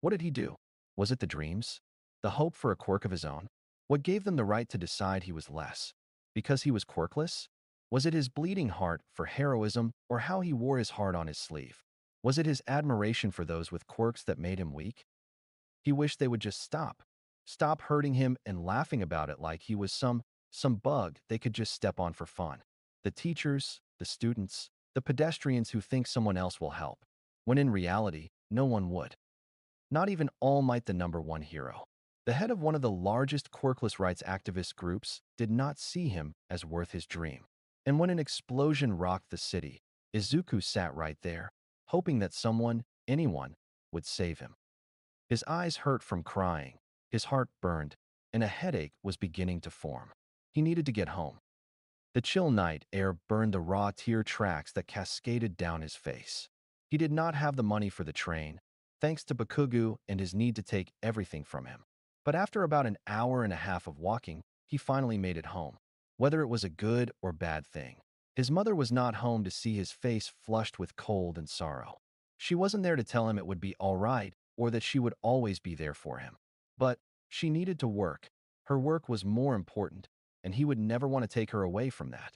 What did he do? Was it the dreams? The hope for a quirk of his own? What gave them the right to decide he was less? Because he was quirkless? Was it his bleeding heart for heroism or how he wore his heart on his sleeve? Was it his admiration for those with quirks that made him weak? He wished they would just stop. Stop hurting him and laughing about it like he was some bug they could just step on for fun. The teachers, the students, the pedestrians who think someone else will help, when in reality, no one would. Not even All Might, the number one hero. The head of one of the largest quirkless rights activist groups did not see him as worth his dream. And when an explosion rocked the city, Izuku sat right there, hoping that someone, anyone, would save him. His eyes hurt from crying, his heart burned, and a headache was beginning to form. He needed to get home. The chill night air burned the raw tear tracks that cascaded down his face. He did not have the money for the train, thanks to Bakugu and his need to take everything from him. But after about an hour and a half of walking, he finally made it home. Whether it was a good or bad thing, his mother was not home to see his face flushed with cold and sorrow. She wasn't there to tell him it would be all right or that she would always be there for him. But she needed to work. Her work was more important, and he would never want to take her away from that.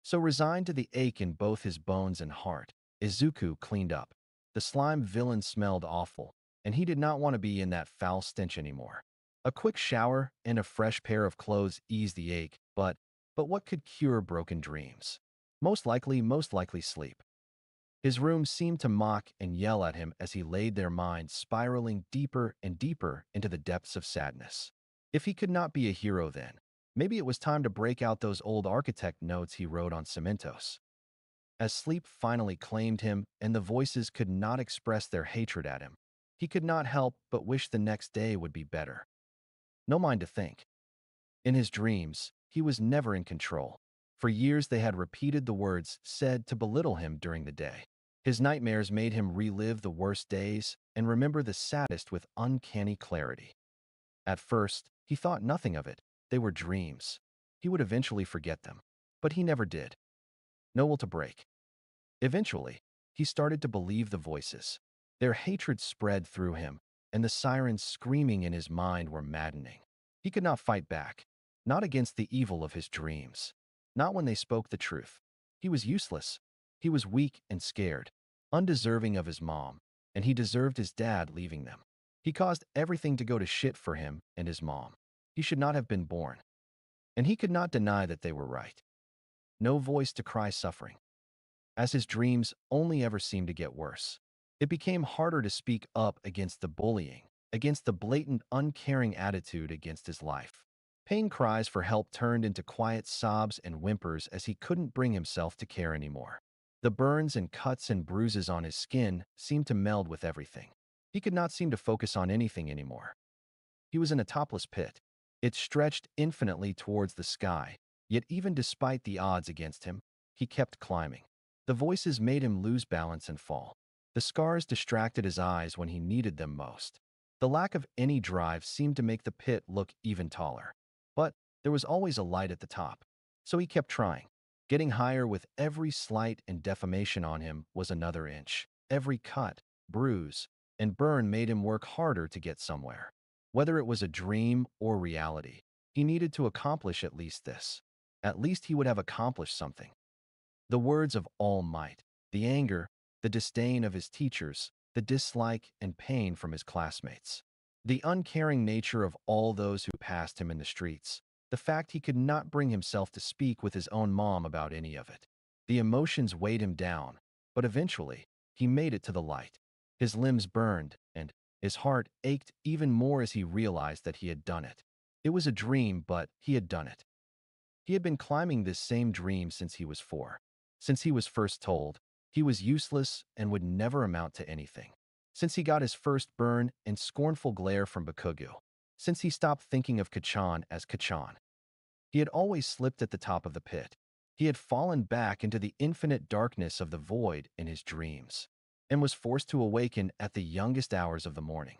So resigned to the ache in both his bones and heart, Izuku cleaned up. The slime villain smelled awful, and he did not want to be in that foul stench anymore. A quick shower and a fresh pair of clothes eased the ache, but what could cure broken dreams? Most likely sleep. His room seemed to mock and yell at him as he laid there, mind spiraling deeper and deeper into the depths of sadness. If he could not be a hero then, maybe it was time to break out those old architect notes he wrote on Cementos. As sleep finally claimed him and the voices could not express their hatred at him, he could not help but wish the next day would be better. No mind to think. In his dreams, he was never in control. For years they had repeated the words said to belittle him during the day. His nightmares made him relive the worst days and remember the saddest with uncanny clarity. At first, he thought nothing of it. They were dreams. He would eventually forget them. But he never did. No will to break. Eventually, he started to believe the voices. Their hatred spread through him, and the sirens screaming in his mind were maddening. He could not fight back, not against the evil of his dreams, not when they spoke the truth. He was useless. He was weak and scared, undeserving of his mom, and he deserved his dad leaving them. He caused everything to go to shit for him and his mom. He should not have been born. And he could not deny that they were right. No voice to cry suffering. As his dreams only ever seemed to get worse, it became harder to speak up against the bullying, against the blatant, uncaring attitude against his life. Pain cries for help turned into quiet sobs and whimpers as he couldn't bring himself to care anymore. The burns and cuts and bruises on his skin seemed to meld with everything. He could not seem to focus on anything anymore. He was in a topless pit. It stretched infinitely towards the sky, yet even despite the odds against him, he kept climbing. The voices made him lose balance and fall. The scars distracted his eyes when he needed them most. The lack of any drive seemed to make the pit look even taller. But there was always a light at the top, so he kept trying. Getting higher with every slight and defamation on him was another inch. Every cut, bruise, and burn made him work harder to get somewhere. Whether it was a dream or reality, he needed to accomplish at least this. At least he would have accomplished something. The words of All Might, the anger, the disdain of his teachers, the dislike and pain from his classmates, the uncaring nature of all those who passed him in the streets, the fact he could not bring himself to speak with his own mom about any of it. The emotions weighed him down, but eventually, he made it to the light. His limbs burned, and his heart ached even more as he realized that he had done it. It was a dream, but he had done it. He had been climbing this same dream since he was 4. Since he was first told, he was useless and would never amount to anything. Since he got his first burn and scornful glare from Bakugu. Since he stopped thinking of Kachan as Kachan. He had always slipped at the top of the pit. He had fallen back into the infinite darkness of the void in his dreams, and was forced to awaken at the youngest hours of the morning.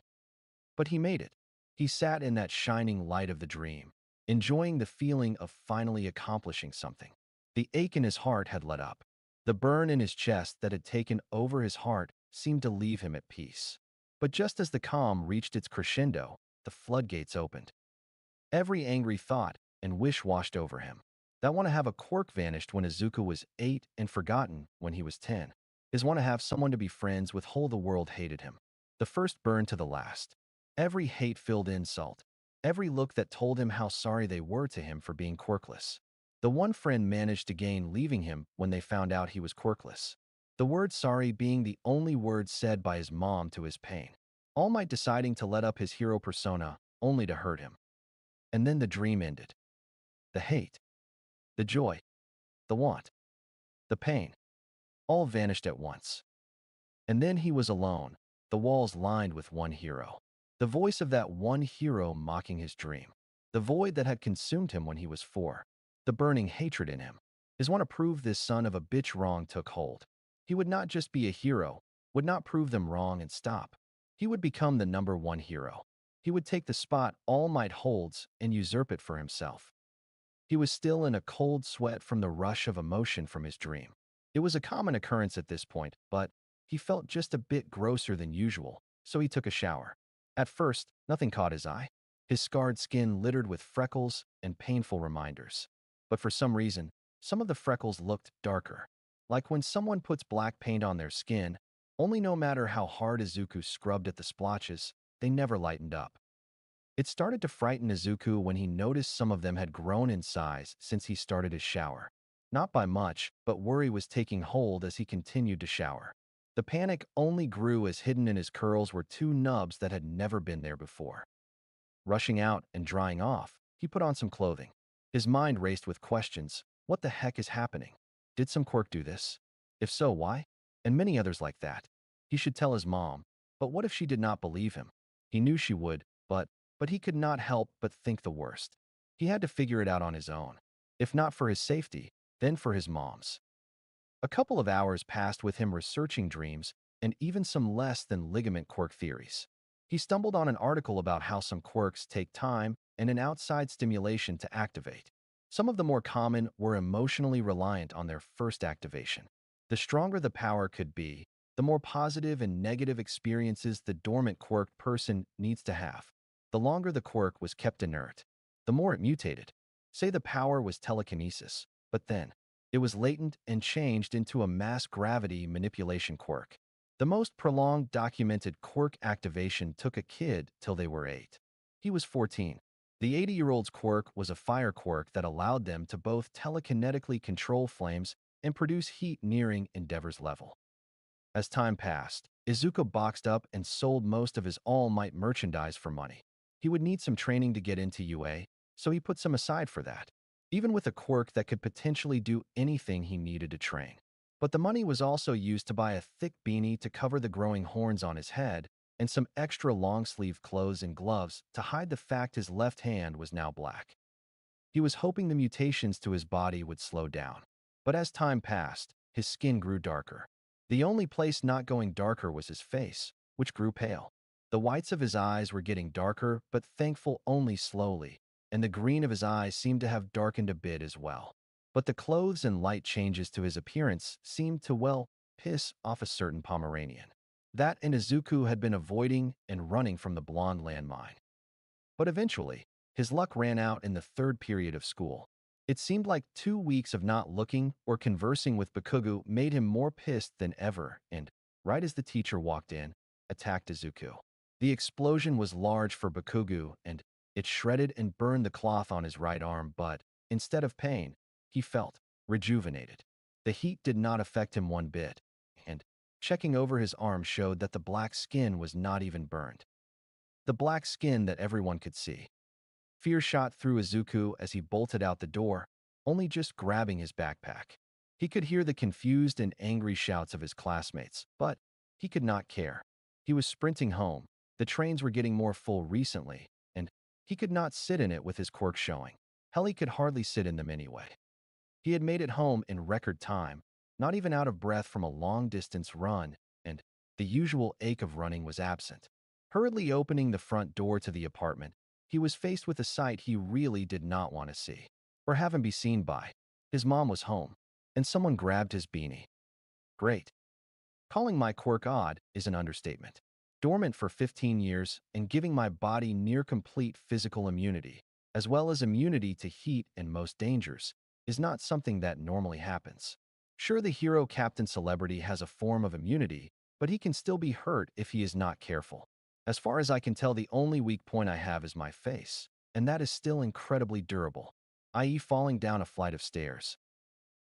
But he made it. He sat in that shining light of the dream, enjoying the feeling of finally accomplishing something. The ache in his heart had let up. The burn in his chest that had taken over his heart seemed to leave him at peace. But just as the calm reached its crescendo, the floodgates opened. Every angry thought and wish washed over him. That want to have a quirk vanished when Izuku was 8 and forgotten when he was 10. His want to have someone to be friends with whole the world hated him. The first burned to the last. Every hate-filled insult. Every look that told him how sorry they were to him for being quirkless. The one friend managed to gain leaving him when they found out he was quirkless. The word sorry being the only word said by his mom to his pain. All Might deciding to let up his hero persona only to hurt him. And then the dream ended. The hate, the joy, the want, the pain, all vanished at once. And then he was alone, the walls lined with one hero. The voice of that one hero mocking his dream. The void that had consumed him when he was 4. The burning hatred in him. His want to prove this son of a bitch wrong took hold. He would not just be a hero, would not prove them wrong and stop. He would become the number one hero. He would take the spot All Might holds and usurp it for himself. He was still in a cold sweat from the rush of emotion from his dream. It was a common occurrence at this point, but he felt just a bit grosser than usual, so he took a shower. At first, nothing caught his eye. His scarred skin littered with freckles and painful reminders. But for some reason, some of the freckles looked darker. Like when someone puts black paint on their skin, only no matter how hard Izuku scrubbed at the splotches, they never lightened up. It started to frighten Izuku when he noticed some of them had grown in size since he started his shower. Not by much, but worry was taking hold as he continued to shower. The panic only grew as hidden in his curls were 2 nubs that had never been there before. Rushing out and drying off, he put on some clothing. His mind raced with questions. What the heck is happening? Did some quirk do this? If so, why? And many others like that. He should tell his mom, but what if she did not believe him? He knew she would, but he could not help but think the worst. He had to figure it out on his own. If not for his safety, then for his mom's. A couple of hours passed with him researching dreams and even some less than ligament quirk theories. He stumbled on an article about how some quirks take time and an outside stimulation to activate. Some of the more common were emotionally reliant on their first activation. The stronger the power could be, the more positive and negative experiences the dormant quirk person needs to have. The longer the quirk was kept inert, the more it mutated. Say the power was telekinesis, but then it was latent and changed into a mass gravity manipulation quirk. The most prolonged documented quirk activation took a kid till they were 8. He was 14. The 80-year-old's quirk was a fire quirk that allowed them to both telekinetically control flames and produce heat nearing Endeavor's level. As time passed, Izuku boxed up and sold most of his All Might merchandise for money. He would need some training to get into UA, so he put some aside for that, even with a quirk that could potentially do anything he needed to train. But the money was also used to buy a thick beanie to cover the growing horns on his head and some extra long-sleeve clothes and gloves to hide the fact his left hand was now black. He was hoping the mutations to his body would slow down. But as time passed, his skin grew darker. The only place not going darker was his face, which grew pale. The whites of his eyes were getting darker, but thankful only slowly, and the green of his eyes seemed to have darkened a bit as well. But the clothes and light changes to his appearance seemed to, well, piss off a certain Pomeranian. That and Izuku had been avoiding and running from the blonde landmine. But eventually, his luck ran out in the 3rd period of school. It seemed like 2 weeks of not looking or conversing with Bakugo made him more pissed than ever and, right as the teacher walked in, attacked Izuku. The explosion was large for Bakugo and it shredded and burned the cloth on his right arm, but instead of pain, he felt rejuvenated. The heat did not affect him one bit, and checking over his arm showed that the black skin was not even burned. The black skin that everyone could see. Fear shot through Izuku as he bolted out the door, only just grabbing his backpack. He could hear the confused and angry shouts of his classmates, but he could not care. He was sprinting home. The trains were getting more full recently, and he could not sit in it with his quirk showing. Hell, he could hardly sit in them anyway. He had made it home in record time, not even out of breath from a long-distance run, and the usual ache of running was absent. Hurriedly opening the front door to the apartment, he was faced with a sight he really did not want to see, or have him be seen by. His mom was home, and someone grabbed his beanie. Great. Calling my quirk odd is an understatement. dormant for 15 years and giving my body near complete physical immunity, as well as immunity to heat and most dangers, is not something that normally happens. Sure, the hero captain celebrity has a form of immunity, but he can still be hurt if he is not careful. As far as I can tell, the only weak point I have is my face, and that is still incredibly durable, i.e. falling down a flight of stairs.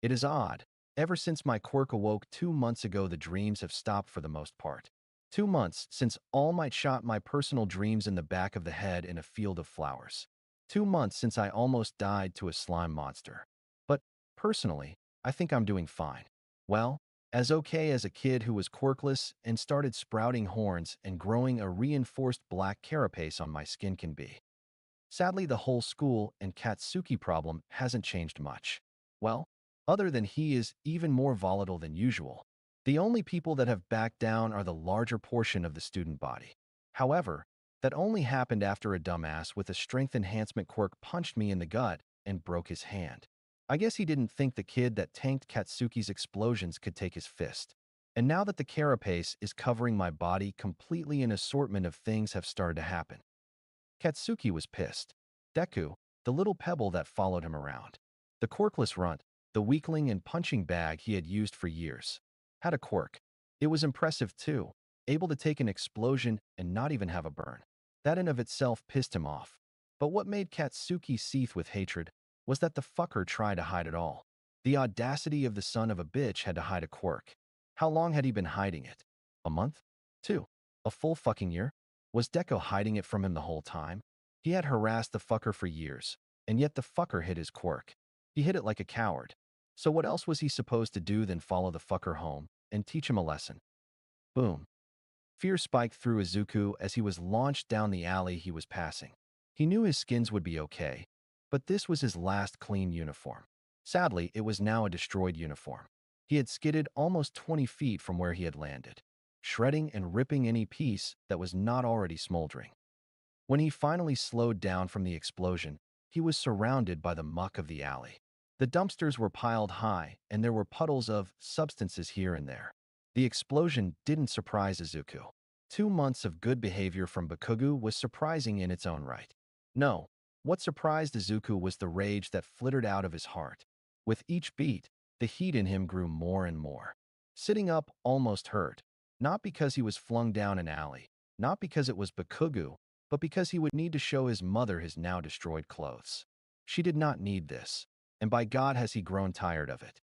It is odd. Ever since my quirk awoke 2 months ago, the dreams have stopped for the most part. 2 months since All Might shot my personal dreams in the back of the head in a field of flowers. 2 months since I almost died to a slime monster. But, personally, I think I'm doing fine. Well, as okay as a kid who was quirkless and started sprouting horns and growing a reinforced black carapace on my skin can be. Sadly, the whole school and Katsuki problem hasn't changed much. Well, other than he is even more volatile than usual. The only people that have backed down are the larger portion of the student body. However, that only happened after a dumbass with a strength enhancement quirk punched me in the gut and broke his hand. I guess he didn't think the kid that tanked Katsuki's explosions could take his fist. And now that the carapace is covering my body completely, an assortment of things have started to happen. Katsuki was pissed. Deku, the little pebble that followed him around. The quirkless runt, the weakling and punching bag he had used for years, had a quirk. It was impressive too, able to take an explosion and not even have a burn. That in of itself pissed him off. But what made Katsuki seethe with hatred was that the fucker tried to hide it all. The audacity of the son of a bitch had to hide a quirk. How long had he been hiding it? A month? 2? A full fucking year? Was Deku hiding it from him the whole time? He had harassed the fucker for years, and yet the fucker hid his quirk. He hid it like a coward. So what else was he supposed to do than follow the fucker home and teach him a lesson? Boom. Fear spiked through Izuku as he was launched down the alley he was passing. He knew his skins would be okay, but this was his last clean uniform. Sadly, it was now a destroyed uniform. He had skidded almost 20 feet from where he had landed, shredding and ripping any piece that was not already smoldering. When he finally slowed down from the explosion, he was surrounded by the muck of the alley. The dumpsters were piled high, and there were puddles of substances here and there. The explosion didn't surprise Izuku. 2 months of good behavior from Bakugo was surprising in its own right. No, what surprised Izuku was the rage that flittered out of his heart. With each beat, the heat in him grew more and more. Sitting up almost hurt, not because he was flung down an alley, not because it was Bakugo, but because he would need to show his mother his now destroyed clothes. She did not need this, and by God has he grown tired of it.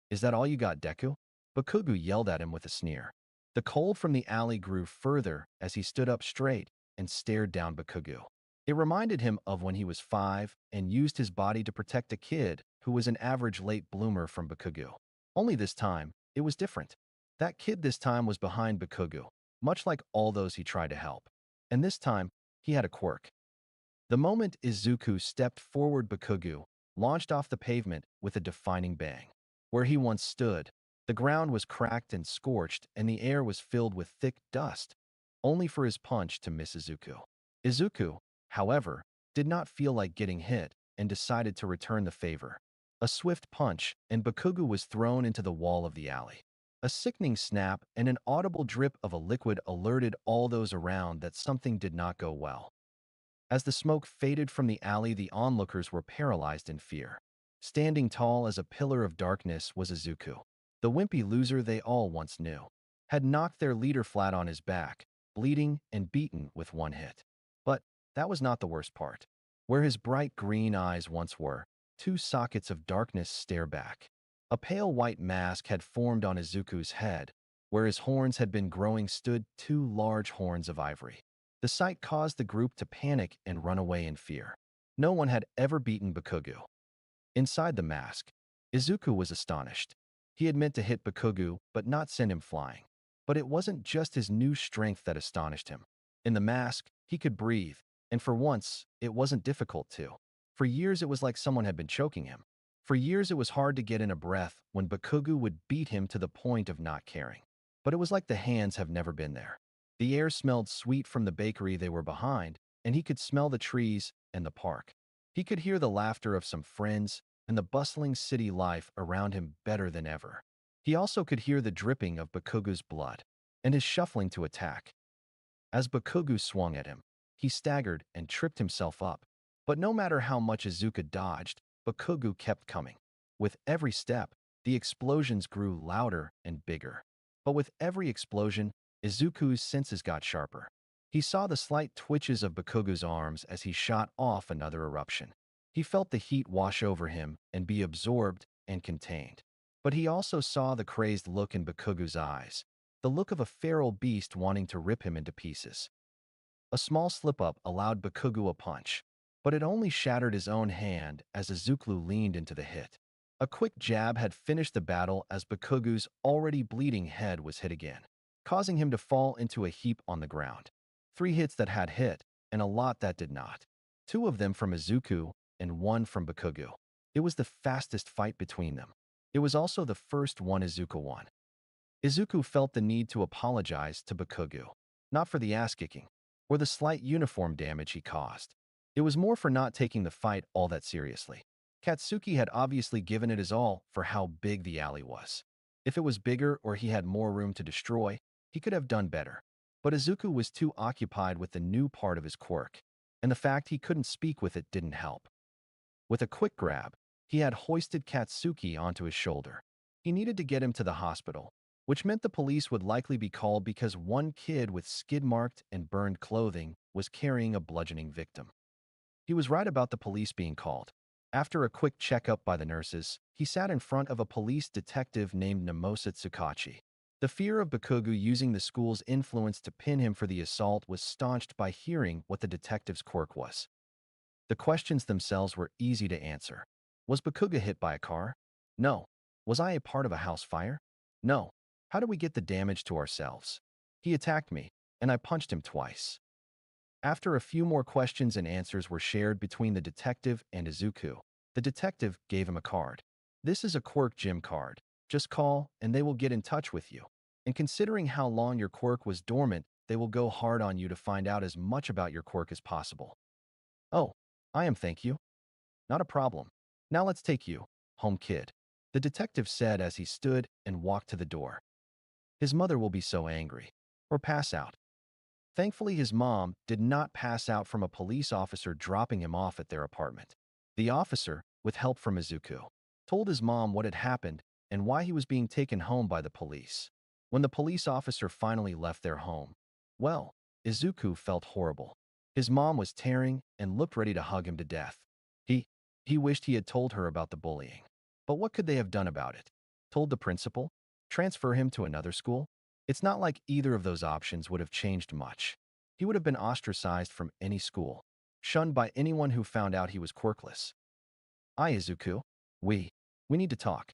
Is that all you got, Deku? Bakugo yelled at him with a sneer. The cold from the alley grew further as he stood up straight and stared down Bakugo. It reminded him of when he was 5 and used his body to protect a kid who was an average late bloomer from Bakugo. Only this time, it was different. That kid this time was behind Bakugo, much like all those he tried to help. And this time, he had a quirk. The moment Izuku stepped forward, Bakugo launched off the pavement with a defining bang. Where he once stood, the ground was cracked and scorched, and the air was filled with thick dust, only for his punch to miss Izuku. Izuku, however, did not feel like getting hit and decided to return the favor. A swift punch, and Bakugo was thrown into the wall of the alley. A sickening snap and an audible drip of a liquid alerted all those around that something did not go well. As the smoke faded from the alley, the onlookers were paralyzed in fear. Standing tall as a pillar of darkness was Izuku, the wimpy loser they all once knew. Had knocked their leader flat on his back, bleeding and beaten with one hit. But that was not the worst part. Where his bright green eyes once were, 2 sockets of darkness stare back. A pale white mask had formed on Izuku's head. Where his horns had been growing stood 2 large horns of ivory. The sight caused the group to panic and run away in fear. No one had ever beaten Bakugo. Inside the mask, Izuku was astonished. He had meant to hit Bakugo but not send him flying. But it wasn't just his new strength that astonished him. In the mask, he could breathe, and for once, it wasn't difficult to. For years, it was like someone had been choking him. For years, it was hard to get in a breath when Bakugo would beat him to the point of not caring. But it was like the hands have never been there. The air smelled sweet from the bakery they were behind, and he could smell the trees and the park. He could hear the laughter of some friends and the bustling city life around him better than ever. He also could hear the dripping of Bakugo's blood and his shuffling to attack. As Bakugu swung at him, he staggered and tripped himself up. But no matter how much Izuku dodged, Bakugu kept coming. With every step, the explosions grew louder and bigger. But with every explosion, Izuku's senses got sharper. He saw the slight twitches of Bakugu's arms as he shot off another eruption. He felt the heat wash over him and be absorbed and contained. But he also saw the crazed look in Bakugu's eyes, the look of a feral beast wanting to rip him into pieces. A small slip-up allowed Bakugu a punch, but it only shattered his own hand as Izuku leaned into the hit. A quick jab had finished the battle as Bakugu's already bleeding head was hit again, causing him to fall into a heap on the ground. 3 hits that had hit, and a lot that did not. 2 of them from Izuku, and 1 from Bakugu. It was the fastest fight between them. It was also the first one Izuku won. Izuku felt the need to apologize to Bakugu, not for the ass-kicking, or the slight uniform damage he caused. It was more for not taking the fight all that seriously. Katsuki had obviously given it his all for how big the alley was. If it was bigger or he had more room to destroy, he could have done better. But Izuku was too occupied with the new part of his quirk, and the fact he couldn't speak with it didn't help. With a quick grab, he had hoisted Katsuki onto his shoulder. He needed to get him to the hospital, which meant the police would likely be called because one kid with skid-marked and burned clothing was carrying a bludgeoning victim. He was right about the police being called. After a quick checkup by the nurses, he sat in front of a police detective named Namosa Tsukachi. The fear of Bakugu using the school's influence to pin him for the assault was staunched by hearing what the detective's quirk was. The questions themselves were easy to answer. Was Bakuga hit by a car? No. Was I a part of a house fire? No. How did we get the damage to ourselves? He attacked me, and I punched him twice. After a few more questions and answers were shared between the detective and Izuku, the detective gave him a card. This is a Quirk gym card. Just call, and they will get in touch with you. And considering how long your quirk was dormant, they will go hard on you to find out as much about your quirk as possible. Oh, I am, thank you. Not a problem. Now let's take you home, kid, the detective said as he stood and walked to the door. His mother will be so angry. Or pass out. Thankfully, his mom did not pass out from a police officer dropping him off at their apartment. The officer, with help from Izuku, told his mom what had happened and why he was being taken home by the police. When the police officer finally left their home, well, Izuku felt horrible. His mom was tearing and looked ready to hug him to death. He wished he had told her about the bullying. But what could they have done about it? Told the principal? Transfer him to another school? It's not like either of those options would have changed much. He would have been ostracized from any school, shunned by anyone who found out he was quirkless. Izuku, we need to talk.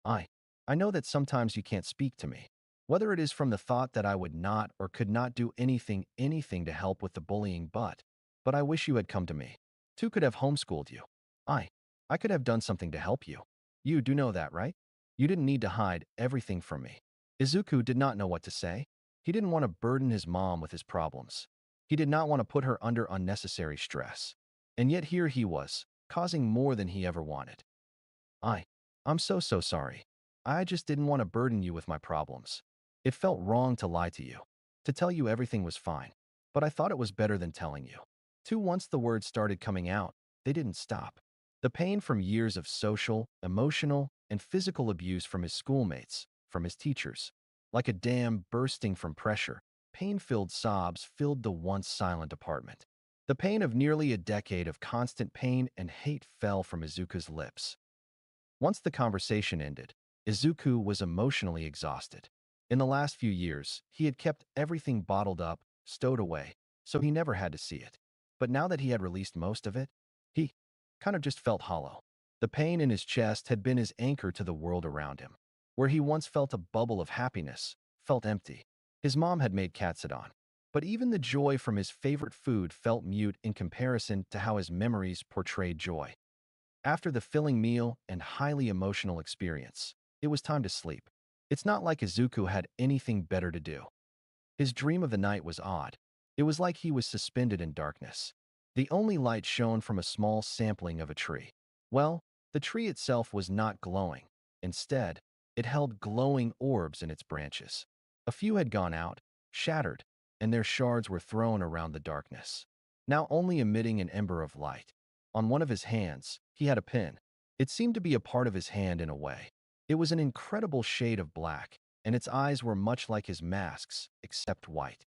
I know that sometimes you can't speak to me. Whether it is from the thought that I would not or could not do anything to help with the bullying, but I wish you had come to me. Two could have homeschooled you. I could have done something to help you. You do know that, right? You didn't need to hide everything from me. Izuku did not know what to say. He didn't want to burden his mom with his problems. He did not want to put her under unnecessary stress. And yet here he was, causing more than he ever wanted. I'm so sorry. I just didn't want to burden you with my problems. It felt wrong to lie to you, to tell you everything was fine, but I thought it was better than telling you. Once the words started coming out, they didn't stop. The pain from years of social, emotional, and physical abuse from his schoolmates, from his teachers. Like a dam bursting from pressure, pain-filled sobs filled the once silent apartment. The pain of nearly a decade of constant pain and hate fell from Izuku's lips. Once the conversation ended, Izuku was emotionally exhausted. In the last few years, he had kept everything bottled up, stowed away, so he never had to see it. But now that he had released most of it, he kind of just felt hollow. The pain in his chest had been his anchor to the world around him. Where he once felt a bubble of happiness, felt empty. His mom had made katsudon, but even the joy from his favorite food felt mute in comparison to how his memories portrayed joy. After the filling meal and highly emotional experience, it was time to sleep. It's not like Izuku had anything better to do. His dream of the night was odd. It was like he was suspended in darkness. The only light shone from a small sampling of a tree. Well, the tree itself was not glowing. Instead, it held glowing orbs in its branches. A few had gone out, shattered, and their shards were thrown around the darkness, now only emitting an ember of light. On one of his hands, he had a pin. It seemed to be a part of his hand in a way. It was an incredible shade of black, and its eyes were much like his mask's, except white.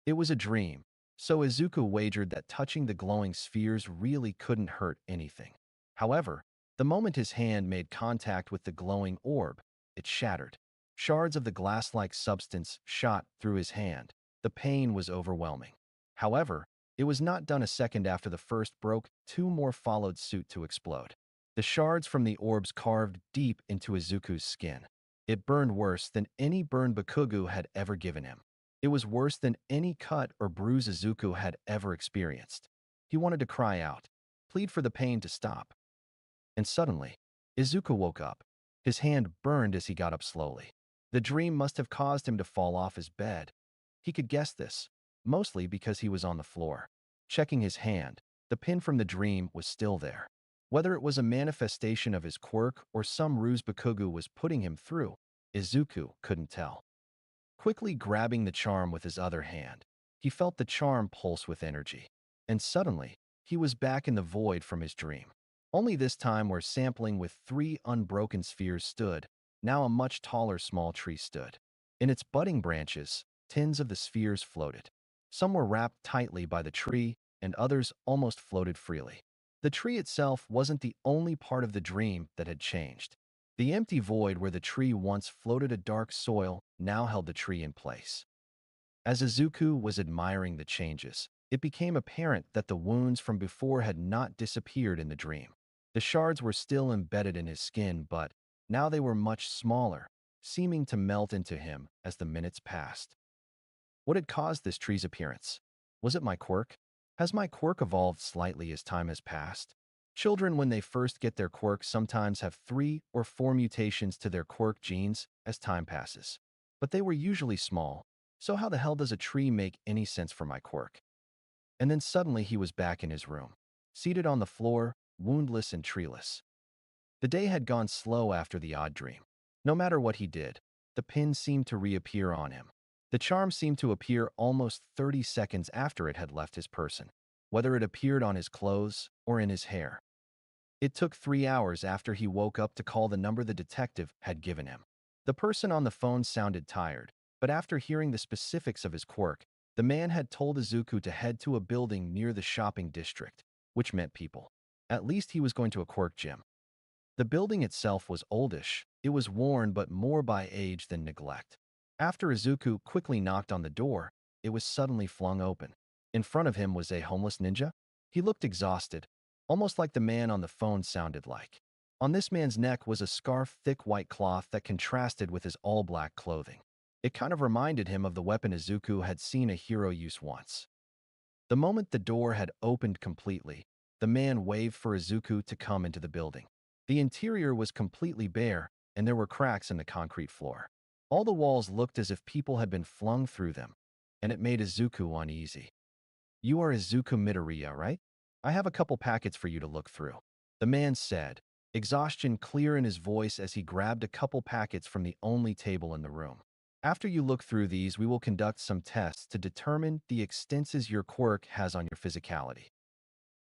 It was a dream, so Izuku wagered that touching the glowing spheres really couldn't hurt anything. However, the moment his hand made contact with the glowing orb, it shattered. Shards of the glass-like substance shot through his hand. The pain was overwhelming. However, it was not done a second after the first broke, two more followed suit to explode. The shards from the orbs carved deep into Izuku's skin. It burned worse than any burn Bakugo had ever given him. It was worse than any cut or bruise Izuku had ever experienced. He wanted to cry out, plead for the pain to stop. And suddenly, Izuku woke up. His hand burned as he got up slowly. The dream must have caused him to fall off his bed. He could guess this, mostly because he was on the floor. Checking his hand, the pin from the dream was still there. Whether it was a manifestation of his quirk or some ruse Bakugo was putting him through, Izuku couldn't tell. Quickly grabbing the charm with his other hand, he felt the charm pulse with energy. And suddenly, he was back in the void from his dream. Only this time where sampling with 3 unbroken spheres stood, now a much taller small tree stood. In its budding branches, tins of the spheres floated. Some were wrapped tightly by the tree, and others almost floated freely. The tree itself wasn't the only part of the dream that had changed. The empty void where the tree once floated a dark soil now held the tree in place. As Izuku was admiring the changes, it became apparent that the wounds from before had not disappeared in the dream. The shards were still embedded in his skin, but now they were much smaller, seeming to melt into him as the minutes passed. What had caused this tree's appearance? Was it my quirk? Has my quirk evolved slightly as time has passed? Children, when they first get their quirk, sometimes have 3 or 4 mutations to their quirk genes as time passes. But they were usually small, so how the hell does a tree make any sense for my quirk? And then suddenly he was back in his room, seated on the floor, woundless and treeless. The day had gone slow after the odd dream. No matter what he did, the pin seemed to reappear on him. The charm seemed to appear almost 30 seconds after it had left his person, whether it appeared on his clothes or in his hair. It took 3 hours after he woke up to call the number the detective had given him. The person on the phone sounded tired, but after hearing the specifics of his quirk, the man had told Izuku to head to a building near the shopping district, which meant people. At least he was going to a quirk gym. The building itself was oldish. It was worn but more by age than neglect. After Izuku quickly knocked on the door, it was suddenly flung open. In front of him was a homeless ninja. He looked exhausted, almost like the man on the phone sounded like. On this man's neck was a scarf, thick white cloth that contrasted with his all-black clothing. It kind of reminded him of the weapon Izuku had seen a hero use once. The moment the door had opened completely, the man waved for Izuku to come into the building. The interior was completely bare, and there were cracks in the concrete floor. All the walls looked as if people had been flung through them, and it made Izuku uneasy. "You are Izuku Midoriya, right? I have a couple packets for you to look through," the man said, exhaustion clear in his voice as he grabbed a couple packets from the only table in the room. "After you look through these, we will conduct some tests to determine the extenses your quirk has on your physicality."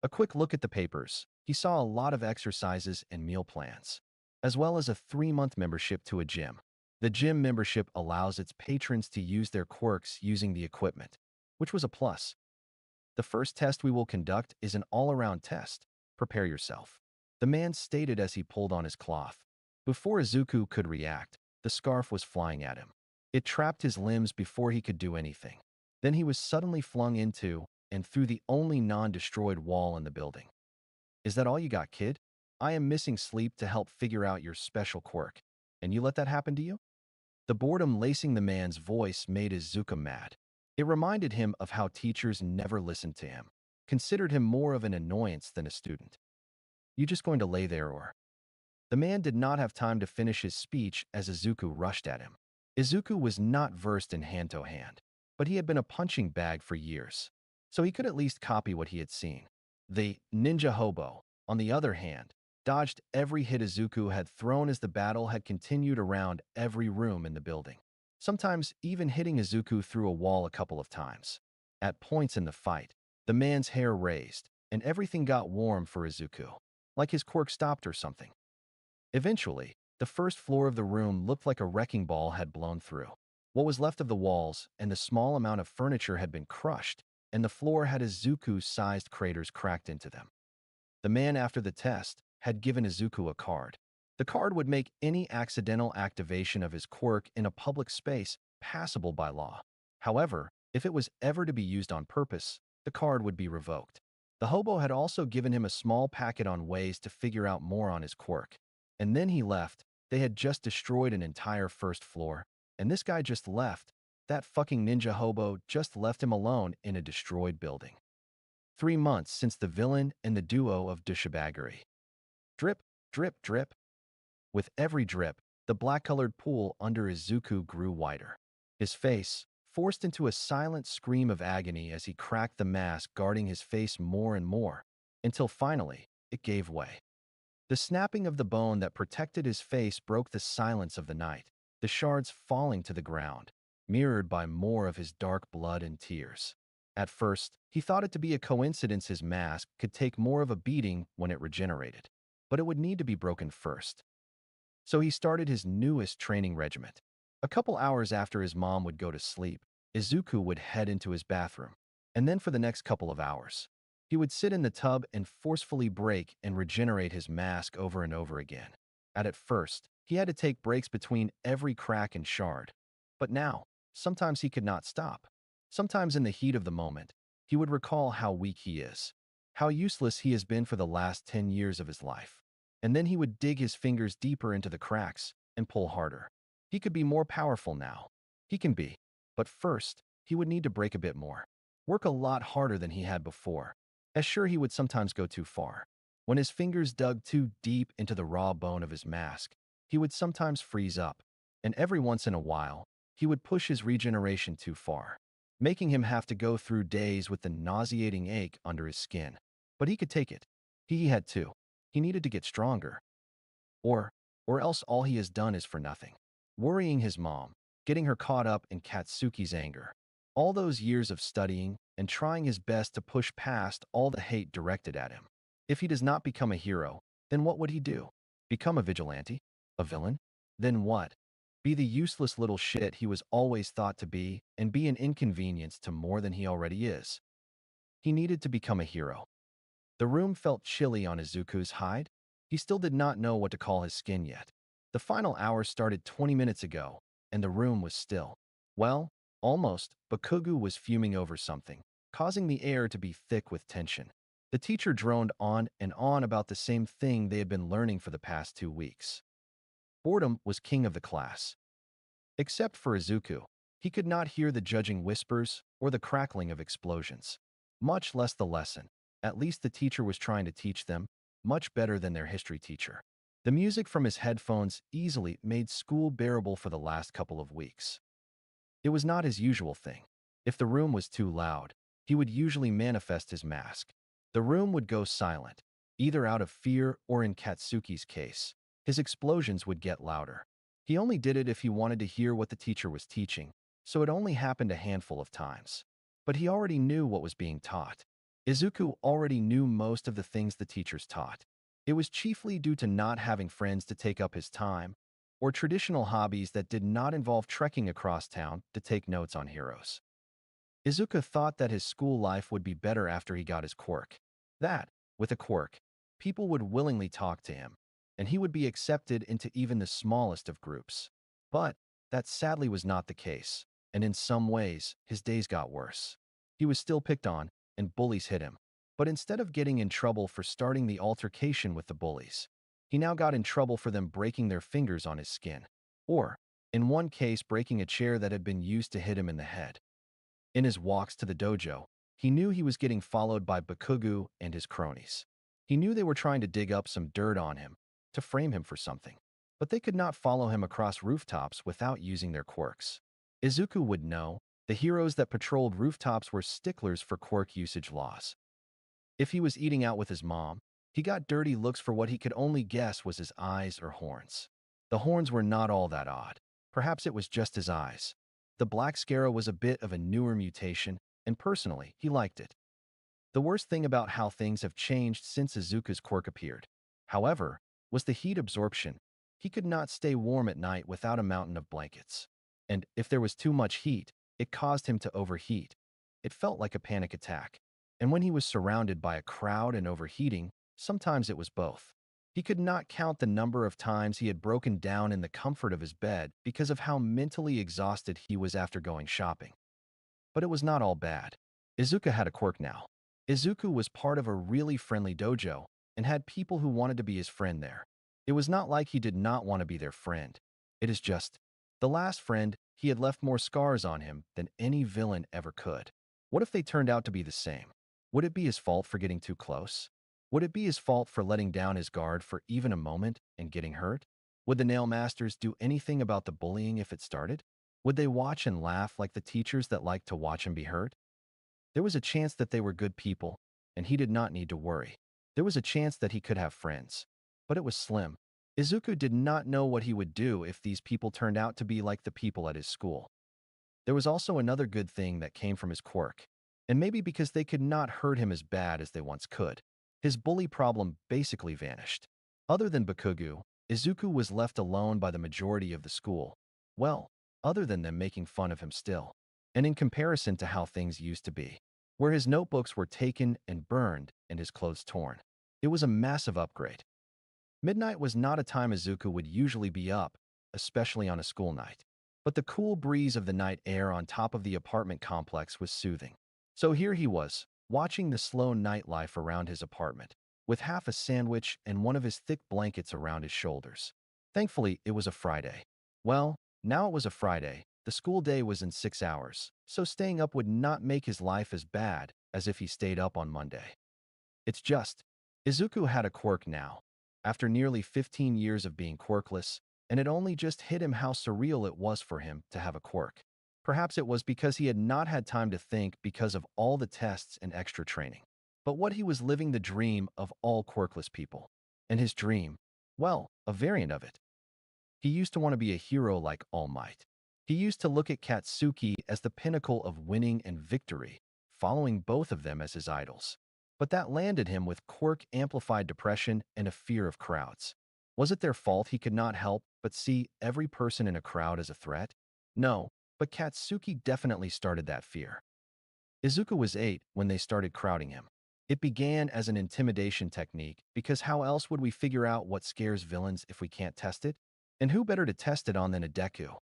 A quick look at the papers, he saw a lot of exercises and meal plans, as well as a 3-month membership to a gym. The gym membership allows its patrons to use their quirks using the equipment, which was a plus. "The first test we will conduct is an all-around test. Prepare yourself," the man stated as he pulled on his cloth. Before Izuku could react, the scarf was flying at him. It trapped his limbs before he could do anything. Then he was suddenly flung into and through the only non-destroyed wall in the building. "Is that all you got, kid? I am missing sleep to help figure out your special quirk, and you let that happen to you?" The boredom lacing the man's voice made Izuku mad. It reminded him of how teachers never listened to him, considered him more of an annoyance than a student. "You just going to lay there or?" The man did not have time to finish his speech as Izuku rushed at him. Izuku was not versed in hand-to-hand, but he had been a punching bag for years, so he could at least copy what he had seen. The ninja hobo, on the other hand, dodged every hit Izuku had thrown as the battle had continued around every room in the building. sometimes even hitting Izuku through a wall a couple of times. At points in the fight, the man's hair raised, and everything got warm for Izuku, like his quirk stopped or something. Eventually, the first floor of the room looked like a wrecking ball had blown through. What was left of the walls and the small amount of furniture had been crushed, and the floor had Izuku-sized craters cracked into them. The man after the test had given Izuku a card. The card would make any accidental activation of his quirk in a public space passable by law. However, if it was ever to be used on purpose, the card would be revoked. The hobo had also given him a small packet on ways to figure out more on his quirk. And then he left. They had just destroyed an entire first floor. And this guy just left. That fucking ninja hobo just left him alone in a destroyed building. 3 months since the villain and the duo of Dushabaguri. Drip, drip, drip. With every drip, the black-colored pool under Izuku grew wider. His face, forced into a silent scream of agony as he cracked the mask guarding his face more and more, until finally, it gave way. The snapping of the bone that protected his face broke the silence of the night, the shards falling to the ground, mirrored by more of his dark blood and tears. At first, he thought it to be a coincidence his mask could take more of a beating when it regenerated, but it would need to be broken first. So he started his newest training regiment. A couple hours after his mom would go to sleep, Izuku would head into his bathroom, and then for the next couple of hours, he would sit in the tub and forcefully break and regenerate his mask over and over again. At first, he had to take breaks between every crack and shard, but now, sometimes he could not stop. Sometimes in the heat of the moment, he would recall how weak he is, how useless he has been for the last 10 years of his life. And then he would dig his fingers deeper into the cracks and pull harder. He could be more powerful now. He can be. But first, he would need to break a bit more. Work a lot harder than he had before. As sure he would sometimes go too far. When his fingers dug too deep into the raw bone of his mask, he would sometimes freeze up. And every once in a while, he would push his regeneration too far, making him have to go through days with the nauseating ache under his skin. But he could take it. He had to. He needed to get stronger. Or else all he has done is for nothing. Worrying his mom, getting her caught up in Katsuki's anger. All those years of studying and trying his best to push past all the hate directed at him. If he does not become a hero, then what would he do? Become a vigilante? A villain? Then what? Be the useless little shit he was always thought to be and be an inconvenience to more than he already is. He needed to become a hero. The room felt chilly on Izuku's hide. He still did not know what to call his skin yet. The final hour started 20 minutes ago, and the room was still. Well, almost, but Kugu was fuming over something, causing the air to be thick with tension. The teacher droned on and on about the same thing they had been learning for the past 2 weeks. Boredom was king of the class. Except for Izuku, he could not hear the judging whispers or the crackling of explosions, much less the lesson. At least the teacher was trying to teach them, much better than their history teacher. The music from his headphones easily made school bearable for the last couple of weeks. It was not his usual thing. If the room was too loud, he would usually manifest his mask. The room would go silent, either out of fear or in Katsuki's case. His explosions would get louder. He only did it if he wanted to hear what the teacher was teaching, so it only happened a handful of times. But he already knew what was being taught. Izuku already knew most of the things the teachers taught. It was chiefly due to not having friends to take up his time, or traditional hobbies that did not involve trekking across town to take notes on heroes. Izuku thought that his school life would be better after he got his quirk. That, with a quirk, people would willingly talk to him, and he would be accepted into even the smallest of groups. But that sadly was not the case, and in some ways, his days got worse. He was still picked on, and bullies hit him. But instead of getting in trouble for starting the altercation with the bullies, he now got in trouble for them breaking their fingers on his skin. Or, in one case, breaking a chair that had been used to hit him in the head. In his walks to the dojo, he knew he was getting followed by Bakugu and his cronies. He knew they were trying to dig up some dirt on him, to frame him for something. But they could not follow him across rooftops without using their quirks. Izuku would know. The heroes that patrolled rooftops were sticklers for quirk usage laws. If he was eating out with his mom, he got dirty looks for what he could only guess was his eyes or horns. The horns were not all that odd. Perhaps it was just his eyes. The black scara was a bit of a newer mutation, and personally, he liked it. The worst thing about how things have changed since Izuku's quirk appeared, however, was the heat absorption. He could not stay warm at night without a mountain of blankets. And if there was too much heat, it caused him to overheat. It felt like a panic attack. And when he was surrounded by a crowd and overheating, sometimes it was both. He could not count the number of times he had broken down in the comfort of his bed because of how mentally exhausted he was after going shopping. But it was not all bad. Izuku had a quirk now. Izuku was part of a really friendly dojo and had people who wanted to be his friend there. It was not like he did not want to be their friend. It is just, the last friend, he had left more scars on him than any villain ever could. What if they turned out to be the same? Would it be his fault for getting too close? Would it be his fault for letting down his guard for even a moment and getting hurt? Would the Nail Masters do anything about the bullying if it started? Would they watch and laugh like the teachers that liked to watch him be hurt? There was a chance that they were good people, and he did not need to worry. There was a chance that he could have friends, but it was slim. Izuku did not know what he would do if these people turned out to be like the people at his school. There was also another good thing that came from his quirk, and maybe because they could not hurt him as bad as they once could. His bully problem basically vanished. Other than Bakugu, Izuku was left alone by the majority of the school. Well, other than them making fun of him still. And in comparison to how things used to be, where his notebooks were taken and burned and his clothes torn, it was a massive upgrade. Midnight was not a time Izuku would usually be up, especially on a school night. But the cool breeze of the night air on top of the apartment complex was soothing. So here he was, watching the slow nightlife around his apartment, with half a sandwich and one of his thick blankets around his shoulders. Thankfully, it was a Friday. Well, now it was a Friday. The school day was in 6 hours, so staying up would not make his life as bad as if he stayed up on Monday. It's just, Izuku had a quirk now. After nearly 15 years of being quirkless, and it only just hit him how surreal it was for him to have a quirk. Perhaps it was because he had not had time to think because of all the tests and extra training. But what he was living the dream of all quirkless people. And his dream, well, a variant of it. He used to want to be a hero like All Might. He used to look at Katsuki as the pinnacle of winning and victory, following both of them as his idols. But that landed him with quirk-amplified depression and a fear of crowds. Was it their fault he could not help but see every person in a crowd as a threat? No, but Katsuki definitely started that fear. Izuku was 8 when they started crowding him. It began as an intimidation technique because how else would we figure out what scares villains if we can't test it? And who better to test it on than a Deku?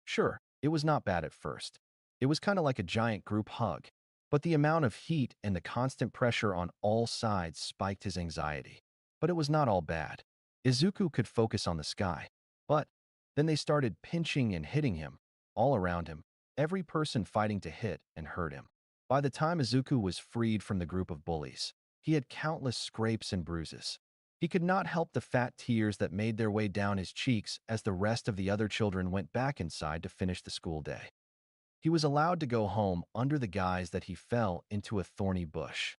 Sure, it was not bad at first. It was kind of like a giant group hug. But the amount of heat and the constant pressure on all sides spiked his anxiety. But it was not all bad. Izuku could focus on the sky. But then they started pinching and hitting him, all around him, every person fighting to hit and hurt him. By the time Izuku was freed from the group of bullies, he had countless scrapes and bruises. He could not help the fat tears that made their way down his cheeks as the rest of the other children went back inside to finish the school day. He was allowed to go home under the guise that he fell into a thorny bush.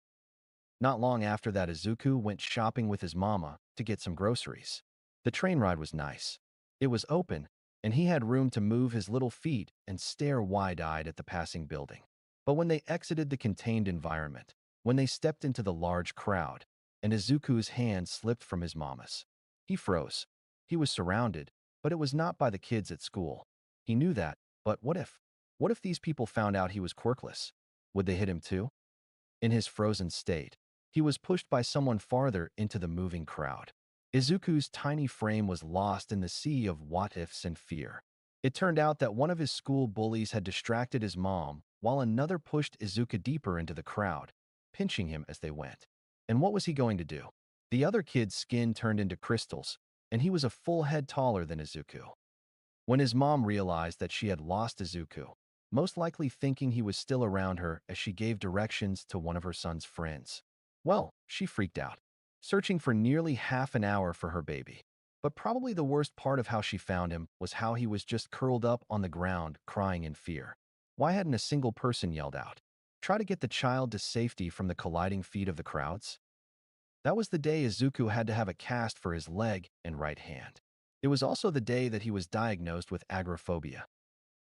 Not long after that, Izuku went shopping with his mama to get some groceries. The train ride was nice. It was open, and he had room to move his little feet and stare wide-eyed at the passing building. But when they exited the contained environment, when they stepped into the large crowd, and Izuku's hand slipped from his mama's, he froze. He was surrounded, but it was not by the kids at school. He knew that, but what if? What if these people found out he was quirkless? Would they hit him too? In his frozen state, he was pushed by someone farther into the moving crowd. Izuku's tiny frame was lost in the sea of what-ifs and fear. It turned out that one of his school bullies had distracted his mom, while another pushed Izuku deeper into the crowd, pinching him as they went. And what was he going to do? The other kid's skin turned into crystals, and he was a full head taller than Izuku. When his mom realized that she had lost Izuku, most likely thinking he was still around her as she gave directions to one of her son's friends, well, she freaked out, searching for nearly half an hour for her baby. But probably the worst part of how she found him was how he was just curled up on the ground, crying in fear. Why hadn't a single person yelled out, "Try to get the child to safety from the colliding feet of the crowds"? That was the day Izuku had to have a cast for his leg and right hand. It was also the day that he was diagnosed with agoraphobia.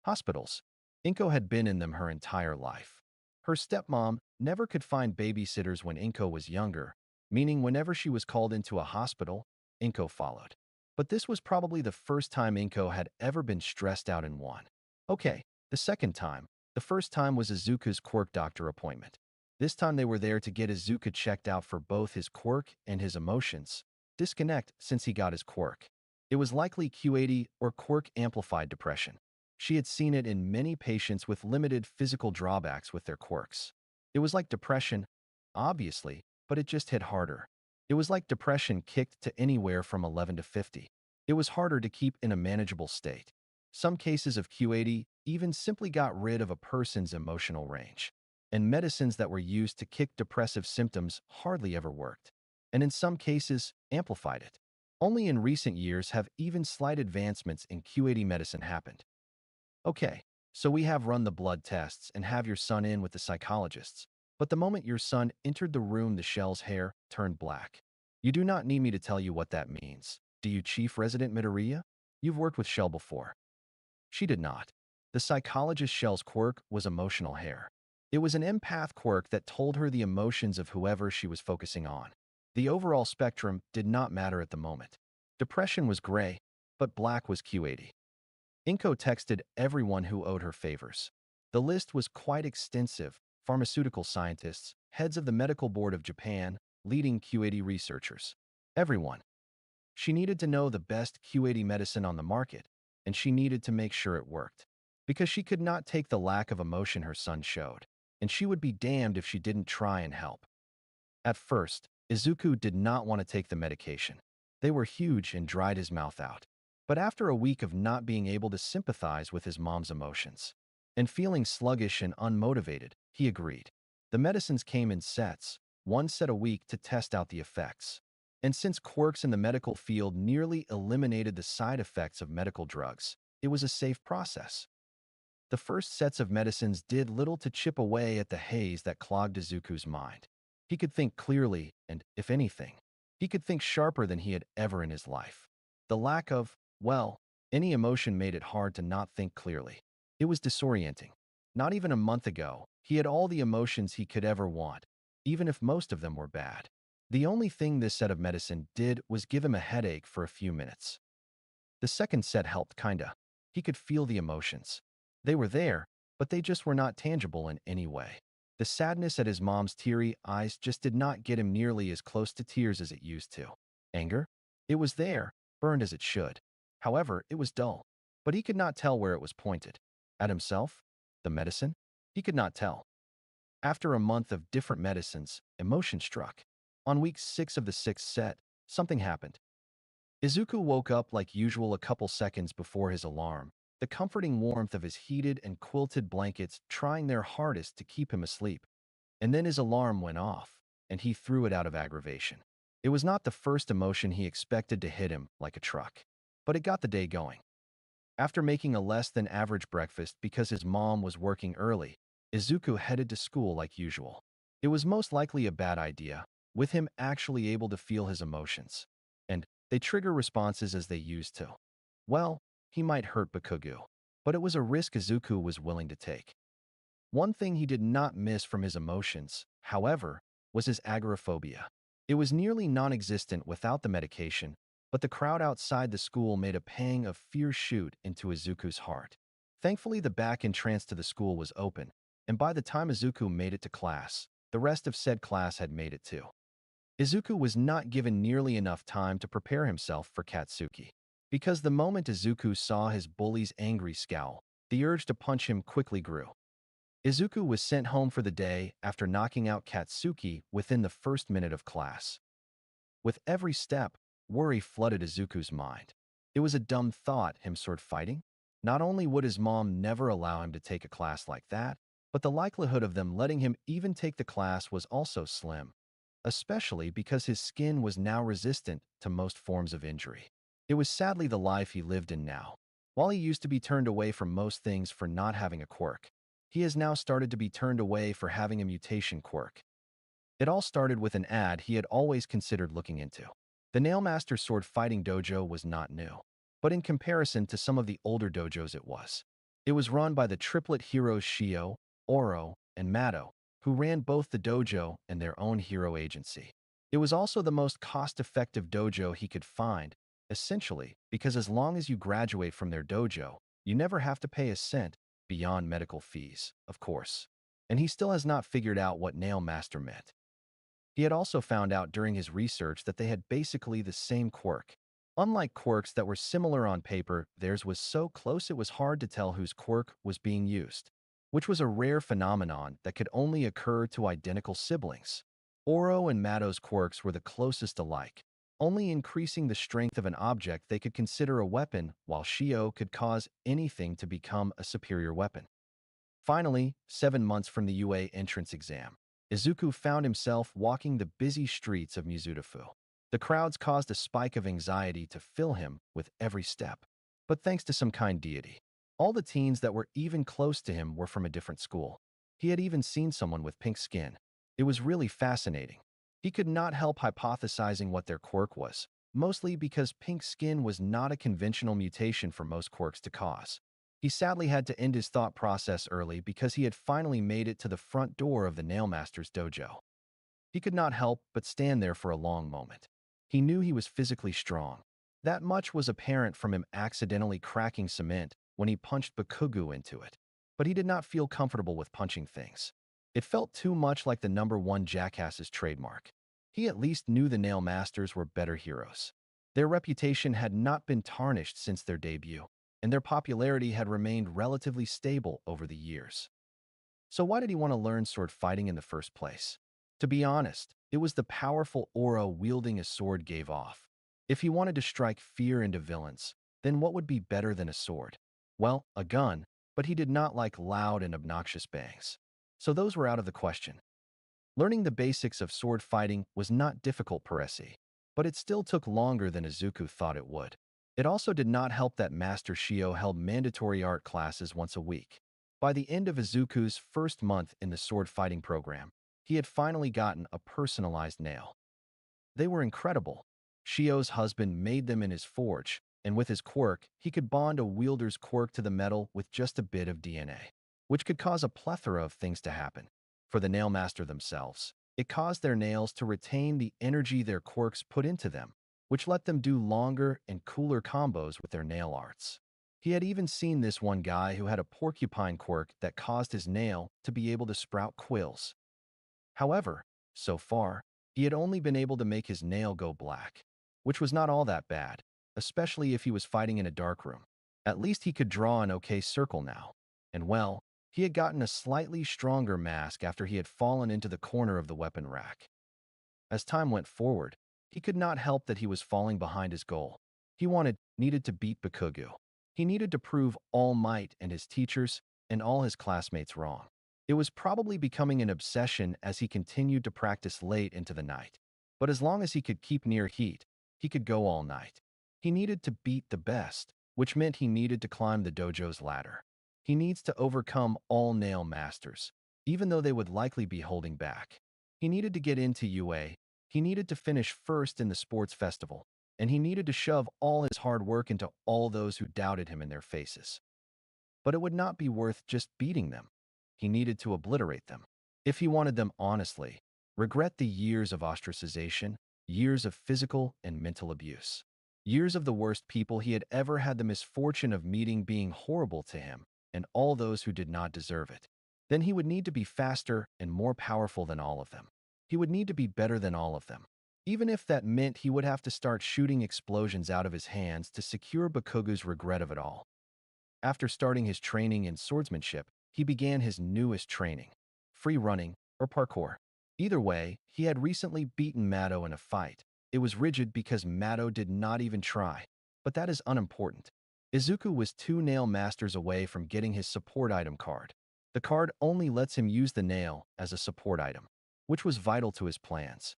Hospitals. Inko had been in them her entire life. Her stepmom never could find babysitters when Inko was younger, meaning whenever she was called into a hospital, Inko followed. But this was probably the first time Inko had ever been stressed out in one. Okay, the second time. The first time was Izuku's Quirk doctor appointment. This time they were there to get Izuku checked out for both his quirk and his emotions. Disconnect since he got his quirk. It was likely Q80 or quirk amplified depression. She had seen it in many patients with limited physical drawbacks with their quirks. It was like depression, obviously, but it just hit harder. It was like depression kicked to anywhere from 11 to 50. It was harder to keep in a manageable state. Some cases of Q80 even simply got rid of a person's emotional range. And medicines that were used to kick depressive symptoms hardly ever worked. And in some cases, amplified it. Only in recent years have even slight advancements in Q80 medicine happened. Okay, so we have run the blood tests and have your son in with the psychologists. But the moment your son entered the room, the Shell's hair turned black. You do not need me to tell you what that means. Do you, Chief Resident Midoriya? You've worked with Shell before. She did not. The psychologist Shell's quirk was emotional hair. It was an empath quirk that told her the emotions of whoever she was focusing on. The overall spectrum did not matter at the moment. Depression was gray, but black was Q80. Inko texted everyone who owed her favors. The list was quite extensive: pharmaceutical scientists, heads of the Medical Board of Japan, leading Q80 researchers. Everyone. She needed to know the best Q80 medicine on the market, and she needed to make sure it worked. Because she could not take the lack of emotion her son showed, and she would be damned if she didn't try and help. At first, Izuku did not want to take the medication. They were huge and dried his mouth out. But after a week of not being able to sympathize with his mom's emotions and feeling sluggish and unmotivated, he agreed. The medicines came in sets, one set a week to test out the effects. And since quirks in the medical field nearly eliminated the side effects of medical drugs, it was a safe process. The first sets of medicines did little to chip away at the haze that clogged Izuku's mind. He could think clearly, and, if anything, he could think sharper than he had ever in his life. The lack of, well, any emotion made it hard to not think clearly. It was disorienting. Not even a month ago, he had all the emotions he could ever want, even if most of them were bad. The only thing this set of medicine did was give him a headache for a few minutes. The second set helped kinda. He could feel the emotions. They were there, but they just were not tangible in any way. The sadness at his mom's teary eyes just did not get him nearly as close to tears as it used to. Anger? It was there, burned as it should. However, it was dull. But he could not tell where it was pointed. At himself? The medicine? He could not tell. After a month of different medicines, emotion struck. On week 6 of the sixth set, something happened. Izuku woke up like usual a couple seconds before his alarm, the comforting warmth of his heated and quilted blankets trying their hardest to keep him asleep. And then his alarm went off, and he threw it out of aggravation. It was not the first emotion he expected to hit him like a truck, but it got the day going. After making a less than average breakfast because his mom was working early, Izuku headed to school like usual. It was most likely a bad idea, with him actually able to feel his emotions. And they trigger responses as they used to. Well, he might hurt Bakugo, but it was a risk Izuku was willing to take. One thing he did not miss from his emotions, however, was his agoraphobia. It was nearly non-existent without the medication, but the crowd outside the school made a pang of fear shoot into Izuku's heart. Thankfully, the back entrance to the school was open, and by the time Izuku made it to class, the rest of said class had made it too. Izuku was not given nearly enough time to prepare himself for Katsuki. Because the moment Izuku saw his bully's angry scowl, the urge to punch him quickly grew. Izuku was sent home for the day after knocking out Katsuki within the first minute of class. With every step, worry flooded Izuku's mind. It was a dumb thought, him sword fighting? Not only would his mom never allow him to take a class like that, but the likelihood of them letting him even take the class was also slim, especially because his skin was now resistant to most forms of injury. It was sadly the life he lived in now. While he used to be turned away from most things for not having a quirk, he has now started to be turned away for having a mutation quirk. It all started with an ad he had always considered looking into. The Nailmaster sword fighting dojo was not new. but in comparison to some of the older dojos it was. It was run by the triplet heroes Shio, Oro, and Mado, who ran both the dojo and their own hero agency. It was also the most cost-effective dojo he could find, essentially because as long as you graduate from their dojo, you never have to pay a cent beyond medical fees, of course. And he still has not figured out what Nail Master meant. He had also found out during his research that they had basically the same quirk. Unlike quirks that were similar on paper, theirs was so close it was hard to tell whose quirk was being used, which was a rare phenomenon that could only occur to identical siblings. Oro and Mado's quirks were the closest alike, only increasing the strength of an object they could consider a weapon, while Shio could cause anything to become a superior weapon. Finally, 7 months from the UA entrance exam, Izuku found himself walking the busy streets of Mizudafu. The crowds caused a spike of anxiety to fill him with every step. But thanks to some kind deity, all the teens that were even close to him were from a different school. He had even seen someone with pink skin. It was really fascinating. He could not help hypothesizing what their quirk was, mostly because pink skin was not a conventional mutation for most quirks to cause. He sadly had to end his thought process early because he had finally made it to the front door of the Nailmaster's dojo. He could not help but stand there for a long moment. He knew he was physically strong. That much was apparent from him accidentally cracking cement when he punched Bakugu into it. But he did not feel comfortable with punching things. It felt too much like the #1 jackass's trademark. He at least knew the Nail Masters were better heroes. Their reputation had not been tarnished since their debut, and their popularity had remained relatively stable over the years. So why did he want to learn sword fighting in the first place? To be honest, it was the powerful aura wielding a sword gave off. If he wanted to strike fear into villains, then what would be better than a sword? Well, a gun, but he did not like loud and obnoxious bangs. So those were out of the question. Learning the basics of sword fighting was not difficult per se, but it still took longer than Izuku thought it would. It also did not help that Master Shio held mandatory art classes once a week. By the end of Izuku's first month in the sword fighting program, he had finally gotten a personalized nail. They were incredible. Shio's husband made them in his forge, and with his quirk, he could bond a wielder's quirk to the metal with just a bit of DNA, which could cause a plethora of things to happen. For the nail master themselves, it caused their nails to retain the energy their quirks put into them, which let them do longer and cooler combos with their nail arts. He had even seen this one guy who had a porcupine quirk that caused his nail to be able to sprout quills. However, so far, he had only been able to make his nail go black, which was not all that bad, especially if he was fighting in a dark room. At least he could draw an okay circle now. And well, he had gotten a slightly stronger mask after he had fallen into the corner of the weapon rack. As time went forward, he could not help that he was falling behind his goal. He needed to beat Bakugu. He needed to prove All Might and his teachers and all his classmates wrong. It was probably becoming an obsession as he continued to practice late into the night. But as long as he could keep near heat, he could go all night. He needed to beat the best, which meant he needed to climb the dojo's ladder. He needs to overcome all nail masters, even though they would likely be holding back. He needed to get into UA, he needed to finish first in the sports festival, and he needed to shove all his hard work into all those who doubted him in their faces. But it would not be worth just beating them. He needed to obliterate them. If he wanted them honestly, regret the years of ostracization, years of physical and mental abuse, years of the worst people he had ever had the misfortune of meeting being horrible to him, and all those who did not deserve it. Then he would need to be faster and more powerful than all of them. He would need to be better than all of them. Even if that meant he would have to start shooting explosions out of his hands to secure Bakugu's regret of it all. After starting his training in swordsmanship, he began his newest training, free running or parkour. Either way, he had recently beaten Mado in a fight. It was rigid because Mado did not even try, but that is unimportant. Izuku was 2 nail masters away from getting his support item card. The card only lets him use the nail as a support item, which was vital to his plans.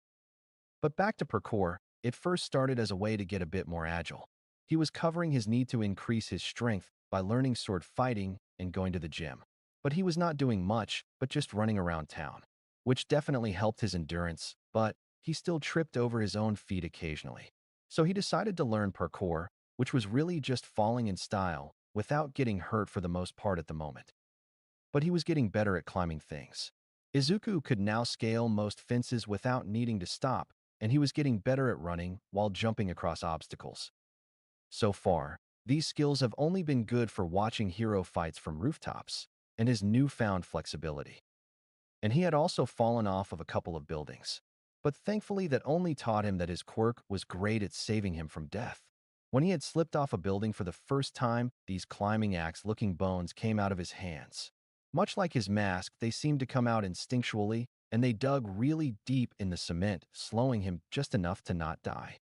But back to parkour, it first started as a way to get a bit more agile. He was covering his need to increase his strength by learning sword fighting and going to the gym. But he was not doing much, but just running around town, which definitely helped his endurance, but he still tripped over his own feet occasionally. So he decided to learn parkour, which was really just falling in style without getting hurt for the most part at the moment. But he was getting better at climbing things. Izuku could now scale most fences without needing to stop, and he was getting better at running while jumping across obstacles. So far, these skills have only been good for watching hero fights from rooftops and his newfound flexibility. And he had also fallen off of a couple of buildings. But thankfully that only taught him that his quirk was great at saving him from death. When he had slipped off a building for the first time, these climbing axe-looking bones came out of his hands. Much like his mask, they seemed to come out instinctually, and they dug really deep in the cement, slowing him just enough to not die.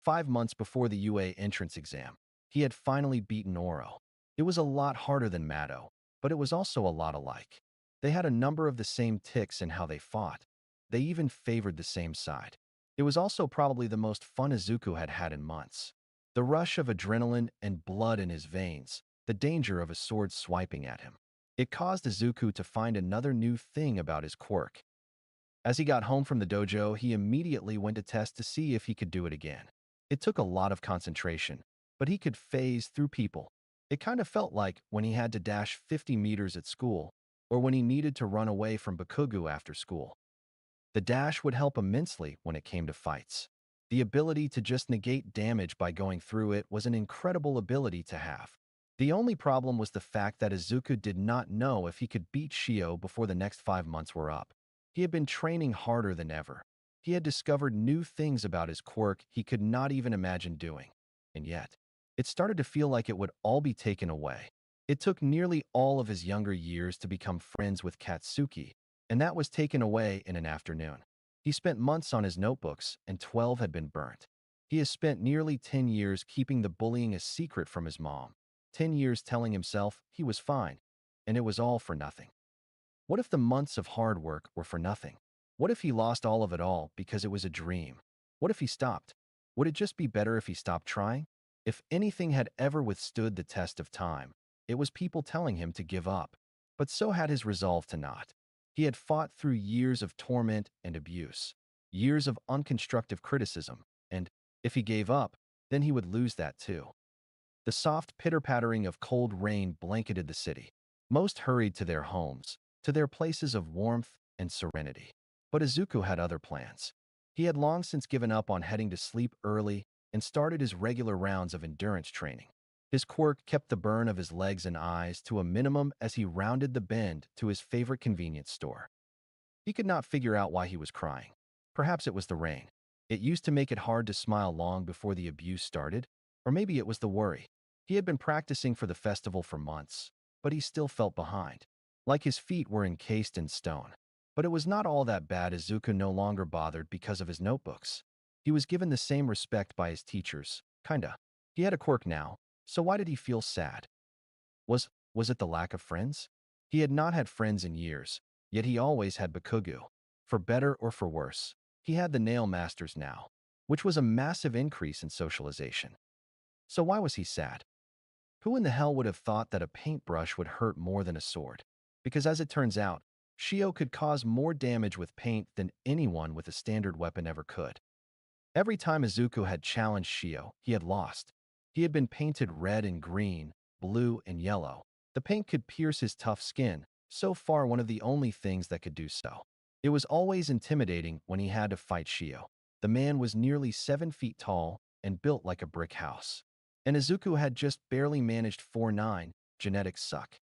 5 months before the UA entrance exam, he had finally beaten Oro. It was a lot harder than Mado, but it was also a lot alike. They had a number of the same tics in how they fought. They even favored the same side. It was also probably the most fun Izuku had had in months. The rush of adrenaline and blood in his veins, the danger of a sword swiping at him. It caused Izuku to find another new thing about his quirk. As he got home from the dojo, he immediately went to test to see if he could do it again. It took a lot of concentration, but he could phase through people. It kind of felt like when he had to dash 50 meters at school, or when he needed to run away from Bakugu after school. The dash would help immensely when it came to fights. The ability to just negate damage by going through it was an incredible ability to have. The only problem was the fact that Izuku did not know if he could beat Shio before the next 5 months were up. He had been training harder than ever. He had discovered new things about his quirk he could not even imagine doing. And yet, it started to feel like it would all be taken away. It took nearly all of his younger years to become friends with Katsuki, and that was taken away in an afternoon. He spent months on his notebooks, and 12 had been burnt. He has spent nearly 10 years keeping the bullying a secret from his mom. 10 years telling himself he was fine, and it was all for nothing. What if the months of hard work were for nothing? What if he lost all of it all because it was a dream? What if he stopped? Would it just be better if he stopped trying? If anything had ever withstood the test of time, it was people telling him to give up. But so had his resolve to not. He had fought through years of torment and abuse, years of unconstructive criticism, and if he gave up, then he would lose that too. The soft pitter-pattering of cold rain blanketed the city. Most hurried to their homes, to their places of warmth and serenity. But Izuku had other plans. He had long since given up on heading to sleep early and started his regular rounds of endurance training. His quirk kept the burn of his legs and eyes to a minimum as he rounded the bend to his favorite convenience store. He could not figure out why he was crying. Perhaps it was the rain. It used to make it hard to smile long before the abuse started, or maybe it was the worry. He had been practicing for the festival for months, but he still felt behind, like his feet were encased in stone. But it was not all that bad. Izuku no longer bothered because of his notebooks. He was given the same respect by his teachers, kinda. He had a quirk now, so why did he feel sad? Was it the lack of friends? He had not had friends in years, yet he always had Bakugu. For better or for worse, he had the nail masters now, which was a massive increase in socialization. So why was he sad? Who in the hell would have thought that a paintbrush would hurt more than a sword? Because as it turns out, Shio could cause more damage with paint than anyone with a standard weapon ever could. Every time Izuku had challenged Shio, he had lost. He had been painted red and green, blue and yellow. The paint could pierce his tough skin, so far one of the only things that could do so. It was always intimidating when he had to fight Shio. The man was nearly 7 feet tall and built like a brick house. And Izuku had just barely managed 4'9", genetics suck.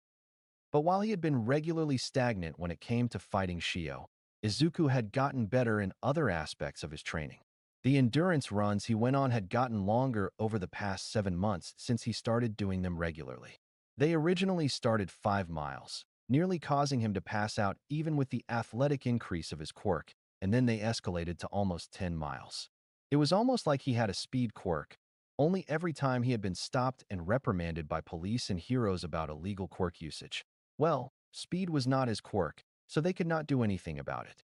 But while he had been regularly stagnant when it came to fighting Shio, Izuku had gotten better in other aspects of his training. The endurance runs he went on had gotten longer over the past 7 months since he started doing them regularly. They originally started 5 miles, nearly causing him to pass out even with the athletic increase of his quirk, and then they escalated to almost 10 miles. It was almost like he had a speed quirk, only every time he had been stopped and reprimanded by police and heroes about illegal quirk usage. Well, speed was not his quirk, so they could not do anything about it.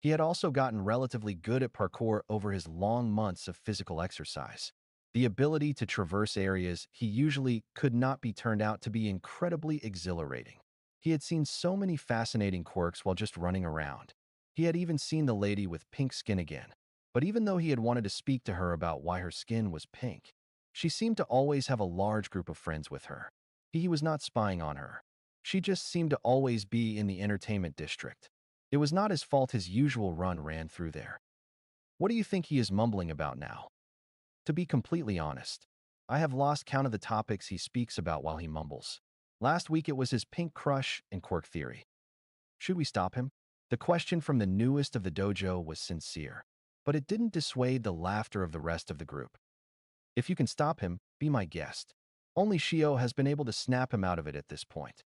He had also gotten relatively good at parkour over his long months of physical exercise. The ability to traverse areas he usually could not be turned out to be incredibly exhilarating. He had seen so many fascinating quirks while just running around. He had even seen the lady with pink skin again. But even though he had wanted to speak to her about why her skin was pink, She seemed to always have a large group of friends with her. He was not spying on her. She just seemed to always be in the entertainment district. It was not his fault his usual run ran through there. What do you think he is mumbling about now? To be completely honest, I have lost count of the topics he speaks about while he mumbles. Last week it was his pink crush and Quirk theory. Should we stop him? The question from the newest of the dojo was sincere, but it didn't dissuade the laughter of the rest of the group. If you can stop him, be my guest. Only Shio has been able to snap him out of it at this point.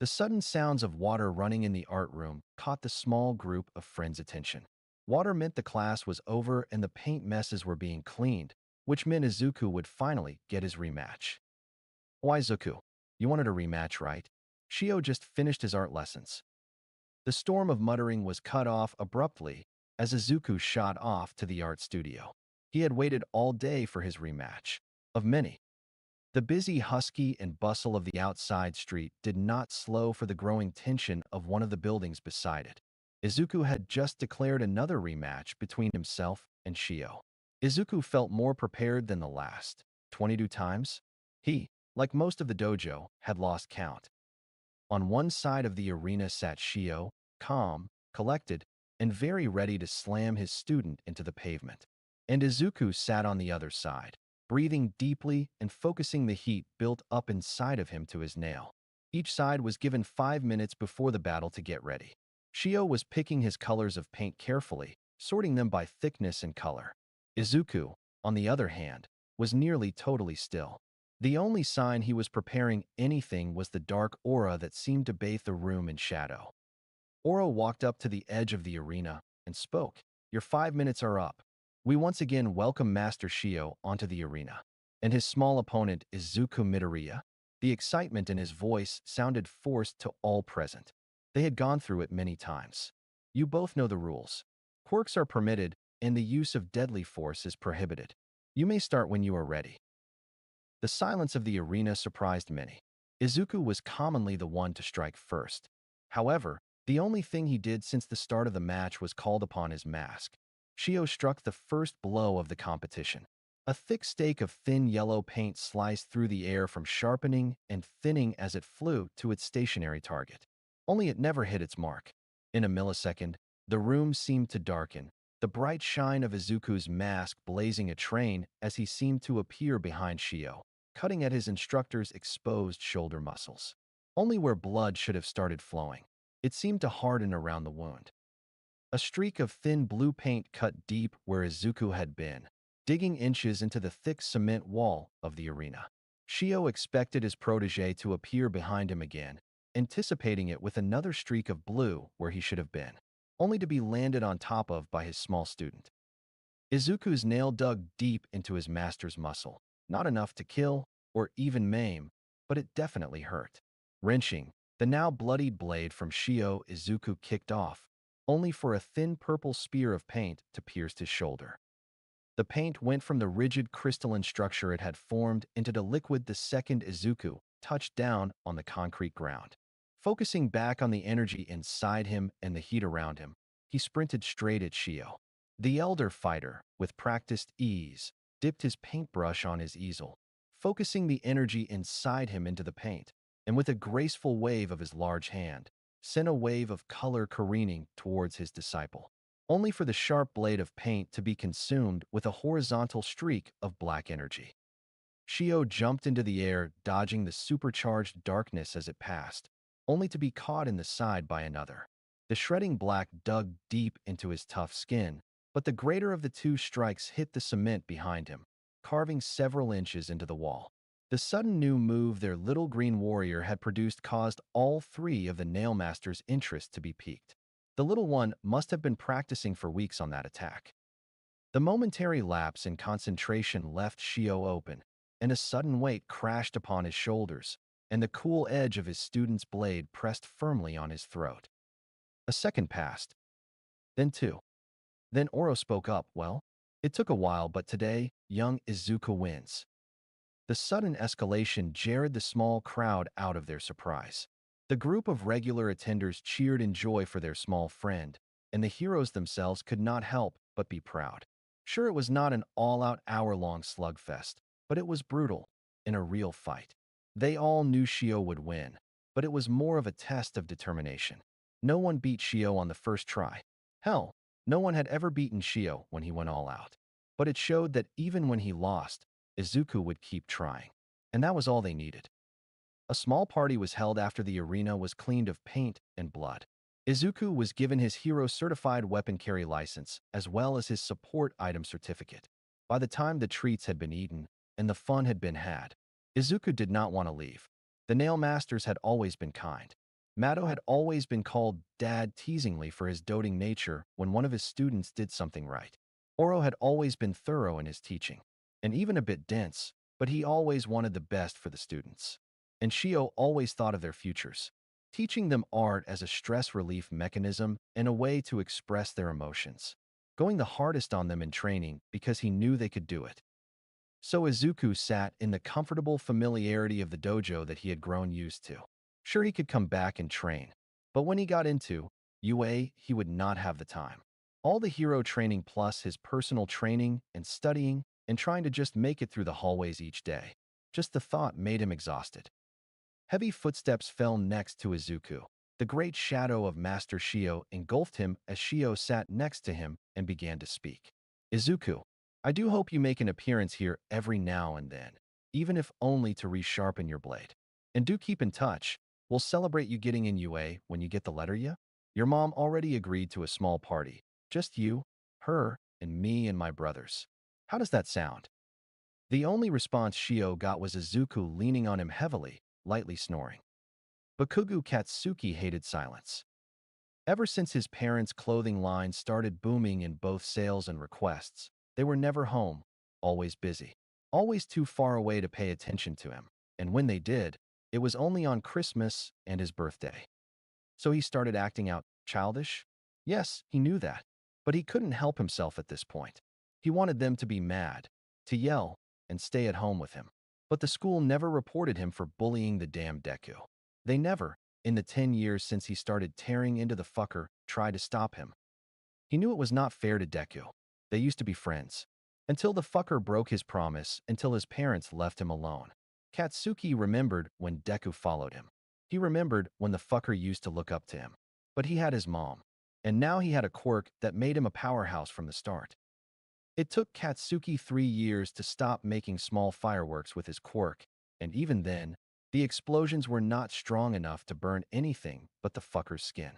The sudden sounds of water running in the art room caught the small group of friends' attention. Water meant the class was over and the paint messes were being cleaned, which meant Izuku would finally get his rematch. Why Izuku? You wanted a rematch, right? Shio just finished his art lessons. The storm of muttering was cut off abruptly as Izuku shot off to the art studio. He had waited all day for his rematch. Of many. The busy husky and bustle of the outside street did not slow for the growing tension of one of the buildings beside it. Izuku had just declared another rematch between himself and Shio. Izuku felt more prepared than the last 22 times. He, like most of the dojo, had lost count. On one side of the arena sat Shio, calm, collected, and very ready to slam his student into the pavement. And Izuku sat on the other side, breathing deeply and focusing the heat built up inside of him to his nail. Each side was given 5 minutes before the battle to get ready. Shio was picking his colors of paint carefully, sorting them by thickness and color. Izuku, on the other hand, was nearly totally still. The only sign he was preparing anything was the dark aura that seemed to bathe the room in shadow. Oro walked up to the edge of the arena and spoke. Your 5 minutes are up. We once again welcome Master Shio onto the arena. And his small opponent is Izuku Midoriya. The excitement in his voice sounded forced to all present. They had gone through it many times. You both know the rules. Quirks are permitted, and the use of deadly force is prohibited. You may start when you are ready. The silence of the arena surprised many. Izuku was commonly the one to strike first. However, the only thing he did since the start of the match was called upon his mask. Shio struck the first blow of the competition. A thick stake of thin yellow paint sliced through the air from sharpening and thinning as it flew to its stationary target. Only it never hit its mark. In a millisecond, the room seemed to darken, the bright shine of Izuku's mask blazing a train as he seemed to appear behind Shio, cutting at his instructor's exposed shoulder muscles. Only where blood should have started flowing. It seemed to harden around the wound. A streak of thin blue paint cut deep where Izuku had been, digging inches into the thick cement wall of the arena. Shio expected his protege to appear behind him again, anticipating it with another streak of blue where he should have been, only to be landed on top of by his small student. Izuku's nail dug deep into his master's muscle, not enough to kill or even maim, but it definitely hurt. Wrenching, the now bloodied blade from Shio, Izuku kicked off, only for a thin purple spear of paint to pierce his shoulder. The paint went from the rigid crystalline structure it had formed into the liquid the second Izuku touched down on the concrete ground. Focusing back on the energy inside him and the heat around him, he sprinted straight at Shio. The elder fighter, with practiced ease, dipped his paintbrush on his easel, focusing the energy inside him into the paint, and with a graceful wave of his large hand, sent a wave of color careening towards his disciple, only for the sharp blade of paint to be consumed with a horizontal streak of black energy. Shio jumped into the air, dodging the supercharged darkness as it passed, only to be caught in the side by another. The shredding black dug deep into his tough skin, but the greater of the two strikes hit the cement behind him, carving several inches into the wall. The sudden new move their little green warrior had produced caused all three of the Nailmaster's interest to be piqued. The little one must have been practicing for weeks on that attack. The momentary lapse in concentration left Shio open, and a sudden weight crashed upon his shoulders, and the cool edge of his student's blade pressed firmly on his throat. A second passed. Then two. Then Oro spoke up. Well, it took a while, but today, young Izuku wins. The sudden escalation jarred the small crowd out of their surprise. The group of regular attenders cheered in joy for their small friend, and the heroes themselves could not help but be proud. Sure, it was not an all-out hour-long slugfest, but it was brutal, in a real fight. They all knew Shio would win, but it was more of a test of determination. No one beat Shio on the first try. Hell, no one had ever beaten Shio when he went all out. But it showed that even when he lost, Izuku would keep trying. And that was all they needed. A small party was held after the arena was cleaned of paint and blood. Izuku was given his hero-certified weapon carry license as well as his support item certificate. By the time the treats had been eaten and the fun had been had, Izuku did not want to leave. The Nail Masters had always been kind. Mado had always been called Dad teasingly for his doting nature when one of his students did something right. Oro had always been thorough in his teaching, and even a bit dense, but he always wanted the best for the students. And Shio always thought of their futures, teaching them art as a stress relief mechanism and a way to express their emotions, going the hardest on them in training because he knew they could do it. So Izuku sat in the comfortable familiarity of the dojo that he had grown used to. Sure, he could come back and train, but when he got into UA, he would not have the time. All the hero training plus his personal training and studying and trying to just make it through the hallways each day. Just the thought made him exhausted. Heavy footsteps fell next to Izuku. The great shadow of Master Shio engulfed him as Shio sat next to him and began to speak. Izuku, I do hope you make an appearance here every now and then, even if only to resharpen your blade. And do keep in touch. We'll celebrate you getting in UA when you get the letter, yeah? Your mom already agreed to a small party. Just you, her, and me and my brothers. How does that sound? The only response Shio got was Izuku leaning on him heavily, lightly snoring. Bakugo Katsuki hated silence. Ever since his parents' clothing line started booming in both sales and requests, they were never home, always busy, always too far away to pay attention to him. And when they did, it was only on Christmas and his birthday. So he started acting out childish? Yes, he knew that. But he couldn't help himself at this point. He wanted them to be mad, to yell, and stay at home with him. But the school never reported him for bullying the damn Deku. They never, in the 10 years since he started tearing into the fucker, tried to stop him. He knew it was not fair to Deku. They used to be friends. Until the fucker broke his promise, until his parents left him alone. Katsuki remembered when Deku followed him. He remembered when the fucker used to look up to him. But he had his mom. And now he had a quirk that made him a powerhouse from the start. It took Katsuki 3 years to stop making small fireworks with his quirk, and even then, the explosions were not strong enough to burn anything but the fucker's skin.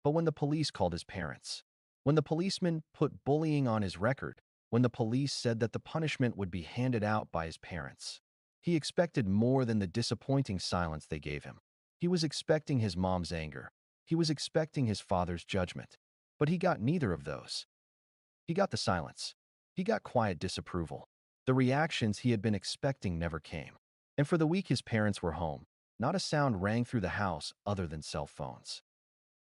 But when the police called his parents, when the policeman put bullying on his record, when the police said that the punishment would be handed out by his parents, he expected more than the disappointing silence they gave him. He was expecting his mom's anger. He was expecting his father's judgment. But he got neither of those. He got the silence. He got quiet disapproval. The reactions he had been expecting never came. And for the week his parents were home, not a sound rang through the house other than cell phones.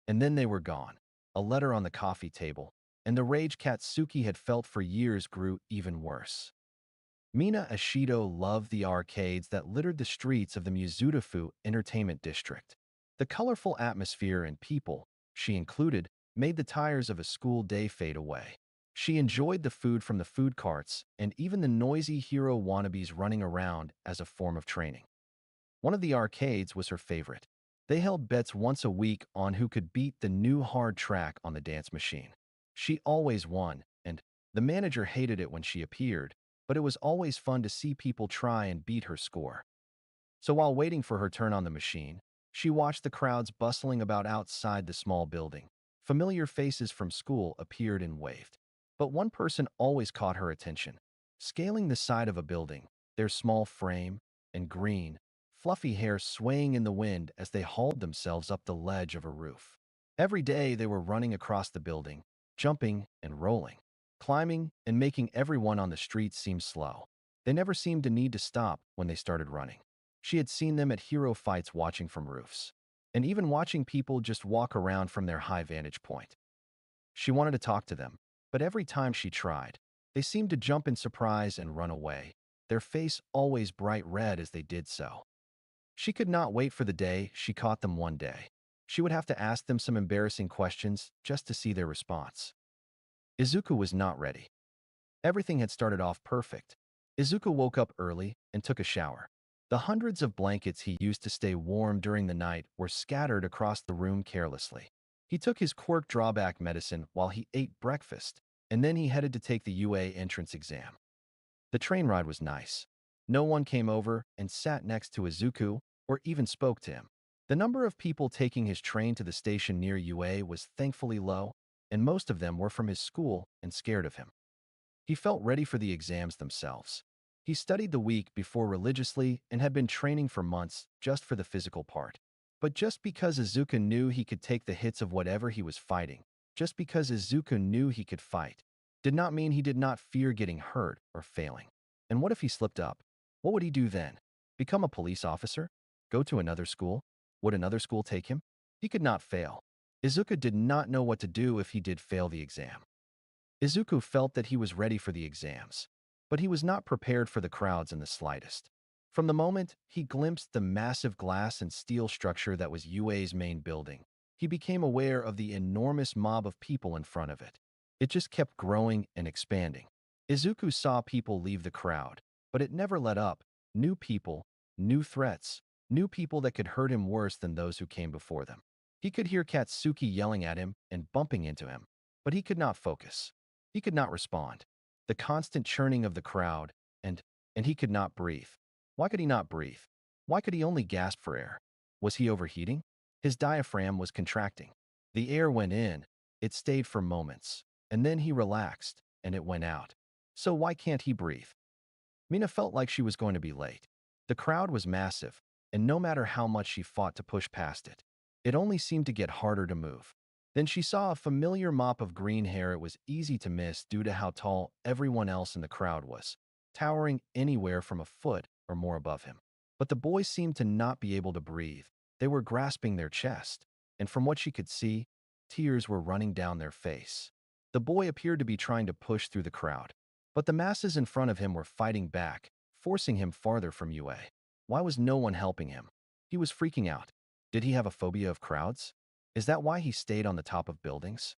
And then they were gone. A letter on the coffee table, and the rage Katsuki had felt for years grew even worse. Mina Ashido loved the arcades that littered the streets of the Mizudafu Entertainment District. The colorful atmosphere and people, she included, made the tires of a school day fade away. She enjoyed the food from the food carts and even the noisy hero wannabes running around as a form of training. One of the arcades was her favorite. They held bets once a week on who could beat the new hard track on the dance machine. She always won, and the manager hated it when she appeared, but it was always fun to see people try and beat her score. So while waiting for her turn on the machine, she watched the crowds bustling about outside the small building. Familiar faces from school appeared and waved. But one person always caught her attention. Scaling the side of a building, their small frame and green, fluffy hair swaying in the wind as they hauled themselves up the ledge of a roof. Every day they were running across the building, jumping and rolling, climbing and making everyone on the street seem slow. They never seemed to need to stop when they started running. She had seen them at hero fights watching from roofs, and even watching people just walk around from their high vantage point. She wanted to talk to them, but every time she tried, they seemed to jump in surprise and run away, their face always bright red as they did so. She could not wait for the day she caught them one day. She would have to ask them some embarrassing questions just to see their response. Izuku was not ready. Everything had started off perfect. Izuku woke up early and took a shower. The hundreds of blankets he used to stay warm during the night were scattered across the room carelessly. He took his quirk drawback medicine while he ate breakfast, and then he headed to take the UA entrance exam. The train ride was nice. No one came over and sat next to Izuku or even spoke to him. The number of people taking his train to the station near UA was thankfully low, and most of them were from his school and scared of him. He felt ready for the exams themselves. He studied the week before religiously and had been training for months just for the physical part. But just because Izuku knew he could take the hits of whatever he was fighting, just because Izuku knew he could fight, did not mean he did not fear getting hurt or failing. And what if he slipped up? What would he do then? Become a police officer? Go to another school? Would another school take him? He could not fail. Izuku did not know what to do if he did fail the exam. Izuku felt that he was ready for the exams, but he was not prepared for the crowds in the slightest. From the moment he glimpsed the massive glass and steel structure that was UA's main building, he became aware of the enormous mob of people in front of it. It just kept growing and expanding. Izuku saw people leave the crowd, but it never let up. New people, new threats, new people that could hurt him worse than those who came before them. He could hear Katsuki yelling at him and bumping into him, but he could not focus. He could not respond. The constant churning of the crowd, and he could not breathe. Why could he not breathe? Why could he only gasp for air? Was he overheating? His diaphragm was contracting. The air went in, it stayed for moments, and then he relaxed, and it went out. So why can't he breathe? Mina felt like she was going to be late. The crowd was massive, and no matter how much she fought to push past it, it only seemed to get harder to move. Then she saw a familiar mop of green hair it was easy to miss due to how tall everyone else in the crowd was, towering anywhere from a foot or more above him. But the boys seemed to not be able to breathe. They were grasping their chest, and from what she could see, tears were running down their face. The boy appeared to be trying to push through the crowd, but the masses in front of him were fighting back, forcing him farther from UA. Why was no one helping him? He was freaking out. Did he have a phobia of crowds? Is that why he stayed on the top of buildings?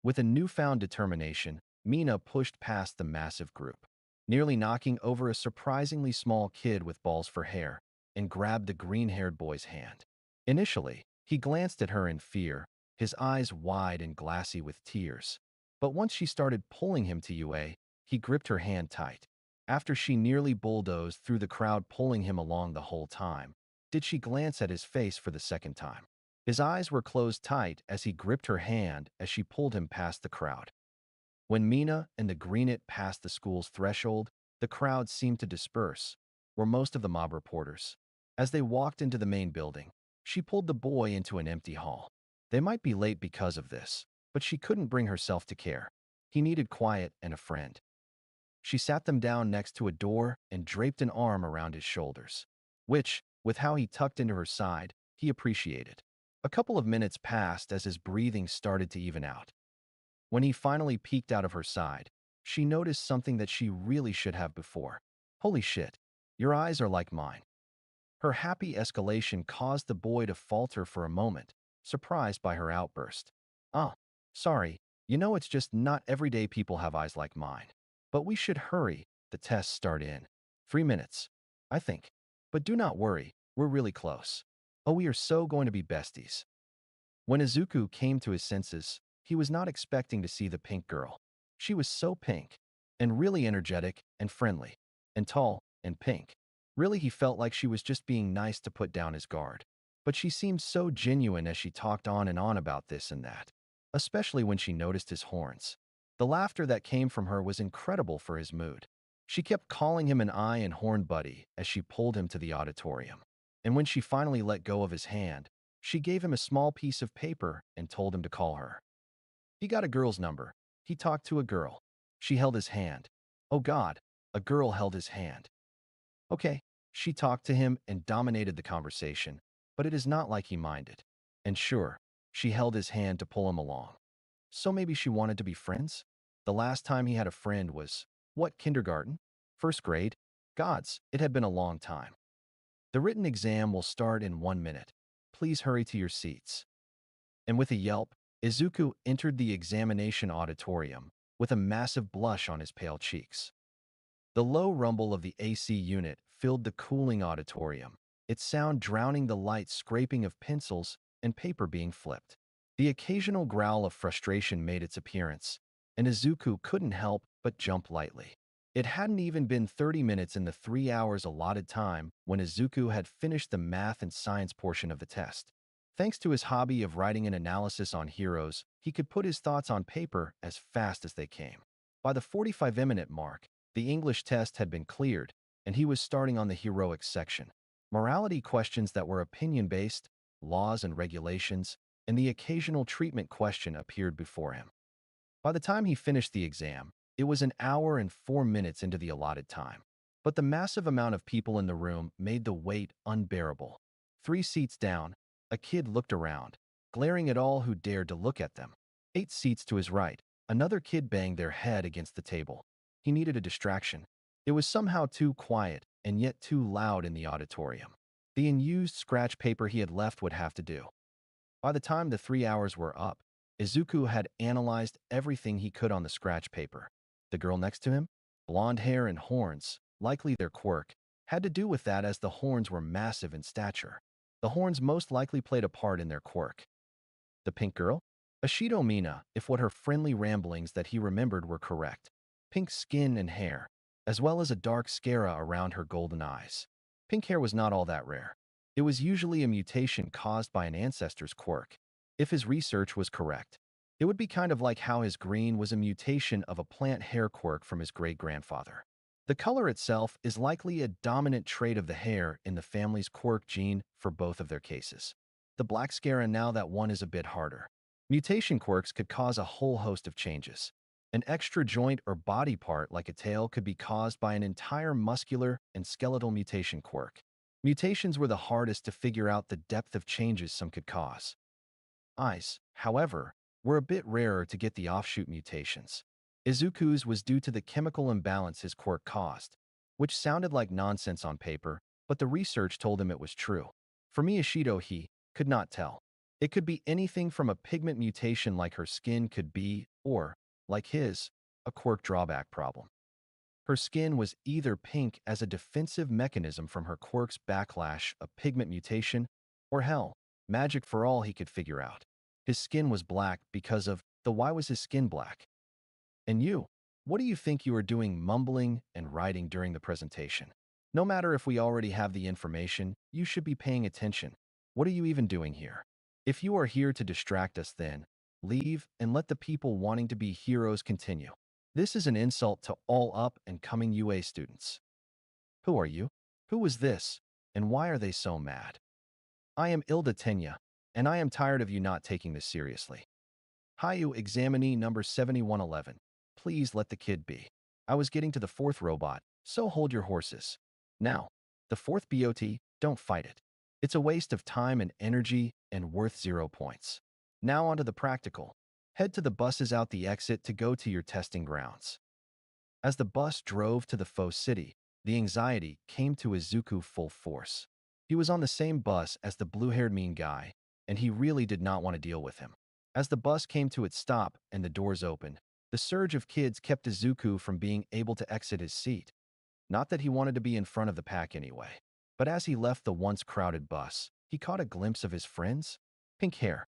With a newfound determination, Mina pushed past the massive group, nearly knocking over a surprisingly small kid with balls for hair, and grabbed the green-haired boy's hand. Initially, he glanced at her in fear, his eyes wide and glassy with tears. But once she started pulling him to UA, he gripped her hand tight. After she nearly bulldozed through the crowd pulling him along the whole time, did she glance at his face for the second time. His eyes were closed tight as he gripped her hand as she pulled him past the crowd. When Mina and the Greenit passed the school's threshold, the crowd seemed to disperse, were most of the mob reporters. As they walked into the main building, she pulled the boy into an empty hall. They might be late because of this, but she couldn't bring herself to care. He needed quiet and a friend. She sat them down next to a door and draped an arm around his shoulders, which, with how he tucked into her side, he appreciated. A couple of minutes passed as his breathing started to even out. When he finally peeked out of her side, she noticed something that she really should have before. Holy shit, your eyes are like mine. Her happy escalation caused the boy to falter for a moment, surprised by her outburst. Ah, sorry, it's just not everyday people have eyes like mine. But we should hurry, the tests start in 3 minutes, I think. But do not worry, we're really close. Oh, we are so going to be besties. When Izuku came to his senses, he was not expecting to see the pink girl. She was so pink, and really energetic and friendly, and tall and pink. Really, he felt like she was just being nice to put down his guard. But she seemed so genuine as she talked on and on about this and that, especially when she noticed his horns. The laughter that came from her was incredible for his mood. She kept calling him an eye and horn buddy as she pulled him to the auditorium. And when she finally let go of his hand, she gave him a small piece of paper and told him to call her. He got a girl's number. He talked to a girl. She held his hand. Oh God, a girl held his hand. Okay, she talked to him and dominated the conversation, but it is not like he minded. And sure, she held his hand to pull him along. So maybe she wanted to be friends? The last time he had a friend was, what, kindergarten? First grade? Gods, it had been a long time. The written exam will start in 1 minute. Please hurry to your seats. And with a yelp, Izuku entered the examination auditorium with a massive blush on his pale cheeks. The low rumble of the AC unit filled the cooling auditorium, its sound drowning the light scraping of pencils and paper being flipped. The occasional growl of frustration made its appearance, and Izuku couldn't help but jump lightly. It hadn't even been 30 minutes in the 3 hours allotted time when Izuku had finished the math and science portion of the test. Thanks to his hobby of writing an analysis on heroes, he could put his thoughts on paper as fast as they came. By the 45-minute mark, the English test had been cleared, and he was starting on the heroics section. Morality questions that were opinion-based, laws and regulations, and the occasional treatment question appeared before him. By the time he finished the exam, it was an hour and 4 minutes into the allotted time. But the massive amount of people in the room made the wait unbearable. 3 seats down, a kid looked around, glaring at all who dared to look at them. 8 seats to his right, another kid banged their head against the table. He needed a distraction. It was somehow too quiet and yet too loud in the auditorium. The unused scratch paper he had left would have to do. By the time the 3 hours were up, Izuku had analyzed everything he could on the scratch paper. The girl next to him, blonde hair and horns, likely their quirk, had to do with that as the horns were massive in stature. The horns most likely played a part in their quirk. The pink girl? Ashido Mina, if what her friendly ramblings that he remembered were correct. Pink skin and hair, as well as a dark scara around her golden eyes. Pink hair was not all that rare. It was usually a mutation caused by an ancestor's quirk. If his research was correct, it would be kind of like how his green was a mutation of a plant hair quirk from his great-grandfather. The color itself is likely a dominant trait of the hair in the family's quirk gene for both of their cases. The black scare, and now that one is a bit harder. Mutation quirks could cause a whole host of changes. An extra joint or body part like a tail could be caused by an entire muscular and skeletal mutation quirk. Mutations were the hardest to figure out the depth of changes some could cause. Eyes, however, were a bit rarer to get the offshoot mutations. Izuku's was due to the chemical imbalance his quirk caused, which sounded like nonsense on paper, but the research told him it was true. For Miyashido, he could not tell. It could be anything from a pigment mutation like her skin could be, or, like his, a quirk drawback problem. Her skin was either pink as a defensive mechanism from her quirk's backlash, a pigment mutation, or hell, magic for all he could figure out. His skin was black because of the why was his skin black? And you, what do you think you are doing mumbling and writing during the presentation? No matter if we already have the information, you should be paying attention. What are you even doing here? If you are here to distract us, then leave and let the people wanting to be heroes continue. This is an insult to all up-and-coming UA students. Who are you? Who is this? And why are they so mad? I am Ilda Tenya, and I am tired of you not taking this seriously. Hayu examinee number 7111. Please let the kid be. I was getting to the 4th robot, so hold your horses. Now, the 4th BOT, don't fight it. It's a waste of time and energy and worth 0 points. Now onto the practical. Head to the buses out the exit to go to your testing grounds. As the bus drove to the faux city, the anxiety came to Izuku full force. He was on the same bus as the blue-haired mean guy, and he really did not want to deal with him. As the bus came to its stop and the doors opened, the surge of kids kept Izuku from being able to exit his seat. Not that he wanted to be in front of the pack anyway. But as he left the once crowded bus, he caught a glimpse of his friends. Pink hair.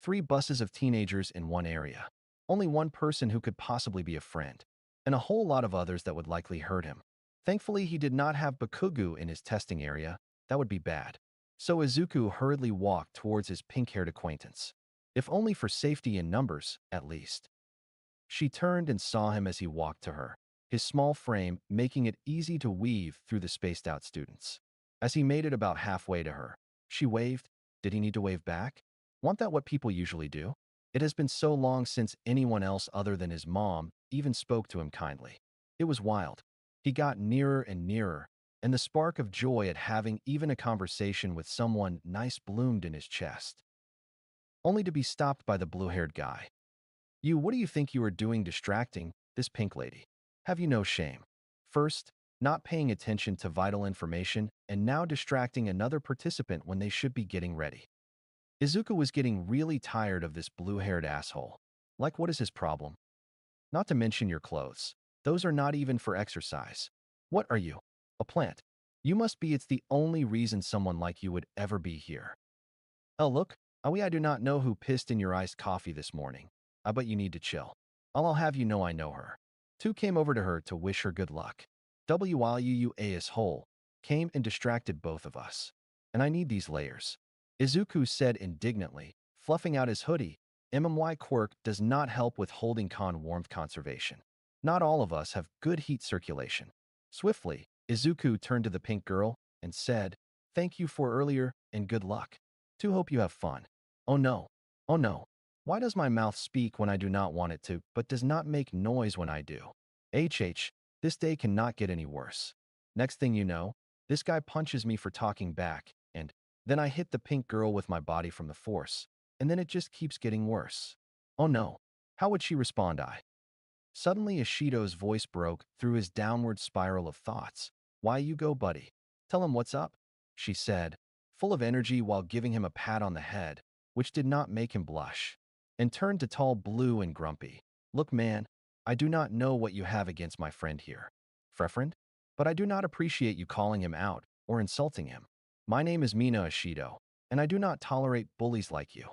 3 buses of teenagers in one area. Only one person who could possibly be a friend, and a whole lot of others that would likely hurt him. Thankfully, he did not have Bakugu in his testing area. That would be bad. So Izuku hurriedly walked towards his pink-haired acquaintance. If only for safety in numbers, at least. She turned and saw him as he walked to her, his small frame making it easy to weave through the spaced-out students. As he made it about halfway to her, she waved. Did he need to wave back? Want that what people usually do? It has been so long since anyone else other than his mom even spoke to him kindly. It was wild. He got nearer and nearer, and the spark of joy at having even a conversation with someone nice bloomed in his chest. Only to be stopped by the blue-haired guy. You, what do you think you are doing distracting this pink lady? Have you no shame? First, not paying attention to vital information, and now distracting another participant when they should be getting ready. Izuku was getting really tired of this blue-haired asshole. Like, what is his problem? Not to mention your clothes. Those are not even for exercise. What are you? A plant. You must be. It's the only reason someone like you would ever be here. Oh, look. Aoi, I do not know who pissed in your iced coffee this morning. But you need to chill. I'll have you know I know her. Two came over to her to wish her good luck. Wuuas hole came and distracted both of us. And I need these layers. Izuku said indignantly, fluffing out his hoodie. Quirk does not help with holding con warmth conservation. Not all of us have good heat circulation. Swiftly, Izuku turned to the pink girl and said, "Thank you for earlier and good luck. To hope you have fun." Oh no. Oh no. Why does my mouth speak when I do not want it to, but does not make noise when I do? This day cannot get any worse. Next thing you know, this guy punches me for talking back, and then I hit the pink girl with my body from the force, and then it just keeps getting worse. Oh no. How would she respond? Suddenly, Ishido's voice broke through his downward spiral of thoughts. "Why you go, buddy? Tell him what's up," she said, full of energy while giving him a pat on the head, which did not make him blush, and turned to tall Blue and grumpy. "Look, man, I do not know what you have against my friend here, friend, but I do not appreciate you calling him out or insulting him. My name is Mina Ishido, and I do not tolerate bullies like you."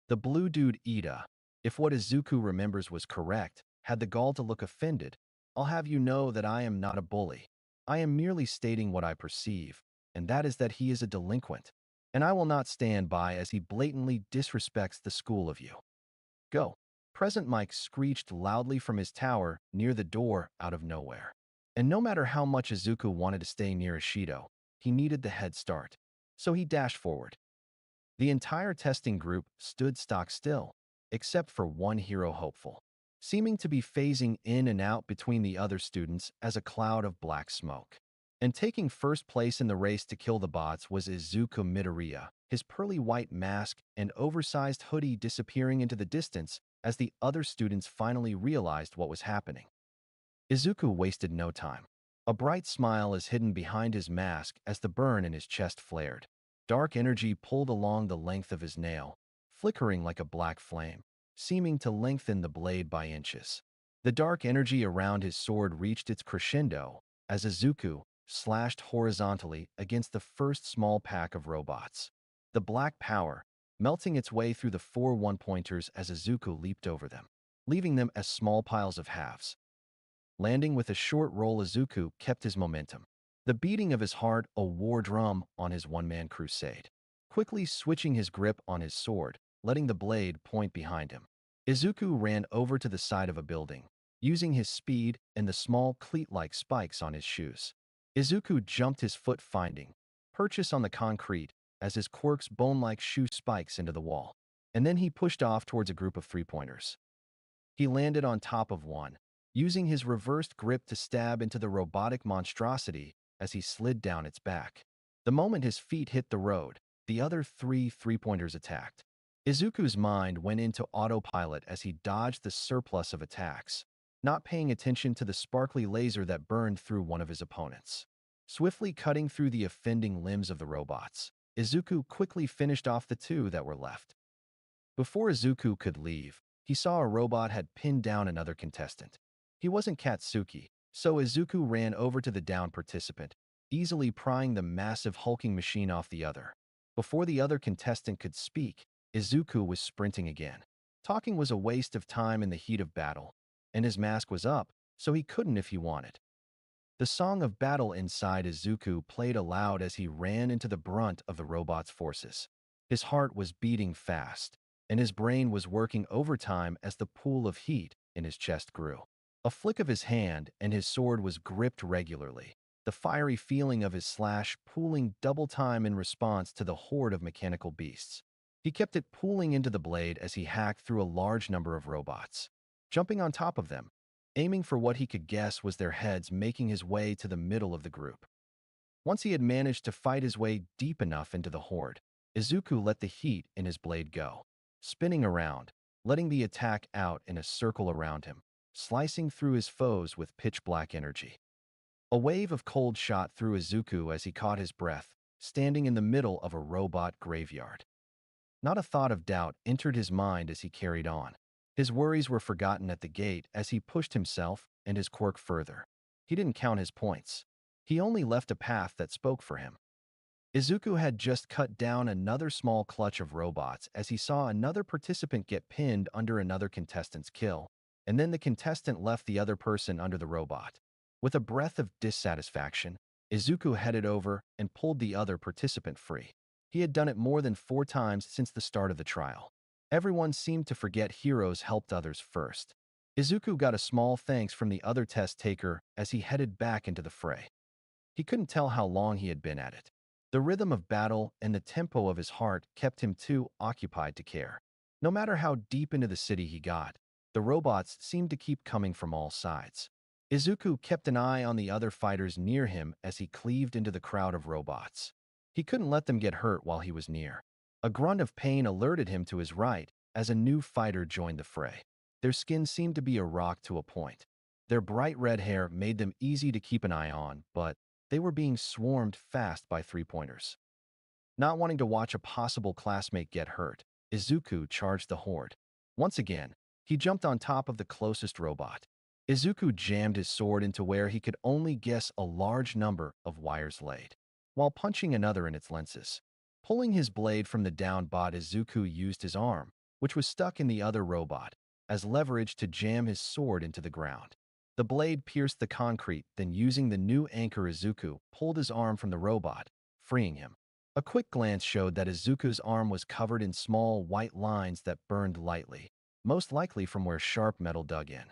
The blue dude Ida, if what Izuku remembers was correct, had the gall to look offended. "I'll have you know that I am not a bully. I am merely stating what I perceive, and that is that he is a delinquent, and I will not stand by as he blatantly disrespects the school of you. Go." Present Mike screeched loudly from his tower near the door out of nowhere. And no matter how much Izuku wanted to stay near Ishido, he needed the head start. So he dashed forward. The entire testing group stood stock still, except for one hero hopeful, seeming to be phasing in and out between the other students as a cloud of black smoke. And taking first place in the race to kill the bots was Izuku Midoriya, his pearly white mask and oversized hoodie disappearing into the distance as the other students finally realized what was happening. Izuku wasted no time. A bright smile is hidden behind his mask as the burn in his chest flared. Dark energy pulled along the length of his nail, flickering like a black flame, seeming to lengthen the blade by inches. The dark energy around his sword reached its crescendo as Izuku slashed horizontally against the first small pack of robots. The black power, melting its way through the 4 one-pointers as Izuku leaped over them, leaving them as small piles of halves. Landing with a short roll, Izuku kept his momentum, the beating of his heart a war drum on his one-man crusade, quickly switching his grip on his sword, letting the blade point behind him. Izuku ran over to the side of a building, using his speed and the small cleat-like spikes on his shoes. Izuku jumped his foot, finding purchase on the concrete as his Quirk's bone-like shoe spikes into the wall, and then he pushed off towards a group of three-pointers. He landed on top of one, using his reversed grip to stab into the robotic monstrosity as he slid down its back. The moment his feet hit the road, the other three-pointers attacked. Izuku's mind went into autopilot as he dodged the surplus of attacks, not paying attention to the sparkly laser that burned through one of his opponents. Swiftly cutting through the offending limbs of the robots, Izuku quickly finished off the two that were left. Before Izuku could leave, he saw a robot had pinned down another contestant. He wasn't Katsuki, so Izuku ran over to the downed participant, easily prying the massive hulking machine off the other. Before the other contestant could speak, Izuku was sprinting again. Talking was a waste of time in the heat of battle, and his mask was up, so he couldn't if he wanted. The song of battle inside Izuku played aloud as he ran into the brunt of the robot's forces. His heart was beating fast, and his brain was working overtime as the pool of heat in his chest grew. A flick of his hand and his sword was gripped regularly, the fiery feeling of his slash pooling double time in response to the horde of mechanical beasts. He kept it pooling into the blade as he hacked through a large number of robots, jumping on top of them, aiming for what he could guess was their heads, making his way to the middle of the group. Once he had managed to fight his way deep enough into the horde, Izuku let the heat in his blade go, spinning around, letting the attack out in a circle around him, slicing through his foes with pitch-black energy. A wave of cold shot through Izuku as he caught his breath, standing in the middle of a robot graveyard. Not a thought of doubt entered his mind as he carried on. His worries were forgotten at the gate as he pushed himself and his quirk further. He didn't count his points. He only left a path that spoke for him. Izuku had just cut down another small clutch of robots as he saw another participant get pinned under another contestant's kill, and then the contestant left the other person under the robot. With a breath of dissatisfaction, Izuku headed over and pulled the other participant free. He had done it more than 4 times since the start of the trial. Everyone seemed to forget heroes helped others first. Izuku got a small thanks from the other test taker as he headed back into the fray. He couldn't tell how long he had been at it. The rhythm of battle and the tempo of his heart kept him too occupied to care. No matter how deep into the city he got, the robots seemed to keep coming from all sides. Izuku kept an eye on the other fighters near him as he cleaved into the crowd of robots. He couldn't let them get hurt while he was near. A grunt of pain alerted him to his right as a new fighter joined the fray. Their skin seemed to be a rock to a point. Their bright red hair made them easy to keep an eye on, but they were being swarmed fast by three-pointers. Not wanting to watch a possible classmate get hurt, Izuku charged the horde. Once again, he jumped on top of the closest robot. Izuku jammed his sword into where he could only guess a large number of wires laid, while punching another in its lenses. Pulling his blade from the downed bot, Izuku used his arm, which was stuck in the other robot, as leverage to jam his sword into the ground. The blade pierced the concrete, then using the new anchor, Izuku pulled his arm from the robot, freeing him. A quick glance showed that Izuku's arm was covered in small white lines that burned lightly, most likely from where sharp metal dug in.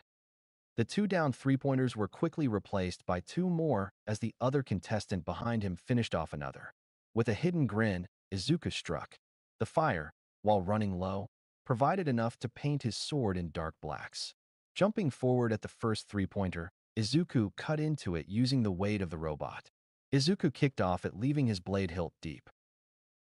The 2 down three-pointers were quickly replaced by 2 more as the other contestant behind him finished off another. With a hidden grin, Izuku struck. The fire, while running low, provided enough to paint his sword in dark blacks. Jumping forward at the first three-pointer, Izuku cut into it using the weight of the robot. Izuku kicked off it, leaving his blade hilt deep.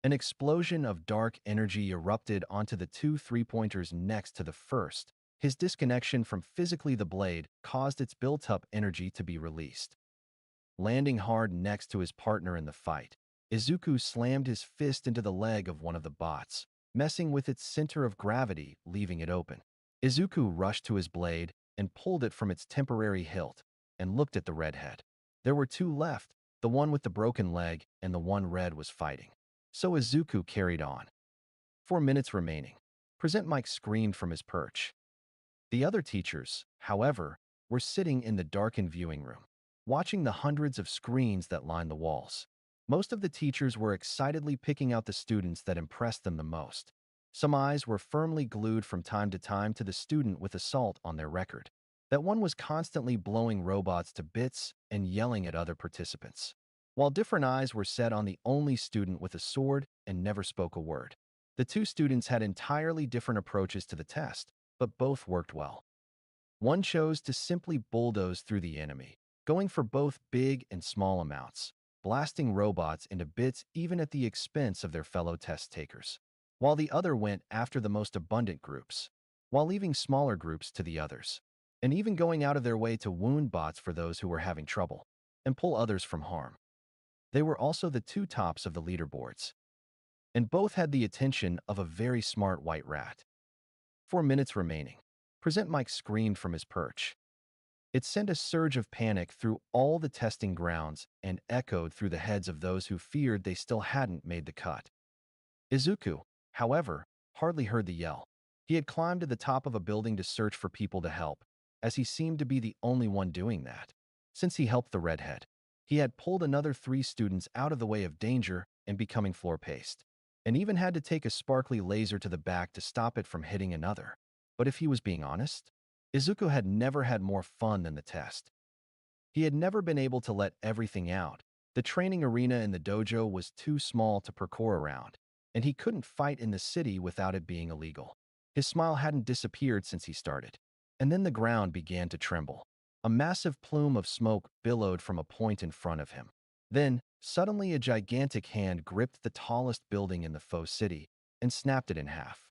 An explosion of dark energy erupted onto the 2 three-pointers next to the first. His disconnection from physically the blade caused its built-up energy to be released. Landing hard next to his partner in the fight, Izuku slammed his fist into the leg of one of the bots, messing with its center of gravity, leaving it open. Izuku rushed to his blade and pulled it from its temporary hilt and looked at the redhead. There were 2 left, the one with the broken leg and the one red was fighting. So Izuku carried on. 4 minutes remaining. Present Mike screamed from his perch. The other teachers, however, were sitting in the darkened viewing room, watching the hundreds of screens that lined the walls. Most of the teachers were excitedly picking out the students that impressed them the most. Some eyes were firmly glued from time to time to the student with assault on their record. That one was constantly blowing robots to bits and yelling at other participants, while different eyes were set on the only student with a sword and never spoke a word. The 2 students had entirely different approaches to the test, but both worked well. One chose to simply bulldoze through the enemy, going for both big and small amounts, blasting robots into bits even at the expense of their fellow test takers, while the other went after the most abundant groups, while leaving smaller groups to the others, and even going out of their way to wound bots for those who were having trouble, and pull others from harm. They were also the 2 tops of the leaderboards, and both had the attention of a very smart white rat. 4 minutes remaining. Present Mike screamed from his perch. It sent a surge of panic through all the testing grounds and echoed through the heads of those who feared they still hadn't made the cut. Izuku, however, hardly heard the yell. He had climbed to the top of a building to search for people to help, as he seemed to be the only one doing that. Since he helped the redhead, he had pulled another 3 students out of the way of danger and becoming floor-paced, and even had to take a sparkly laser to the back to stop it from hitting another. But if he was being honest, Izuku had never had more fun than the test. He had never been able to let everything out. The training arena in the dojo was too small to parkour around, and he couldn't fight in the city without it being illegal. His smile hadn't disappeared since he started. And then the ground began to tremble. A massive plume of smoke billowed from a point in front of him. Then, suddenly a gigantic hand gripped the tallest building in the faux city and snapped it in half.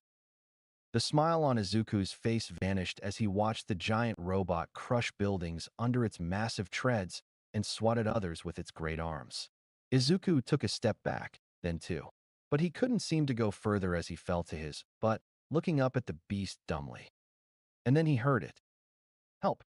The smile on Izuku's face vanished as he watched the giant robot crush buildings under its massive treads and swatted others with its great arms. Izuku took a step back, then 2. But he couldn't seem to go further as he fell to his butt, looking up at the beast dumbly. And then he heard it. Help!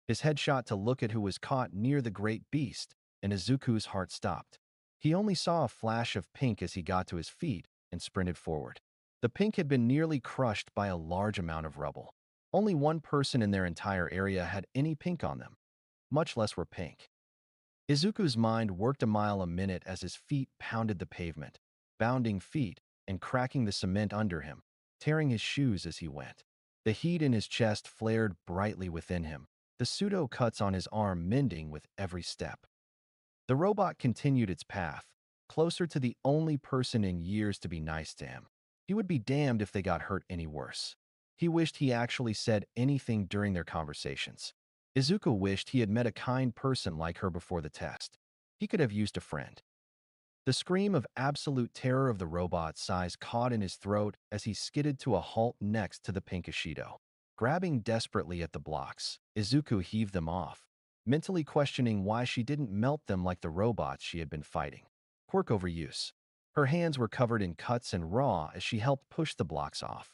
His head shot to look at who was caught near the great beast, and Izuku's heart stopped. He only saw a flash of pink as he got to his feet and sprinted forward. The pink had been nearly crushed by a large amount of rubble. Only one person in their entire area had any pink on them, much less were pink. Izuku's mind worked a mile a minute as his feet pounded the pavement, bounding feet and cracking the cement under him, tearing his shoes as he went. The heat in his chest flared brightly within him, the pseudo-cuts on his arm mending with every step. The robot continued its path, closer to the only person in years to be nice to him. He would be damned if they got hurt any worse. He wished he actually said anything during their conversations. Izuku wished he had met a kind person like her before the test. He could have used a friend. The scream of absolute terror of the robot's size caught in his throat as he skidded to a halt next to the pink Ishido. Grabbing desperately at the blocks, Izuku heaved them off, mentally questioning why she didn't melt them like the robots she had been fighting. Quirk overuse. Her hands were covered in cuts and raw as she helped push the blocks off.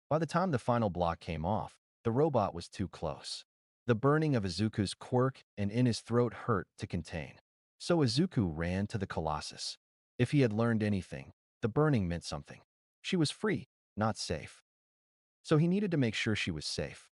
By the time the final block came off, the robot was too close. The burning of Izuku's quirk and in his throat hurt to contain. So Izuku ran to the Colossus. If he had learned anything, the burning meant something. She was free, not safe. So he needed to make sure she was safe.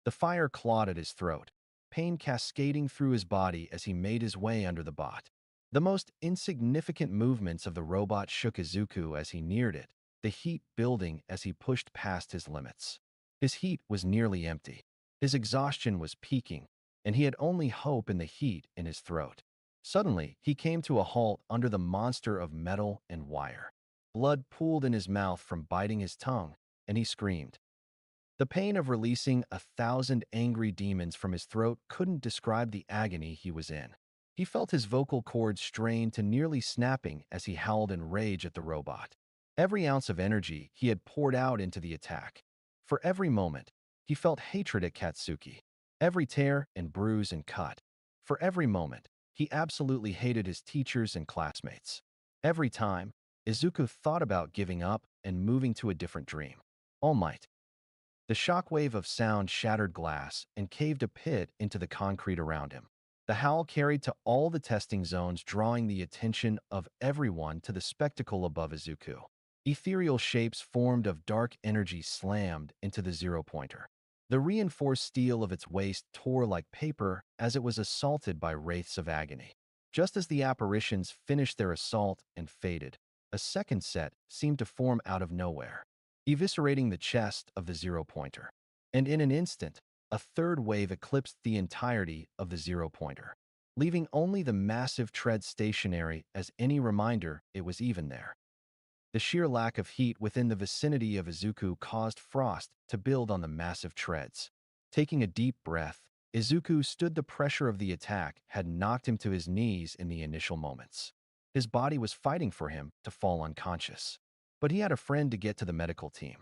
The fire clawed at his throat, pain cascading through his body as he made his way under the bot. The most insignificant movements of the robot shook Izuku as he neared it, the heat building as he pushed past his limits. His heat was nearly empty. His exhaustion was peaking, and he had only hope in the heat in his throat. Suddenly, he came to a halt under the monster of metal and wire. Blood pooled in his mouth from biting his tongue, and he screamed. The pain of releasing 1,000 angry demons from his throat couldn't describe the agony he was in. He felt his vocal cords strain to nearly snapping as he howled in rage at the robot. Every ounce of energy he had poured out into the attack. For every moment, he felt hatred at Katsuki. Every tear and bruise and cut. For every moment, he absolutely hated his teachers and classmates. Every time, Izuku thought about giving up and moving to a different dream. All Might. The shockwave of sound shattered glass and caved a pit into the concrete around him. The howl carried to all the testing zones, drawing the attention of everyone to the spectacle above Izuku. Ethereal shapes formed of dark energy slammed into the zero-pointer. The reinforced steel of its waist tore like paper as it was assaulted by wraiths of agony. Just as the apparitions finished their assault and faded, a second set seemed to form out of nowhere, eviscerating the chest of the zero-pointer. And in an instant, a third wave eclipsed the entirety of the zero-pointer, leaving only the massive tread stationary as any reminder it was even there. The sheer lack of heat within the vicinity of Izuku caused frost to build on the massive treads. Taking a deep breath, Izuku stood. The pressure of the attack had knocked him to his knees in the initial moments. His body was fighting for him to fall unconscious. But he had a friend to get to the medical team.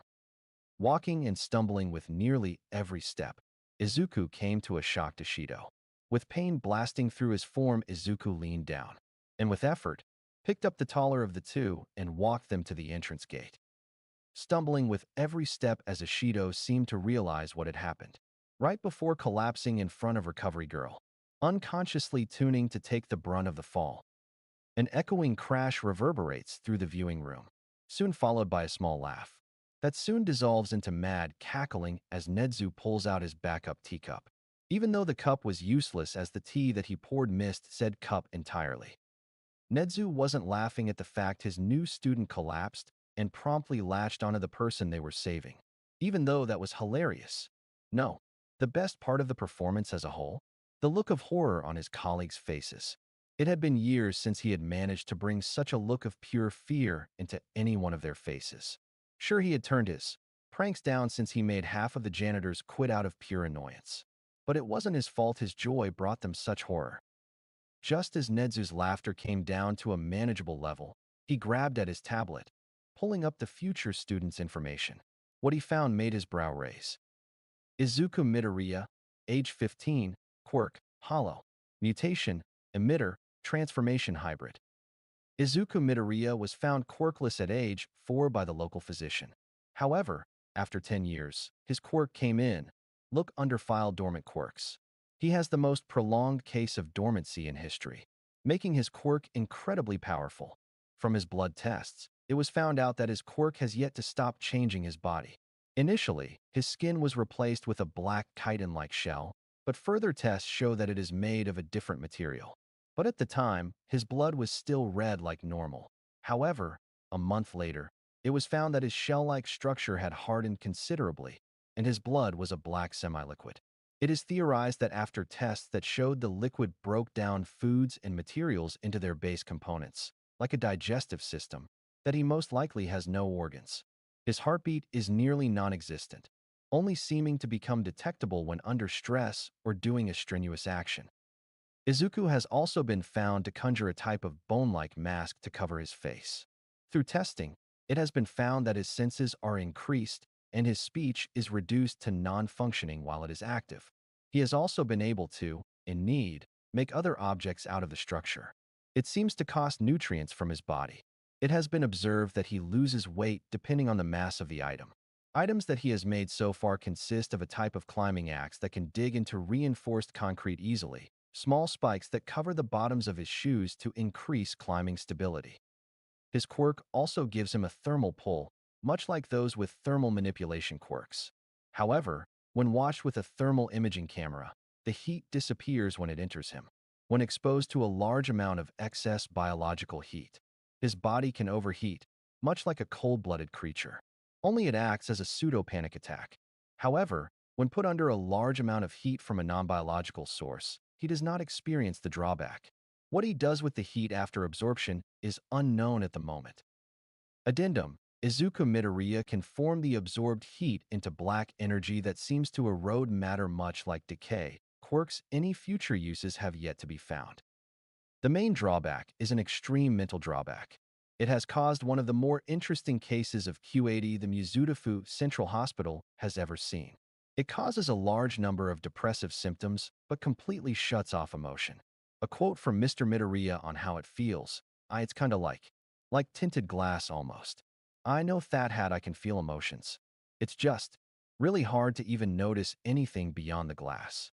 Walking and stumbling with nearly every step, Izuku came to a shocked Ishido. With pain blasting through his form, Izuku leaned down, and with effort, picked up the taller of the two and walked them to the entrance gate. Stumbling with every step as Ishido seemed to realize what had happened, right before collapsing in front of Recovery Girl, unconsciously tuning to take the brunt of the fall. An echoing crash reverberates through the viewing room, soon followed by a small laugh that soon dissolves into mad cackling as Nedzu pulls out his backup teacup. Even though the cup was useless as the tea that he poured missed said cup entirely. Nedzu wasn't laughing at the fact his new student collapsed and promptly latched onto the person they were saving, even though that was hilarious. No, the best part of the performance as a whole? The look of horror on his colleagues' faces. It had been years since he had managed to bring such a look of pure fear into any one of their faces. Sure, he had turned his pranks down since he made half of the janitors quit out of pure annoyance. But it wasn't his fault his joy brought them such horror. Just as Nedzu's laughter came down to a manageable level, he grabbed at his tablet, pulling up the future student's information. What he found made his brow raise. Izuku Midoriya, age 15, quirk, hollow, mutation, emitter, transformation hybrid. Izuku Midoriya was found quirkless at age 4 by the local physician. However, After 10 years, his quirk came in. Look under file dormant quirks. He has the most prolonged case of dormancy in history, making his quirk incredibly powerful. From his blood tests, it was found out that his quirk has yet to stop changing his body. Initially, his skin was replaced with a black chitin-like shell, but further tests show that it is made of a different material. But at the time, his blood was still red like normal. However, a month later, it was found that his shell-like structure had hardened considerably, and his blood was a black semi-liquid. It is theorized that after tests that showed the liquid broke down foods and materials into their base components, like a digestive system, that he most likely has no organs. His heartbeat is nearly non-existent, only seeming to become detectable when under stress or doing a strenuous action. Izuku has also been found to conjure a type of bone-like mask to cover his face. Through testing, it has been found that his senses are increased and his speech is reduced to non-functioning while it is active. He has also been able to, in need, make other objects out of the structure. It seems to cost nutrients from his body. It has been observed that he loses weight depending on the mass of the item. Items that he has made so far consist of a type of climbing axe that can dig into reinforced concrete easily, small spikes that cover the bottoms of his shoes to increase climbing stability. His quirk also gives him a thermal pull, much like those with thermal manipulation quirks. However, when watched with a thermal imaging camera, the heat disappears when it enters him. When exposed to a large amount of excess biological heat, his body can overheat, much like a cold-blooded creature. Only it acts as a pseudo-panic attack. However, when put under a large amount of heat from a non-biological source, he does not experience the drawback. What he does with the heat after absorption is unknown at the moment. Addendum: Izuku Midoriya can form the absorbed heat into black energy that seems to erode matter much like decay. Quirks any future uses have yet to be found. The main drawback is an extreme mental drawback. It has caused one of the more interesting cases of Q80 the Muzutafu Central Hospital has ever seen. It causes a large number of depressive symptoms, but completely shuts off emotion. A quote from Mr. Midoriya on how it feels: it's kinda like tinted glass almost. I know that I can feel emotions. It's just really hard to even notice anything beyond the glass.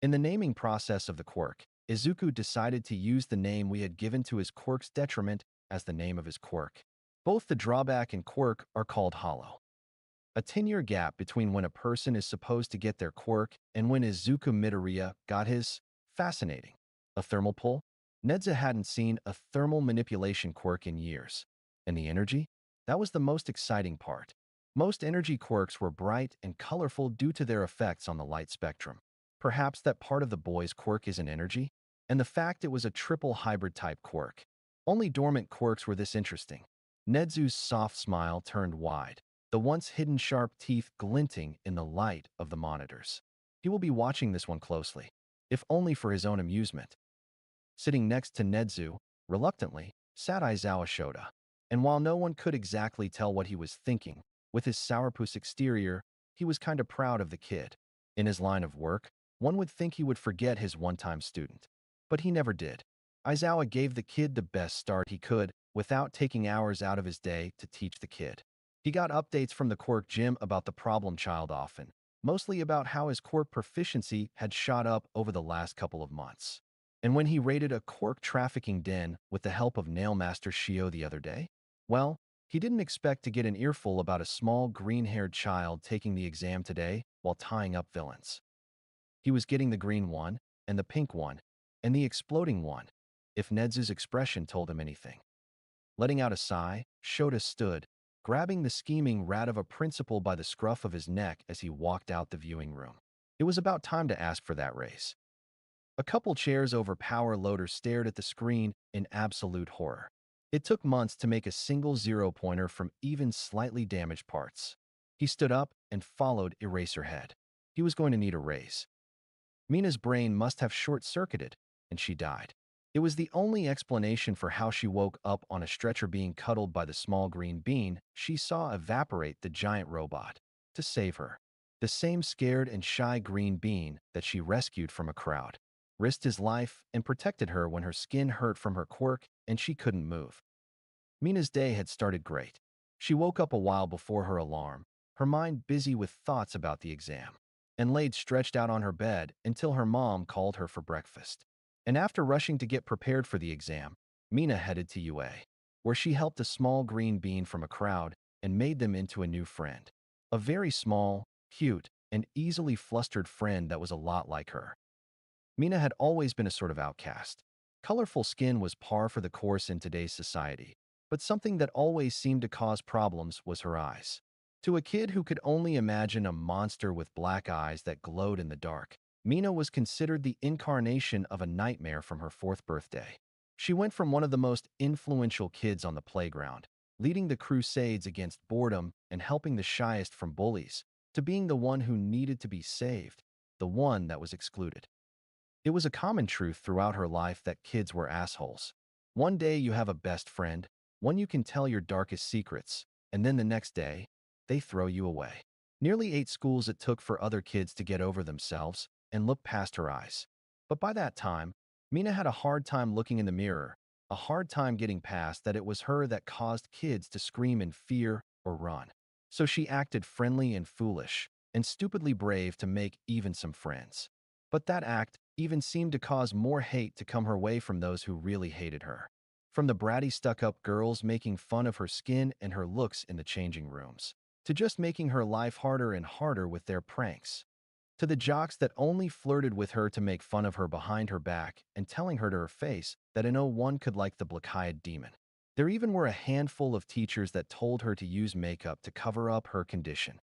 In the naming process of the quirk, Izuku decided to use the name we had given to his quirk's detriment as the name of his quirk. Both the drawback and quirk are called hollow. A 10-year gap between when a person is supposed to get their quirk and when Izuku Midoriya got his. Fascinating. A thermal pull? Nedza hadn't seen a thermal manipulation quirk in years. And the energy? That was the most exciting part. Most energy quirks were bright and colorful due to their effects on the light spectrum. Perhaps that part of the boy's quirk isn't energy? And the fact it was a triple hybrid type quirk. Only dormant quirks were this interesting. Nedzu's soft smile turned wide, the once hidden sharp teeth glinting in the light of the monitors. He will be watching this one closely, if only for his own amusement. Sitting next to Nedzu, reluctantly, sat Aizawa Shoda. And while no one could exactly tell what he was thinking, with his sourpuss exterior, he was kinda proud of the kid. In his line of work, one would think he would forget his one-time student. But he never did. Aizawa gave the kid the best start he could without taking hours out of his day to teach the kid. He got updates from the Quirk gym about the problem child often, mostly about how his Quirk proficiency had shot up over the last couple of months. And when he raided a Quirk trafficking den with the help of Nailmaster Shio the other day, well, he didn't expect to get an earful about a small green-haired child taking the exam today while tying up villains. He was getting the green one, and the pink one, and the exploding one, if Nedzu's expression told him anything. Letting out a sigh, Shota stood, grabbing the scheming rat of a principal by the scruff of his neck as he walked out the viewing room. It was about time to ask for that raise. A couple chairs over power loader stared at the screen in absolute horror. It took months to make a single zero-pointer from even slightly damaged parts. He stood up and followed Eraserhead. He was going to need a raise. Mina's brain must have short-circuited, and she died. It was the only explanation for how she woke up on a stretcher being cuddled by the small green bean she saw evaporate the giant robot to save her. The same scared and shy green bean that she rescued from a crowd, risked his life and protected her when her skin hurt from her quirk and she couldn't move. Mina's day had started great. She woke up a while before her alarm, her mind busy with thoughts about the exam, and laid stretched out on her bed until her mom called her for breakfast. And after rushing to get prepared for the exam, Mina headed to UA, where she helped a small green bean from a crowd and made them into a new friend. A very small, cute, and easily flustered friend that was a lot like her. Mina had always been a sort of outcast. Colorful skin was par for the course in today's society, but something that always seemed to cause problems was her eyes. To a kid who could only imagine a monster with black eyes that glowed in the dark, Mina was considered the incarnation of a nightmare from her 4th birthday. She went from one of the most influential kids on the playground, leading the crusades against boredom and helping the shyest from bullies, to being the one who needed to be saved, the one that was excluded. It was a common truth throughout her life that kids were assholes. One day you have a best friend, one you can tell your darkest secrets, and then the next day, they throw you away. Nearly 8 schools it took for other kids to get over themselves and look past her eyes. But by that time, Mina had a hard time looking in the mirror, a hard time getting past that it was her that caused kids to scream in fear or run. So she acted friendly and foolish, and stupidly brave to make even some friends. But that act even seemed to cause more hate to come her way from those who really hated her. From the bratty stuck-up girls making fun of her skin and her looks in the changing rooms, to just making her life harder and harder with their pranks, to the jocks that only flirted with her to make fun of her behind her back and telling her to her face that no one could like the black-eyed demon. There even were a handful of teachers that told her to use makeup to cover up her condition.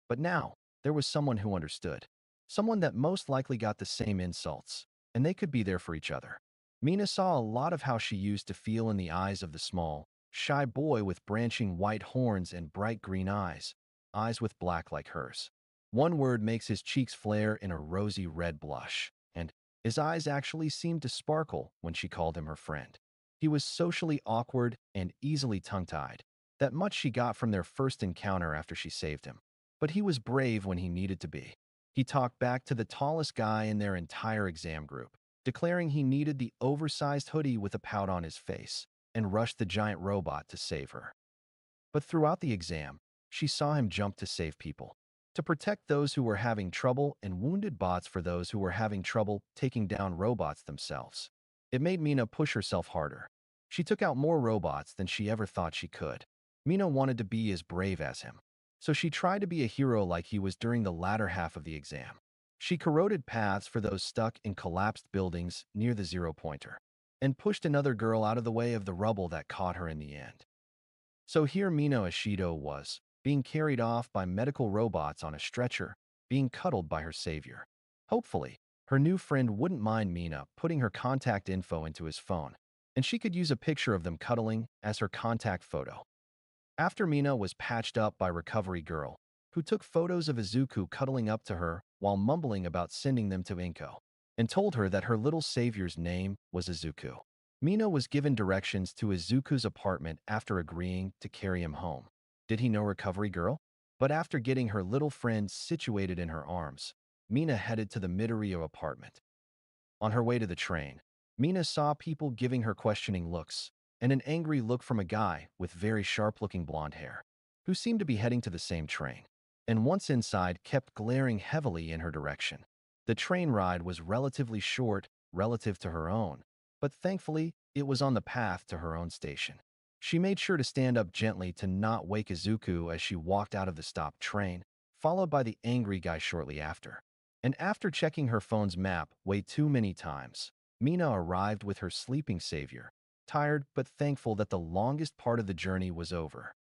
But now, there was someone who understood. Someone that most likely got the same insults, and they could be there for each other. Mina saw a lot of how she used to feel in the eyes of the small, shy boy with branching white horns and bright green eyes, eyes with black like hers. One word makes his cheeks flare in a rosy red blush, and his eyes actually seemed to sparkle when she called him her friend. He was socially awkward and easily tongue-tied. That much she got from their first encounter after she saved him. But he was brave when he needed to be. He talked back to the tallest guy in their entire exam group, declaring he needed the oversized hoodie with a pout on his face, and rushed the giant robot to save her. But throughout the exam, she saw him jump to save people, to protect those who were having trouble and wounded bots for those who were having trouble taking down robots themselves. It made Mina push herself harder. She took out more robots than she ever thought she could. Mina wanted to be as brave as him, so she tried to be a hero like he was during the latter half of the exam. She corroded paths for those stuck in collapsed buildings near the zero-pointer, and pushed another girl out of the way of the rubble that caught her in the end. So here Mina Ashido was, being carried off by medical robots on a stretcher, being cuddled by her savior. Hopefully, her new friend wouldn't mind Mina putting her contact info into his phone, and she could use a picture of them cuddling as her contact photo. After Mina was patched up by Recovery Girl, who took photos of Izuku cuddling up to her while mumbling about sending them to Inko, and told her that her little savior's name was Izuku. Mina was given directions to Izuku's apartment after agreeing to carry him home. Did he know Recovery Girl? But after getting her little friend situated in her arms, Mina headed to the Midoriya apartment. On her way to the train, Mina saw people giving her questioning looks, and an angry look from a guy with very sharp-looking blonde hair, who seemed to be heading to the same train, and once inside kept glaring heavily in her direction. The train ride was relatively short relative to her own, but thankfully it was on the path to her own station. She made sure to stand up gently to not wake Izuku as she walked out of the stopped train, followed by the angry guy shortly after. And after checking her phone's map way too many times, Mina arrived with her sleeping savior, tired but thankful that the longest part of the journey was over.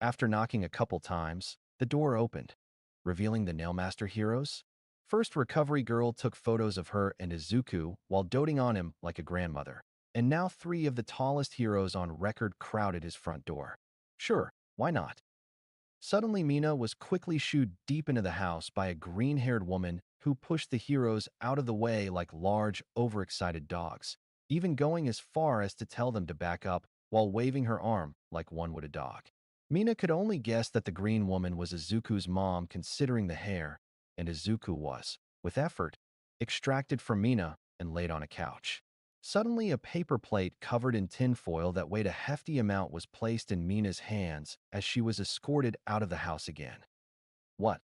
After knocking a couple times, the door opened, revealing the Nailmaster heroes. First, Recovery Girl took photos of her and Izuku while doting on him like a grandmother, and now 3 of the tallest heroes on record crowded his front door. Sure, why not? Suddenly, Mina was quickly shooed deep into the house by a green-haired woman who pushed the heroes out of the way like large, overexcited dogs, even going as far as to tell them to back up while waving her arm like one would a dog. Mina could only guess that the green woman was Izuku's mom considering the hair, and Izuku was, with effort, extracted from Mina and laid on a couch. Suddenly, a paper plate covered in tinfoil that weighed a hefty amount was placed in Mina's hands as she was escorted out of the house again. What?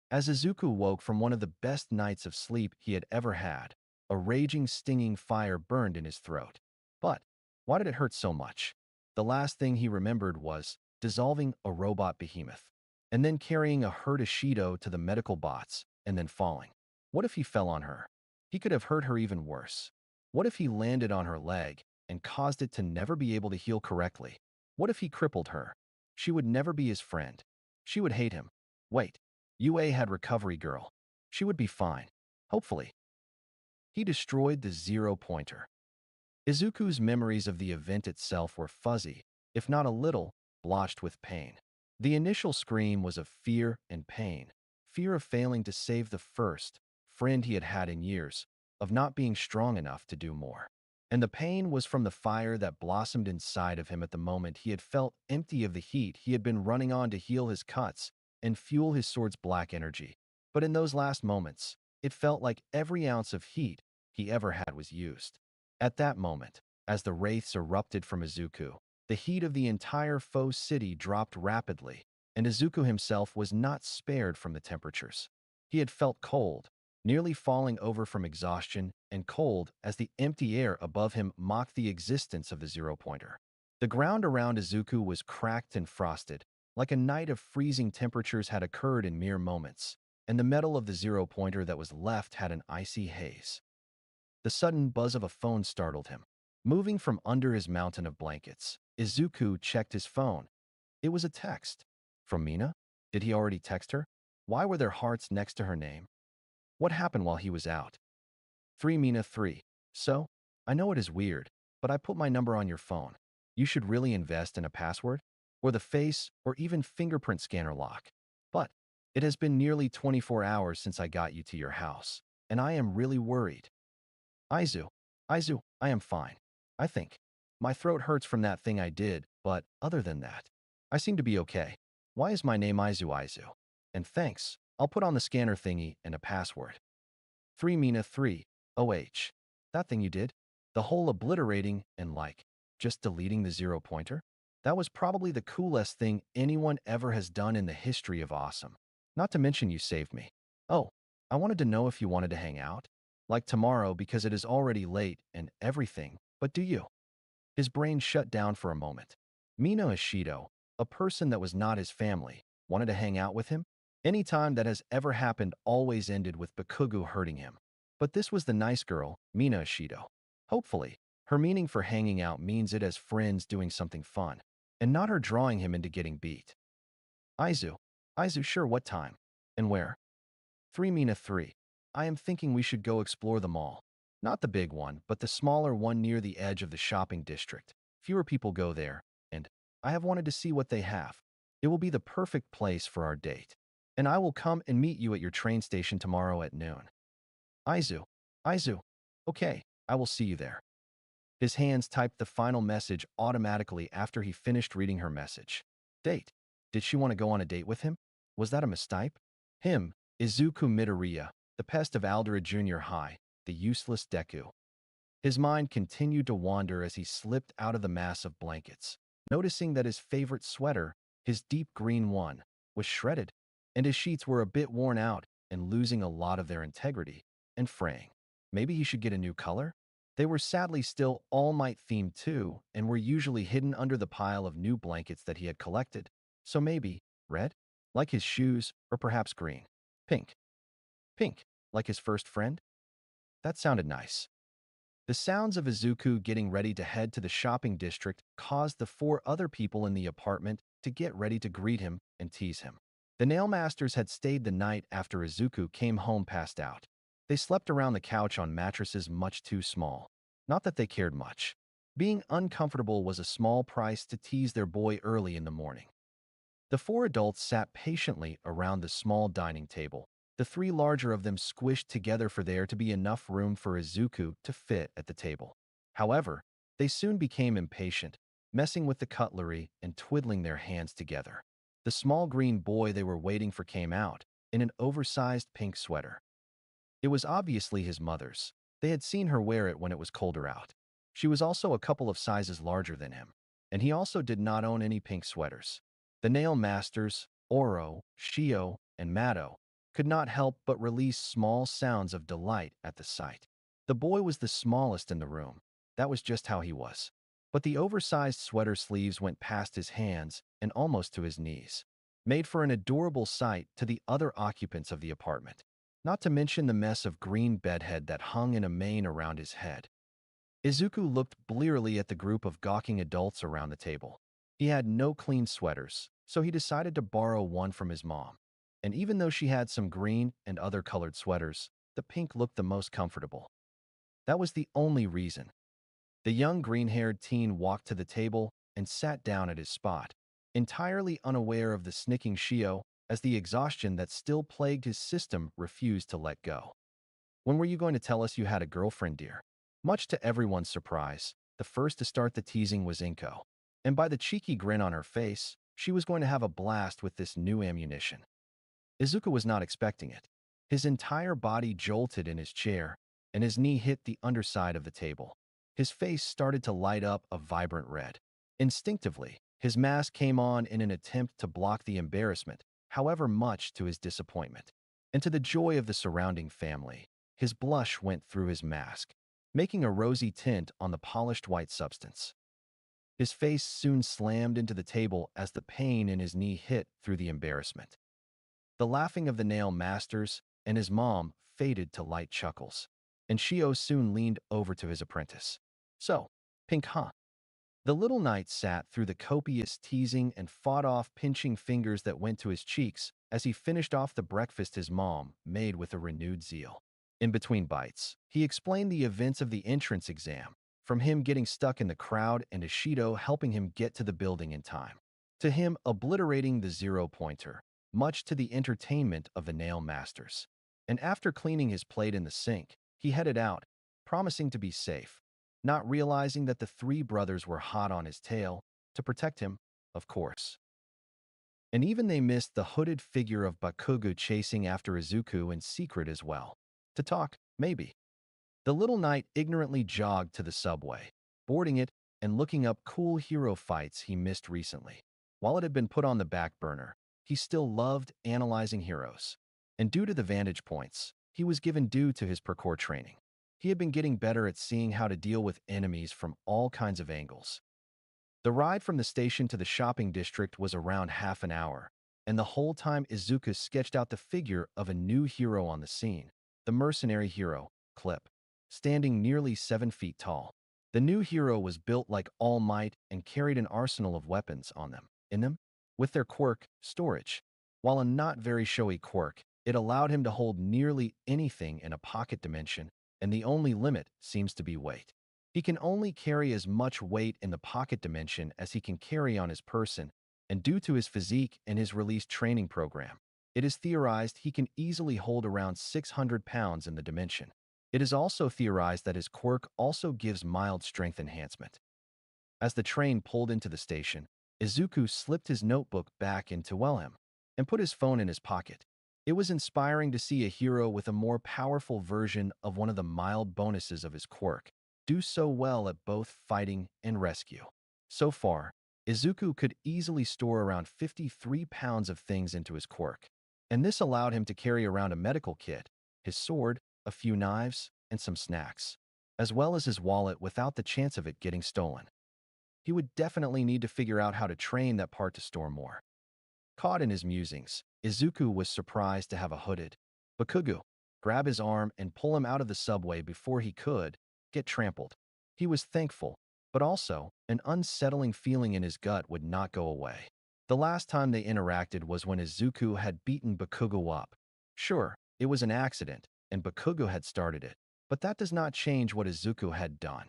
As Izuku woke from one of the best nights of sleep he had ever had, a raging, stinging fire burned in his throat. But why did it hurt so much? The last thing he remembered was dissolving a robot behemoth, and then carrying a hurt Ishido to the medical bots, and then falling. What if he fell on her? He could have hurt her even worse. What if he landed on her leg and caused it to never be able to heal correctly? What if he crippled her? She would never be his friend. She would hate him. Wait. UA had recovery girl. She would be fine. Hopefully. He destroyed the zero-pointer. Izuku's memories of the event itself were fuzzy, if not a little, blotched with pain. The initial scream was of fear and pain, fear of failing to save the first friend he had had in years, of not being strong enough to do more. And the pain was from the fire that blossomed inside of him at the moment he had felt empty of the heat he had been running on to heal his cuts and fuel his sword's black energy. But in those last moments, it felt like every ounce of heat he ever had was used. At that moment, as the wraiths erupted from Izuku, the heat of the entire foe city dropped rapidly, and Izuku himself was not spared from the temperatures. He had felt cold, nearly falling over from exhaustion, and cold as the empty air above him mocked the existence of the zero-pointer. The ground around Izuku was cracked and frosted, like a night of freezing temperatures had occurred in mere moments, and the metal of the zero-pointer that was left had an icy haze. The sudden buzz of a phone startled him. Moving from under his mountain of blankets, Izuku checked his phone. It was a text. From Mina? Did he already text her? Why were there hearts next to her name? What happened while he was out? 3 Mina 3. So, I know it is weird, but I put my number on your phone. You should really invest in a password, or the face, or even fingerprint scanner lock. But it has been nearly 24 hours since I got you to your house, and I am really worried. Izu, I am fine. I think. My throat hurts from that thing I did, but other than that, I seem to be okay. Why is my name Izu? And thanks, I'll put on the scanner thingy and a password. 3 Mina 3. OH. That thing you did? The whole obliterating and just deleting the zero-pointer? That was probably the coolest thing anyone ever has done in the history of awesome. Not to mention you saved me. Oh, I wanted to know if you wanted to hang out. Like tomorrow because it is already late and everything, but do you? His brain shut down for a moment. Mina Ishido, a person that was not his family, wanted to hang out with him? Any time that has ever happened always ended with Bakugo hurting him. But this was the nice girl, Mina Ishido. Hopefully, her meaning for hanging out means it as friends doing something fun, and not her drawing him into getting beat. Izu. Sure, what time? And where? 3 Mina 3. I am thinking we should go explore the mall. Not the big one, but the smaller one near the edge of the shopping district. Fewer people go there, and I have wanted to see what they have. It will be the perfect place for our date. And I will come and meet you at your train station tomorrow at noon. Izu. Okay, I will see you there. His hands typed the final message automatically after he finished reading her message. Date. Did she want to go on a date with him? Was that a mistake? Him, Izuku Midoriya, the pest of Aldera Junior High, the useless Deku. His mind continued to wander as he slipped out of the mass of blankets, noticing that his favorite sweater, his deep green one, was shredded, and his sheets were a bit worn out and losing a lot of their integrity and fraying. Maybe he should get a new color? They were sadly still All Might themed too, and were usually hidden under the pile of new blankets that he had collected. So maybe red, like his shoes, or perhaps green. Pink, like his first friend? That sounded nice. The sounds of Izuku getting ready to head to the shopping district caused the 4 other people in the apartment to get ready to greet him and tease him. The nail masters had stayed the night after Izuku came home passed out. They slept around the couch on mattresses much too small. Not that they cared much. Being uncomfortable was a small price to tease their boy early in the morning. The 4 adults sat patiently around the small dining table, the 3 larger of them squished together for there to be enough room for Izuku to fit at the table. However, they soon became impatient, messing with the cutlery and twiddling their hands together. The small green boy they were waiting for came out, in an oversized pink sweater. It was obviously his mother's. They had seen her wear it when it was colder out. She was also a couple of sizes larger than him, and he also did not own any pink sweaters. The nail masters, Oro, Shio, and Mado, could not help but release small sounds of delight at the sight. The boy was the smallest in the room. That was just how he was. But the oversized sweater sleeves went past his hands and almost to his knees, made for an adorable sight to the other occupants of the apartment, not to mention the mess of green bedhead that hung in a mane around his head. Izuku looked blearily at the group of gawking adults around the table. He had no clean sweaters, so he decided to borrow one from his mom. And even though she had some green and other colored sweaters, the pink looked the most comfortable. That was the only reason. The young green-haired teen walked to the table and sat down at his spot, entirely unaware of the snicking Shio, as the exhaustion that still plagued his system refused to let go. When were you going to tell us you had a girlfriend, dear? Much to everyone's surprise, the first to start the teasing was Inko. And by the cheeky grin on her face, she was going to have a blast with this new ammunition. Izuku was not expecting it. His entire body jolted in his chair, and his knee hit the underside of the table. His face started to light up a vibrant red. Instinctively, his mask came on in an attempt to block the embarrassment, however much to his disappointment. And to the joy of the surrounding family, his blush went through his mask, making a rosy tint on the polished white substance. His face soon slammed into the table as the pain in his knee hit through the embarrassment. The laughing of the nail masters and his mom faded to light chuckles, and Shio soon leaned over to his apprentice. So, pink, huh? The little knight sat through the copious teasing and fought off pinching fingers that went to his cheeks as he finished off the breakfast his mom made with a renewed zeal. In between bites, he explained the events of the entrance exam, from him getting stuck in the crowd and Ishido helping him get to the building in time, to him obliterating the zero-pointer, much to the entertainment of the nail masters. And after cleaning his plate in the sink, he headed out, promising to be safe, not realizing that the three brothers were hot on his tail, to protect him, of course. And even they missed the hooded figure of Bakugo chasing after Izuku in secret as well. To talk, maybe. The little knight ignorantly jogged to the subway, boarding it and looking up cool hero fights he missed recently. While it had been put on the back burner, he still loved analyzing heroes. And due to the vantage points, he was given due to his parkour training. He had been getting better at seeing how to deal with enemies from all kinds of angles. The ride from the station to the shopping district was around half an hour, and the whole time Izuku sketched out the figure of a new hero on the scene, the mercenary hero, Clip, standing nearly 7 feet tall. The new hero was built like All Might and carried an arsenal of weapons on them, with their quirk, storage. While a not very showy quirk, it allowed him to hold nearly anything in a pocket dimension, and the only limit seems to be weight. He can only carry as much weight in the pocket dimension as he can carry on his person, and due to his physique and his released training program, it is theorized he can easily hold around 600 pounds in the dimension. It is also theorized that his quirk also gives mild strength enhancement. As the train pulled into the station, Izuku slipped his notebook back into him and put his phone in his pocket. It was inspiring to see a hero with a more powerful version of one of the mild bonuses of his quirk do so well at both fighting and rescue. So far, Izuku could easily store around 53 pounds of things into his quirk, and this allowed him to carry around a medical kit, his sword, a few knives, and some snacks, as well as his wallet without the chance of it getting stolen. He would definitely need to figure out how to train that part to store more. Caught in his musings, Izuku was surprised to have a hooded Bakugo grab his arm and pull him out of the subway before he could get trampled. He was thankful, but also an unsettling feeling in his gut would not go away. The last time they interacted was when Izuku had beaten Bakugo up. Sure, it was an accident, and Bakugo had started it, but that does not change what Izuku had done.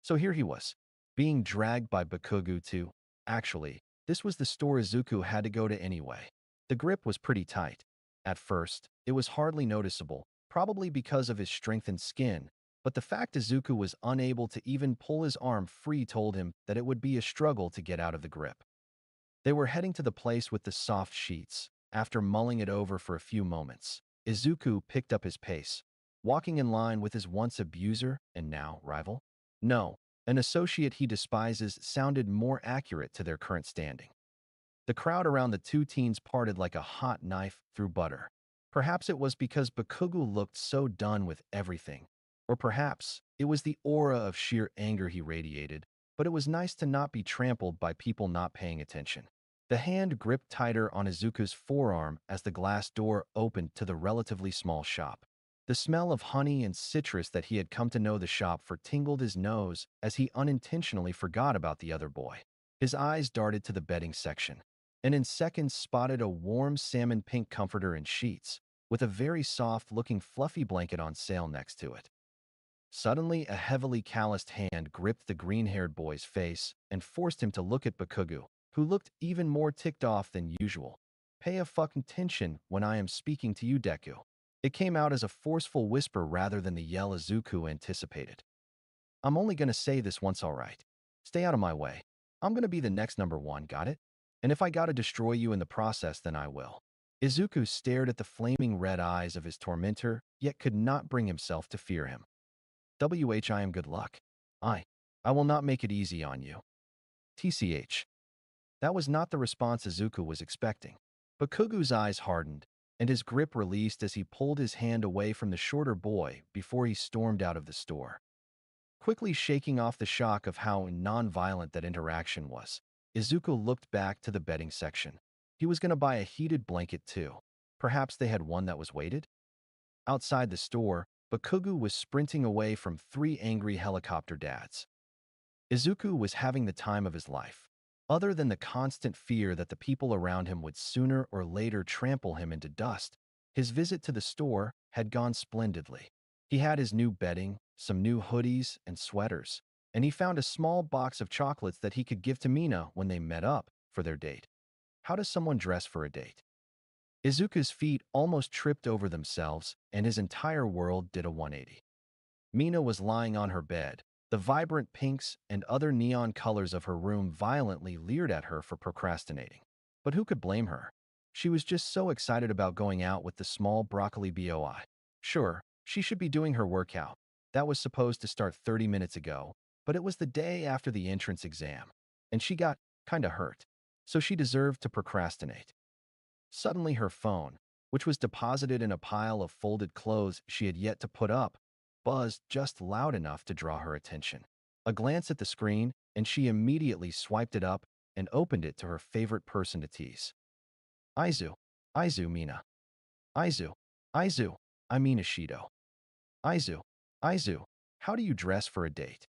So here he was, being dragged by Bakugo to, actually, this was the store Izuku had to go to anyway. The grip was pretty tight. At first, it was hardly noticeable, probably because of his strengthened skin, but the fact Izuku was unable to even pull his arm free told him that it would be a struggle to get out of the grip. They were heading to the place with the soft sheets. After mulling it over for a few moments, Izuku picked up his pace, walking in line with his once abuser and now rival? No, an associate he despises sounded more accurate to their current standing. The crowd around the two teens parted like a hot knife through butter. Perhaps it was because Bakugu looked so done with everything. Or perhaps it was the aura of sheer anger he radiated, but it was nice to not be trampled by people not paying attention. The hand gripped tighter on Izuku's forearm as the glass door opened to the relatively small shop. The smell of honey and citrus that he had come to know the shop for tingled his nose as he unintentionally forgot about the other boy. His eyes darted to the bedding section, and in seconds spotted a warm salmon pink comforter and sheets, with a very soft-looking fluffy blanket on sale next to it. Suddenly, a heavily calloused hand gripped the green-haired boy's face and forced him to look at Bakugu, who looked even more ticked off than usual. "Pay a fucking attention when I am speaking to you, Deku." It came out as a forceful whisper rather than the yell Izuku anticipated. "I'm only gonna say this once, alright? Stay out of my way. I'm gonna be the next number one, got it? And if I gotta destroy you in the process, then I will." Izuku stared at the flaming red eyes of his tormentor, yet could not bring himself to fear him. "I am good luck. I will not make it easy on you. TCH. That was not the response Izuku was expecting. Bakugu's eyes hardened, and his grip released as he pulled his hand away from the shorter boy before he stormed out of the store. Quickly shaking off the shock of how non-violent that interaction was, Izuku looked back to the bedding section. He was going to buy a heated blanket too. Perhaps they had one that was weighted? Outside the store, Bakugu was sprinting away from three angry helicopter dads. Izuku was having the time of his life. Other than the constant fear that the people around him would sooner or later trample him into dust, his visit to the store had gone splendidly. He had his new bedding, some new hoodies and sweaters, and he found a small box of chocolates that he could give to Mina when they met up for their date. How does someone dress for a date? Izuku's feet almost tripped over themselves, and his entire world did a 180. Mina was lying on her bed. The vibrant pinks and other neon colors of her room violently leered at her for procrastinating. But who could blame her? She was just so excited about going out with the small broccoli boy. Sure, she should be doing her workout. That was supposed to start 30 minutes ago, but it was the day after the entrance exam, and she got kinda hurt, so she deserved to procrastinate. Suddenly her phone, which was deposited in a pile of folded clothes she had yet to put up, buzzed just loud enough to draw her attention. A glance at the screen, and she immediately swiped it up and opened it to her favorite person to tease. Izu Mina. Izu, I mean Ishido. Izu, how do you dress for a date?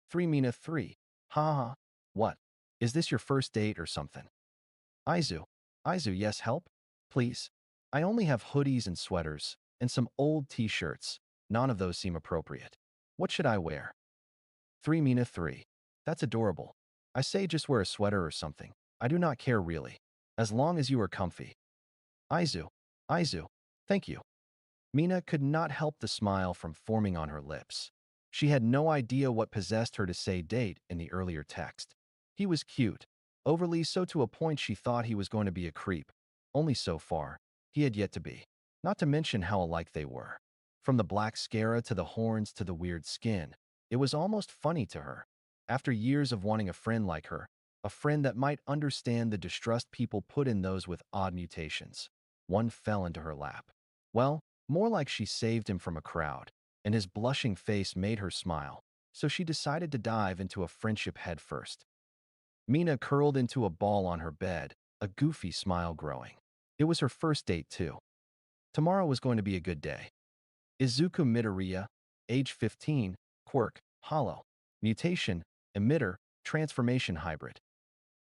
3 Mina 3. Ha ha. What? Is this your first date or something? Izu, yes, help? Please. I only have hoodies and sweaters, and some old t-shirts. None of those seem appropriate. What should I wear? 3 Mina 3. That's adorable. I say just wear a sweater or something. I do not care really. As long as you are comfy. Izu, thank you. Mina could not help the smile from forming on her lips. She had no idea what possessed her to say date in the earlier text. He was cute, overly so to a point she thought he was going to be a creep. Only so far, he had yet to be. Not to mention how alike they were. From the black scara to the horns to the weird skin, it was almost funny to her. After years of wanting a friend like her, a friend that might understand the distrust people put in those with odd mutations, one fell into her lap. Well, more like she saved him from a crowd, and his blushing face made her smile, so she decided to dive into a friendship head first. Mina curled into a ball on her bed, a goofy smile growing. It was her first date, too. Tomorrow was going to be a good day. Izuku Midoriya, age 15, Quirk, Hollow, Mutation, Emitter, Transformation Hybrid.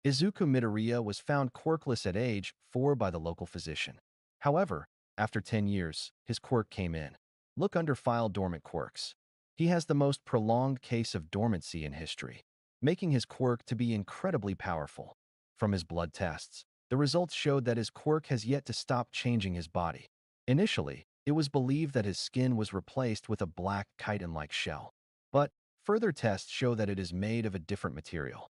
Izuku Midoriya was found quirkless at age 4 by the local physician. However, after 10 years, his quirk came in. Look under File Dormant Quirks. He has the most prolonged case of dormancy in history, making his quirk to be incredibly powerful. From his blood tests, the results showed that his quirk has yet to stop changing his body. Initially, it was believed that his skin was replaced with a black chitin-like shell. But further tests show that it is made of a different material.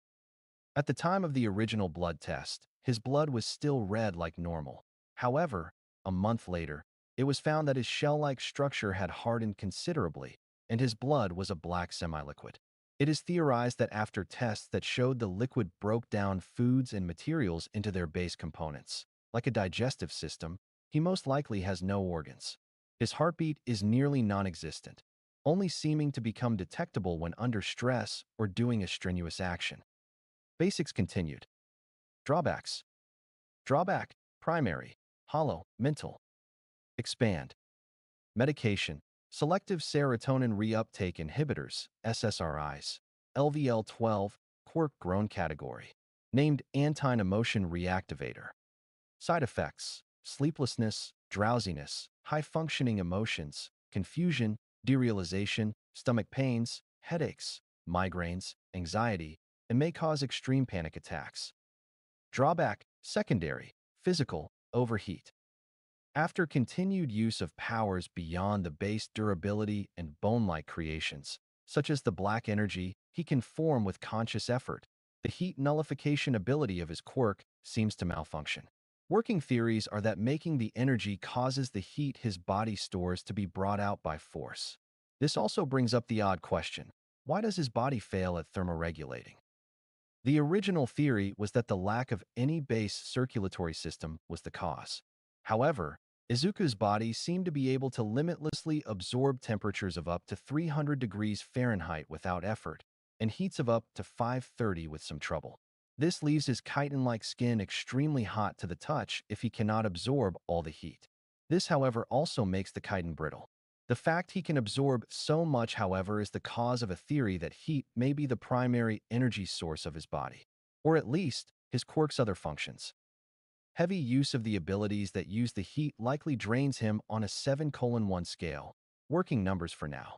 At the time of the original blood test, his blood was still red like normal. However, a month later, It was found that his shell-like structure had hardened considerably, and his blood was a black semi-liquid. It is theorized that after tests that showed the liquid broke down foods and materials into their base components, like a digestive system, he most likely has no organs. His heartbeat is nearly non-existent, only seeming to become detectable when under stress or doing a strenuous action. Basics continued. Drawbacks. Drawback: primary, hollow, mental. Expand. Medication: selective serotonin reuptake inhibitors, SSRIs. LVL-12, Quirk grown category. Named anti-emotion reactivator. Side effects: sleeplessness, drowsiness, high-functioning emotions, confusion, derealization, stomach pains, headaches, migraines, anxiety, and may cause extreme panic attacks. Drawback: secondary, physical, overheat. After continued use of powers beyond the base durability and bone-like creations, such as the black energy he can form with conscious effort, the heat nullification ability of his quirk seems to malfunction. Working theories are that making the energy causes the heat his body stores to be brought out by force. This also brings up the odd question: why does his body fail at thermoregulating? The original theory was that the lack of any base circulatory system was the cause. However, Izuku's body seemed to be able to limitlessly absorb temperatures of up to 300 degrees Fahrenheit without effort, and heats of up to 530 with some trouble. This leaves his chitin-like skin extremely hot to the touch if he cannot absorb all the heat. This, however, also makes the chitin brittle. The fact he can absorb so much, however, is the cause of a theory that heat may be the primary energy source of his body, or at least his quirk's other functions. Heavy use of the abilities that use the heat likely drains him on a 7:1 scale. Working numbers for now.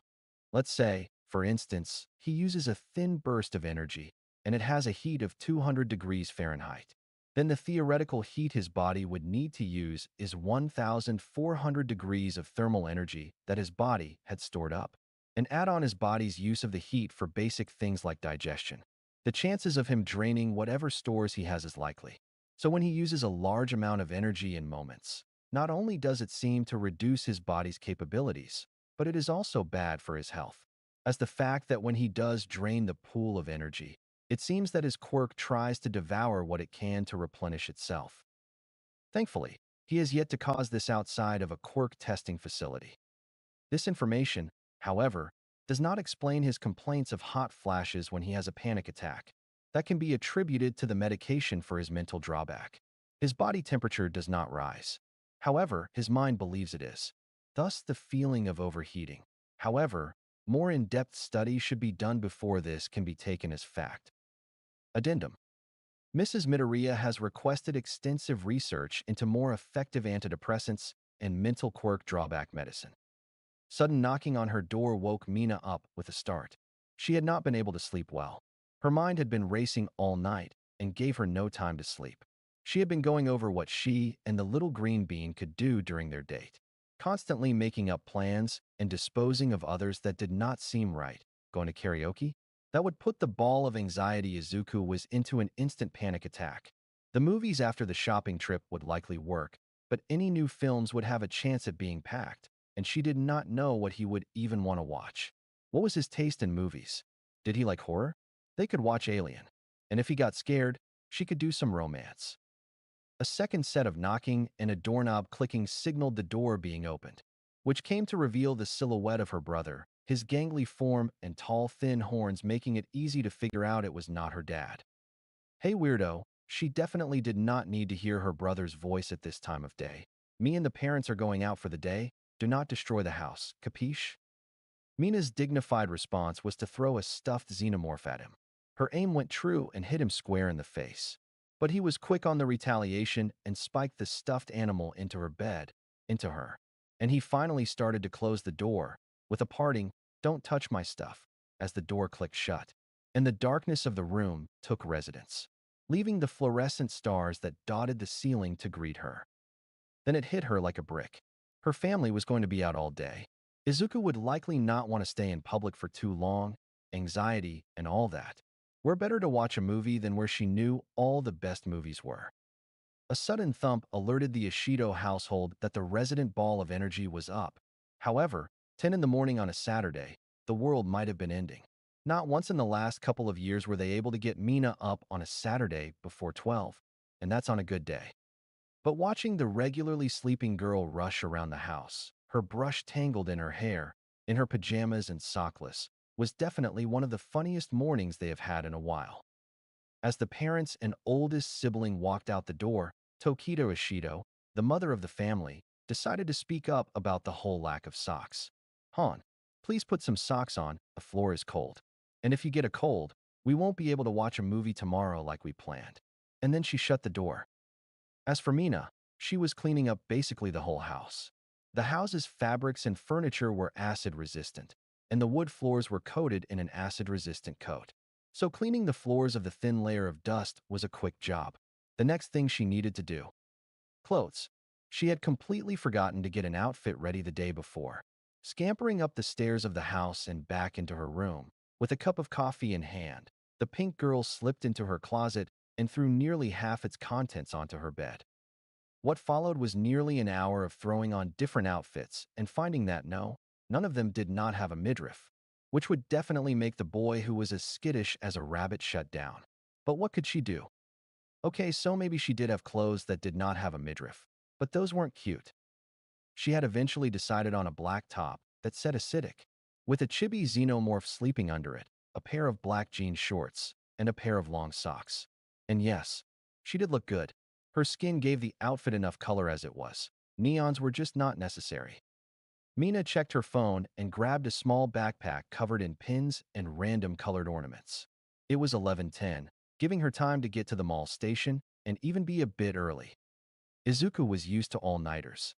Let's say, for instance, he uses a thin burst of energy, and it has a heat of 200 degrees Fahrenheit. Then the theoretical heat his body would need to use is 1,400 degrees of thermal energy that his body had stored up. And add on his body's use of the heat for basic things like digestion. The chances of him draining whatever stores he has is likely. So when he uses a large amount of energy in moments, not only does it seem to reduce his body's capabilities, but it is also bad for his health, as the fact that when he does drain the pool of energy, it seems that his quirk tries to devour what it can to replenish itself. Thankfully, he has yet to cause this outside of a quirk testing facility. This information, however, does not explain his complaints of hot flashes when he has a panic attack. That can be attributed to the medication for his mental drawback. His body temperature does not rise. However, his mind believes it is. Thus, the feeling of overheating. However, more in-depth study should be done before this can be taken as fact. Addendum. Mrs. Midoriya has requested extensive research into more effective antidepressants and mental quirk drawback medicine. Sudden knocking on her door woke Mina up with a start. She had not been able to sleep well. Her mind had been racing all night and gave her no time to sleep. She had been going over what she and the little green bean could do during their date, constantly making up plans and disposing of others that did not seem right. Going to karaoke? That would put the ball of anxiety Izuku was into an instant panic attack. The movies after the shopping trip would likely work, but any new films would have a chance at being packed, and she did not know what he would even want to watch. What was his taste in movies? Did he like horror? They could watch Alien. And if he got scared, she could do some romance. A second set of knocking and a doorknob clicking signaled the door being opened, which came to reveal the silhouette of her brother, his gangly form and tall, thin horns making it easy to figure out it was not her dad. Hey, weirdo, she definitely did not need to hear her brother's voice at this time of day. Me and the parents are going out for the day. Do not destroy the house, capiche? Mina's dignified response was to throw a stuffed xenomorph at him. Her aim went true and hit him square in the face. But he was quick on the retaliation and spiked the stuffed animal into her bed, into her. And he finally started to close the door, with a parting, "Don't touch my stuff," as the door clicked shut. And the darkness of the room took residence, leaving the fluorescent stars that dotted the ceiling to greet her. Then it hit her like a brick. Her family was going to be out all day. Izuku would likely not want to stay in public for too long, anxiety and all that. Where better to watch a movie than where she knew all the best movies were. A sudden thump alerted the Ishido household that the resident ball of energy was up. However, 10 in the morning on a Saturday, the world might have been ending. Not once in the last couple of years were they able to get Mina up on a Saturday before 12, and that's on a good day. But watching the regularly sleeping girl rush around the house, her brush tangled in her hair, in her pajamas and sockless, was definitely one of the funniest mornings they have had in a while. As the parents and oldest sibling walked out the door, Tokido Ishido, the mother of the family, decided to speak up about the whole lack of socks. "Hon, please put some socks on, the floor is cold. And if you get a cold, we won't be able to watch a movie tomorrow like we planned." And then she shut the door. As for Mina, she was cleaning up basically the whole house. The house's fabrics and furniture were acid-resistant, and the wood floors were coated in an acid-resistant coat. So cleaning the floors of the thin layer of dust was a quick job. The next thing she needed to do: clothes. She had completely forgotten to get an outfit ready the day before. Scampering up the stairs of the house and back into her room, with a cup of coffee in hand, the pink girl slipped into her closet and threw nearly half its contents onto her bed. What followed was nearly an hour of throwing on different outfits and finding that no, none of them did not have a midriff, which would definitely make the boy who was as skittish as a rabbit shut down. But what could she do? Okay, so maybe she did have clothes that did not have a midriff, but those weren't cute. She had eventually decided on a black top that said acidic, with a chibi xenomorph sleeping under it, a pair of black jean shorts, and a pair of long socks. And yes, she did look good. Her skin gave the outfit enough color as it was. Neons were just not necessary. Mina checked her phone and grabbed a small backpack covered in pins and random colored ornaments. It was 11:10, giving her time to get to the mall station and even be a bit early. Izuku was used to all-nighters.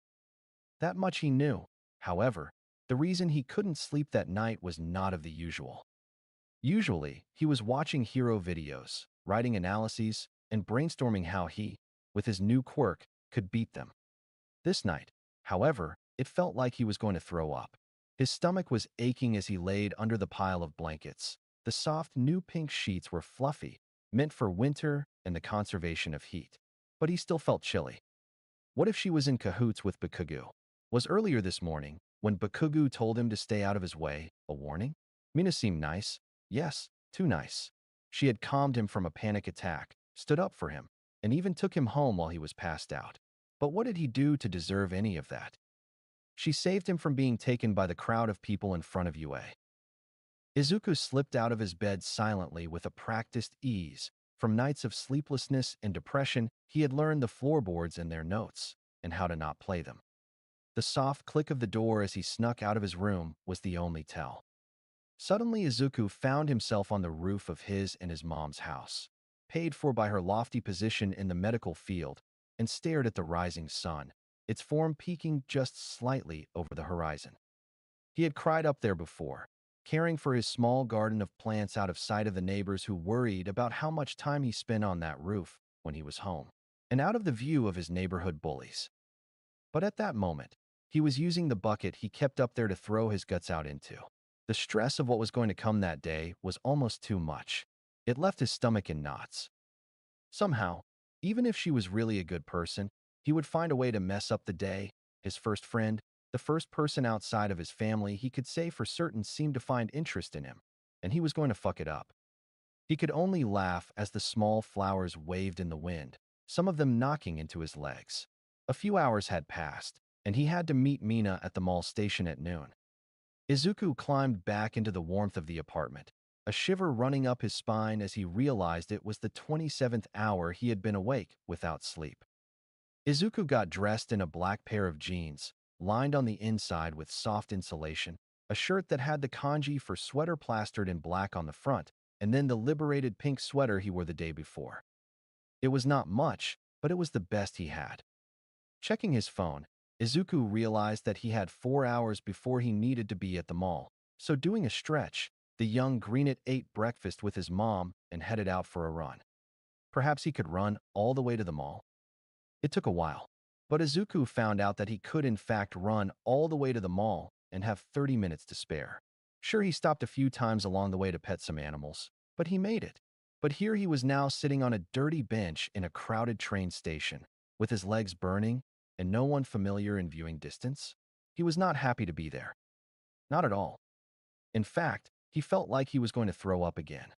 That much he knew. However, the reason he couldn't sleep that night was not of the usual. Usually, he was watching hero videos, writing analyses, and brainstorming how he, with his new quirk, could beat them. This night, however, it felt like he was going to throw up. His stomach was aching as he laid under the pile of blankets. The soft, new pink sheets were fluffy, meant for winter and the conservation of heat. But he still felt chilly. What if she was in cahoots with Bakugu? Was earlier this morning, when Bakugu told him to stay out of his way, a warning? Mina seemed nice. Yes, too nice. She had calmed him from a panic attack, stood up for him, and even took him home while he was passed out. But what did he do to deserve any of that? She saved him from being taken by the crowd of people in front of UA. Izuku slipped out of his bed silently with a practiced ease. From nights of sleeplessness and depression, he had learned the floorboards and their notes, and how to not play them. The soft click of the door as he snuck out of his room was the only tell. Suddenly, Izuku found himself on the roof of his and his mom's house, paid for by her lofty position in the medical field, and stared at the rising sun, its form peeking just slightly over the horizon. He had cried up there before, caring for his small garden of plants out of sight of the neighbors who worried about how much time he spent on that roof when he was home, and out of the view of his neighborhood bullies. But at that moment, he was using the bucket he kept up there to throw his guts out into. The stress of what was going to come that day was almost too much. It left his stomach in knots. Somehow, even if she was really a good person, he would find a way to mess up the day. His first friend, the first person outside of his family he could say for certain seemed to find interest in him, and he was going to fuck it up. He could only laugh as the small flowers waved in the wind, some of them knocking into his legs. A few hours had passed, and he had to meet Mina at the mall station at noon. Izuku climbed back into the warmth of the apartment, a shiver running up his spine as he realized it was the 27th hour he had been awake without sleep. Izuku got dressed in a black pair of jeans, lined on the inside with soft insulation, a shirt that had the kanji for sweater plastered in black on the front, and then the liberated pink sweater he wore the day before. It was not much, but it was the best he had. Checking his phone, Izuku realized that he had 4 hours before he needed to be at the mall, so doing a stretch, the young greenet ate breakfast with his mom and headed out for a run. Perhaps he could run all the way to the mall? It took a while, but Izuku found out that he could in fact run all the way to the mall and have 30 minutes to spare. Sure, he stopped a few times along the way to pet some animals, but he made it. But here he was now sitting on a dirty bench in a crowded train station, with his legs burning and no one familiar in viewing distance. He was not happy to be there. Not at all. In fact, he felt like he was going to throw up again.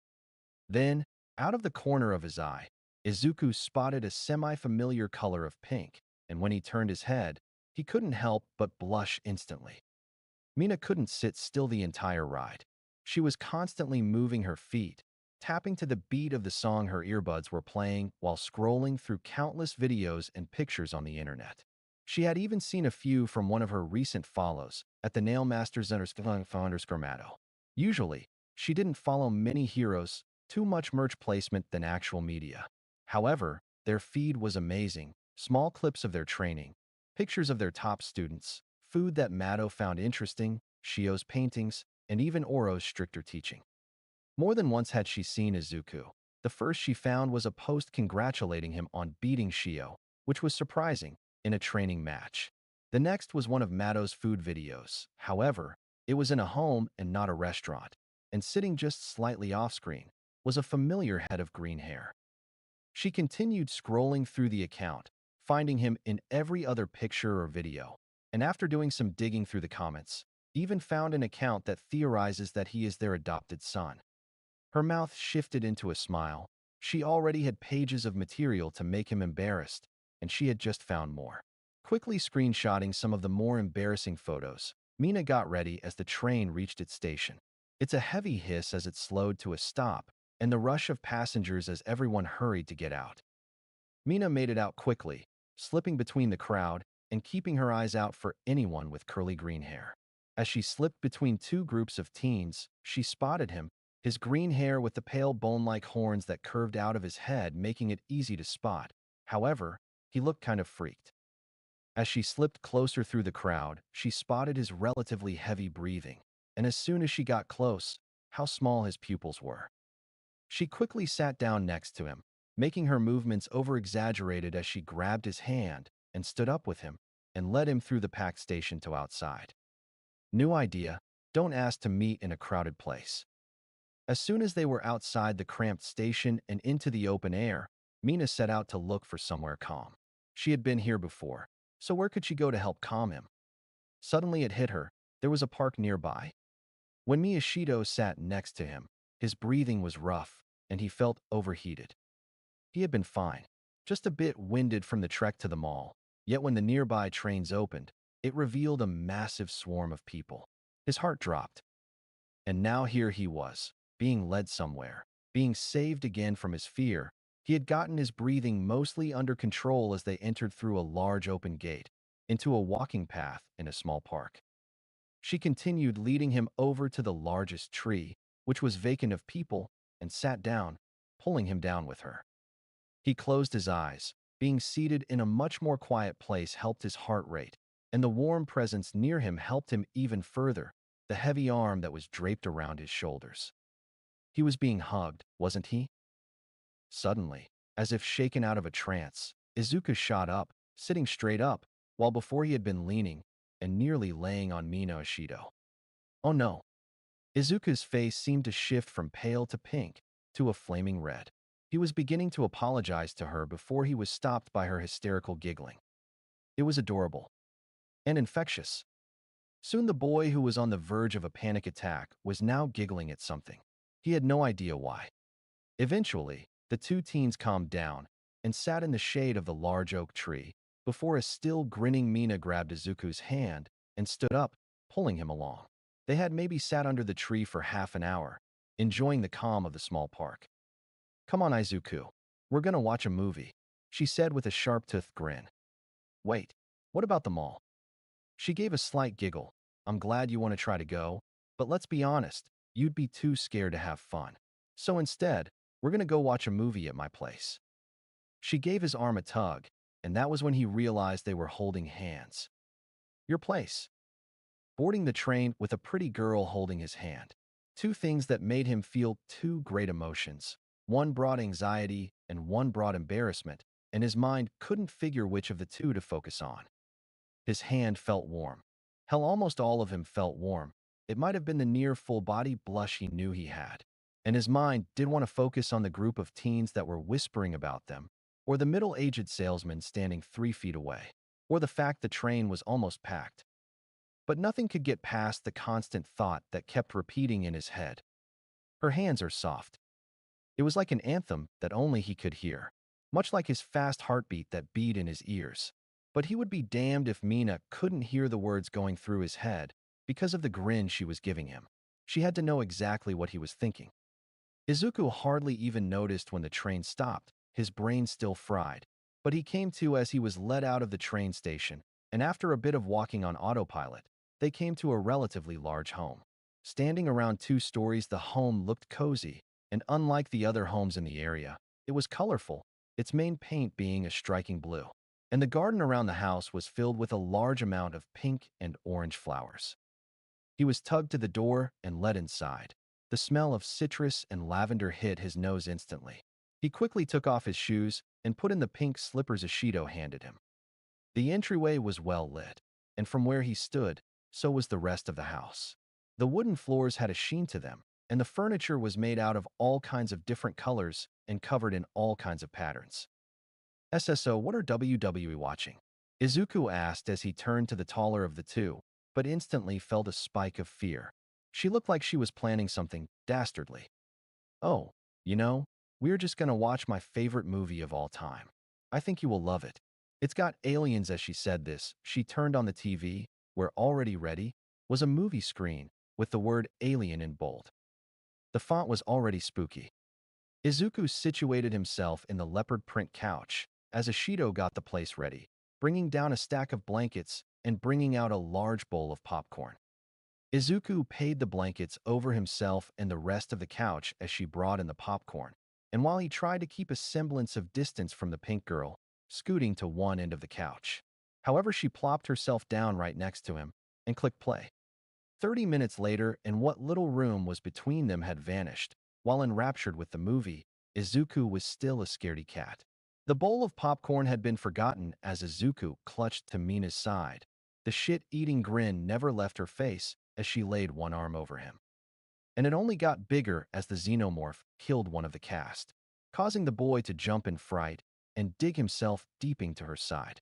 Then, out of the corner of his eye, Izuku spotted a semi-familiar color of pink, and when he turned his head, he couldn't help but blush instantly. Mina couldn't sit still the entire ride. She was constantly moving her feet, tapping to the beat of the song her earbuds were playing while scrolling through countless videos and pictures on the internet. She had even seen a few from one of her recent follows at the Nailmasters _Mato. Usually, she didn't follow many heroes, too much merch placement than actual media. However, their feed was amazing, small clips of their training, pictures of their top students, food that Mato found interesting, Shio's paintings, and even Oro's stricter teaching. More than once had she seen Izuku. The first she found was a post congratulating him on beating Shio, which was surprising, in a training match. The next was one of Mato's food videos. However, it was in a home and not a restaurant, and sitting just slightly off-screen was a familiar head of green hair. She continued scrolling through the account, finding him in every other picture or video, and after doing some digging through the comments, even found an account that theorizes that he is their adopted son. Her mouth shifted into a smile. She already had pages of material to make him embarrassed, and she had just found more. Quickly screenshotting some of the more embarrassing photos, Mina got ready as the train reached its station. It's a heavy hiss as it slowed to a stop, and the rush of passengers as everyone hurried to get out. Mina made it out quickly, slipping between the crowd and keeping her eyes out for anyone with curly green hair. As she slipped between two groups of teens, she spotted him, his green hair with the pale bone-like horns that curved out of his head making it easy to spot. However, he looked kind of freaked. As she slipped closer through the crowd, she spotted his relatively heavy breathing, and as soon as she got close, how small his pupils were. She quickly sat down next to him, making her movements over-exaggerated as she grabbed his hand and stood up with him and led him through the packed station to outside. New idea, don't ask to meet in a crowded place. As soon as they were outside the cramped station and into the open air, Mina set out to look for somewhere calm. She had been here before, so where could she go to help calm him? Suddenly it hit her, there was a park nearby. When Miyashito sat next to him, his breathing was rough, and he felt overheated. He had been fine, just a bit winded from the trek to the mall, yet when the nearby trains opened, it revealed a massive swarm of people. His heart dropped. And now here he was, being led somewhere, being saved again from his fear. He had gotten his breathing mostly under control as they entered through a large open gate, into a walking path in a small park. She continued leading him over to the largest tree, which was vacant of people, and sat down, pulling him down with her. He closed his eyes. Being seated in a much more quiet place helped his heart rate, and the warm presence near him helped him even further, the heavy arm that was draped around his shoulders. He was being hugged, wasn't he? Suddenly, as if shaken out of a trance, Izuku shot up, sitting straight up, while before he had been leaning and nearly laying on Mina Ashido. Oh no. Izuku's face seemed to shift from pale to pink to a flaming red. He was beginning to apologize to her before he was stopped by her hysterical giggling. It was adorable and infectious. Soon the boy who was on the verge of a panic attack was now giggling at something. He had no idea why. Eventually, the two teens calmed down and sat in the shade of the large oak tree before a still grinning Mina grabbed Izuku's hand and stood up, pulling him along. They had maybe sat under the tree for half an hour, enjoying the calm of the small park. Come on, Izuku. We're gonna watch a movie, she said with a sharp-toothed grin. Wait, what about the mall? She gave a slight giggle. I'm glad you want to try to go, but let's be honest, you'd be too scared to have fun. So instead, we're gonna go watch a movie at my place. She gave his arm a tug, and that was when he realized they were holding hands. Your place. Boarding the train with a pretty girl holding his hand. Two things that made him feel two great emotions. One brought anxiety and one brought embarrassment, and his mind couldn't figure which of the two to focus on. His hand felt warm. Hell, almost all of him felt warm. It might have been the near full-body blush he knew he had. And his mind did want to focus on the group of teens that were whispering about them, or the middle-aged salesman standing 3 feet away, or the fact the train was almost packed. But nothing could get past the constant thought that kept repeating in his head. Her hands are soft. It was like an anthem that only he could hear, much like his fast heartbeat that beat in his ears. But he would be damned if Mina couldn't hear the words going through his head because of the grin she was giving him. She had to know exactly what he was thinking. Izuku hardly even noticed when the train stopped, his brain still fried. But he came to as he was led out of the train station, and after a bit of walking on autopilot, they came to a relatively large home. Standing around 2 stories, the home looked cozy, and unlike the other homes in the area, it was colorful, its main paint being a striking blue. And the garden around the house was filled with a large amount of pink and orange flowers. He was tugged to the door and led inside. The smell of citrus and lavender hit his nose instantly. He quickly took off his shoes and put in the pink slippers Ishido handed him. The entryway was well lit, and from where he stood, so was the rest of the house. The wooden floors had a sheen to them, and the furniture was made out of all kinds of different colors and covered in all kinds of patterns. "SSO, what are WWE watching?" Izuku asked as he turned to the taller of the two, but instantly felt a spike of fear. She looked like she was planning something dastardly. "Oh, you know, we're just gonna watch my favorite movie of all time. I think you will love it. It's got aliens." As she said this, she turned on the TV, where already ready was a movie screen with the word alien in bold. The font was already spooky. Izuku situated himself in the leopard print couch as Ishido got the place ready, bringing down a stack of blankets and bringing out a large bowl of popcorn. Izuku paid the blankets over himself and the rest of the couch as she brought in the popcorn, and while he tried to keep a semblance of distance from the pink girl, scooting to one end of the couch. However, she plopped herself down right next to him and clicked play. 30 minutes later, and what little room was between them had vanished. While enraptured with the movie, Izuku was still a scaredy cat. The bowl of popcorn had been forgotten as Izuku clutched to Mina's side. The shit-eating grin never left her face as she laid one arm over him. And it only got bigger as the xenomorph killed one of the cast, causing the boy to jump in fright and dig himself deep into her side.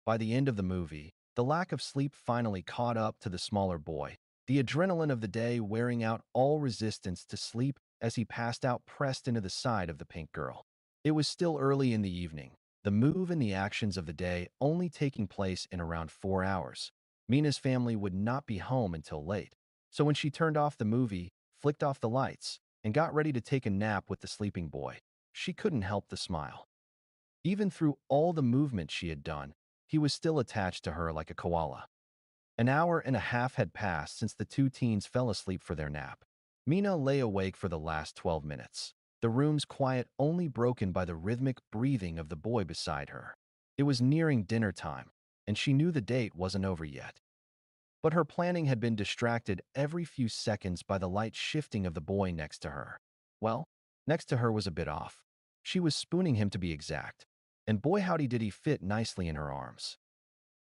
By the end of the movie, the lack of sleep finally caught up to the smaller boy, the adrenaline of the day wearing out all resistance to sleep as he passed out pressed into the side of the pink girl. It was still early in the evening, the move and the actions of the day only taking place in around 4 hours. Mina's family would not be home until late, so when she turned off the movie, flicked off the lights, and got ready to take a nap with the sleeping boy, she couldn't help the smile. Even through all the movement she had done, he was still attached to her like a koala. An hour and a half had passed since the two teens fell asleep for their nap. Mina lay awake for the last 12 minutes, the room's quiet only broken by the rhythmic breathing of the boy beside her. It was nearing dinner time, and she knew the date wasn't over yet. But her planning had been distracted every few seconds by the light shifting of the boy next to her. Well, next to her was a bit off. She was spooning him to be exact, and boy howdy did he fit nicely in her arms.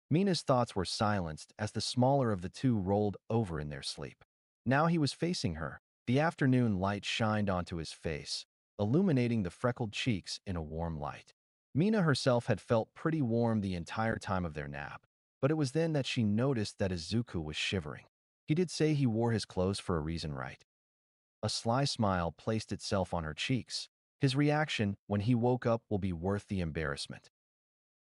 Mina's thoughts were silenced as the smaller of the two rolled over in their sleep. Now he was facing her. The afternoon light shined onto his face, illuminating the freckled cheeks in a warm light. Mina herself had felt pretty warm the entire time of their nap, but it was then that she noticed that Izuku was shivering. He did say he wore his clothes for a reason, right? A sly smile placed itself on her cheeks. His reaction when he woke up will be worth the embarrassment.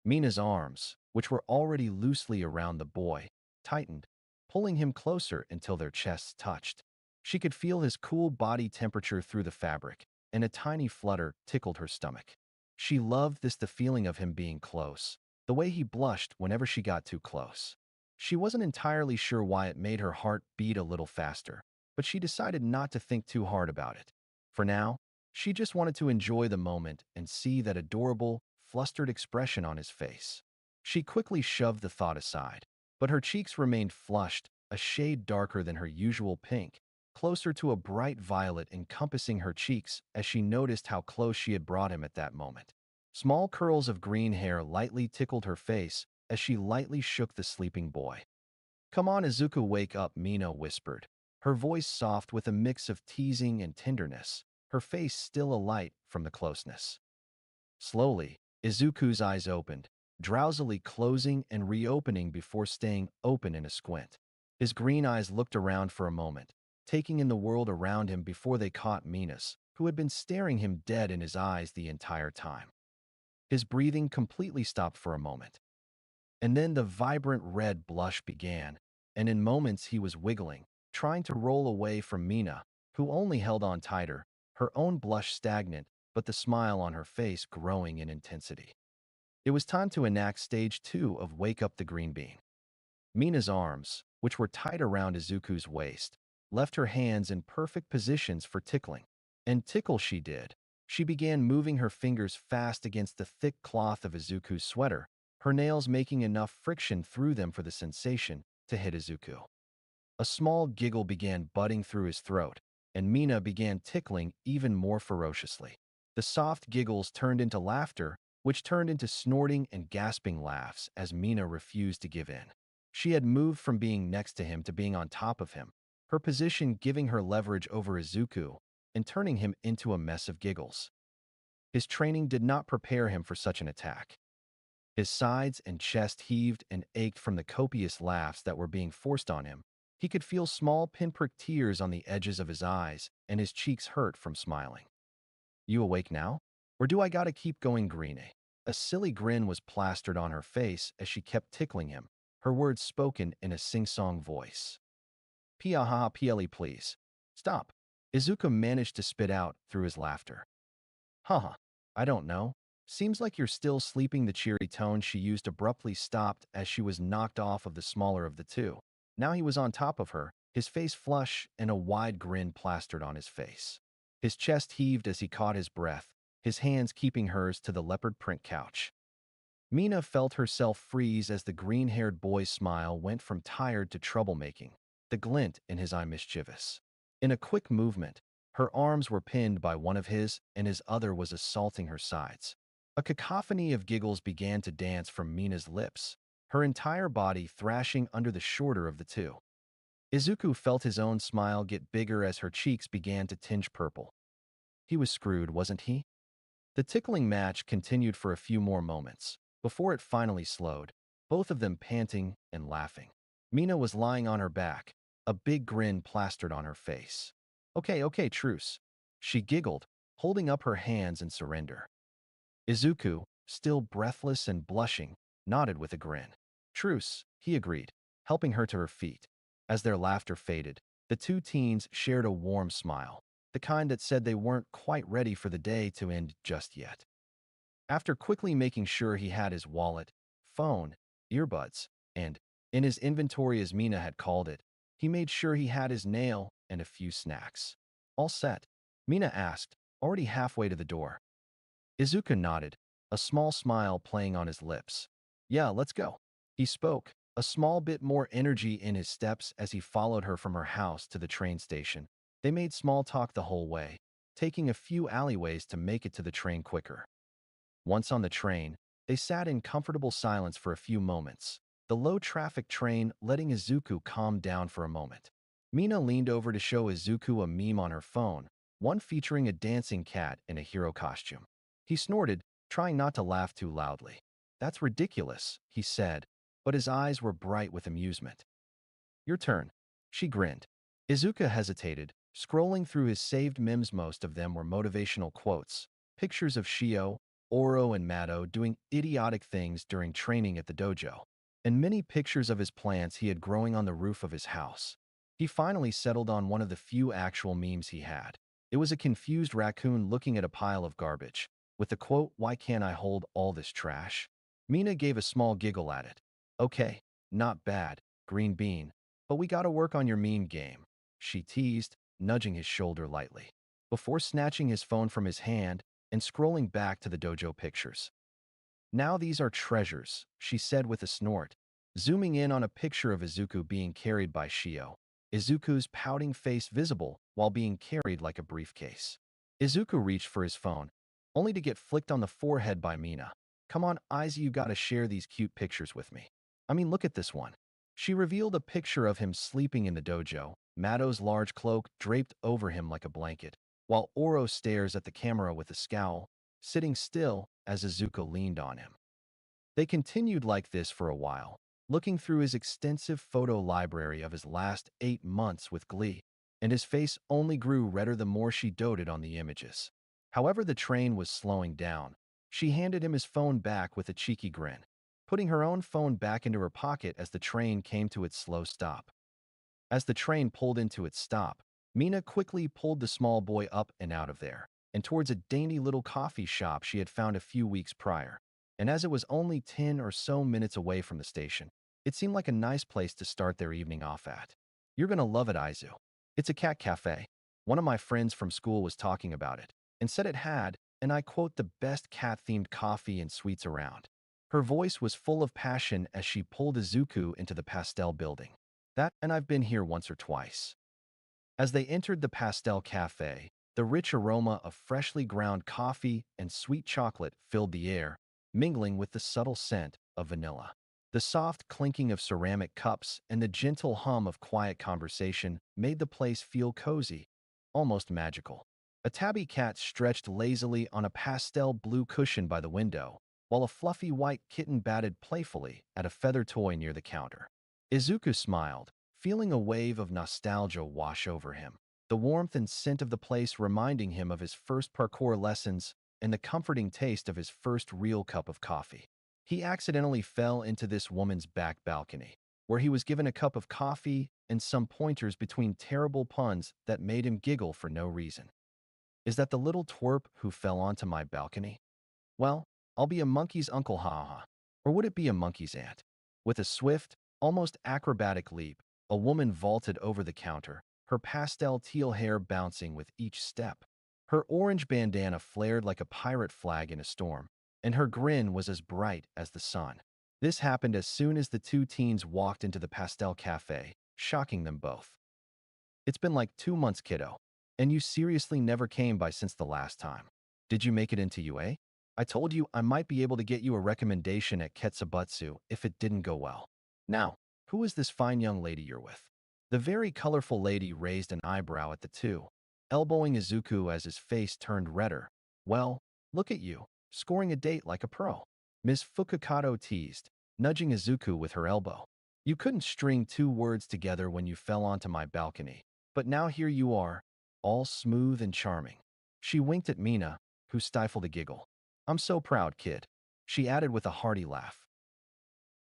Mina's arms, which were already loosely around the boy, tightened, pulling him closer until their chests touched. She could feel his cool body temperature through the fabric, and a tiny flutter tickled her stomach. She loved this, the feeling of him being close, the way he blushed whenever she got too close. She wasn't entirely sure why it made her heart beat a little faster, but she decided not to think too hard about it. For now, she just wanted to enjoy the moment and see that adorable, flustered expression on his face. She quickly shoved the thought aside, but her cheeks remained flushed, a shade darker than her usual pink, closer to a bright violet encompassing her cheeks as she noticed how close she had brought him at that moment. Small curls of green hair lightly tickled her face as she lightly shook the sleeping boy. "Come on, Izuku, wake up," Mina whispered, her voice soft with a mix of teasing and tenderness, her face still alight from the closeness. Slowly, Izuku's eyes opened, drowsily closing and reopening before staying open in a squint. His green eyes looked around for a moment, taking in the world around him before they caught Mina's, who had been staring him dead in his eyes the entire time. His breathing completely stopped for a moment. And then the vibrant red blush began, and in moments he was wiggling, trying to roll away from Mina, who only held on tighter, her own blush stagnant, but the smile on her face growing in intensity. It was time to enact stage 2 of Wake Up the Green Bean. Mina's arms, which were tight around Izuku's waist, left her hands in perfect positions for tickling. And tickle she did. She began moving her fingers fast against the thick cloth of Izuku's sweater, her nails making enough friction through them for the sensation to hit Izuku. A small giggle began budding through his throat, and Mina began tickling even more ferociously. The soft giggles turned into laughter, which turned into snorting and gasping laughs as Mina refused to give in. She had moved from being next to him to being on top of him, her position giving her leverage over Izuku and turning him into a mess of giggles. His training did not prepare him for such an attack. His sides and chest heaved and ached from the copious laughs that were being forced on him. He could feel small pinprick tears on the edges of his eyes, and his cheeks hurt from smiling. You awake now? Or do I gotta keep going, Greenie? A silly grin was plastered on her face as she kept tickling him, her words spoken in a sing-song voice. Piahaha ple please. Stop. Izuku managed to spit out through his laughter. Haha, I don't know. Seems like you're still sleeping. The cheery tone she used abruptly stopped as she was knocked off of the smaller of the two. Now he was on top of her, his face flush and a wide grin plastered on his face. His chest heaved as he caught his breath, his hands keeping hers to the leopard print couch. Mina felt herself freeze as the green-haired boy's smile went from tired to troublemaking, the glint in his eye mischievous. In a quick movement, her arms were pinned by one of his and his other was assaulting her sides. A cacophony of giggles began to dance from Mina's lips, her entire body thrashing under the shorter of the two. Izuku felt his own smile get bigger as her cheeks began to tinge purple. He was screwed, wasn't he? The tickling match continued for a few more moments, before it finally slowed, both of them panting and laughing. Mina was lying on her back, a big grin plastered on her face. Okay, truce. She giggled, holding up her hands in surrender. Izuku, still breathless and blushing, nodded with a grin. Truce, he agreed, helping her to her feet. As their laughter faded, the two teens shared a warm smile, the kind that said they weren't quite ready for the day to end just yet. After quickly making sure he had his wallet, phone, earbuds, and, in his inventory as Mina had called it, he made sure he had his nail and a few snacks. All set? Mina asked, already halfway to the door. Izuku nodded, a small smile playing on his lips. Yeah, let's go. He spoke, a small bit more energy in his steps as he followed her from her house to the train station. They made small talk the whole way, taking a few alleyways to make it to the train quicker. Once on the train, they sat in comfortable silence for a few moments, the low-traffic train letting Izuku calm down for a moment. Mina leaned over to show Izuku a meme on her phone, one featuring a dancing cat in a hero costume. He snorted, trying not to laugh too loudly. That's ridiculous, he said, but his eyes were bright with amusement. Your turn. She grinned. Izuku hesitated, scrolling through his saved memes. Most of them were motivational quotes, pictures of Shio, Oro, and Mado doing idiotic things during training at the dojo, and many pictures of his plants he had growing on the roof of his house. He finally settled on one of the few actual memes he had. It was a confused raccoon looking at a pile of garbage, with the quote, "Why can't I hold all this trash?" Mina gave a small giggle at it. Okay, not bad, Green Bean, but we gotta work on your meme game, she teased, nudging his shoulder lightly, before snatching his phone from his hand and scrolling back to the dojo pictures. Now these are treasures, she said with a snort, zooming in on a picture of Izuku being carried by Shio, Izuku's pouting face visible while being carried like a briefcase. Izuku reached for his phone, only to get flicked on the forehead by Mina. Come on, Izzy, you gotta share these cute pictures with me. I mean, look at this one. She revealed a picture of him sleeping in the dojo, Mado's large cloak draped over him like a blanket, while Oro stares at the camera with a scowl, sitting still, as Izuku leaned on him. They continued like this for a while, looking through his extensive photo library of his last 8 months with glee, and his face only grew redder the more she doted on the images. However, the train was slowing down. She handed him his phone back with a cheeky grin, putting her own phone back into her pocket as the train came to its slow stop. As the train pulled into its stop, Mina quickly pulled the small boy up and out of there, and towards a dainty little coffee shop she had found a few weeks prior. And as it was only 10 or so minutes away from the station, it seemed like a nice place to start their evening off at. You're gonna love it, Izu. It's a cat cafe. One of my friends from school was talking about it, and said it had, and I quote, the best cat-themed coffee and sweets around. Her voice was full of passion as she pulled Izuku into the pastel building. That, and I've been here once or twice. As they entered the pastel cafe, the rich aroma of freshly ground coffee and sweet chocolate filled the air, mingling with the subtle scent of vanilla. The soft clinking of ceramic cups and the gentle hum of quiet conversation made the place feel cozy, almost magical. A tabby cat stretched lazily on a pastel blue cushion by the window, while a fluffy white kitten batted playfully at a feather toy near the counter. Izuku smiled, feeling a wave of nostalgia wash over him, the warmth and scent of the place reminding him of his first parkour lessons and the comforting taste of his first real cup of coffee. He accidentally fell into this woman's back balcony, where he was given a cup of coffee and some pointers between terrible puns that made him giggle for no reason. Is that the little twerp who fell onto my balcony? Well, I'll be a monkey's uncle, ha. Or would it be a monkey's aunt? With a swift, almost acrobatic leap, a woman vaulted over the counter, her pastel teal hair bouncing with each step. Her orange bandana flared like a pirate flag in a storm, and her grin was as bright as the sun. This happened as soon as the two teens walked into the pastel cafe, shocking them both. It's been like 2 months, kiddo, and you seriously never came by since the last time. Did you make it into UA? I told you I might be able to get you a recommendation at Ketsubutsu if it didn't go well. Now, who is this fine young lady you're with? The very colorful lady raised an eyebrow at the two, elbowing Izuku as his face turned redder. Well, look at you, scoring a date like a pro. Ms. Fukakato teased, nudging Izuku with her elbow. You couldn't string two words together when you fell onto my balcony, but now here you are, all smooth and charming. She winked at Mina, who stifled a giggle. I'm so proud, kid, she added with a hearty laugh.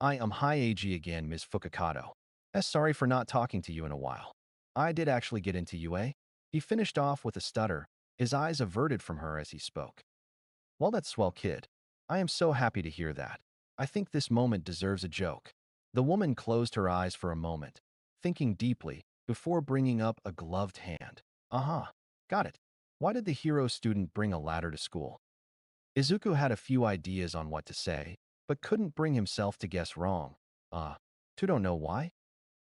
I am Hyeiji again, Ms. Fukakato. Sorry for not talking to you in a while. I did actually get into UA. He finished off with a stutter, his eyes averted from her as he spoke. Well, that's swell, kid. I am so happy to hear that. I think this moment deserves a joke. The woman closed her eyes for a moment, thinking deeply, before bringing up a gloved hand. Aha, got it. Why did the hero student bring a ladder to school? Izuku had a few ideas on what to say, but couldn't bring himself to guess wrong. To don't know why?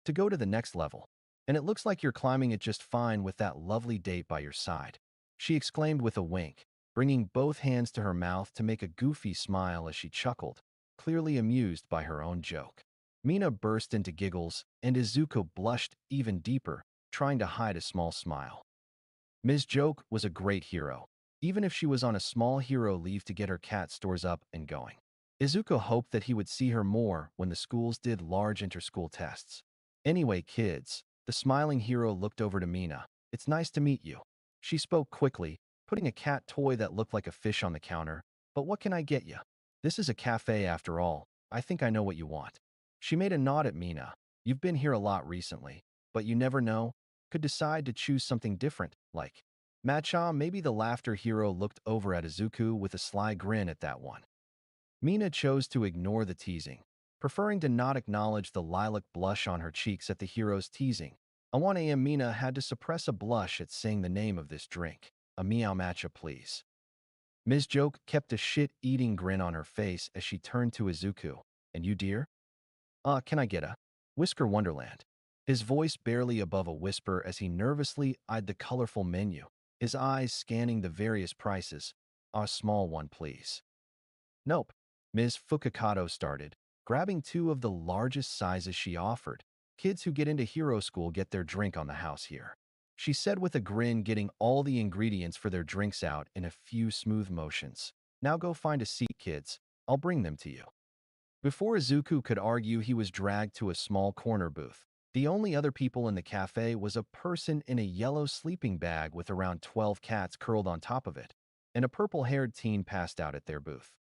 To go to the next level. And it looks like you're climbing it just fine with that lovely date by your side. She exclaimed with a wink, bringing both hands to her mouth to make a goofy smile as she chuckled, clearly amused by her own joke. Mina burst into giggles, and Izuku blushed even deeper, trying to hide a small smile. Ms. Joke was a great hero, even if she was on a small hero leave to get her cat stores up and going. Izuku hoped that he would see her more when the schools did large inter-school tests. Anyway, kids, the smiling hero looked over to Mina. It's nice to meet you. She spoke quickly, putting a cat toy that looked like a fish on the counter. But what can I get you? This is a cafe after all. I think I know what you want. She made a nod at Mina. You've been here a lot recently, but you never know. Could decide to choose something different, like matcha. Maybe the laughter hero looked over at Izuku with a sly grin at that one. Mina chose to ignore the teasing, preferring to not acknowledge the lilac blush on her cheeks at the hero's teasing. At 1 a.m. Mina had to suppress a blush at saying the name of this drink. A meow matcha, please. Ms. Joke kept a shit-eating grin on her face as she turned to Izuku. And you, dear? Can I get a Whisker Wonderland? His voice barely above a whisper as he nervously eyed the colorful menu, his eyes scanning the various prices. A small one, please. Nope. Ms. Fukakato started, grabbing two of the largest sizes she offered. Kids who get into hero school get their drink on the house here. She said with a grin, getting all the ingredients for their drinks out in a few smooth motions. Now go find a seat, kids. I'll bring them to you. Before Izuku could argue, he was dragged to a small corner booth. The only other people in the cafe was a person in a yellow sleeping bag with around 12 cats curled on top of it, and a purple-haired teen passed out at their booth.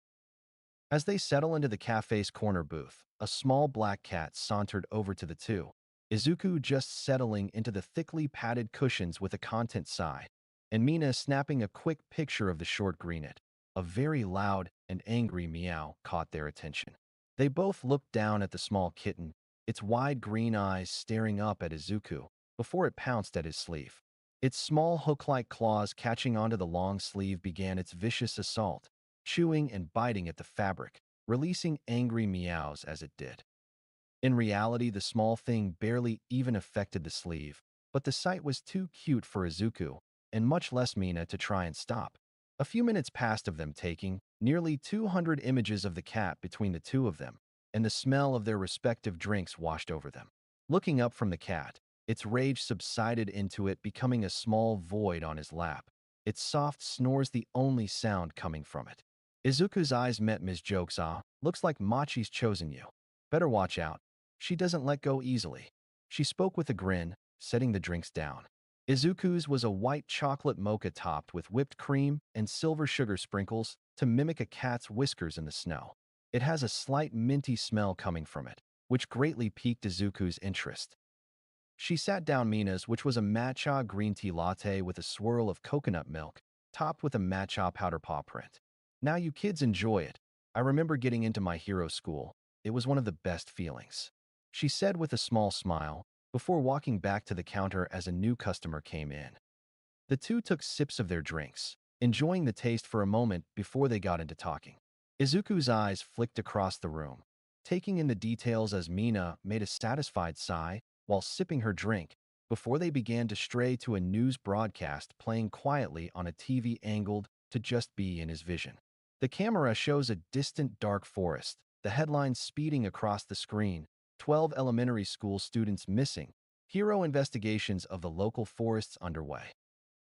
As they settle into the cafe's corner booth, a small black cat sauntered over to the two, Izuku just settling into the thickly padded cushions with a content sigh, and Mina snapping a quick picture of the short greenet. A very loud and angry meow caught their attention. They both looked down at the small kitten, its wide green eyes staring up at Izuku, before it pounced at his sleeve. Its small hook-like claws catching onto the long sleeve began its vicious assault, chewing and biting at the fabric, releasing angry meows as it did. In reality, the small thing barely even affected the sleeve, but the sight was too cute for Izuku, and much less Mina, to try and stop. A few minutes passed of them taking nearly 200 images of the cat between the two of them, and the smell of their respective drinks washed over them. Looking up from the cat, its rage subsided into it, becoming a small void on his lap, its soft snores the only sound coming from it. Izuku's eyes met Ms. Joke's. "Ah, looks like Machi's chosen you. Better watch out. She doesn't let go easily." She spoke with a grin, setting the drinks down. Izuku's was a white chocolate mocha topped with whipped cream and silver sugar sprinkles to mimic a cat's whiskers in the snow. It has a slight minty smell coming from it, which greatly piqued Izuku's interest. She sat down Mina's, which was a matcha green tea latte with a swirl of coconut milk, topped with a matcha powder paw print. "Now you kids enjoy it. I remember getting into my hero school. It was one of the best feelings," she said with a small smile, before walking back to the counter as a new customer came in. The two took sips of their drinks, enjoying the taste for a moment before they got into talking. Izuku's eyes flicked across the room, taking in the details as Mina made a satisfied sigh while sipping her drink, before they began to stray to a news broadcast playing quietly on a TV angled to just be in his vision. The camera shows a distant dark forest, the headlines speeding across the screen: 12 elementary school students missing, hero investigations of the local forests underway.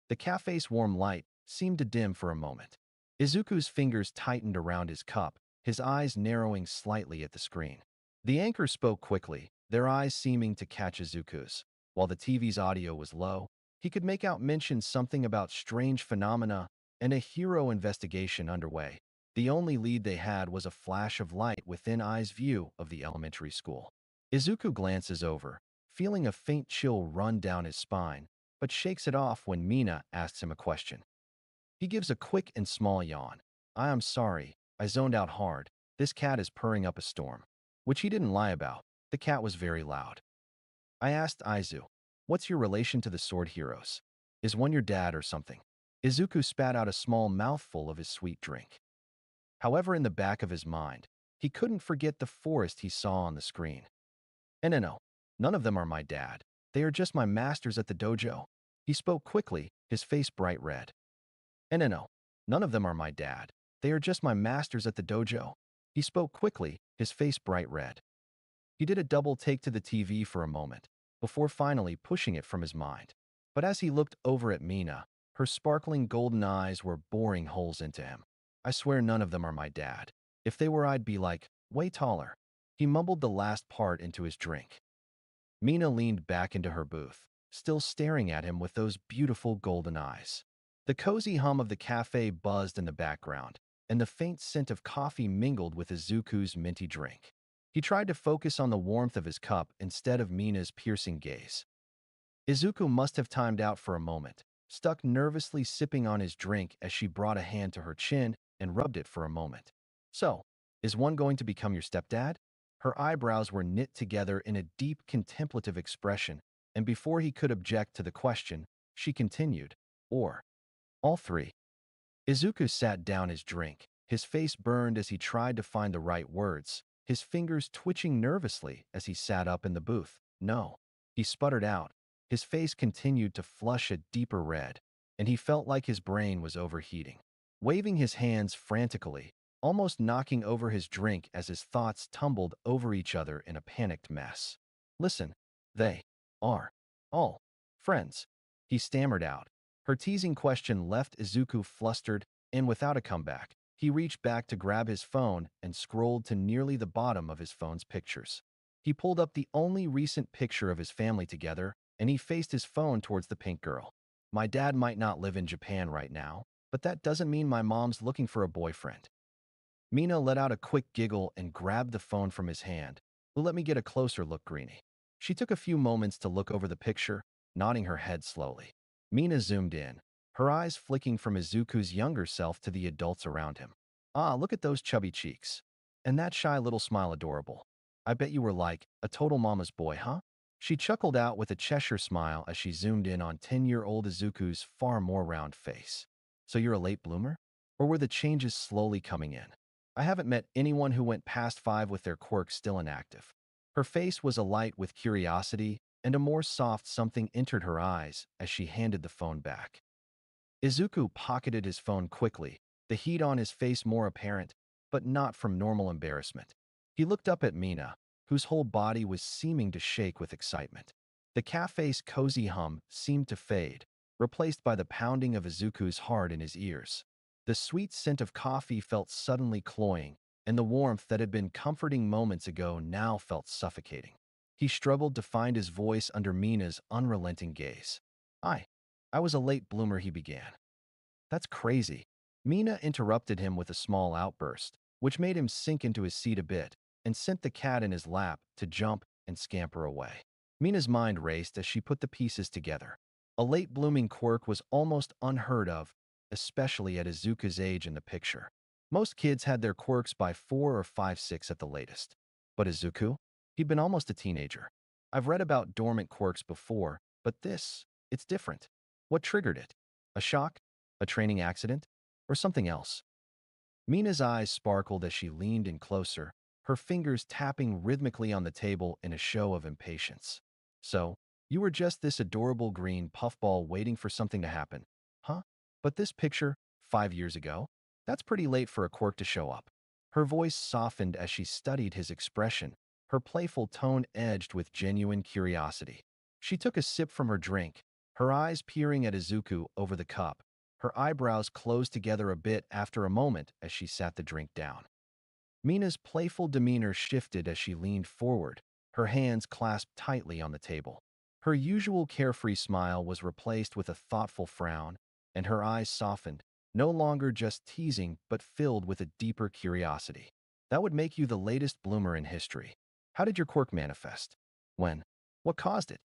The cafe's warm light seemed to dim for a moment. Izuku's fingers tightened around his cup, his eyes narrowing slightly at the screen. The anchor spoke quickly, their eyes seeming to catch Izuku's. While the TV's audio was low, he could make out mention something about strange phenomena and a hero investigation underway. The only lead they had was a flash of light within eye's view of the elementary school. Izuku glances over, feeling a faint chill run down his spine, but shakes it off when Mina asks him a question. He gives a quick and small yawn. "I am sorry, I zoned out hard. This cat is purring up a storm." Which he didn't lie about. The cat was very loud. I asked Izu, "What's your relation to the sword heroes? Is one your dad or something?" Izuku spat out a small mouthful of his sweet drink. However, in the back of his mind, he couldn't forget the forest he saw on the screen. No, none of them are my dad. They are just my masters at the dojo." He spoke quickly, his face bright red. No, none of them are my dad. They are just my masters at the dojo." He spoke quickly, his face bright red. He did a double take to the TV for a moment, before finally pushing it from his mind. But as he looked over at Mina, her sparkling golden eyes were boring holes into him. "I swear none of them are my dad. If they were, I'd be like, way taller." He mumbled the last part into his drink. Mina leaned back into her booth, still staring at him with those beautiful golden eyes. The cozy hum of the cafe buzzed in the background, and the faint scent of coffee mingled with Izuku's minty drink. He tried to focus on the warmth of his cup instead of Mina's piercing gaze. Izuku must have timed out for a moment, stuck nervously sipping on his drink as she brought a hand to her chin and rubbed it for a moment. "So, is one going to become your stepdad?" Her eyebrows were knit together in a deep contemplative expression, and before he could object to the question, she continued, "Or all three." Izuku sat down his drink, his face burned as he tried to find the right words, his fingers twitching nervously as he sat up in the booth. "No," he sputtered out. His face continued to flush a deeper red, and he felt like his brain was overheating. Waving his hands frantically, almost knocking over his drink as his thoughts tumbled over each other in a panicked mess. "Listen, they are all friends," he stammered out. Her teasing question left Izuku flustered, and without a comeback, He reached back to grab his phone and scrolled to nearly the bottom of his phone's pictures. He pulled up the only recent picture of his family together, and he faced his phone towards the pink girl. My dad might not live in Japan right now, but that doesn't mean my mom's looking for a boyfriend. Mina let out a quick giggle and grabbed the phone from his hand. Well, let me get a closer look, Greenie. She took a few moments to look over the picture, nodding her head slowly. Mina zoomed in, her eyes flicking from Izuku's younger self to the adults around him. Ah, look at those chubby cheeks. And that shy little smile adorable. I bet you were like a total mama's boy, huh? She chuckled out with a Cheshire smile as she zoomed in on 10-year-old Izuku's far more round face. So you're a late bloomer? Or were the changes slowly coming in? I haven't met anyone who went past 5 with their quirk still inactive. Her face was alight with curiosity, and a more soft something entered her eyes as she handed the phone back. Izuku pocketed his phone quickly, the heat on his face more apparent, but not from normal embarrassment. He looked up at Mina, whose whole body was seeming to shake with excitement. The cafe's cozy hum seemed to fade, replaced by the pounding of Izuku's heart in his ears. The sweet scent of coffee felt suddenly cloying, and the warmth that had been comforting moments ago now felt suffocating. He struggled to find his voice under Mina's unrelenting gaze. I was a late bloomer, he began. That's crazy. Mina interrupted him with a small outburst, which made him sink into his seat a bit and sent the cat in his lap to jump and scamper away. Mina's mind raced as she put the pieces together. A late-blooming quirk was almost unheard of, especially at Izuku's age in the picture. Most kids had their quirks by 4 or 5, 6 at the latest. But Izuku? He'd been almost a teenager. I've read about dormant quirks before, but it's different. What triggered it? A shock? A training accident? Or something else? Mina's eyes sparkled as she leaned in closer, her fingers tapping rhythmically on the table in a show of impatience. So, you were just this adorable green puffball waiting for something to happen, huh? But this picture, 5 years ago? That's pretty late for a quirk to show up. Her voice softened as she studied his expression, her playful tone edged with genuine curiosity. She took a sip from her drink, her eyes peering at Izuku over the cup, her eyebrows closed together a bit after a moment as she sat the drink down. Mina's playful demeanor shifted as she leaned forward, her hands clasped tightly on the table. Her usual carefree smile was replaced with a thoughtful frown, and her eyes softened, no longer just teasing but filled with a deeper curiosity. That would make you the latest bloomer in history. How did your quirk manifest? When? What caused it?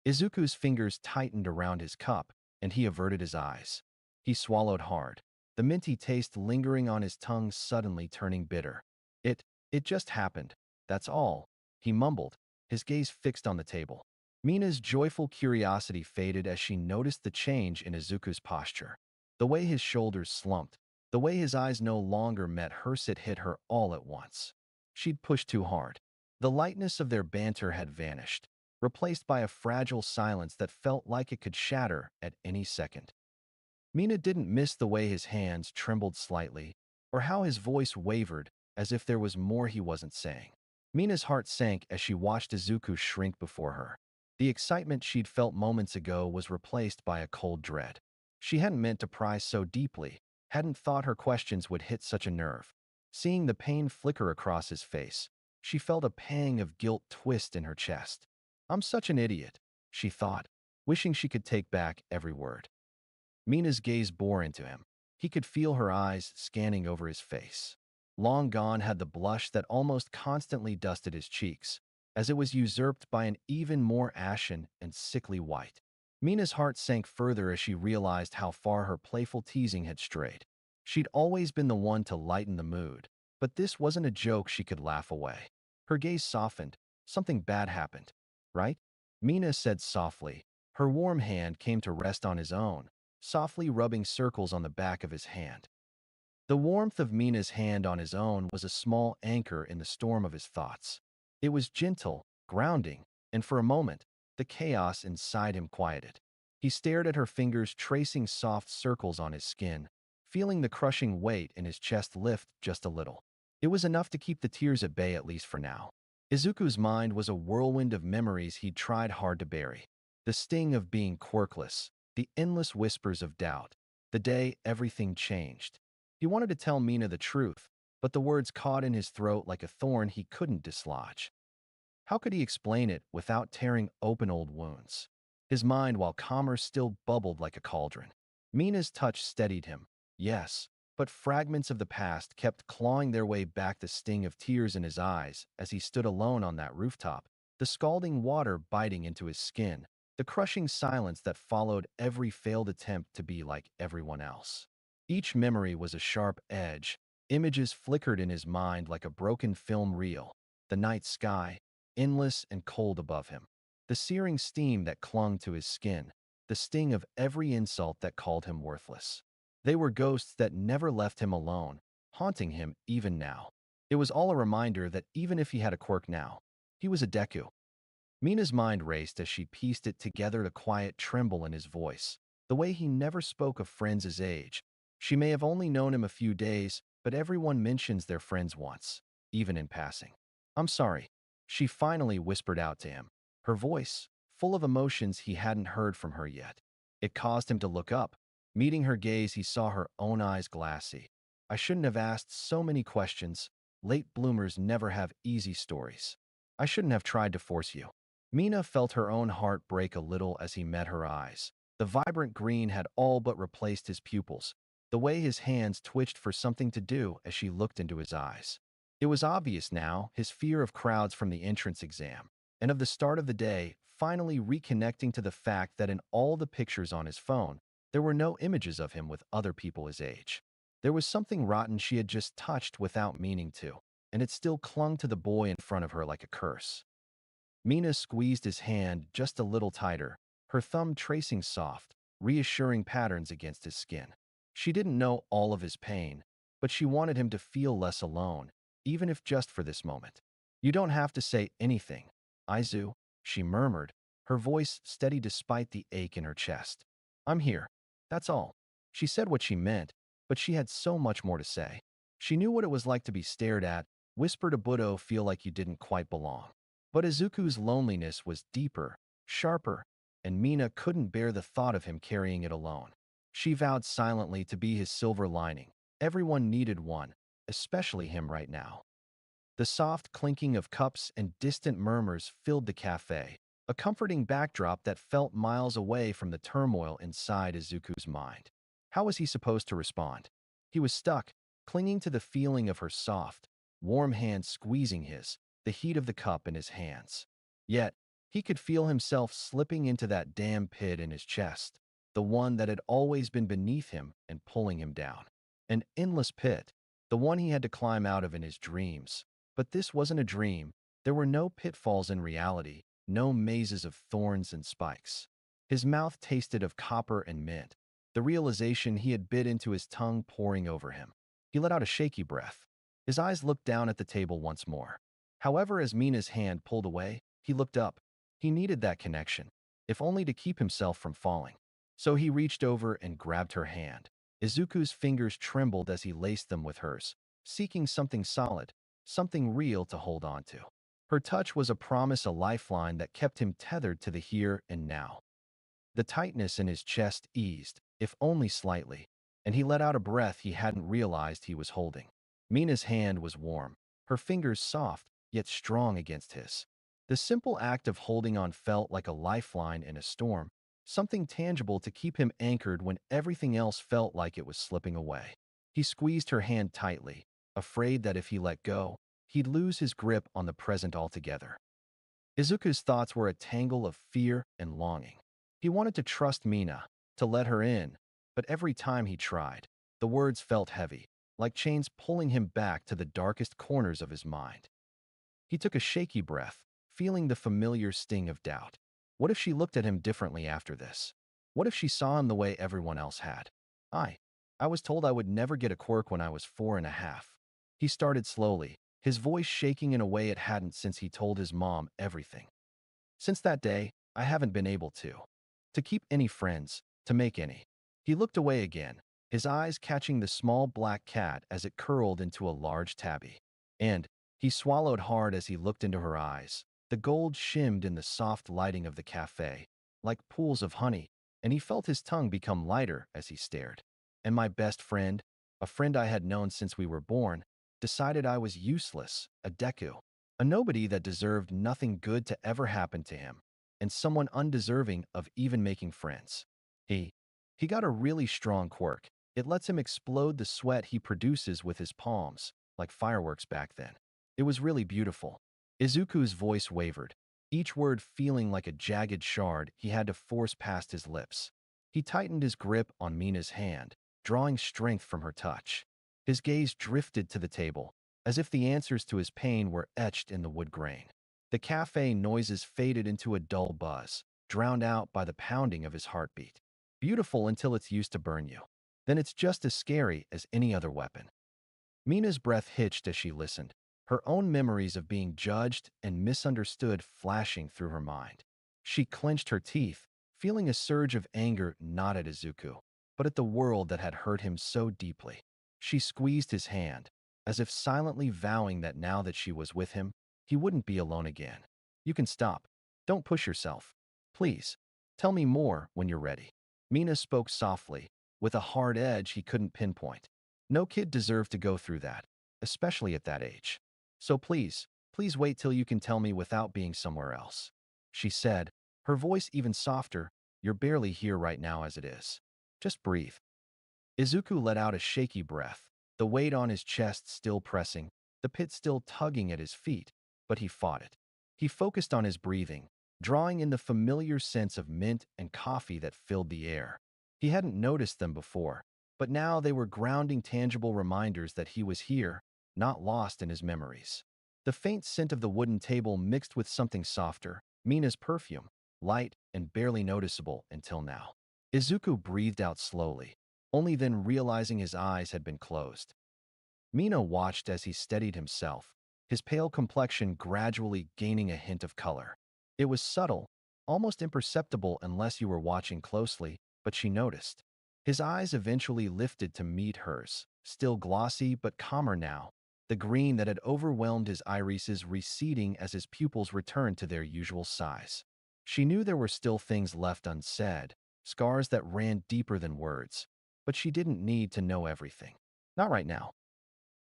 Izuku's fingers tightened around his cup, and he averted his eyes. He swallowed hard, the minty taste lingering on his tongue suddenly turning bitter. It just happened, that's all, he mumbled, his gaze fixed on the table. Mina's joyful curiosity faded as she noticed the change in Izuku's posture. The way his shoulders slumped, the way his eyes no longer met hers, it hit her all at once. She'd pushed too hard. The lightness of their banter had vanished, replaced by a fragile silence that felt like it could shatter at any second. Mina didn't miss the way his hands trembled slightly, or how his voice wavered as if there was more he wasn't saying. Mina's heart sank as she watched Izuku shrink before her. The excitement she'd felt moments ago was replaced by a cold dread. She hadn't meant to pry so deeply, hadn't thought her questions would hit such a nerve. Seeing the pain flicker across his face, she felt a pang of guilt twist in her chest. I'm such an idiot, she thought, wishing she could take back every word. Mina's gaze bore into him. He could feel her eyes scanning over his face. Long gone had the blush that almost constantly dusted his cheeks, as it was usurped by an even more ashen and sickly white. Mina's heart sank further as she realized how far her playful teasing had strayed. She'd always been the one to lighten the mood, but this wasn't a joke she could laugh away. Her gaze softened. Something bad happened, right? Mina said softly. Her warm hand came to rest on his own, softly rubbing circles on the back of his hand. The warmth of Mina's hand on his own was a small anchor in the storm of his thoughts. It was gentle, grounding, and for a moment, the chaos inside him quieted. He stared at her fingers tracing soft circles on his skin, feeling the crushing weight in his chest lift just a little. It was enough to keep the tears at bay, at least for now. Izuku's mind was a whirlwind of memories he'd tried hard to bury. The sting of being quirkless, the endless whispers of doubt, the day everything changed. He wanted to tell Mina the truth, but the words caught in his throat like a thorn he couldn't dislodge. How could he explain it without tearing open old wounds? His mind, while calmer, still bubbled like a cauldron. Mina's touch steadied him, yes, but fragments of the past kept clawing their way back, the sting of tears in his eyes as he stood alone on that rooftop, the scalding water biting into his skin, the crushing silence that followed every failed attempt to be like everyone else. Each memory was a sharp edge. Images flickered in his mind like a broken film reel. The night sky, endless and cold above him. The searing steam that clung to his skin. The sting of every insult that called him worthless. They were ghosts that never left him alone, haunting him even now. It was all a reminder that even if he had a quirk now, he was a Deku. Mina's mind raced as she pieced it together, the quiet tremble in his voice, the way he never spoke of friends his age. She may have only known him a few days, but everyone mentions their friends once, even in passing. "I'm sorry," she finally whispered out to him, her voice full of emotions he hadn't heard from her yet. It caused him to look up. Meeting her gaze, he saw her own eyes glassy. "I shouldn't have asked so many questions. Late bloomers never have easy stories. I shouldn't have tried to force you." Mina felt her own heart break a little as he met her eyes. The vibrant green had all but replaced his pupils, the way his hands twitched for something to do as she looked into his eyes. It was obvious now, his fear of crowds from the entrance exam, and of the start of the day, finally reconnecting to the fact that in all the pictures on his phone, there were no images of him with other people his age. There was something rotten she had just touched without meaning to, and it still clung to the boy in front of her like a curse. Mina squeezed his hand just a little tighter, her thumb tracing soft, reassuring patterns against his skin. She didn't know all of his pain, but she wanted him to feel less alone, even if just for this moment. "You don't have to say anything, Izu," she murmured, her voice steady despite the ache in her chest. "I'm here. That's all." She said what she meant, but she had so much more to say. She knew what it was like to be stared at, whispered a Budo, feel like you didn't quite belong. But Izuku's loneliness was deeper, sharper, and Mina couldn't bear the thought of him carrying it alone. She vowed silently to be his silver lining. Everyone needed one, especially him right now. The soft clinking of cups and distant murmurs filled the cafe, a comforting backdrop that felt miles away from the turmoil inside Izuku's mind. How was he supposed to respond? He was stuck, clinging to the feeling of her soft, warm hand squeezing his, the heat of the cup in his hands. Yet, he could feel himself slipping into that damn pit in his chest, the one that had always been beneath him and pulling him down. An endless pit, the one he had to climb out of in his dreams. But this wasn't a dream. There were no pitfalls in reality, no mazes of thorns and spikes. His mouth tasted of copper and mint, the realization he had bit into his tongue pouring over him. He let out a shaky breath. His eyes looked down at the table once more. However, as Mina's hand pulled away, he looked up. He needed that connection, if only to keep himself from falling. So he reached over and grabbed her hand. Izuku's fingers trembled as he laced them with hers, seeking something solid, something real to hold on to. Her touch was a promise, a lifeline that kept him tethered to the here and now. The tightness in his chest eased, if only slightly, and he let out a breath he hadn't realized he was holding. Mina's hand was warm, her fingers soft, yet strong against his. The simple act of holding on felt like a lifeline in a storm, something tangible to keep him anchored when everything else felt like it was slipping away. He squeezed her hand tightly, afraid that if he let go, he'd lose his grip on the present altogether. Izuku's thoughts were a tangle of fear and longing. He wanted to trust Mina, to let her in, but every time he tried, the words felt heavy, like chains pulling him back to the darkest corners of his mind. He took a shaky breath, feeling the familiar sting of doubt. What if she looked at him differently after this? What if she saw him the way everyone else had? I. I was told I would never get a quirk when I was 4.5. He started slowly, his voice shaking in a way it hadn't since he told his mom everything. Since that day, I haven't been able to keep any friends, to make any. He looked away again, his eyes catching the small black cat as it curled into a large tabby. And he swallowed hard as he looked into her eyes. The gold shimmed in the soft lighting of the cafe, like pools of honey, and he felt his tongue become lighter as he stared. "And my best friend?" A friend I had known since we were born, decided I was useless, a Deku, a nobody that deserved nothing good to ever happen to him, and someone undeserving of even making friends. He, he got a really strong quirk. It lets him explode the sweat he produces with his palms, like fireworks back then. It was really beautiful. Izuku's voice wavered, each word feeling like a jagged shard he had to force past his lips. He tightened his grip on Mina's hand, drawing strength from her touch. His gaze drifted to the table, as if the answers to his pain were etched in the wood grain. The cafe noises faded into a dull buzz, drowned out by the pounding of his heartbeat. Beautiful until it's used to burn you. Then it's just as scary as any other weapon. Mina's breath hitched as she listened, her own memories of being judged and misunderstood flashing through her mind. She clenched her teeth, feeling a surge of anger not at Izuku, but at the world that had hurt him so deeply. She squeezed his hand, as if silently vowing that now that she was with him, he wouldn't be alone again. You can stop. Don't push yourself. Please, tell me more when you're ready. Mina spoke softly, with a hard edge he couldn't pinpoint. No kid deserved to go through that, especially at that age. So please wait till you can tell me without being somewhere else. She said, her voice even softer. You're barely here right now as it is. Just breathe. Izuku let out a shaky breath, the weight on his chest still pressing, the pit still tugging at his feet, but he fought it. He focused on his breathing, drawing in the familiar scents of mint and coffee that filled the air. He hadn't noticed them before, but now they were grounding tangible reminders that he was here, not lost in his memories. The faint scent of the wooden table mixed with something softer, Mina's perfume, light and barely noticeable until now. Izuku breathed out slowly, only then realizing his eyes had been closed. Mina watched as he steadied himself, his pale complexion gradually gaining a hint of color. It was subtle, almost imperceptible unless you were watching closely, but she noticed. His eyes eventually lifted to meet hers, still glossy but calmer now, the green that had overwhelmed his irises receding as his pupils returned to their usual size. She knew there were still things left unsaid, scars that ran deeper than words, but she didn't need to know everything. Not right now.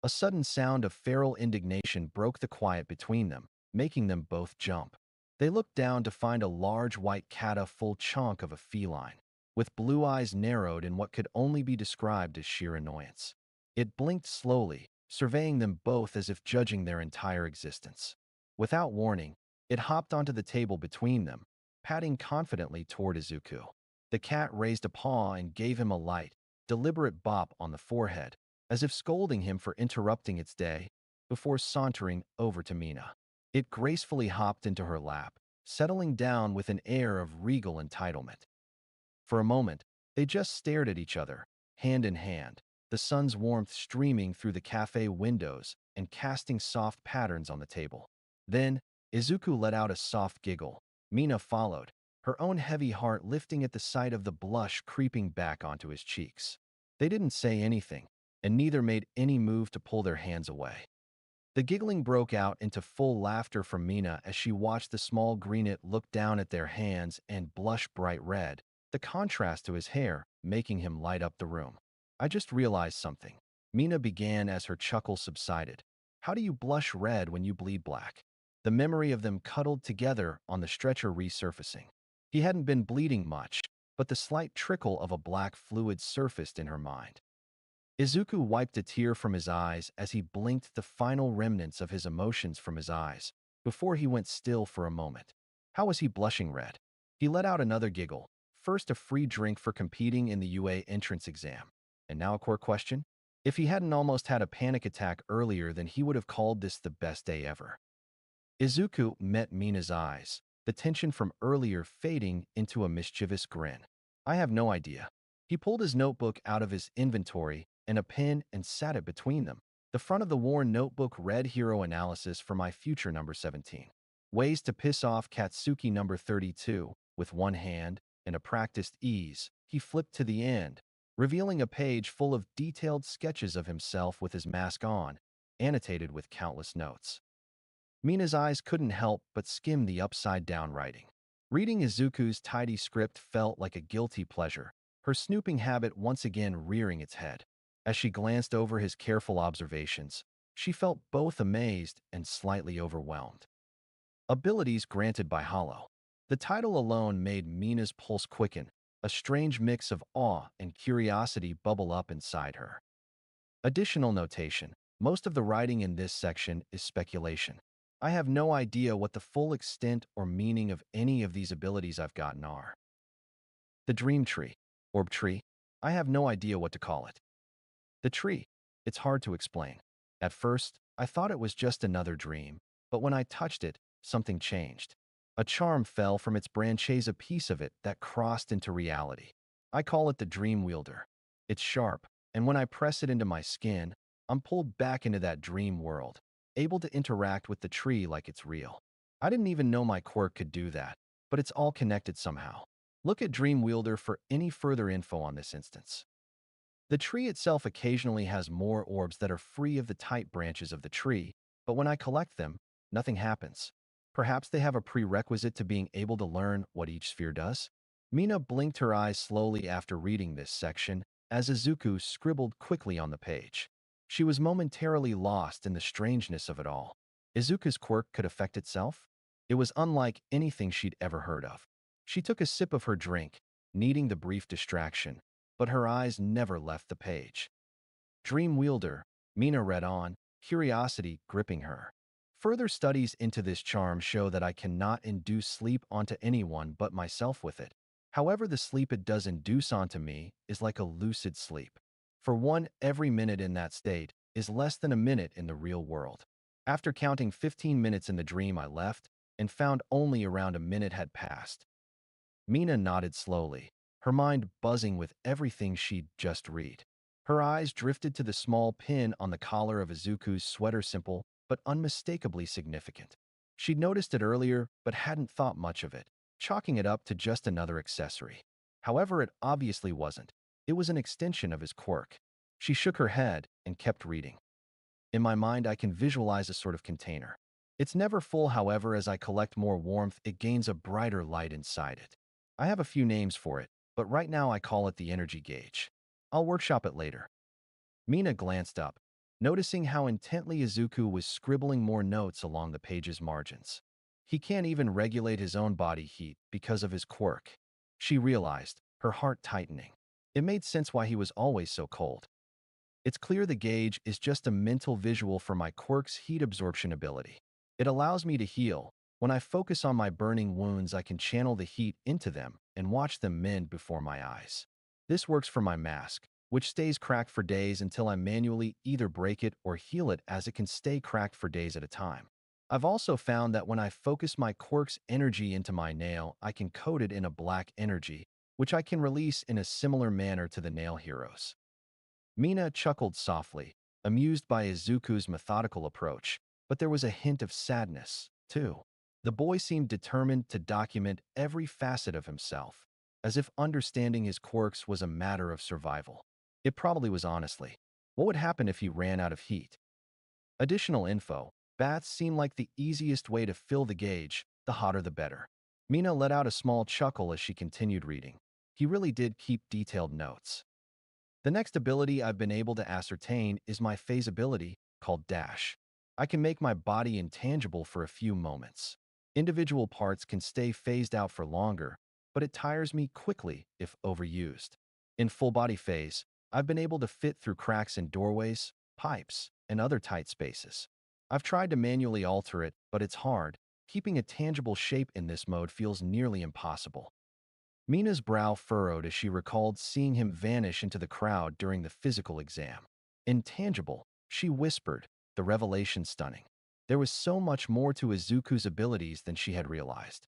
A sudden sound of feral indignation broke the quiet between them, making them both jump. They looked down to find a large white cat, full chunk of a feline, with blue eyes narrowed in what could only be described as sheer annoyance. It blinked slowly, surveying them both as if judging their entire existence. Without warning, it hopped onto the table between them, padding confidently toward Izuku. The cat raised a paw and gave him a light, deliberate bop on the forehead, as if scolding him for interrupting its day, before sauntering over to Mina. It gracefully hopped into her lap, settling down with an air of regal entitlement. For a moment, they just stared at each other, hand in hand, the sun's warmth streaming through the cafe windows and casting soft patterns on the table. Then, Izuku let out a soft giggle. Mina followed, her own heavy heart lifting at the sight of the blush creeping back onto his cheeks. They didn't say anything, and neither made any move to pull their hands away. The giggling broke out into full laughter from Mina as she watched the small greenet look down at their hands and blush bright red, the contrast to his hair making him light up the room. I just realized something. Mina began as her chuckle subsided. How do you blush red when you bleed black? The memory of them cuddled together on the stretcher resurfacing. He hadn't been bleeding much, but the slight trickle of a black fluid surfaced in her mind. Izuku wiped a tear from his eyes as he blinked the final remnants of his emotions from his eyes, before he went still for a moment. How was he blushing red? He let out another giggle, first a free drink for competing in the UA entrance exam, and now a core question? If he hadn't almost had a panic attack earlier, then he would have called this the best day ever. Izuku met Mina's eyes, the tension from earlier fading into a mischievous grin. I have no idea. He pulled his notebook out of his inventory and a pen and sat it between them. The front of the worn notebook read Hero Analysis for my future number 17. Ways to piss off Katsuki number 32. With one hand and a practiced ease, he flipped to the end, revealing a page full of detailed sketches of himself with his mask on, annotated with countless notes. Mina's eyes couldn't help but skim the upside-down writing. Reading Izuku's tidy script felt like a guilty pleasure, her snooping habit once again rearing its head. As she glanced over his careful observations, she felt both amazed and slightly overwhelmed. Abilities granted by Hollow. The title alone made Mina's pulse quicken, a strange mix of awe and curiosity bubble up inside her. Additional notation. Most of the writing in this section is speculation. I have no idea what the full extent or meaning of any of these abilities I've gotten are. The Dream Tree. Orb Tree. I have no idea what to call it. The tree. It's hard to explain. At first, I thought it was just another dream, but when I touched it, something changed. A charm fell from its branches, a piece of it that crossed into reality. I call it the Dream Wielder. It's sharp, and when I press it into my skin, I'm pulled back into that dream world, able to interact with the tree like it's real. I didn't even know my quirk could do that, but it's all connected somehow. Look at Dream Wielder for any further info on this instance. The tree itself occasionally has more orbs that are free of the tight branches of the tree, but when I collect them, nothing happens. Perhaps they have a prerequisite to being able to learn what each sphere does? Mina blinked her eyes slowly after reading this section as Izuku scribbled quickly on the page. She was momentarily lost in the strangeness of it all. Izuku's quirk could affect itself? It was unlike anything she'd ever heard of. She took a sip of her drink, needing the brief distraction, but her eyes never left the page. Dream Wielder, Mina read on, curiosity gripping her. Further studies into this charm show that I cannot induce sleep onto anyone but myself with it. However, the sleep it does induce onto me is like a lucid sleep. For one, every minute in that state is less than a minute in the real world. After counting 15 minutes in the dream, I left and found only around a minute had passed. Mina nodded slowly, her mind buzzing with everything she'd just read. Her eyes drifted to the small pin on the collar of Izuku's sweater, simple but unmistakably significant. She'd noticed it earlier but hadn't thought much of it, chalking it up to just another accessory. However, it obviously wasn't. It was an extension of his quirk. She shook her head and kept reading. In my mind, I can visualize a sort of container. It's never full, however, as I collect more warmth, it gains a brighter light inside it. I have a few names for it, but right now I call it the energy gauge. I'll workshop it later. Mina glanced up, noticing how intently Izuku was scribbling more notes along the page's margins. He can't even regulate his own body heat because of his quirk. She realized, her heart tightening. It made sense why he was always so cold. It's clear the gauge is just a mental visual for my quirk's heat absorption ability. It allows me to heal. When I focus on my burning wounds, I can channel the heat into them and watch them mend before my eyes. This works for my mask, which stays cracked for days until I manually either break it or heal it, as it can stay cracked for days at a time. I've also found that when I focus my quirk's energy into my nail, I can coat it in a black energy, which I can release in a similar manner to the nail heroes. Mina chuckled softly, amused by Izuku's methodical approach, but there was a hint of sadness, too. The boy seemed determined to document every facet of himself, as if understanding his quirks was a matter of survival. It probably was, honestly. What would happen if he ran out of heat? Additional info. Baths seem like the easiest way to fill the gauge, the hotter the better. Mina let out a small chuckle as she continued reading. He really did keep detailed notes. The next ability I've been able to ascertain is my phase ability, called Dash. I can make my body intangible for a few moments. Individual parts can stay phased out for longer, but it tires me quickly if overused. In full body phase, I've been able to fit through cracks in doorways, pipes, and other tight spaces. I've tried to manually alter it, but it's hard. Keeping a tangible shape in this mode feels nearly impossible. Mina's brow furrowed as she recalled seeing him vanish into the crowd during the physical exam. Intangible, she whispered, the revelation stunning. There was so much more to Izuku's abilities than she had realized.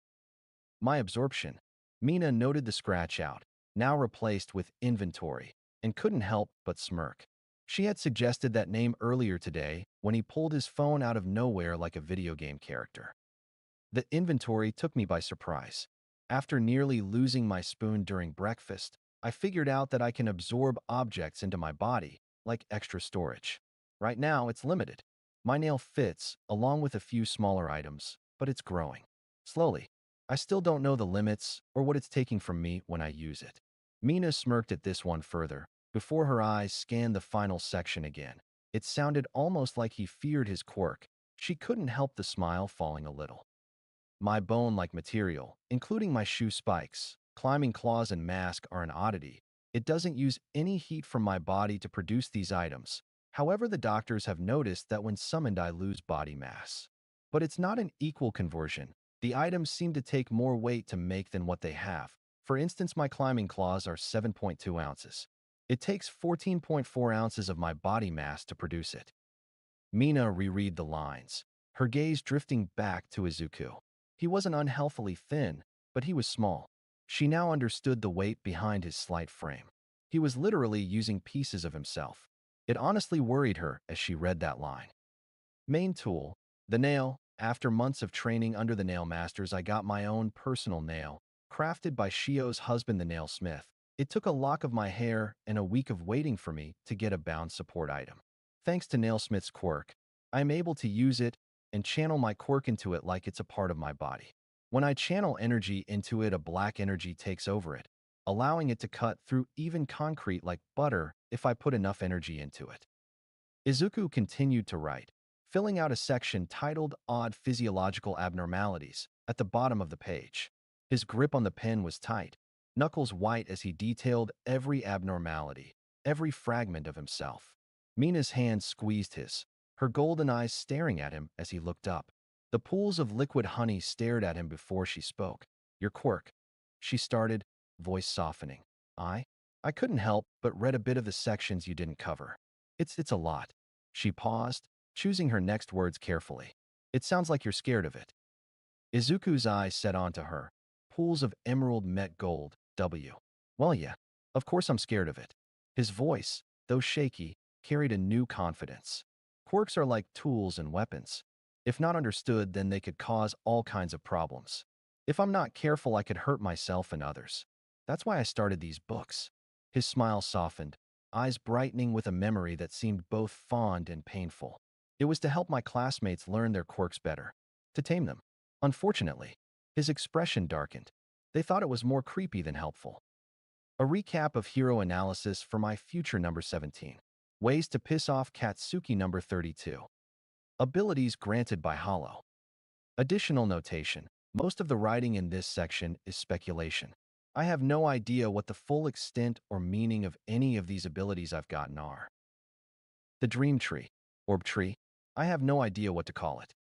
My absorption. Mina noted the scratch out, now replaced with inventory, and couldn't help but smirk. She had suggested that name earlier today when he pulled his phone out of nowhere like a video game character. The inventory took me by surprise. After nearly losing my spoon during breakfast, I figured out that I can absorb objects into my body, like extra storage. Right now, it's limited. My nail fits, along with a few smaller items, but it's growing. Slowly. I still don't know the limits or what it's taking from me when I use it. Mina smirked at this one further, Before her eyes scanned the final section again, it sounded almost like he feared his quirk. She couldn't help the smile falling a little. My bone-like material, including my shoe spikes, climbing claws and mask are an oddity. It doesn't use any heat from my body to produce these items. However, the doctors have noticed that when summoned I lose body mass. But it's not an equal conversion. The items seem to take more weight to make than what they have. For instance, my climbing claws are 7.2 ounces. It takes 14.4 ounces of my body mass to produce it. Mina reread the lines, her gaze drifting back to Izuku. He wasn't unhealthily thin, but he was small. She now understood the weight behind his slight frame. He was literally using pieces of himself. It honestly worried her as she read that line. Main tool, the nail. After months of training under the nail masters, I got my own personal nail, crafted by Shio's husband, the nailsmith. It took a lock of my hair and a week of waiting for me to get a bound support item. Thanks to Nailsmith's quirk, I am able to use it and channel my quirk into it like it's a part of my body. When I channel energy into it, a black energy takes over it, allowing it to cut through even concrete like butter if I put enough energy into it. Izuku continued to write, filling out a section titled Odd Physiological Abnormalities at the bottom of the page. His grip on the pen was tight, knuckles white as he detailed every abnormality, every fragment of himself. Mina's hand squeezed his, her golden eyes staring at him as he looked up. The pools of liquid honey stared at him before she spoke. Your quirk, she started, voice softening. I couldn't help but read a bit of the sections you didn't cover. It's a lot. She paused, choosing her next words carefully. It sounds like you're scared of it. Izuku's eyes set onto her. Pools of emerald met gold, W. Well, yeah, of course I'm scared of it. His voice, though shaky, carried a new confidence. Quirks are like tools and weapons. If not understood, then they could cause all kinds of problems. If I'm not careful, I could hurt myself and others. That's why I started these books. His smile softened, eyes brightening with a memory that seemed both fond and painful. It was to help my classmates learn their quirks better, to tame them. Unfortunately, his expression darkened. They thought it was more creepy than helpful. A recap of hero analysis for my future number 17. Ways to piss off Katsuki number 32. Abilities granted by Hollow. Additional notation. Most of the writing in this section is speculation. I have no idea what the full extent or meaning of any of these abilities I've gotten are. The Dream Tree, Orb Tree, I have no idea what to call it.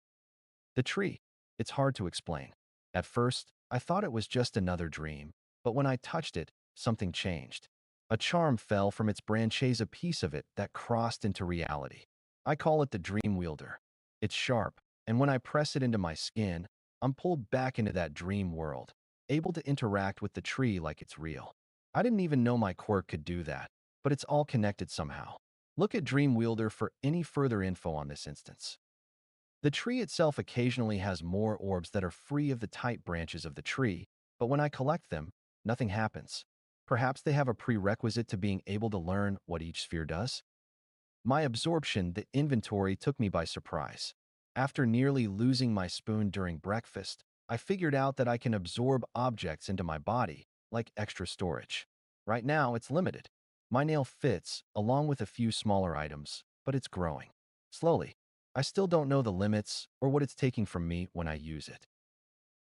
The tree, it's hard to explain. At first, I thought it was just another dream, but when I touched it, something changed. A charm fell from its branches, a piece of it that crossed into reality. I call it the Dream Wielder. It's sharp, and when I press it into my skin, I'm pulled back into that dream world, able to interact with the tree like it's real. I didn't even know my quirk could do that, but it's all connected somehow. Look at Dream Wielder for any further info on this instance. The tree itself occasionally has more orbs that are free of the tight branches of the tree, but when I collect them, nothing happens. Perhaps they have a prerequisite to being able to learn what each sphere does? My absorption, the inventory, took me by surprise. After nearly losing my spoon during breakfast, I figured out that I can absorb objects into my body, like extra storage. Right now, it's limited. My nail fits, along with a few smaller items, but it's growing. Slowly. I still don't know the limits or what it's taking from me when I use it.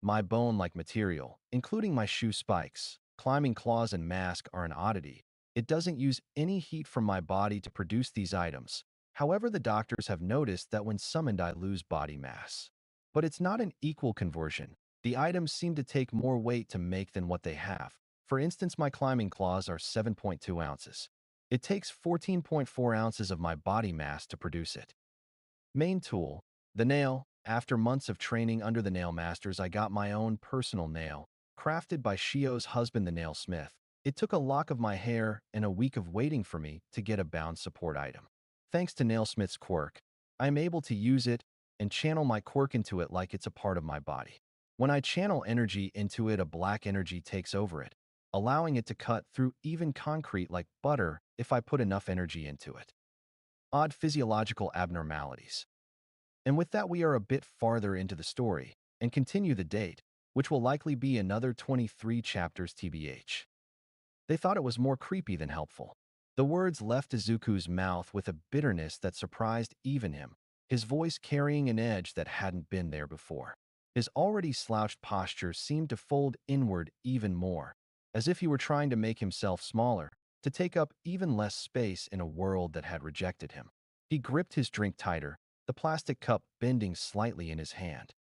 My bone-like material, including my shoe spikes, climbing claws and mask are an oddity. It doesn't use any heat from my body to produce these items. However, the doctors have noticed that when summoned I lose body mass. But it's not an equal conversion. The items seem to take more weight to make than what they have. For instance, my climbing claws are 7.2 ounces. It takes 14.4 ounces of my body mass to produce it. Main tool, the nail. After months of training under the nail masters, I got my own personal nail, crafted by Shio's husband, the nailsmith. It took a lock of my hair and a week of waiting for me to get a bound support item. Thanks to Nailsmith's quirk, I am able to use it and channel my quirk into it like it's a part of my body. When I channel energy into it, a black energy takes over it, allowing it to cut through even concrete like butter if I put enough energy into it. Odd physiological abnormalities. And with that, we are a bit farther into the story and continue the date, which will likely be another 23 chapters tbh. They thought it was more creepy than helpful. The words left Izuku's mouth with a bitterness that surprised even him, his voice carrying an edge that hadn't been there before. His already slouched posture seemed to fold inward even more, as if he were trying to make himself smaller, to take up even less space in a world that had rejected him. He gripped his drink tighter, the plastic cup bending slightly in his hand.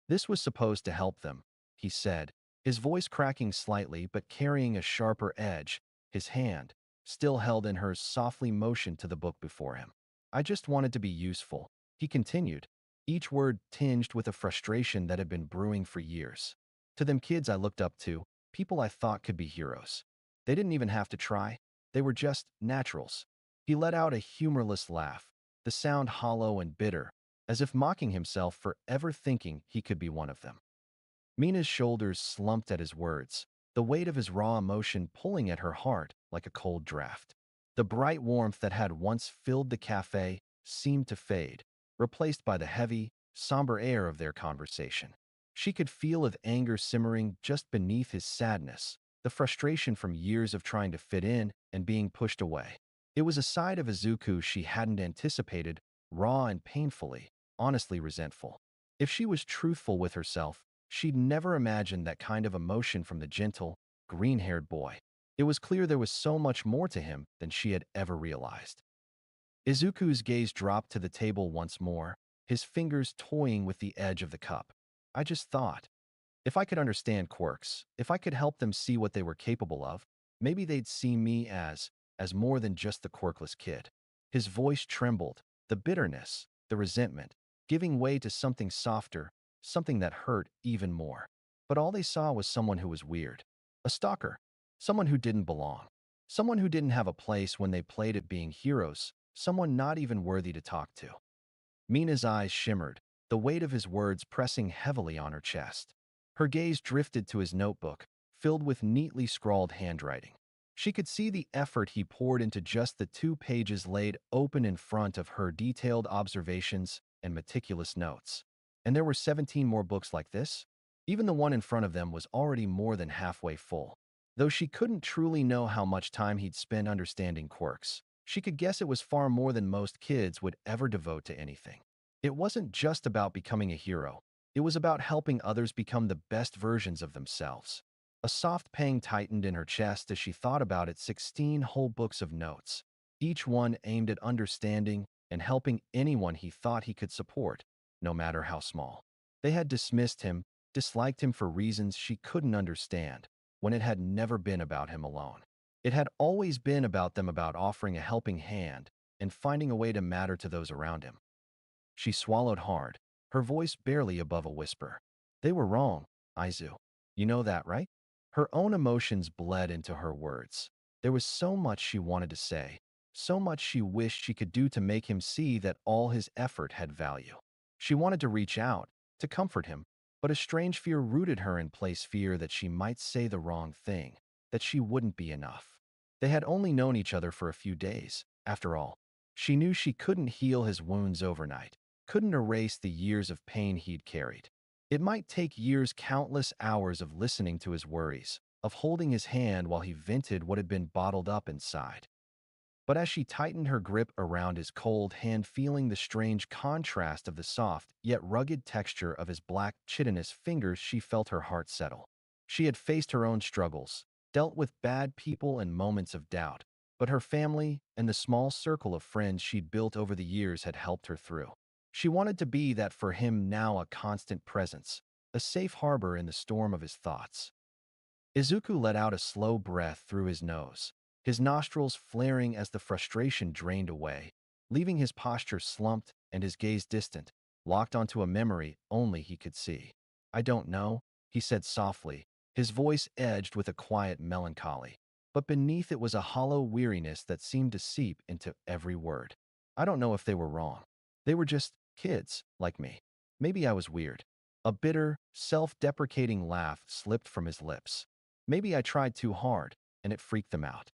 "This was supposed to help them," he said, his voice cracking slightly but carrying a sharper edge. His hand, still held in hers, softly motioned to the book before him. "I just wanted to be useful," he continued, each word tinged with a frustration that had been brewing for years. "To them kids I looked up to, people I thought could be heroes. They didn't even have to try. They were just naturals." He let out a humorless laugh, the sound hollow and bitter, as if mocking himself for ever thinking he could be one of them. Mina's shoulders slumped at his words, the weight of his raw emotion pulling at her heart like a cold draft. The bright warmth that had once filled the cafe seemed to fade, replaced by the heavy, somber air of their conversation. She could feel of anger simmering just beneath his sadness, the frustration from years of trying to fit in and being pushed away. It was a side of Izuku she hadn't anticipated, raw and painfully, honestly resentful. If she was truthful with herself, she'd never imagined that kind of emotion from the gentle, green-haired boy. It was clear there was so much more to him than she had ever realized. Izuku's gaze dropped to the table once more, his fingers toying with the edge of the cup. "I just thought, if I could understand quirks, if I could help them see what they were capable of, maybe they'd see me as more than just the quirkless kid." His voice trembled, the bitterness, the resentment, giving way to something softer, something that hurt even more. But all they saw was someone who was weird. A stalker. Someone who didn't belong. Someone who didn't have a place when they played at being heroes. Someone not even worthy to talk to. Mina's eyes shimmered, the weight of his words pressing heavily on her chest. Her gaze drifted to his notebook, filled with neatly scrawled handwriting. She could see the effort he poured into just the 2 pages laid open in front of her, detailed observations and meticulous notes. And there were 17 more books like this? Even the one in front of them was already more than halfway full. Though she couldn't truly know how much time he'd spent understanding quirks, she could guess it was far more than most kids would ever devote to anything. It wasn't just about becoming a hero. It was about helping others become the best versions of themselves. A soft pang tightened in her chest as she thought about it. 16 whole books of notes, each one aimed at understanding and helping anyone he thought he could support, no matter how small. They had dismissed him, disliked him for reasons she couldn't understand, when it had never been about him alone. It had always been about them, about offering a helping hand and finding a way to matter to those around him. She swallowed hard, her voice barely above a whisper. "They were wrong, Izu. You know that, right?" Her own emotions bled into her words. There was so much she wanted to say, so much she wished she could do to make him see that all his effort had value. She wanted to reach out, to comfort him, but a strange fear rooted her in place, fear that she might say the wrong thing, that she wouldn't be enough. They had only known each other for a few days, after all. She knew she couldn't heal his wounds overnight, couldn't erase the years of pain he'd carried. It might take years, countless hours of listening to his worries, of holding his hand while he vented what had been bottled up inside. But as she tightened her grip around his cold hand, feeling the strange contrast of the soft yet rugged texture of his black, chitinous fingers, she felt her heart settle. She had faced her own struggles, dealt with bad people and moments of doubt, but her family and the small circle of friends she'd built over the years had helped her through. She wanted to be that for him now, a constant presence, a safe harbor in the storm of his thoughts. Izuku let out a slow breath through his nose, his nostrils flaring as the frustration drained away, leaving his posture slumped and his gaze distant, locked onto a memory only he could see. "I don't know," he said softly, his voice edged with a quiet melancholy, but beneath it was a hollow weariness that seemed to seep into every word. "I don't know if they were wrong. They were just kids, like me. Maybe I was weird." A bitter, self-deprecating laugh slipped from his lips. "Maybe I tried too hard, and it freaked them out."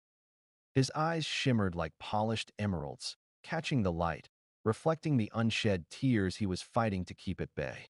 His eyes shimmered like polished emeralds, catching the light, reflecting the unshed tears he was fighting to keep at bay.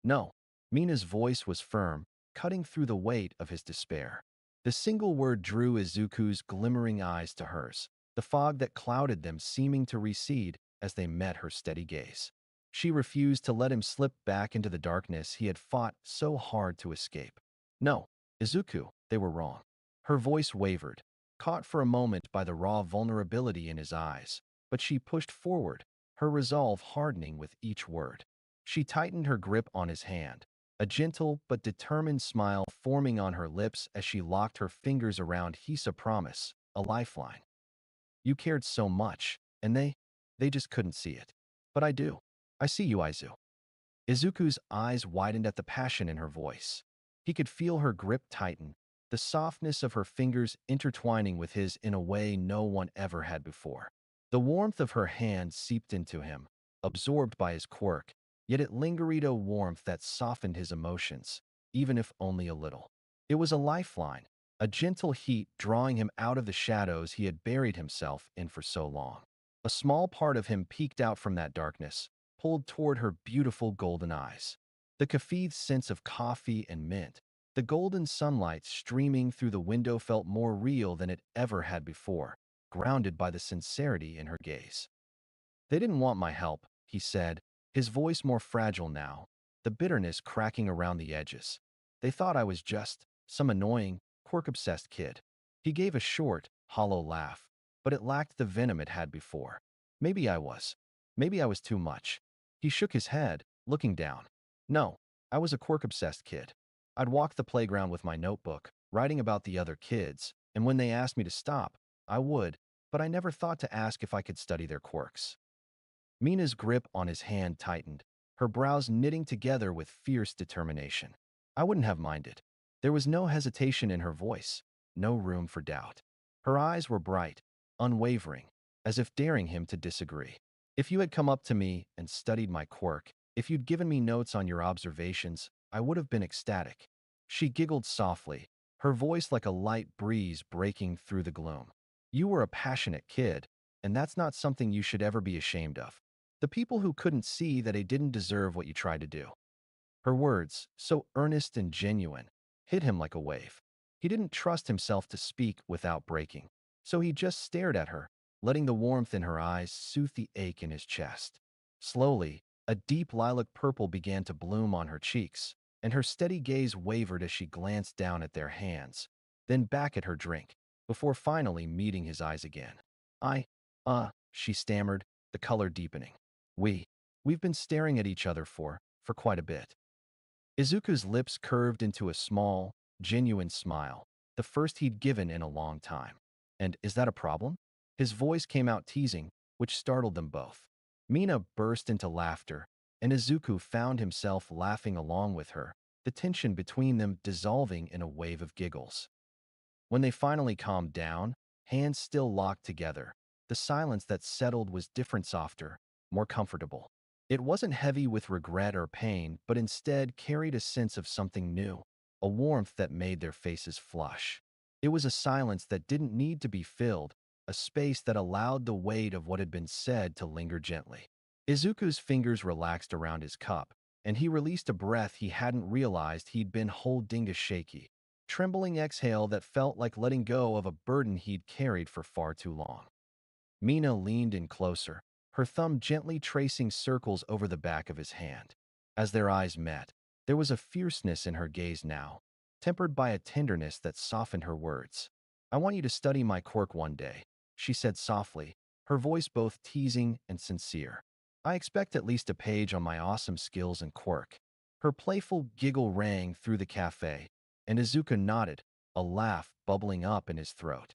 "No." Mina's voice was firm, cutting through the weight of his despair. The single word drew Izuku's glimmering eyes to hers, the fog that clouded them seeming to recede as they met her steady gaze. She refused to let him slip back into the darkness he had fought so hard to escape. No, Izuku, they were wrong. Her voice wavered, caught for a moment by the raw vulnerability in his eyes, but she pushed forward, her resolve hardening with each word. She tightened her grip on his hand, a gentle but determined smile forming on her lips as she locked her fingers around his promise, a lifeline. You cared so much, and they just couldn't see it. But I do. I see you, Izu. Izuku's eyes widened at the passion in her voice. He could feel her grip tighten, the softness of her fingers intertwining with his in a way no one ever had before. The warmth of her hand seeped into him, absorbed by his quirk, yet it lingered, a warmth that softened his emotions, even if only a little. It was a lifeline, a gentle heat drawing him out of the shadows he had buried himself in for so long. A small part of him peeked out from that darkness, pulled toward her beautiful golden eyes. The cafe's sense of coffee and mint, the golden sunlight streaming through the window felt more real than it ever had before, grounded by the sincerity in her gaze. They didn't want my help, he said, his voice more fragile now, the bitterness cracking around the edges. They thought I was just some annoying, quirk-obsessed kid. He gave a short, hollow laugh, but it lacked the venom it had before. Maybe I was. Maybe I was too much. He shook his head, looking down. No, I was a quirk-obsessed kid. I'd walk the playground with my notebook, writing about the other kids, and when they asked me to stop, I would, but I never thought to ask if I could study their quirks. Mina's grip on his hand tightened, her brows knitting together with fierce determination. I wouldn't have minded. There was no hesitation in her voice, no room for doubt. Her eyes were bright, unwavering, as if daring him to disagree. If you had come up to me and studied my quirk, if you'd given me notes on your observations, I would have been ecstatic. She giggled softly, her voice like a light breeze breaking through the gloom. You were a passionate kid, and that's not something you should ever be ashamed of. The people who couldn't see that they didn't deserve what you tried to do. Her words, so earnest and genuine, hit him like a wave. He didn't trust himself to speak without breaking, so he just stared at her, letting the warmth in her eyes soothe the ache in his chest. Slowly, a deep lilac purple began to bloom on her cheeks, and her steady gaze wavered as she glanced down at their hands, then back at her drink, before finally meeting his eyes again. She stammered, the color deepening. We've been staring at each other for quite a bit. Izuku's lips curved into a small, genuine smile, the first he'd given in a long time. And is that a problem? His voice came out teasing, which startled them both. Mina burst into laughter, and Izuku found himself laughing along with her, the tension between them dissolving in a wave of giggles. When they finally calmed down, hands still locked together, the silence that settled was different, softer, more comfortable. It wasn't heavy with regret or pain, but instead carried a sense of something new, a warmth that made their faces flush. It was a silence that didn't need to be filled, a space that allowed the weight of what had been said to linger gently. Izuku's fingers relaxed around his cup, and he released a breath he hadn't realized he'd been holding, a shaky, trembling exhale that felt like letting go of a burden he'd carried for far too long. Mina leaned in closer, her thumb gently tracing circles over the back of his hand. As their eyes met, there was a fierceness in her gaze now, tempered by a tenderness that softened her words. I want you to study my quirk one day, she said softly, her voice both teasing and sincere. I expect at least a page on my awesome skills and quirk. Her playful giggle rang through the cafe, and Izuku nodded, a laugh bubbling up in his throat.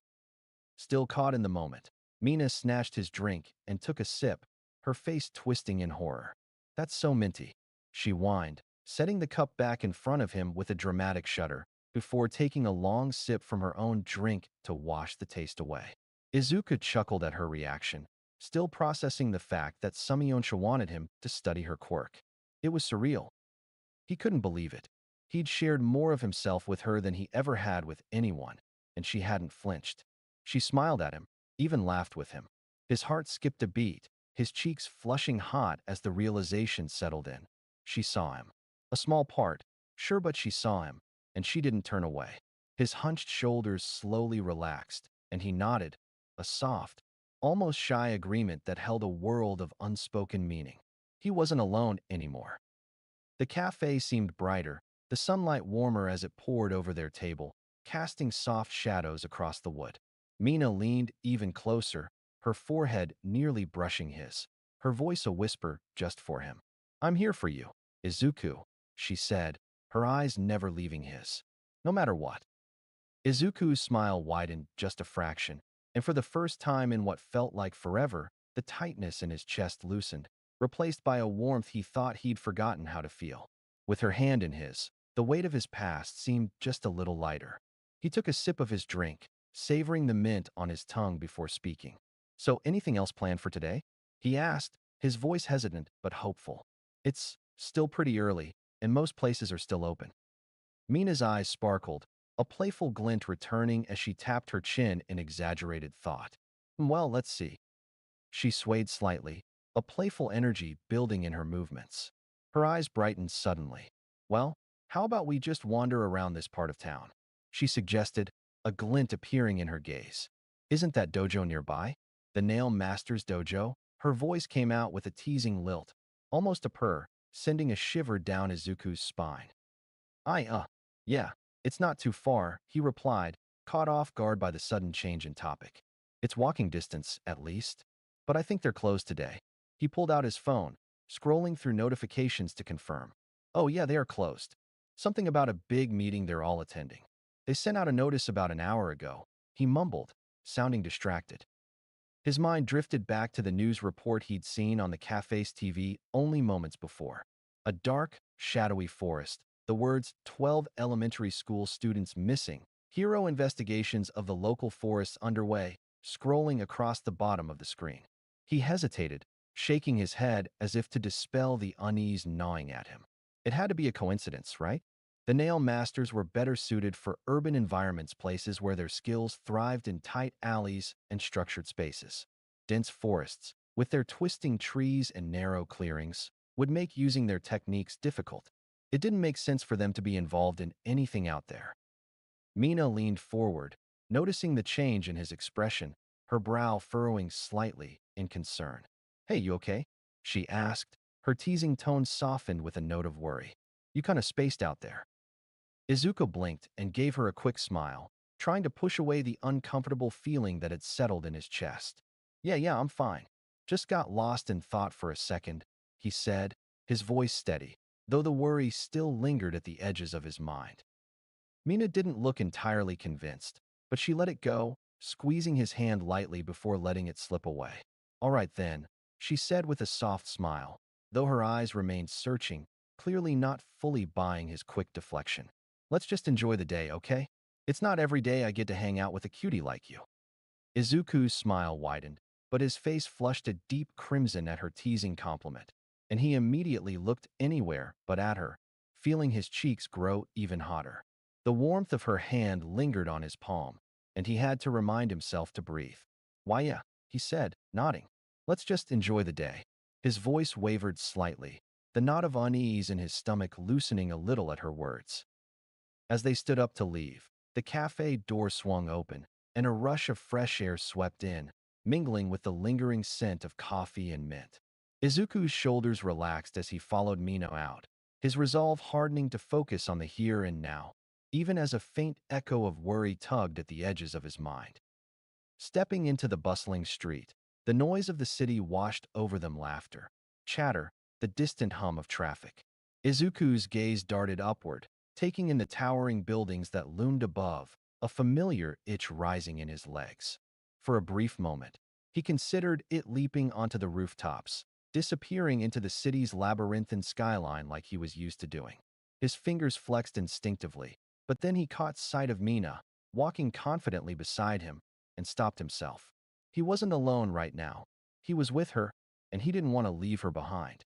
Still caught in the moment, Mina snatched his drink and took a sip, her face twisting in horror. That's so minty, she whined, setting the cup back in front of him with a dramatic shudder, before taking a long sip from her own drink to wash the taste away. Izuku chuckled at her reaction, still processing the fact that Sumiyonsha wanted him to study her quirk. It was surreal. He couldn't believe it. He'd shared more of himself with her than he ever had with anyone, and she hadn't flinched. She smiled at him, even laughed with him. His heart skipped a beat, his cheeks flushing hot as the realization settled in. She saw him. A small part, sure, but she saw him, and she didn't turn away. His hunched shoulders slowly relaxed, and he nodded, a soft, almost shy agreement that held a world of unspoken meaning. He wasn't alone anymore. The cafe seemed brighter, the sunlight warmer as it poured over their table, casting soft shadows across the wood. Mina leaned even closer, her forehead nearly brushing his, her voice a whisper just for him. "I'm here for you, Izuku," she said, her eyes never leaving his. "No matter what." Izuku's smile widened just a fraction, and for the first time in what felt like forever, the tightness in his chest loosened, replaced by a warmth he thought he'd forgotten how to feel. With her hand in his, the weight of his past seemed just a little lighter. He took a sip of his drink, savoring the mint on his tongue before speaking. "So, anything else planned for today?" he asked, his voice hesitant but hopeful. "It's still pretty early, and most places are still open." Mina's eyes sparkled, a playful glint returning as she tapped her chin in exaggerated thought. "Well, let's see." She swayed slightly, a playful energy building in her movements. Her eyes brightened suddenly. "Well, how about we just wander around this part of town?" she suggested, a glint appearing in her gaze. "Isn't that dojo nearby? The Nail Master's dojo?" Her voice came out with a teasing lilt, almost a purr, sending a shiver down Izuku's spine. Yeah, it's not too far," he replied, caught off guard by the sudden change in topic. "It's walking distance, at least. But I think they're closed today." He pulled out his phone, scrolling through notifications to confirm. "Oh yeah, they are closed. Something about a big meeting they're all attending. They sent out a notice about an hour ago," he mumbled, sounding distracted. His mind drifted back to the news report he'd seen on the cafe's TV only moments before. A dark, shadowy forest, the words 12 elementary school students missing, hero investigations of the local forests underway, scrolling across the bottom of the screen. He hesitated, shaking his head as if to dispel the unease gnawing at him. It had to be a coincidence, right? The Nail Masters were better suited for urban environments, places where their skills thrived in tight alleys and structured spaces. Dense forests, with their twisting trees and narrow clearings, would make using their techniques difficult. It didn't make sense for them to be involved in anything out there. Mina leaned forward, noticing the change in his expression, her brow furrowing slightly in concern. "Hey, you okay?" she asked, her teasing tone softened with a note of worry. "You kinda spaced out there." Izuku blinked and gave her a quick smile, trying to push away the uncomfortable feeling that had settled in his chest. Yeah, I'm fine. Just got lost in thought for a second," he said, his voice steady, though the worry still lingered at the edges of his mind. Mina didn't look entirely convinced, but she let it go, squeezing his hand lightly before letting it slip away. "All right then," she said with a soft smile, though her eyes remained searching, clearly not fully buying his quick deflection. "Let's just enjoy the day, okay? It's not every day I get to hang out with a cutie like you." Izuku's smile widened, but his face flushed a deep crimson at her teasing compliment, and he immediately looked anywhere but at her, feeling his cheeks grow even hotter. The warmth of her hand lingered on his palm, and he had to remind himself to breathe. "Why, yeah," he said, nodding. "Let's just enjoy the day." His voice wavered slightly, the knot of unease in his stomach loosening a little at her words. As they stood up to leave, the cafe door swung open, and a rush of fresh air swept in, mingling with the lingering scent of coffee and mint. Izuku's shoulders relaxed as he followed Mina out, his resolve hardening to focus on the here and now, even as a faint echo of worry tugged at the edges of his mind. Stepping into the bustling street, the noise of the city washed over them, laughter, chatter, the distant hum of traffic. Izuku's gaze darted upward, taking in the towering buildings that loomed above, a familiar itch rising in his legs. For a brief moment, he considered it leaping onto the rooftops, disappearing into the city's labyrinthine skyline like he was used to doing. His fingers flexed instinctively, but then he caught sight of Mina, walking confidently beside him, and stopped himself. He wasn't alone right now. He was with her, and he didn't want to leave her behind.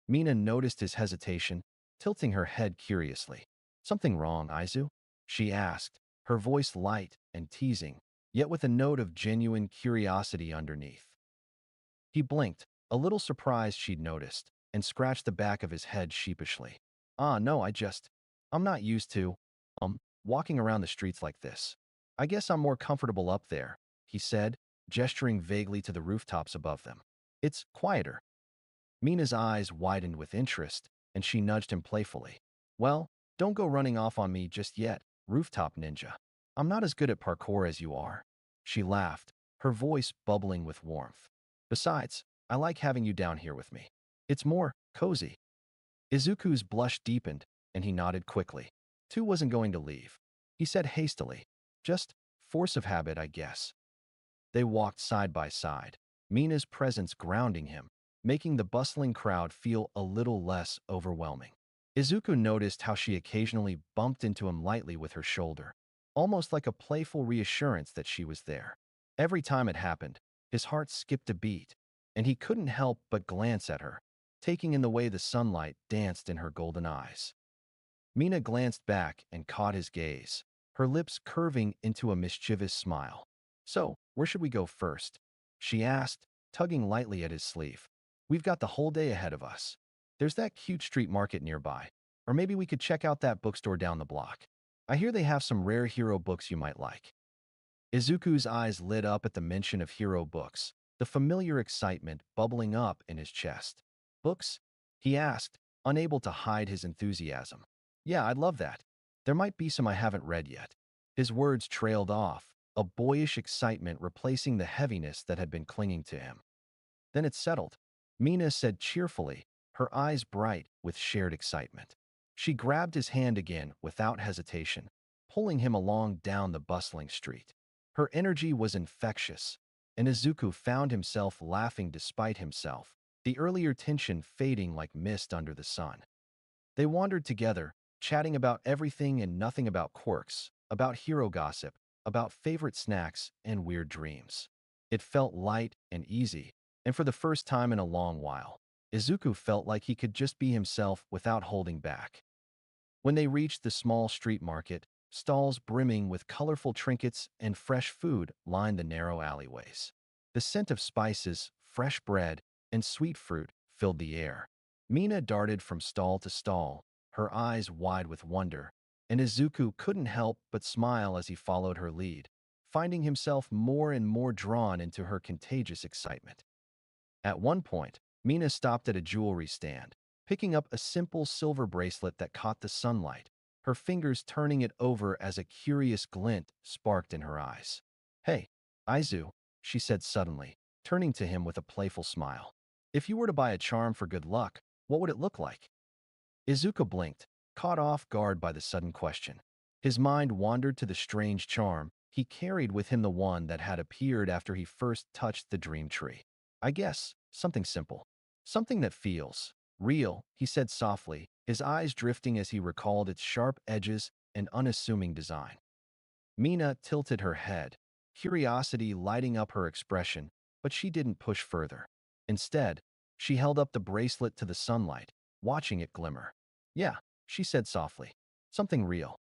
Mina noticed his hesitation, tilting her head curiously. "Something wrong, Izu?" she asked, her voice light and teasing, yet with a note of genuine curiosity underneath. He blinked, a little surprised she'd noticed, and scratched the back of his head sheepishly. No, I'm not used to." walking around the streets like this. I guess I'm more comfortable up there, he said, gesturing vaguely to the rooftops above them. It's quieter. Mina's eyes widened with interest, and she nudged him playfully. Well, don't go running off on me just yet, rooftop ninja. I'm not as good at parkour as you are. She laughed, her voice bubbling with warmth. Besides, I like having you down here with me. It's more cozy. Izuku's blush deepened, and he nodded quickly. Tu wasn't going to leave. He said hastily, just force of habit, I guess. They walked side by side, Mina's presence grounding him, making the bustling crowd feel a little less overwhelming. Izuku noticed how she occasionally bumped into him lightly with her shoulder, almost like a playful reassurance that she was there. Every time it happened, his heart skipped a beat, and he couldn't help but glance at her, taking in the way the sunlight danced in her golden eyes. Mina glanced back and caught his gaze, her lips curving into a mischievous smile. So, where should we go first? She asked, tugging lightly at his sleeve. We've got the whole day ahead of us. There's that cute street market nearby. Or maybe we could check out that bookstore down the block. I hear they have some rare hero books you might like. Izuku's eyes lit up at the mention of hero books, the familiar excitement bubbling up in his chest. Books? He asked, unable to hide his enthusiasm. Yeah, I'd love that. There might be some I haven't read yet. His words trailed off, a boyish excitement replacing the heaviness that had been clinging to him. Then it settled. Mina said cheerfully, her eyes bright with shared excitement. She grabbed his hand again without hesitation, pulling him along down the bustling street. Her energy was infectious, and Izuku found himself laughing despite himself, the earlier tension fading like mist under the sun. They wandered together, chatting about everything and nothing about quirks, about hero gossip, about favorite snacks and weird dreams. It felt light and easy, and for the first time in a long while, Izuku felt like he could just be himself without holding back. When they reached the small street market, stalls brimming with colorful trinkets and fresh food lined the narrow alleyways. The scent of spices, fresh bread, and sweet fruit filled the air. Mina darted from stall to stall, her eyes wide with wonder, and Izuku couldn't help but smile as he followed her lead, finding himself more and more drawn into her contagious excitement. At one point, Mina stopped at a jewelry stand, picking up a simple silver bracelet that caught the sunlight, her fingers turning it over as a curious glint sparked in her eyes. Hey, Izu, she said suddenly, turning to him with a playful smile. If you were to buy a charm for good luck, what would it look like? Izuku blinked, caught off guard by the sudden question. His mind wandered to the strange charm he carried with him, the one that had appeared after he first touched the dream tree. I guess, something simple. Something that feels real, he said softly, his eyes drifting as he recalled its sharp edges and unassuming design. Mina tilted her head, curiosity lighting up her expression, but she didn't push further. Instead, she held up the bracelet to the sunlight, watching it glimmer. Yeah, she said softly. Something real.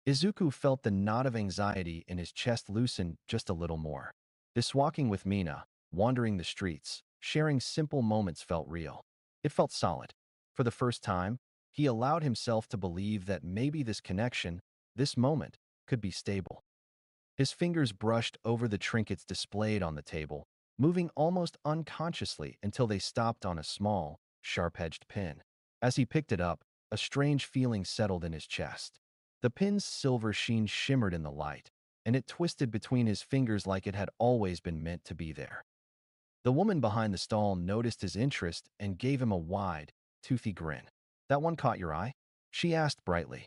Izuku felt the knot of anxiety in his chest loosen just a little more. This walking with Mina, wandering the streets, sharing simple moments felt real. It felt solid. For the first time, he allowed himself to believe that maybe this connection, this moment, could be stable. His fingers brushed over the trinkets displayed on the table, moving almost unconsciously until they stopped on a small, sharp-edged pin. As he picked it up, a strange feeling settled in his chest. The pin's silver sheen shimmered in the light, and it twisted between his fingers like it had always been meant to be there. The woman behind the stall noticed his interest and gave him a wide, toothy grin. That one caught your eye? She asked brightly.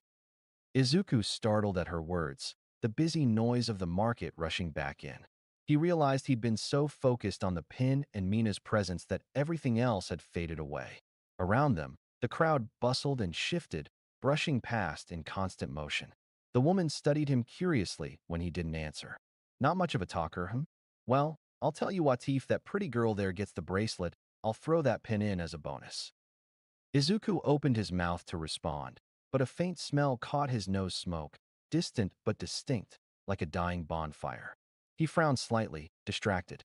Izuku startled at her words, the busy noise of the market rushing back in. He realized he'd been so focused on the pin and Mina's presence that everything else had faded away. Around them, the crowd bustled and shifted, brushing past in constant motion. The woman studied him curiously when he didn't answer. Not much of a talker, huh? Well, I'll tell you what, if that pretty girl there gets the bracelet, I'll throw that pin in as a bonus. Izuku opened his mouth to respond, but a faint smell caught his nose, smoke, distant but distinct, like a dying bonfire. He frowned slightly, distracted.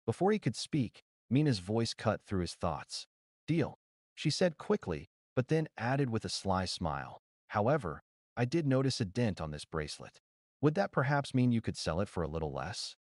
Before he could speak, Mina's voice cut through his thoughts. Deal, she said quickly, but then added with a sly smile. However, I did notice a dent on this bracelet. Would that perhaps mean you could sell it for a little less?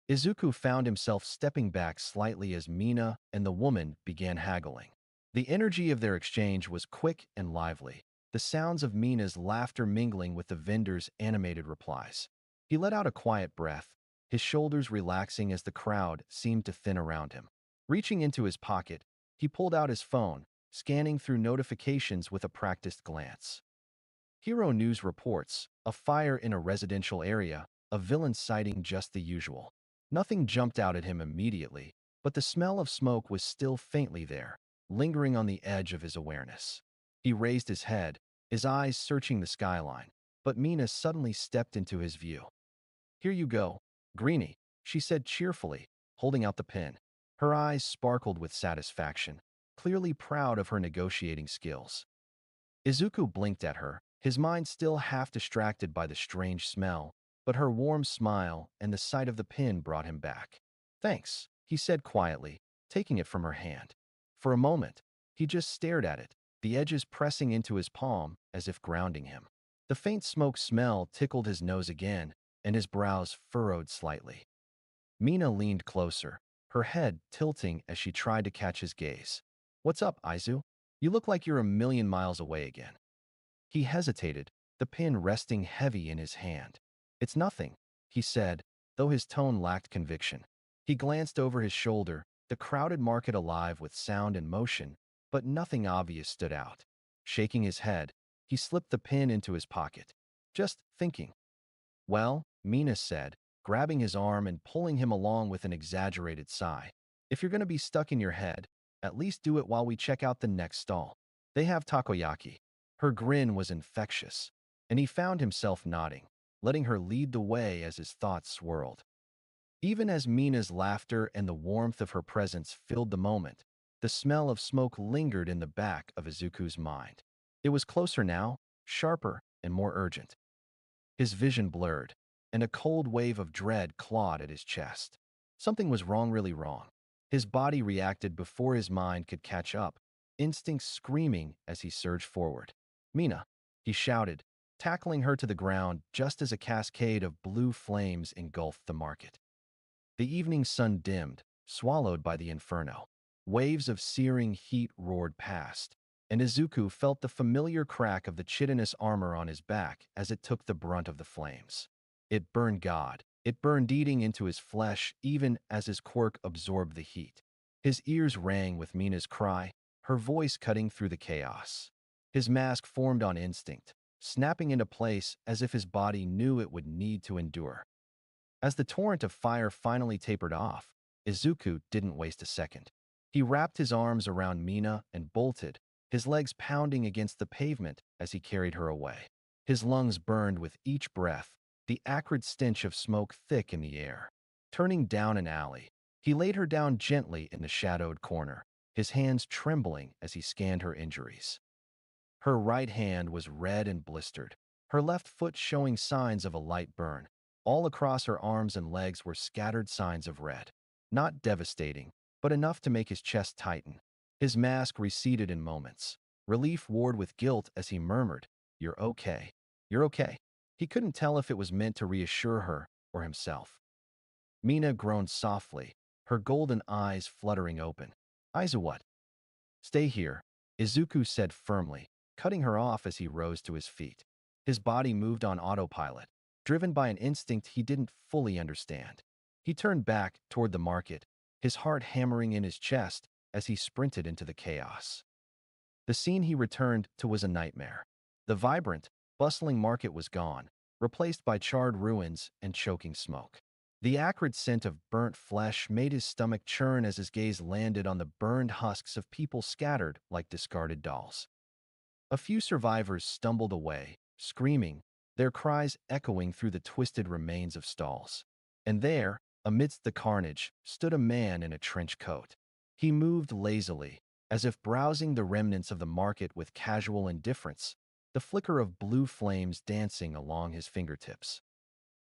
Izuku found himself stepping back slightly as Mina and the woman began haggling. The energy of their exchange was quick and lively, the sounds of Mina's laughter mingling with the vendor's animated replies. He let out a quiet breath, his shoulders relaxing as the crowd seemed to thin around him. Reaching into his pocket, he pulled out his phone, scanning through notifications with a practiced glance. Hero News reports, a fire in a residential area, a villain sighting just the usual. Nothing jumped out at him immediately, but the smell of smoke was still faintly there, lingering on the edge of his awareness. He raised his head, his eyes searching the skyline, but Mina suddenly stepped into his view. Here you go, Greenie, she said cheerfully, holding out the pin. Her eyes sparkled with satisfaction, clearly proud of her negotiating skills. Izuku blinked at her, his mind still half distracted by the strange smell, but her warm smile and the sight of the pin brought him back. Thanks, he said quietly, taking it from her hand. For a moment, he just stared at it, the edges pressing into his palm as if grounding him. The faint smoke smell tickled his nose again, and his brows furrowed slightly. Mina leaned closer, her head tilting as she tried to catch his gaze. What's up, Izu? You look like you're a million miles away again. He hesitated, the pin resting heavy in his hand. It's nothing, he said, though his tone lacked conviction. He glanced over his shoulder, the crowded market alive with sound and motion, but nothing obvious stood out. Shaking his head, he slipped the pin into his pocket. Just thinking. Well, Mina said, grabbing his arm and pulling him along with an exaggerated sigh. If you're going to be stuck in your head, at least do it while we check out the next stall. They have takoyaki. Her grin was infectious, and he found himself nodding, letting her lead the way as his thoughts swirled. Even as Mina's laughter and the warmth of her presence filled the moment, the smell of smoke lingered in the back of Izuku's mind. It was closer now, sharper and more urgent. His vision blurred, and a cold wave of dread clawed at his chest. Something was wrong, really wrong. His body reacted before his mind could catch up, instincts screaming as he surged forward. Mina, he shouted, tackling her to the ground just as a cascade of blue flames engulfed the market. The evening sun dimmed, swallowed by the inferno. Waves of searing heat roared past, and Izuku felt the familiar crack of the chitinous armor on his back as it took the brunt of the flames. It burned God. It burned eating into his flesh even as his quirk absorbed the heat. His ears rang with Mina's cry, her voice cutting through the chaos. His mask formed on instinct, snapping into place as if his body knew it would need to endure. As the torrent of fire finally tapered off, Izuku didn't waste a second. He wrapped his arms around Mina and bolted, his legs pounding against the pavement as he carried her away. His lungs burned with each breath, the acrid stench of smoke thick in the air. Turning down an alley, he laid her down gently in the shadowed corner, his hands trembling as he scanned her injuries. Her right hand was red and blistered, her left foot showing signs of a light burn. All across her arms and legs were scattered signs of red. Not devastating, but enough to make his chest tighten. His mask receded in moments. Relief warred with guilt as he murmured, "You're okay. You're okay." He couldn't tell if it was meant to reassure her or himself. Mina groaned softly, her golden eyes fluttering open. "Izu, what?" "Stay here," Izuku said firmly, cutting her off as he rose to his feet. His body moved on autopilot, driven by an instinct he didn't fully understand. He turned back toward the market, his heart hammering in his chest as he sprinted into the chaos. The scene he returned to was a nightmare. The vibrant, bustling market was gone, replaced by charred ruins and choking smoke. The acrid scent of burnt flesh made his stomach churn as his gaze landed on the burned husks of people scattered like discarded dolls. A few survivors stumbled away, screaming, their cries echoing through the twisted remains of stalls. And there, amidst the carnage, stood a man in a trench coat. He moved lazily, as if browsing the remnants of the market with casual indifference, the flicker of blue flames dancing along his fingertips.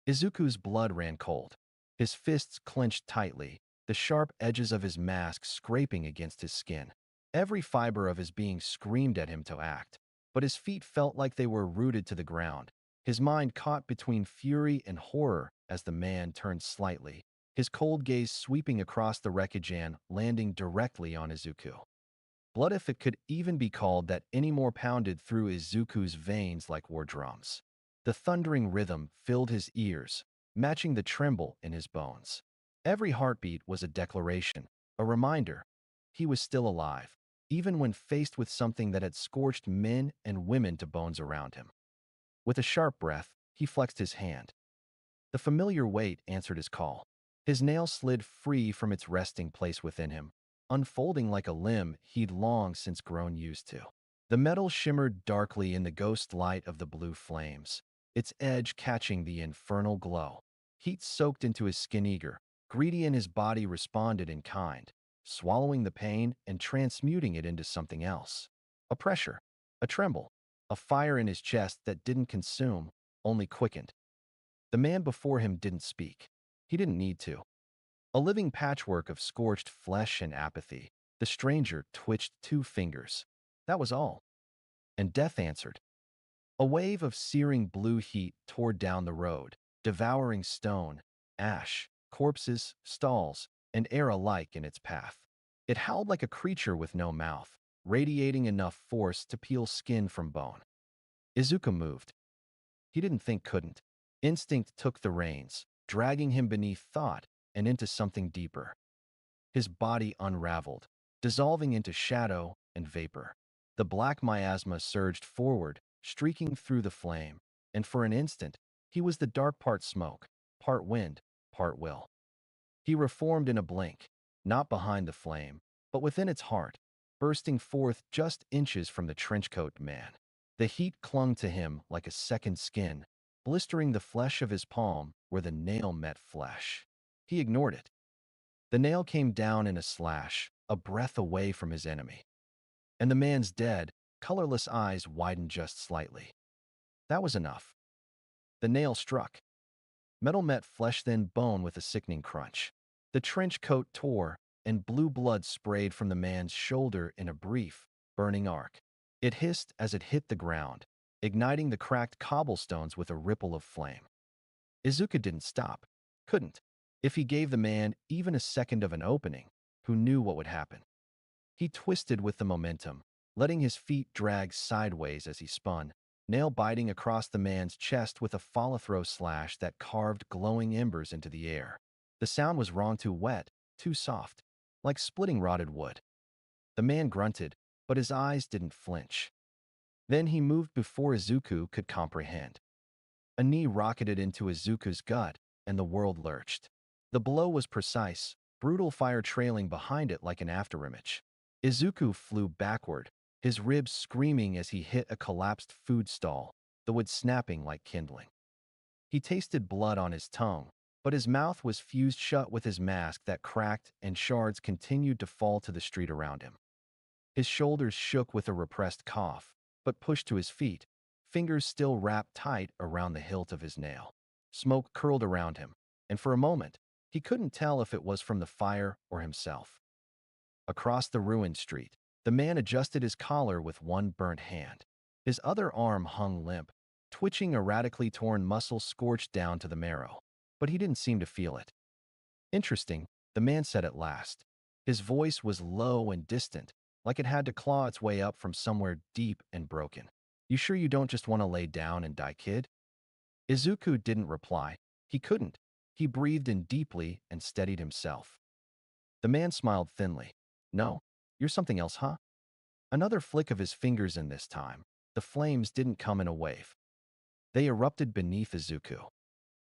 Izuku's blood ran cold. His fists clenched tightly, the sharp edges of his mask scraping against his skin. Every fiber of his being screamed at him to act. but his feet felt like they were rooted to the ground. His mind caught between fury and horror as the man turned slightly, his cold gaze sweeping across the wreckage and landing directly on Izuku. Blood, if it could even be called that anymore, pounded through Izuku's veins like war drums. The thundering rhythm filled his ears, matching the tremble in his bones. Every heartbeat was a declaration, a reminder. He was still alive, even when faced with something that had scorched men and women to bones around him. With a sharp breath, he flexed his hand. The familiar weight answered his call. His nail slid free from its resting place within him, unfolding like a limb he'd long since grown used to. The metal shimmered darkly in the ghost light of the blue flames, its edge catching the infernal glow. Heat soaked into his skin, eager, greedy, and his body responded in kind, swallowing the pain and transmuting it into something else. A pressure, a tremble, a fire in his chest that didn't consume, only quickened. The man before him didn't speak. He didn't need to. A living patchwork of scorched flesh and apathy, the stranger twitched 2 fingers. That was all. And death answered. A wave of searing blue heat tore down the road, devouring stone, ash, corpses, stalls, and air alike in its path. It howled like a creature with no mouth, radiating enough force to peel skin from bone. Izuku moved. He didn't think, couldn't. Instinct took the reins, dragging him beneath thought and into something deeper. His body unraveled, dissolving into shadow and vapor. The black miasma surged forward, streaking through the flame, and for an instant, he was the dark, part smoke, part wind, part will. He reformed in a blink, not behind the flame, but within its heart, bursting forth just inches from the trenchcoat man. The heat clung to him like a second skin, blistering the flesh of his palm where the nail met flesh. He ignored it. The nail came down in a slash, a breath away from his enemy. And the man's dead, colorless eyes widened just slightly. That was enough. The nail struck. Metal met flesh, then bone with a sickening crunch. The trench coat tore, and blue blood sprayed from the man's shoulder in a brief, burning arc. It hissed as it hit the ground, igniting the cracked cobblestones with a ripple of flame. Izuku didn't stop. Couldn't. If he gave the man even a second of an opening, who knew what would happen? He twisted with the momentum, letting his feet drag sideways as he spun, nail biting across the man's chest with a follow-through slash that carved glowing embers into the air. The sound was wrong, too wet, too soft, like splitting rotted wood. The man grunted, but his eyes didn't flinch. Then he moved before Izuku could comprehend. A knee rocketed into Izuku's gut, and the world lurched. The blow was precise, brutal, fire trailing behind it like an afterimage. Izuku flew backward, his ribs screaming as he hit a collapsed food stall, the wood snapping like kindling. He tasted blood on his tongue, but his mouth was fused shut with his mask that cracked, and shards continued to fall to the street around him. His shoulders shook with a repressed cough, but pushed to his feet, fingers still wrapped tight around the hilt of his nail. Smoke curled around him, and for a moment, he couldn't tell if it was from the fire or himself. Across the ruined street, the man adjusted his collar with one burnt hand. His other arm hung limp, twitching erratically, torn muscle scorched down to the marrow. But he didn't seem to feel it. Interesting, the man said at last. His voice was low and distant, like it had to claw its way up from somewhere deep and broken. You sure you don't just want to lay down and die, kid? Izuku didn't reply. He couldn't. He breathed in deeply and steadied himself. The man smiled thinly. No, you're something else, huh? Another flick of his fingers, and this time, the flames didn't come in a wave. They erupted beneath Izuku.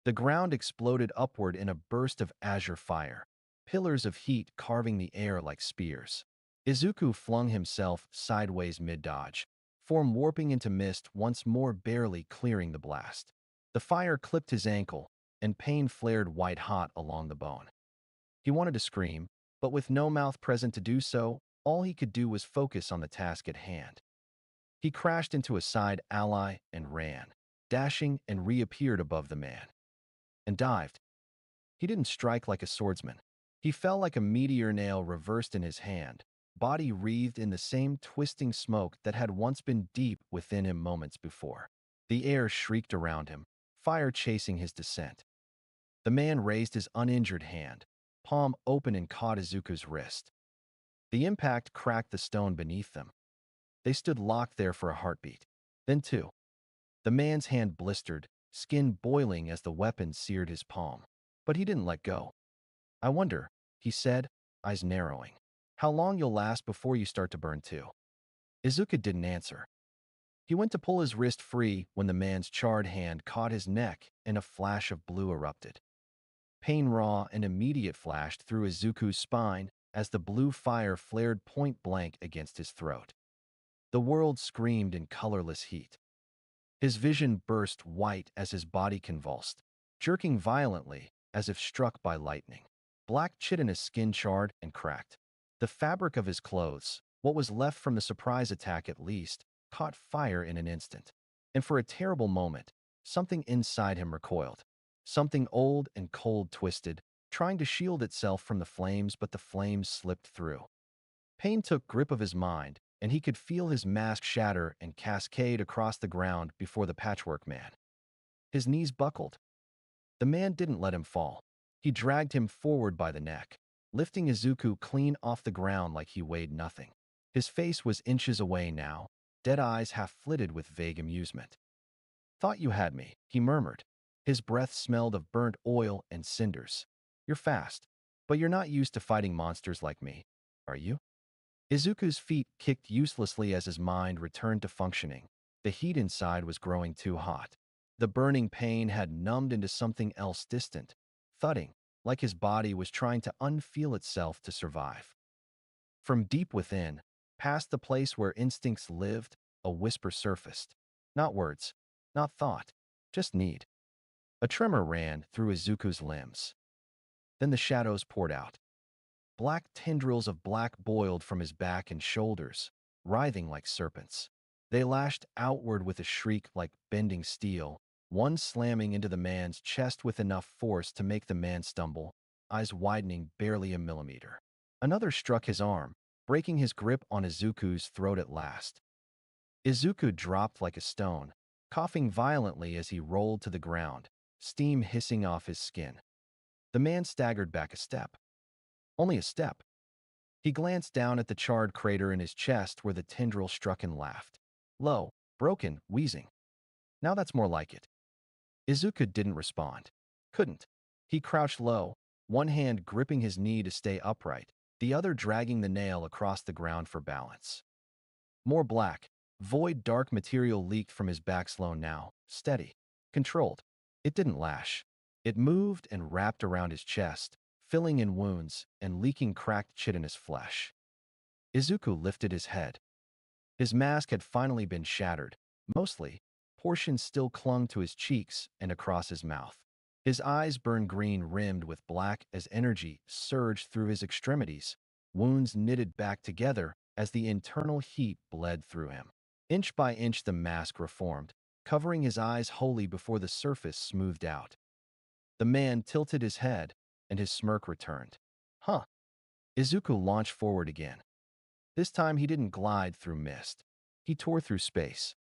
The ground exploded upward in a burst of azure fire, pillars of heat carving the air like spears. Izuku flung himself sideways mid-dodge, form warping into mist once more, barely clearing the blast. The fire clipped his ankle, and pain flared white-hot along the bone. He wanted to scream, but with no mouth present to do so, all he could do was focus on the task at hand. He crashed into a side ally and ran, dashing, and reappeared above the man. And dived. He didn't strike like a swordsman. He fell like a meteor, nail reversed in his hand, body wreathed in the same twisting smoke that had once been deep within him moments before. The air shrieked around him, fire chasing his descent. The man raised his uninjured hand, palm open, and caught Izuku's wrist. The impact cracked the stone beneath them. They stood locked there for a heartbeat. Then, too, the man's hand blistered, skin boiling as the weapon seared his palm. But he didn't let go. "I wonder," he said, eyes narrowing, "how long you'll last before you start to burn too." Izuku didn't answer. He went to pull his wrist free when the man's charred hand caught his neck and a flash of blue erupted. Pain raw and immediate flashed through Izuku's spine as the blue fire flared point blank against his throat. The world screamed in colorless heat. His vision burst white as his body convulsed, jerking violently as if struck by lightning. Black chitinous skin charred and cracked. The fabric of his clothes, what was left from the surprise attack at least, caught fire in an instant. And for a terrible moment, something inside him recoiled. Something old and cold twisted, trying to shield itself from the flames, but the flames slipped through. Pain took grip of his mind, and he could feel his mask shatter and cascade across the ground before the patchwork man. His knees buckled. The man didn't let him fall. He dragged him forward by the neck, lifting Izuku clean off the ground like he weighed nothing. His face was inches away now, dead eyes half flitted with vague amusement. "Thought you had me," he murmured. His breath smelled of burnt oil and cinders. "You're fast, but you're not used to fighting monsters like me, are you?" Izuku's feet kicked uselessly as his mind returned to functioning. The heat inside was growing too hot. The burning pain had numbed into something else distant, thudding, like his body was trying to unfeel itself to survive. From deep within, past the place where instincts lived, a whisper surfaced. Not words, not thought, just need. A tremor ran through Izuku's limbs. Then the shadows poured out. Black tendrils of black boiled from his back and shoulders, writhing like serpents. They lashed outward with a shriek like bending steel, one slamming into the man's chest with enough force to make the man stumble, eyes widening barely a millimeter. Another struck his arm, breaking his grip on Izuku's throat at last. Izuku dropped like a stone, coughing violently as he rolled to the ground, steam hissing off his skin. The man staggered back a step. Only a step. He glanced down at the charred crater in his chest where the tendril struck and laughed. Low, broken, wheezing. "Now that's more like it." Izuku didn't respond. Couldn't. He crouched low, one hand gripping his knee to stay upright, the other dragging the nail across the ground for balance. More black, void dark material leaked from his backslone now, steady, controlled. It didn't lash. It moved and wrapped around his chest, filling in wounds and leaking cracked chitinous flesh. Izuku lifted his head. His mask had finally been shattered, mostly. Portions still clung to his cheeks and across his mouth. His eyes burned green rimmed with black as energy surged through his extremities, wounds knitted back together as the internal heat bled through him. Inch by inch the mask reformed, covering his eyes wholly before the surface smoothed out. The man tilted his head, and his smirk returned. "Huh." Izuku launched forward again. This time he didn't glide through mist. He tore through space.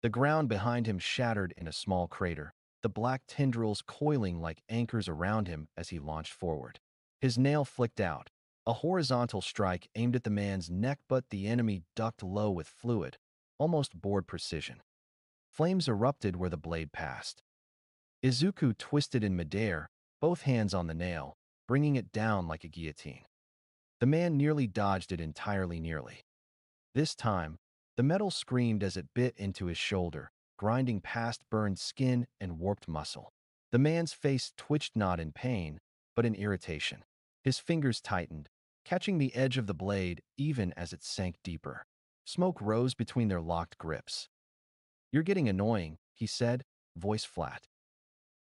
The ground behind him shattered in a small crater, the black tendrils coiling like anchors around him as he launched forward. His nail flicked out, a horizontal strike aimed at the man's neck, but the enemy ducked low with fluid, almost board precision. Flames erupted where the blade passed. Izuku twisted in midair, both hands on the nail, bringing it down like a guillotine. The man nearly dodged it entirely nearly. This time, the metal screamed as it bit into his shoulder, grinding past burned skin and warped muscle. The man's face twitched not in pain, but in irritation. His fingers tightened, catching the edge of the blade even as it sank deeper. Smoke rose between their locked grips. "You're getting annoying," he said, voice flat.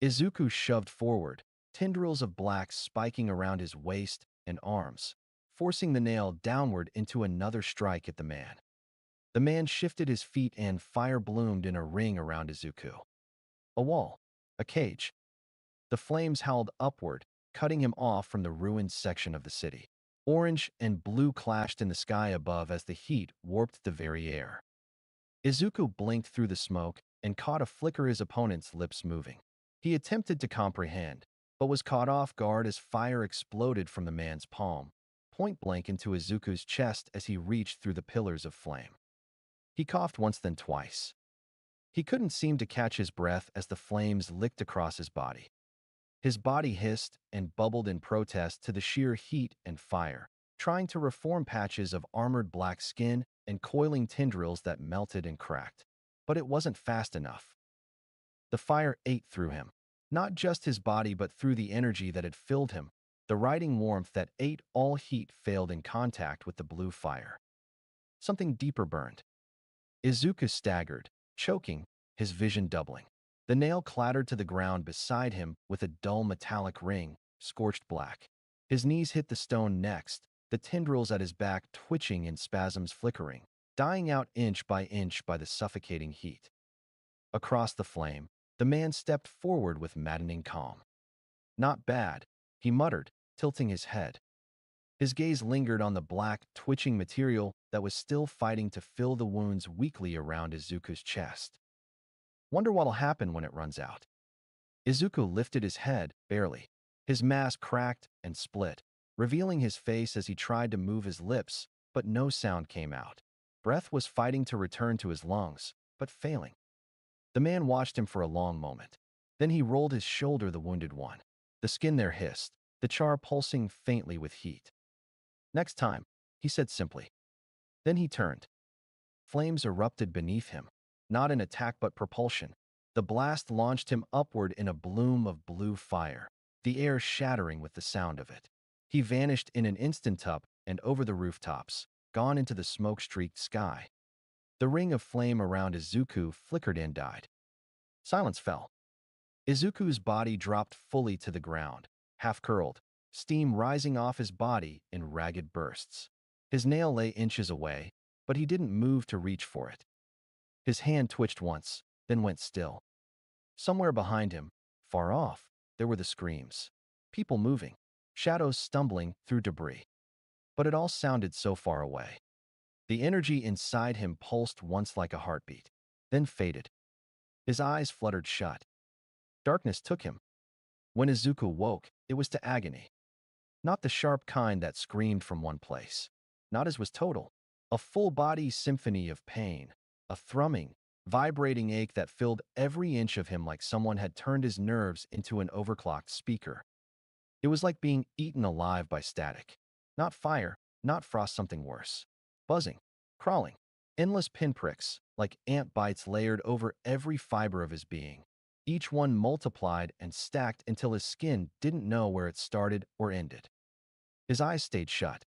Izuku shoved forward, tendrils of black spiking around his waist and arms, forcing the nail downward into another strike at the man. The man shifted his feet and fire bloomed in a ring around Izuku. A wall. A cage. The flames howled upward, cutting him off from the ruined section of the city. Orange and blue clashed in the sky above as the heat warped the very air. Izuku blinked through the smoke and caught a flicker his opponent's lips moving. He attempted to comprehend, but was caught off guard as fire exploded from the man's palm, point blank into Izuku's chest as he reached through the pillars of flame. He coughed once then twice. He couldn't seem to catch his breath as the flames licked across his body. His body hissed and bubbled in protest to the sheer heat and fire, trying to reform patches of armored black skin and coiling tendrils that melted and cracked. But it wasn't fast enough. The fire ate through him, not just his body but through the energy that had filled him. The riding warmth that ate all heat failed in contact with the blue fire. Something deeper burned. Izuku staggered, choking, his vision doubling. The nail clattered to the ground beside him with a dull metallic ring, scorched black. His knees hit the stone next, the tendrils at his back twitching in spasms flickering, dying out inch by the suffocating heat. Across the flame, the man stepped forward with maddening calm. "Not bad," he muttered, tilting his head. His gaze lingered on the black, twitching material that was still fighting to fill the wounds weakly around Izuku's chest. "Wonder what'll happen when it runs out." Izuku lifted his head, barely. His mask cracked and split, revealing his face as he tried to move his lips, but no sound came out. Breath was fighting to return to his lungs, but failing. The man watched him for a long moment. Then he rolled his shoulder the wounded one. The skin there hissed, the char pulsing faintly with heat. "Next time," he said simply. Then he turned. Flames erupted beneath him, not an attack but propulsion. The blast launched him upward in a bloom of blue fire, the air shattering with the sound of it. He vanished in an instant up and over the rooftops, gone into the smoke-streaked sky. The ring of flame around Izuku flickered and died. Silence fell. Izuku's body dropped fully to the ground, half-curled, steam rising off his body in ragged bursts. His nail lay inches away, but he didn't move to reach for it. His hand twitched once, then went still. Somewhere behind him, far off, there were the screams. People moving, shadows stumbling through debris. But it all sounded so far away. The energy inside him pulsed once like a heartbeat, then faded. His eyes fluttered shut. Darkness took him. When Izuku woke, it was to agony. Not the sharp kind that screamed from one place. Not as was total. A full-body symphony of pain. A thrumming, vibrating ache that filled every inch of him like someone had turned his nerves into an overclocked speaker. It was like being eaten alive by static. Not fire, not frost, something worse. Buzzing, crawling, endless pinpricks, like ant bites layered over every fiber of his being. Each one multiplied and stacked until his skin didn't know where it started or ended. His eyes stayed shut.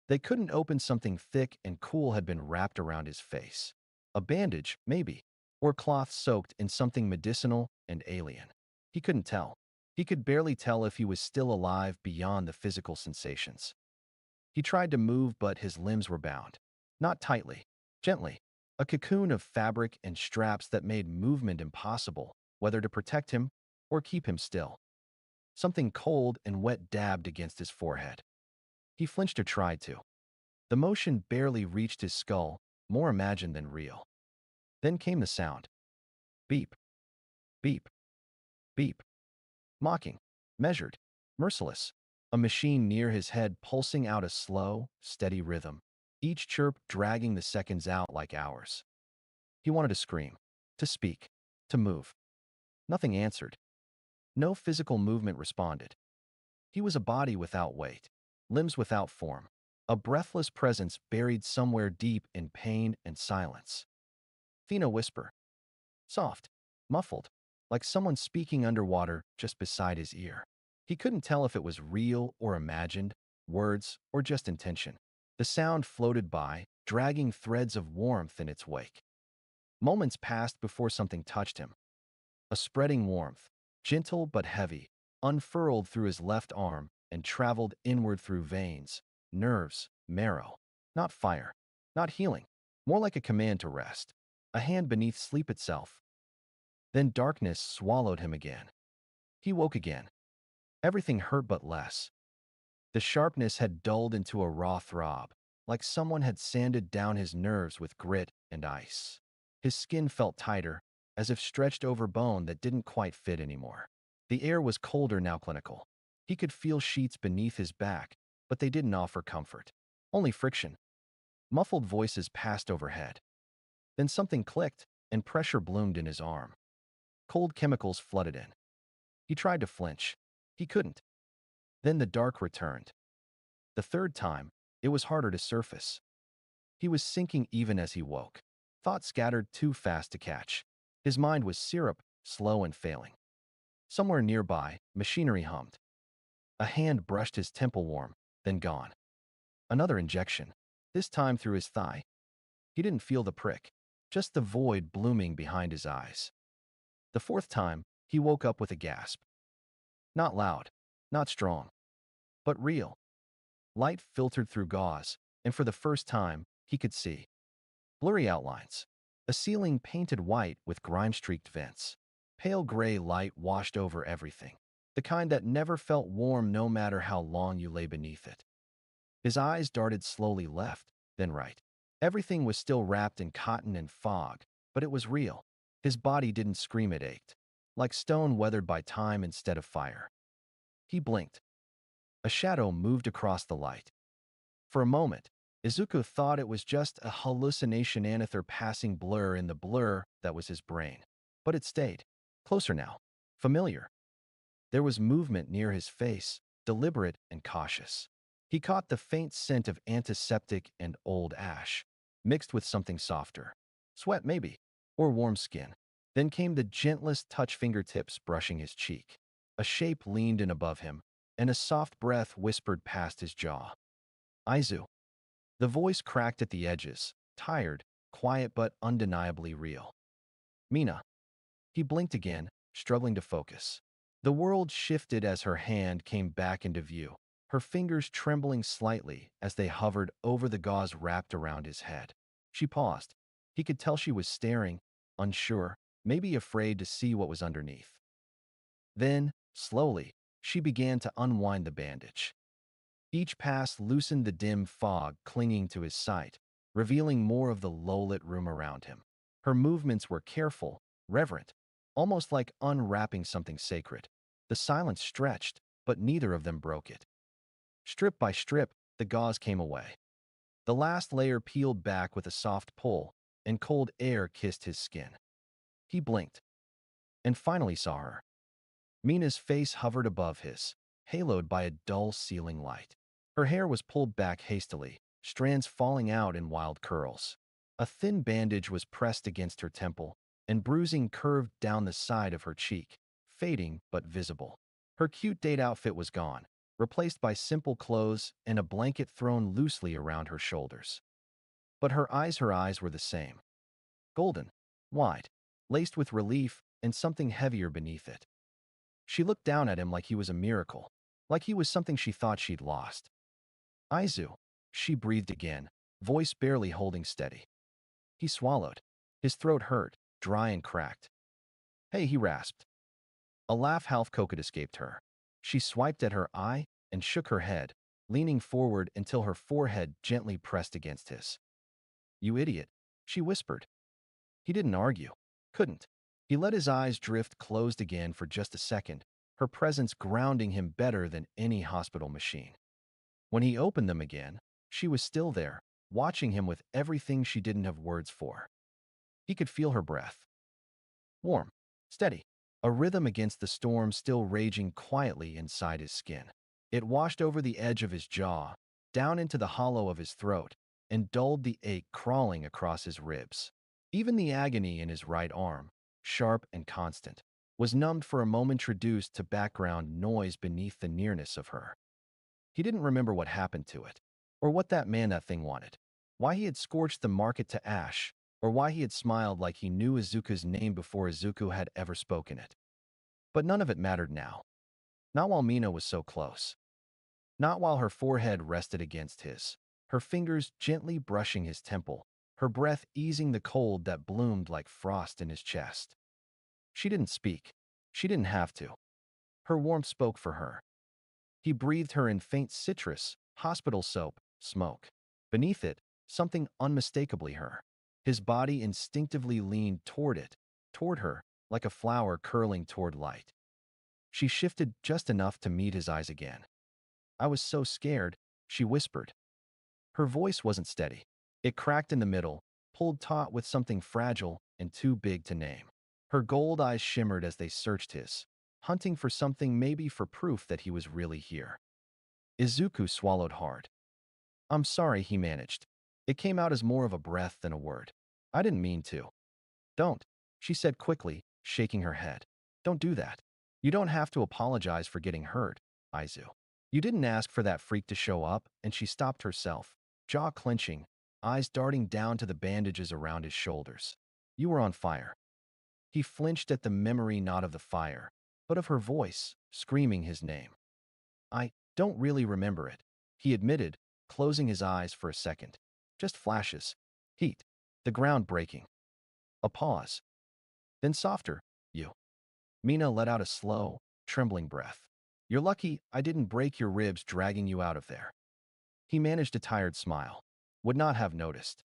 They couldn't open. Something thick and cool had been wrapped around his face. A bandage, maybe, or cloth soaked in something medicinal and alien. He couldn't tell. He could barely tell if he was still alive beyond the physical sensations. He tried to move, but his limbs were bound. Not tightly, gently. A cocoon of fabric and straps that made movement impossible, whether to protect him or keep him still. Something cold and wet dabbed against his forehead. He flinched or tried to. The motion barely reached his skull, more imagined than real. Then came the sound. Beep. Beep. Beep. Mocking. Measured. Merciless. A machine near his head pulsing out a slow, steady rhythm, each chirp dragging the seconds out like hours. He wanted to scream, to speak, to move. Nothing answered. No physical movement responded. He was a body without weight, limbs without form, a breathless presence buried somewhere deep in pain and silence. Thena whisper. Soft, muffled, like someone speaking underwater just beside his ear. He couldn't tell if it was real or imagined, words or just intention. The sound floated by, dragging threads of warmth in its wake. Moments passed before something touched him. A spreading warmth, gentle but heavy, unfurled through his left arm and traveled inward through veins, nerves, marrow. Not fire, not healing, more like a command to rest, a hand beneath sleep itself. Then darkness swallowed him again. He woke again. Everything hurt but less. The sharpness had dulled into a raw throb, like someone had sanded down his nerves with grit and ice. His skin felt tighter, as if stretched over bone that didn't quite fit anymore. The air was colder now, clinical. He could feel sheets beneath his back, but they didn't offer comfort. Only friction. Muffled voices passed overhead. Then something clicked, and pressure bloomed in his arm. Cold chemicals flooded in. He tried to flinch. He couldn't. Then the dark returned. The third time, it was harder to surface. He was sinking even as he woke. Thoughts scattered too fast to catch. His mind was syrup, slow and failing. Somewhere nearby, machinery hummed. A hand brushed his temple warm, then gone. Another injection, this time through his thigh. He didn't feel the prick, just the void blooming behind his eyes. The fourth time, he woke up with a gasp. Not loud, not strong, but real. Light filtered through gauze, and for the first time, he could see. Blurry outlines. A ceiling painted white with grime-streaked vents. Pale gray light washed over everything. The kind that never felt warm no matter how long you lay beneath it. His eyes darted slowly left, then right. Everything was still wrapped in cotton and fog, but it was real. His body didn't scream, it ached. Like stone weathered by time instead of fire. He blinked. A shadow moved across the light. For a moment, Izuku thought it was just a hallucination, another passing blur in the blur that was his brain. But it stayed. Closer now. Familiar. There was movement near his face, deliberate and cautious. He caught the faint scent of antiseptic and old ash, mixed with something softer. Sweat, maybe, or warm skin. Then came the gentlest touch, fingertips brushing his cheek. A shape leaned in above him, and a soft breath whispered past his jaw. Aizu. The voice cracked at the edges, tired, quiet but undeniably real. Mina. He blinked again, struggling to focus. The world shifted as her hand came back into view, her fingers trembling slightly as they hovered over the gauze wrapped around his head. She paused. He could tell she was staring, unsure, maybe afraid to see what was underneath. Then, slowly, she began to unwind the bandage. Each pass loosened the dim fog clinging to his sight, revealing more of the low-lit room around him. Her movements were careful, reverent, almost like unwrapping something sacred. The silence stretched, but neither of them broke it. Strip by strip, the gauze came away. The last layer peeled back with a soft pull, and cold air kissed his skin. He blinked, and finally saw her. Mina's face hovered above his, haloed by a dull ceiling light. Her hair was pulled back hastily, strands falling out in wild curls. A thin bandage was pressed against her temple, and bruising curved down the side of her cheek, fading but visible. Her cute date outfit was gone, replaced by simple clothes and a blanket thrown loosely around her shoulders. But her eyes were the same. Golden, wide, laced with relief and something heavier beneath it. She looked down at him like he was a miracle, like he was something she thought she'd lost. Aizu, she breathed again, voice barely holding steady. He swallowed. His throat hurt, dry and cracked. Hey, he rasped. A laugh half coquette escaped her. She swiped at her eye and shook her head, leaning forward until her forehead gently pressed against his. You idiot, she whispered. He didn't argue. Couldn't. He let his eyes drift closed again for just a second, her presence grounding him better than any hospital machine. When he opened them again, she was still there, watching him with everything she didn't have words for. He could feel her breath. Warm, steady, a rhythm against the storm still raging quietly inside his skin. It washed over the edge of his jaw, down into the hollow of his throat, and dulled the ache crawling across his ribs. Even the agony in his right arm, sharp and constant, was numbed for a moment, reduced to background noise beneath the nearness of her. He didn't remember what happened to it, or what that thing wanted, why he had scorched the market to ash, or why he had smiled like he knew Izuku's name before Izuku had ever spoken it. But none of it mattered now. Not while Mina was so close. Not while her forehead rested against his, her fingers gently brushing his temple, her breath easing the cold that bloomed like frost in his chest. She didn't speak. She didn't have to. Her warmth spoke for her. He breathed her in faint citrus, hospital soap, smoke. Beneath it, something unmistakably her. His body instinctively leaned toward her, like a flower curling toward light. She shifted just enough to meet his eyes again. I was so scared, she whispered. Her voice wasn't steady. It cracked in the middle, pulled taut with something fragile and too big to name. Her gold eyes shimmered as they searched his, hunting for something, maybe for proof that he was really here. Izuku swallowed hard. I'm sorry, he managed. It came out as more of a breath than a word. I didn't mean to. Don't, she said quickly, shaking her head. Don't do that. You don't have to apologize for getting hurt, Izu. You didn't ask for that freak to show up, and she stopped herself, jaw clenching, eyes darting down to the bandages around his shoulders. You were on fire. He flinched at the memory not of the fire, but of her voice, screaming his name. I don't really remember it, he admitted, closing his eyes for a second. Just flashes. Heat. The ground breaking. A pause. Then softer. You. Mina let out a slow, trembling breath. You're lucky I didn't break your ribs dragging you out of there. He managed a tired smile. Would not have noticed.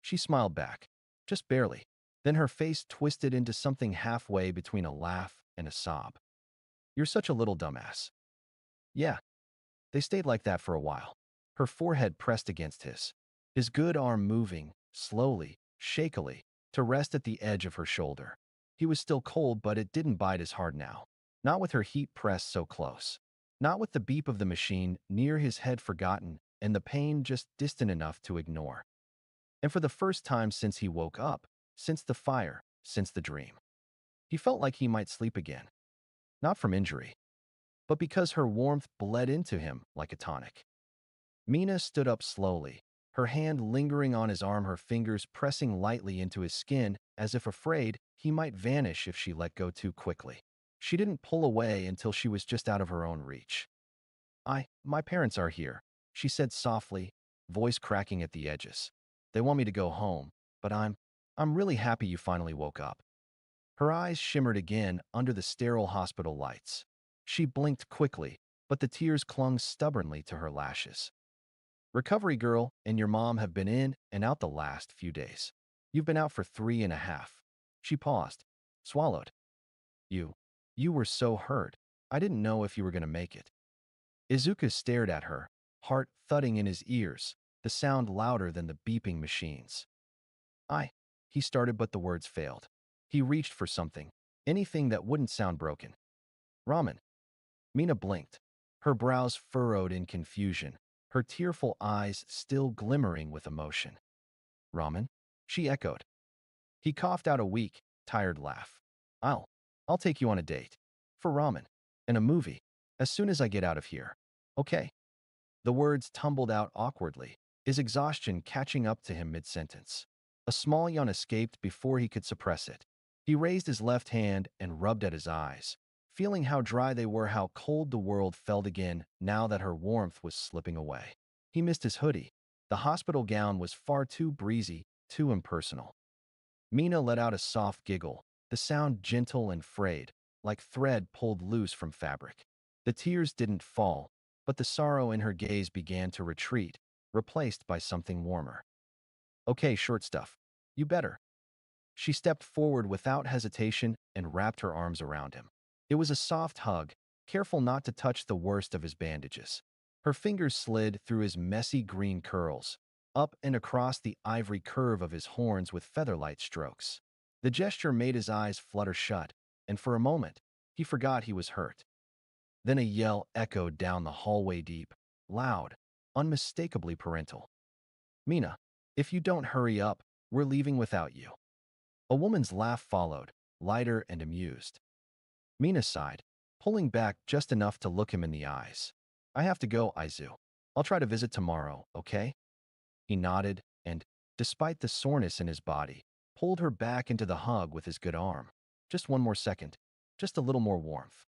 She smiled back. Just barely. Then her face twisted into something halfway between a laugh and a sob. You're such a little dumbass. Yeah. They stayed like that for a while. Her forehead pressed against his good arm moving, slowly, shakily, to rest at the edge of her shoulder. He was still cold, but it didn't bite as hard now. Not with her heat pressed so close. Not with the beep of the machine near his head forgotten and the pain just distant enough to ignore. And for the first time since he woke up, since the fire, since the dream, he felt like he might sleep again. Not from injury, but because her warmth bled into him like a tonic. Mina stood up slowly, her hand lingering on his arm, her fingers pressing lightly into his skin as if afraid he might vanish if she let go too quickly. She didn't pull away until she was just out of her own reach. My parents are here, she said softly, voice cracking at the edges. They want me to go home, but I'm really happy you finally woke up. Her eyes shimmered again under the sterile hospital lights. She blinked quickly, but the tears clung stubbornly to her lashes. Recovery girl and your mom have been in and out the last few days. You've been out for 3.5. She paused, swallowed. You. You were so hurt. I didn't know if you were going to make it. Izuku stared at her, heart thudding in his ears, the sound louder than the beeping machines. He started, but the words failed. He reached for something, anything that wouldn't sound broken. Ramen. Mina blinked, her brows furrowed in confusion, her tearful eyes still glimmering with emotion. Ramen? She echoed. He coughed out a weak, tired laugh. I'll take you on a date. For ramen. And a movie. As soon as I get out of here. Okay. The words tumbled out awkwardly, his exhaustion catching up to him mid-sentence. A small yawn escaped before he could suppress it. He raised his left hand and rubbed at his eyes, feeling how dry they were, how cold the world felt again now that her warmth was slipping away. He missed his hoodie. The hospital gown was far too breezy, too impersonal. Mina let out a soft giggle, the sound gentle and frayed, like thread pulled loose from fabric. The tears didn't fall, but the sorrow in her gaze began to retreat, replaced by something warmer. Okay, short stuff. You better. She stepped forward without hesitation and wrapped her arms around him. It was a soft hug, careful not to touch the worst of his bandages. Her fingers slid through his messy green curls, up and across the ivory curve of his horns with feather-light strokes. The gesture made his eyes flutter shut, and for a moment, he forgot he was hurt. Then a yell echoed down the hallway, deep, loud, unmistakably parental. Mina, if you don't hurry up, we're leaving without you. A woman's laugh followed, lighter and amused. Mina sighed, pulling back just enough to look him in the eyes. I have to go, Izu. I'll try to visit tomorrow, okay? He nodded and, despite the soreness in his body, pulled her back into the hug with his good arm. Just one more second, just a little more warmth.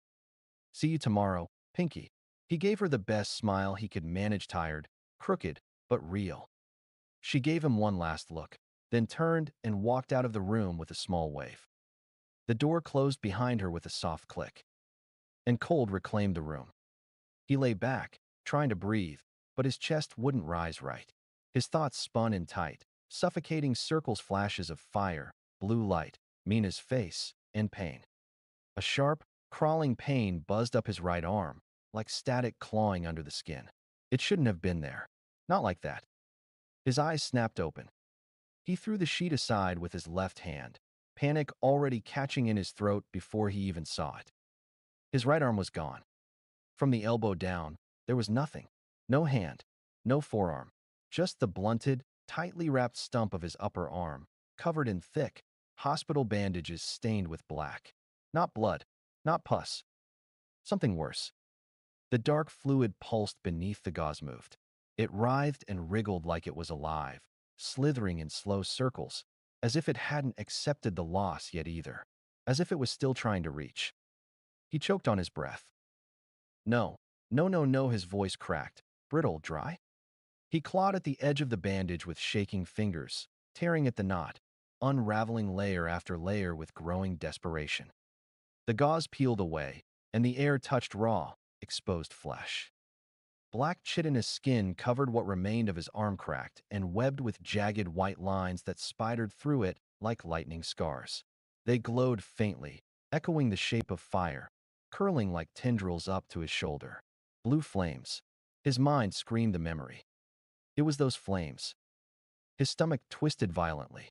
See you tomorrow, Pinky. He gave her the best smile he could manage, tired, crooked, but real. She gave him one last look, then turned and walked out of the room with a small wave. The door closed behind her with a soft click, and cold reclaimed the room. He lay back, trying to breathe, but his chest wouldn't rise right. His thoughts spun in tight, suffocating circles flashes of fire, blue light, Mina's face, and pain. A sharp, crawling pain buzzed up his right arm, like static clawing under the skin. It shouldn't have been there. Not like that. His eyes snapped open. He threw the sheet aside with his left hand, panic already catching in his throat before he even saw it. His right arm was gone. From the elbow down, there was nothing. No hand, no forearm, just the blunted, tightly wrapped stump of his upper arm, covered in thick, hospital bandages stained with black. Not blood, not pus. Something worse. The dark fluid pulsed beneath the gauze moved. It writhed and wriggled like it was alive, slithering in slow circles, as if it hadn't accepted the loss yet either, as if it was still trying to reach. He choked on his breath. No, no, no, no, his voice cracked, brittle, dry. He clawed at the edge of the bandage with shaking fingers, tearing at the knot, unraveling layer after layer with growing desperation. The gauze peeled away, and the air touched raw, exposed flesh. Black chitinous skin covered what remained of his arm cracked and webbed with jagged white lines that spidered through it like lightning scars. They glowed faintly, echoing the shape of fire, curling like tendrils up to his shoulder. Blue flames. His mind screamed the memory. It was those flames. His stomach twisted violently.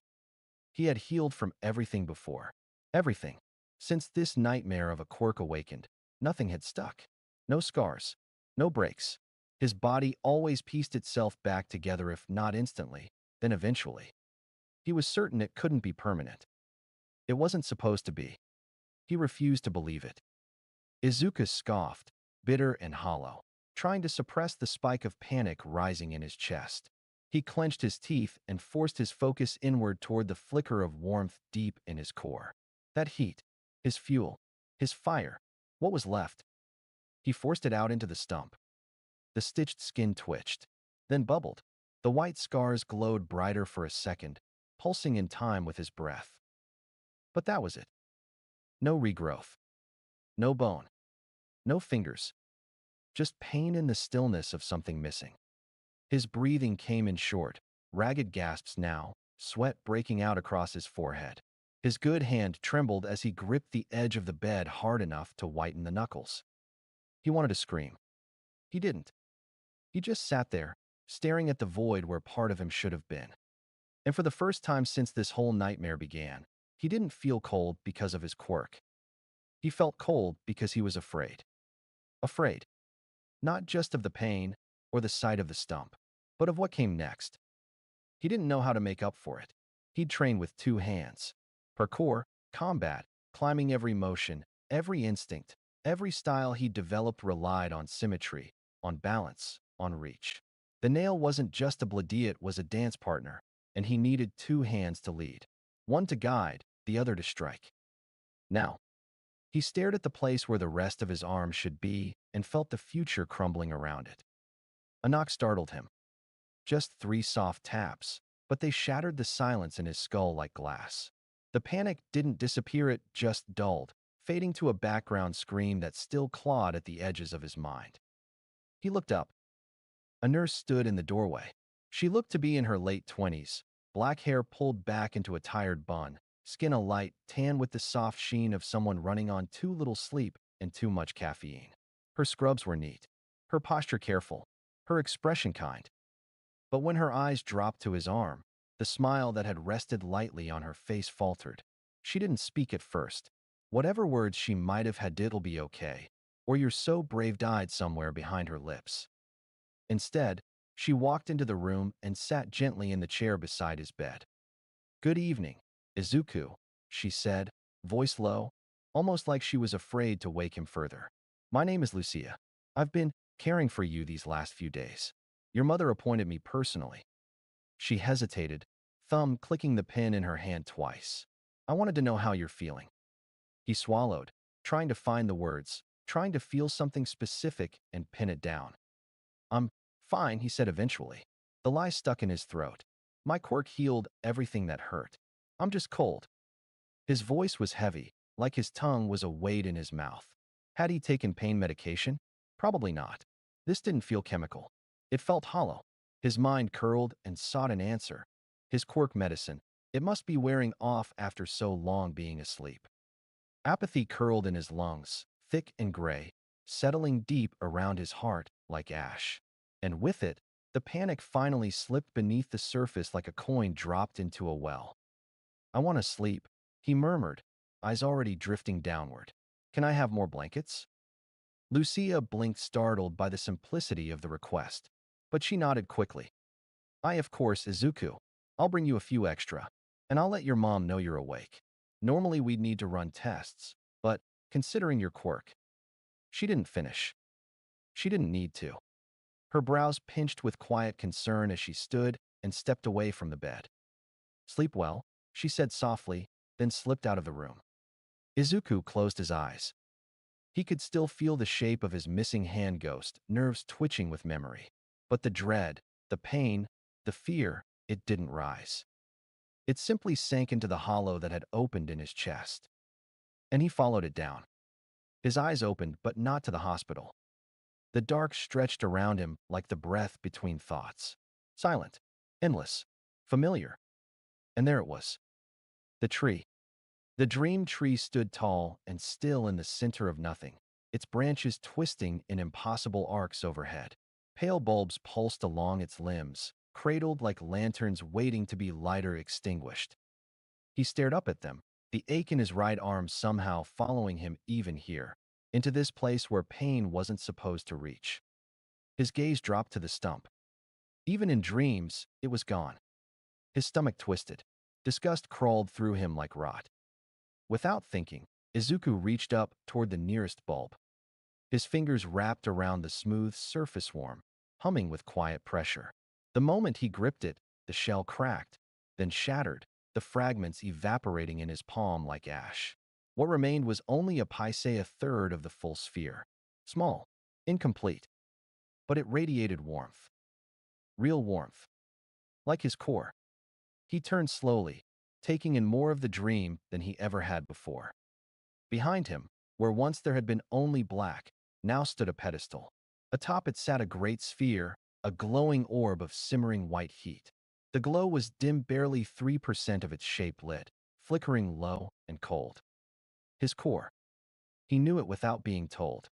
He had healed from everything before. Everything. Since this nightmare of a quirk awakened, nothing had stuck. No scars. No breaks. His body always pieced itself back together, if not instantly, then eventually. He was certain it couldn't be permanent. It wasn't supposed to be. He refused to believe it. Izuku scoffed, bitter and hollow, trying to suppress the spike of panic rising in his chest. He clenched his teeth and forced his focus inward toward the flicker of warmth deep in his core. That heat, his fuel, his fire, what was left? He forced it out into the stump. The stitched skin twitched, then bubbled. The white scars glowed brighter for a second, pulsing in time with his breath. But that was it. No regrowth. No bone. No fingers. Just pain in the stillness of something missing. His breathing came in short, ragged gasps now, sweat breaking out across his forehead. His good hand trembled as he gripped the edge of the bed hard enough to whiten the knuckles. He wanted to scream. He didn't. He just sat there, staring at the void where part of him should have been. And for the first time since this whole nightmare began, he didn't feel cold because of his quirk. He felt cold because he was afraid. Afraid. Not just of the pain or the sight of the stump, but of what came next. He didn't know how to make up for it. He'd trained with two hands. Parkour, combat, climbing every motion, every instinct, every style he'd developed relied on symmetry, on balance, on reach. The nail wasn't just a blade, it was a dance partner, and he needed two hands to lead. One to guide, the other to strike. Now, he stared at the place where the rest of his arm should be and felt the future crumbling around it. A knock startled him. Just 3 soft taps, but they shattered the silence in his skull like glass. The panic didn't disappear, it just dulled, fading to a background scream that still clawed at the edges of his mind. He looked up. A nurse stood in the doorway. She looked to be in her late 20s, black hair pulled back into a tired bun, skin a light tan with the soft sheen of someone running on too little sleep and too much caffeine. Her scrubs were neat, her posture careful, her expression kind. But when her eyes dropped to his arm, the smile that had rested lightly on her face faltered. She didn't speak at first. Whatever words she might have had, "It'll be okay," or "You're so brave," died somewhere behind her lips. Instead, she walked into the room and sat gently in the chair beside his bed. "Good evening, Izuku," she said, voice low, almost like she was afraid to wake him further. "My name is Lucia. I've been caring for you these last few days. Your mother appointed me personally." She hesitated, thumb clicking the pen in her hand twice. "I wanted to know how you're feeling." He swallowed, trying to find the words, trying to feel something specific and pin it down. "I'm fine," he said eventually. The lie stuck in his throat. "My quirk healed everything that hurt. I'm just cold." His voice was heavy, like his tongue was a weight in his mouth. Had he taken pain medication? Probably not. This didn't feel chemical. It felt hollow. His mind curled and sought an answer. His quirk medicine. It must be wearing off after so long being asleep. Apathy curled in his lungs, thick and gray, settling deep around his heart like ash. And with it, the panic finally slipped beneath the surface like a coin dropped into a well. I want to sleep, he murmured, eyes already drifting downward. Can I have more blankets? Lucia blinked, startled by the simplicity of the request, but she nodded quickly. Of course, Izuku. I'll bring you a few extra, and I'll let your mom know you're awake. Normally we'd need to run tests, but considering your quirk. She didn't finish. She didn't need to. Her brows pinched with quiet concern as she stood and stepped away from the bed. Sleep well, she said softly, then slipped out of the room. Izuku closed his eyes. He could still feel the shape of his missing hand ghost, nerves twitching with memory. But the dread, the pain, the fear, it didn't rise. It simply sank into the hollow that had opened in his chest. And he followed it down. His eyes opened, but not to the hospital. The dark stretched around him like the breath between thoughts. Silent, endless, familiar. And there it was. The tree. The dream tree stood tall and still in the center of nothing, its branches twisting in impossible arcs overhead. Pale bulbs pulsed along its limbs, cradled like lanterns waiting to be lighter extinguished. He stared up at them, the ache in his right arm somehow following him even here, into this place where pain wasn't supposed to reach. His gaze dropped to the stump. Even in dreams, it was gone. His stomach twisted. Disgust crawled through him like rot. Without thinking, Izuku reached up toward the nearest bulb. His fingers wrapped around the smooth surface, warm, humming with quiet pressure. The moment he gripped it, the shell cracked, then shattered, the fragments evaporating in his palm like ash. What remained was only a third of the full sphere. Small, incomplete, but it radiated warmth. Real warmth. Like his core. He turned slowly, taking in more of the dream than he ever had before. Behind him, where once there had been only black, now stood a pedestal. Atop it sat a great sphere, a glowing orb of simmering white heat. The glow was dim, barely 3% of its shape lit, flickering low and cold. His core. He knew it without being told.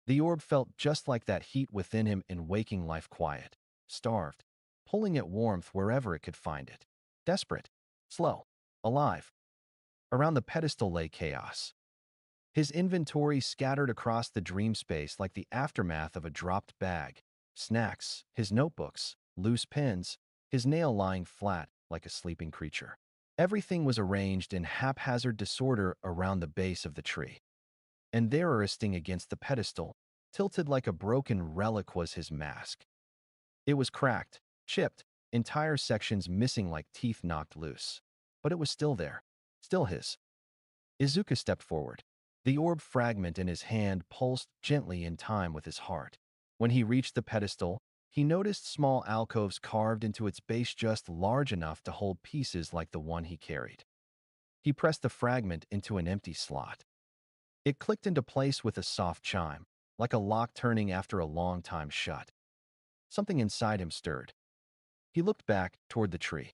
The orb felt just like that heat within him in waking life, quiet, starved, pulling at warmth wherever it could find it. Desperate, slow, alive. Around the pedestal lay chaos. His inventory scattered across the dream space like the aftermath of a dropped bag. Snacks, his notebooks, loose pens, his nail lying flat like a sleeping creature. Everything was arranged in haphazard disorder around the base of the tree. And there, resting against the pedestal, tilted like a broken relic, was his mask. It was cracked, chipped, entire sections missing like teeth knocked loose. But it was still there, still his. Izuku stepped forward. The orb fragment in his hand pulsed gently in time with his heart. When he reached the pedestal, he noticed small alcoves carved into its base just large enough to hold pieces like the one he carried. He pressed the fragment into an empty slot. It clicked into place with a soft chime, like a lock turning after a long time shut. Something inside him stirred. He looked back toward the tree.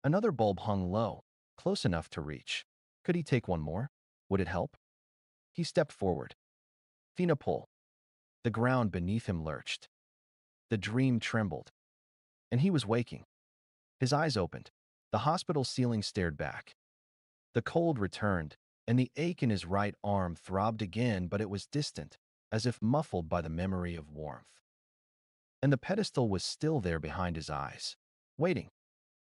Another bulb hung low, close enough to reach. Could he take one more? Would it help? He stepped forward. Fina pull. The ground beneath him lurched. The dream trembled. And he was waking. His eyes opened. The hospital ceiling stared back. The cold returned, and the ache in his right arm throbbed again, but it was distant, as if muffled by the memory of warmth. And the pedestal was still there behind his eyes, waiting.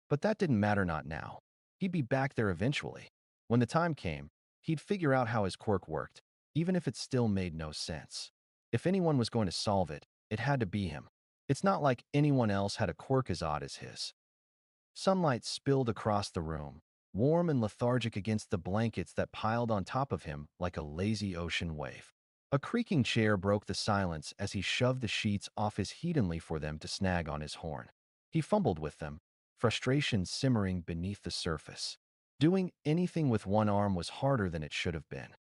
But that didn't matter, not now. He'd be back there eventually. When the time came, he'd figure out how his quirk worked, even if it still made no sense. If anyone was going to solve it, it had to be him. It's not like anyone else had a quirk as odd as his. Sunlight spilled across the room, warm and lethargic against the blankets that piled on top of him like a lazy ocean wave. A creaking chair broke the silence as he shoved the sheets off his heedingly for them to snag on his horn. He fumbled with them, frustration simmering beneath the surface. Doing anything with one arm was harder than it should have been.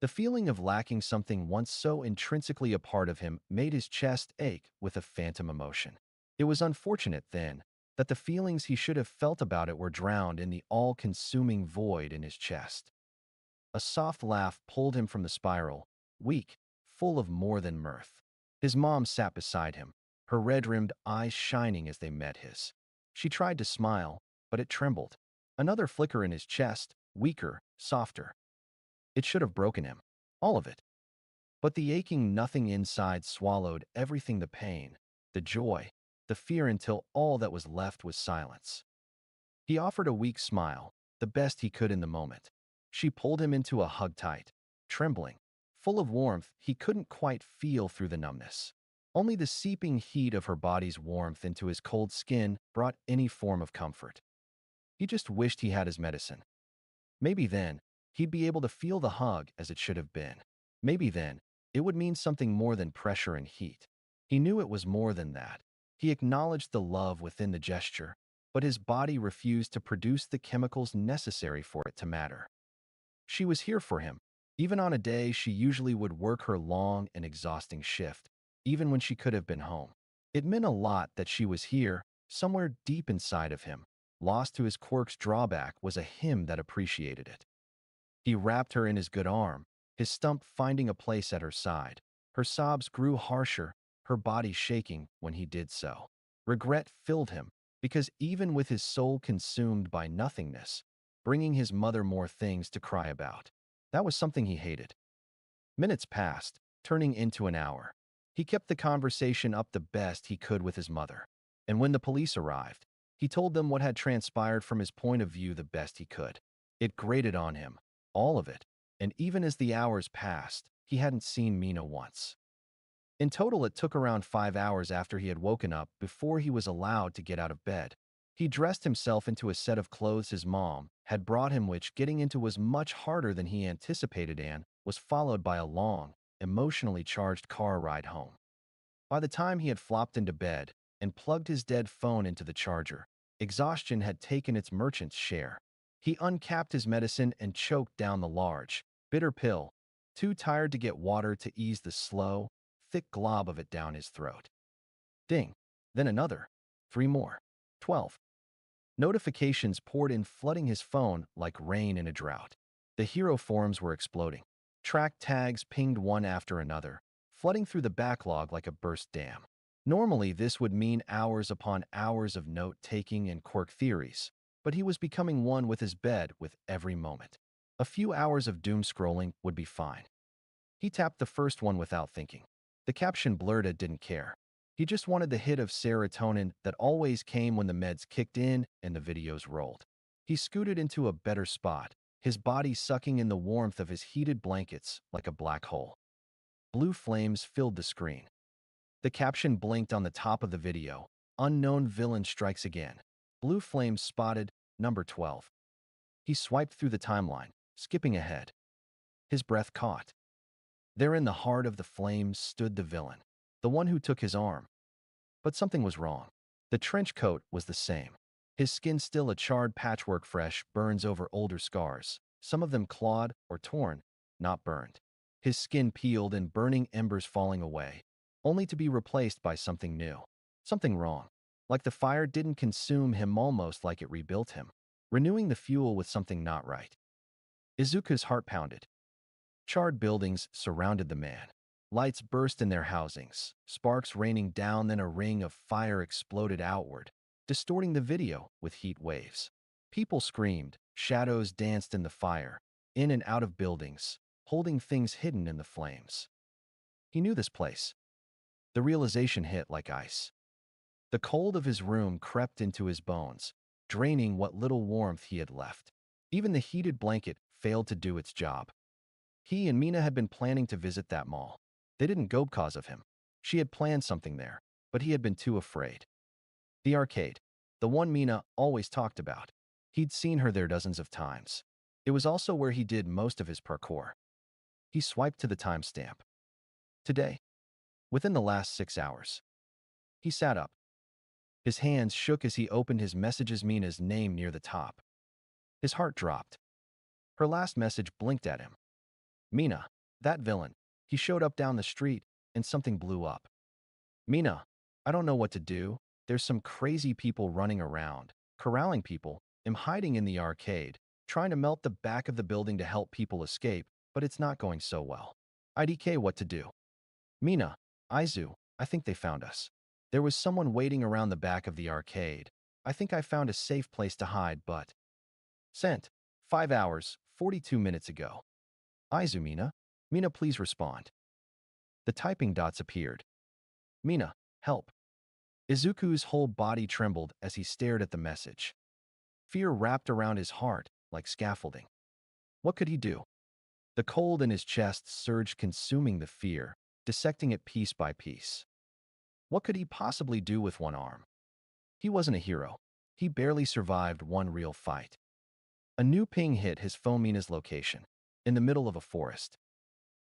The feeling of lacking something once so intrinsically a part of him made his chest ache with a phantom emotion. It was unfortunate, then, that the feelings he should have felt about it were drowned in the all-consuming void in his chest. A soft laugh pulled him from the spiral, weak, full of more than mirth. His mom sat beside him, her red-rimmed eyes shining as they met his. She tried to smile, but it trembled. Another flicker in his chest, weaker, softer. It should have broken him. All of it. But the aching nothing inside swallowed everything, the pain, the joy, the fear, until all that was left was silence. He offered a weak smile, the best he could in the moment. She pulled him into a hug tight, trembling, full of warmth he couldn't quite feel through the numbness. Only the seeping heat of her body's warmth into his cold skin brought any form of comfort. He just wished he had his medicine. Maybe then, he'd be able to feel the hug as it should have been. Maybe then, it would mean something more than pressure and heat. He knew it was more than that. He acknowledged the love within the gesture, but his body refused to produce the chemicals necessary for it to matter. She was here for him, even on a day she usually would work her long and exhausting shift, even when she could have been home. It meant a lot that she was here, somewhere deep inside of him. Lost to his quirk's drawback was a him that appreciated it. He wrapped her in his good arm, his stump finding a place at her side. Her sobs grew harsher, her body shaking when he did so. Regret filled him, because even with his soul consumed by nothingness, bringing his mother more things to cry about, that was something he hated. Minutes passed, turning into an hour. He kept the conversation up the best he could with his mother. And when the police arrived, he told them what had transpired from his point of view the best he could. It grated on him, all of it, and even as the hours passed, he hadn't seen Mina once. In total, it took around 5 hours after he had woken up before he was allowed to get out of bed. He dressed himself into a set of clothes his mom had brought him, which getting into was much harder than he anticipated, and was followed by a long, emotionally charged car ride home. By the time he had flopped into bed and plugged his dead phone into the charger, exhaustion had taken its merchant's share. He uncapped his medicine and choked down the large, bitter pill, too tired to get water to ease the slow, thick glob of it down his throat. Ding. Then another. 3 more. 12. Notifications poured in, flooding his phone like rain in a drought. The hero forums were exploding. Track tags pinged one after another, flooding through the backlog like a burst dam. Normally, this would mean hours upon hours of note-taking and quirk theories, but he was becoming one with his bed with every moment. A few hours of doom scrolling would be fine. He tapped the first one without thinking. The caption blurred, didn't care. He just wanted the hit of serotonin that always came when the meds kicked in and the videos rolled. He scooted into a better spot, his body sucking in the warmth of his heated blankets like a black hole. Blue flames filled the screen. The caption blinked on the top of the video. Unknown villain strikes again. Blue flames spotted, number 12. He swiped through the timeline, skipping ahead. His breath caught. There in the heart of the flames stood the villain, the one who took his arm. But something was wrong. The trench coat was the same. His skin still a charred patchwork, fresh burns over older scars, some of them clawed or torn, not burned. His skin peeled and burning embers falling away, only to be replaced by something new. Something wrong. Like the fire didn't consume him, almost like it rebuilt him, renewing the fuel with something not right. Izuku's heart pounded. Charred buildings surrounded the man. Lights burst in their housings, sparks raining down, then a ring of fire exploded outward, distorting the video with heat waves. People screamed, shadows danced in the fire, in and out of buildings, holding things hidden in the flames. He knew this place. The realization hit like ice. The cold of his room crept into his bones, draining what little warmth he had left. Even the heated blanket failed to do its job. He and Mina had been planning to visit that mall. They didn't go because of him. She had planned something there, but he had been too afraid. The arcade, the one Mina always talked about. He'd seen her there dozens of times. It was also where he did most of his parkour. He swiped to the timestamp. Today. Within the last 6 hours. He sat up. His hands shook as he opened his messages, Mina's name near the top. His heart dropped. Her last message blinked at him. Mina, that villain. He showed up down the street, and something blew up. Mina, I don't know what to do. There's some crazy people running around, corralling people. I'm hiding in the arcade, trying to melt the back of the building to help people escape, but it's not going so well. IDK, what to do? Mina, I think they found us. There was someone waiting around the back of the arcade. I think I found a safe place to hide, but… Sent. 5 hours, 42 minutes ago. Mina. Mina, please respond. The typing dots appeared. Mina, help. Izuku's whole body trembled as he stared at the message. Fear wrapped around his heart like scaffolding. What could he do? The cold in his chest surged, consuming the fear, dissecting it piece by piece. What could he possibly do with one arm? He wasn't a hero. He barely survived one real fight. A new ping hit his phone. Mina's location, in the middle of a forest.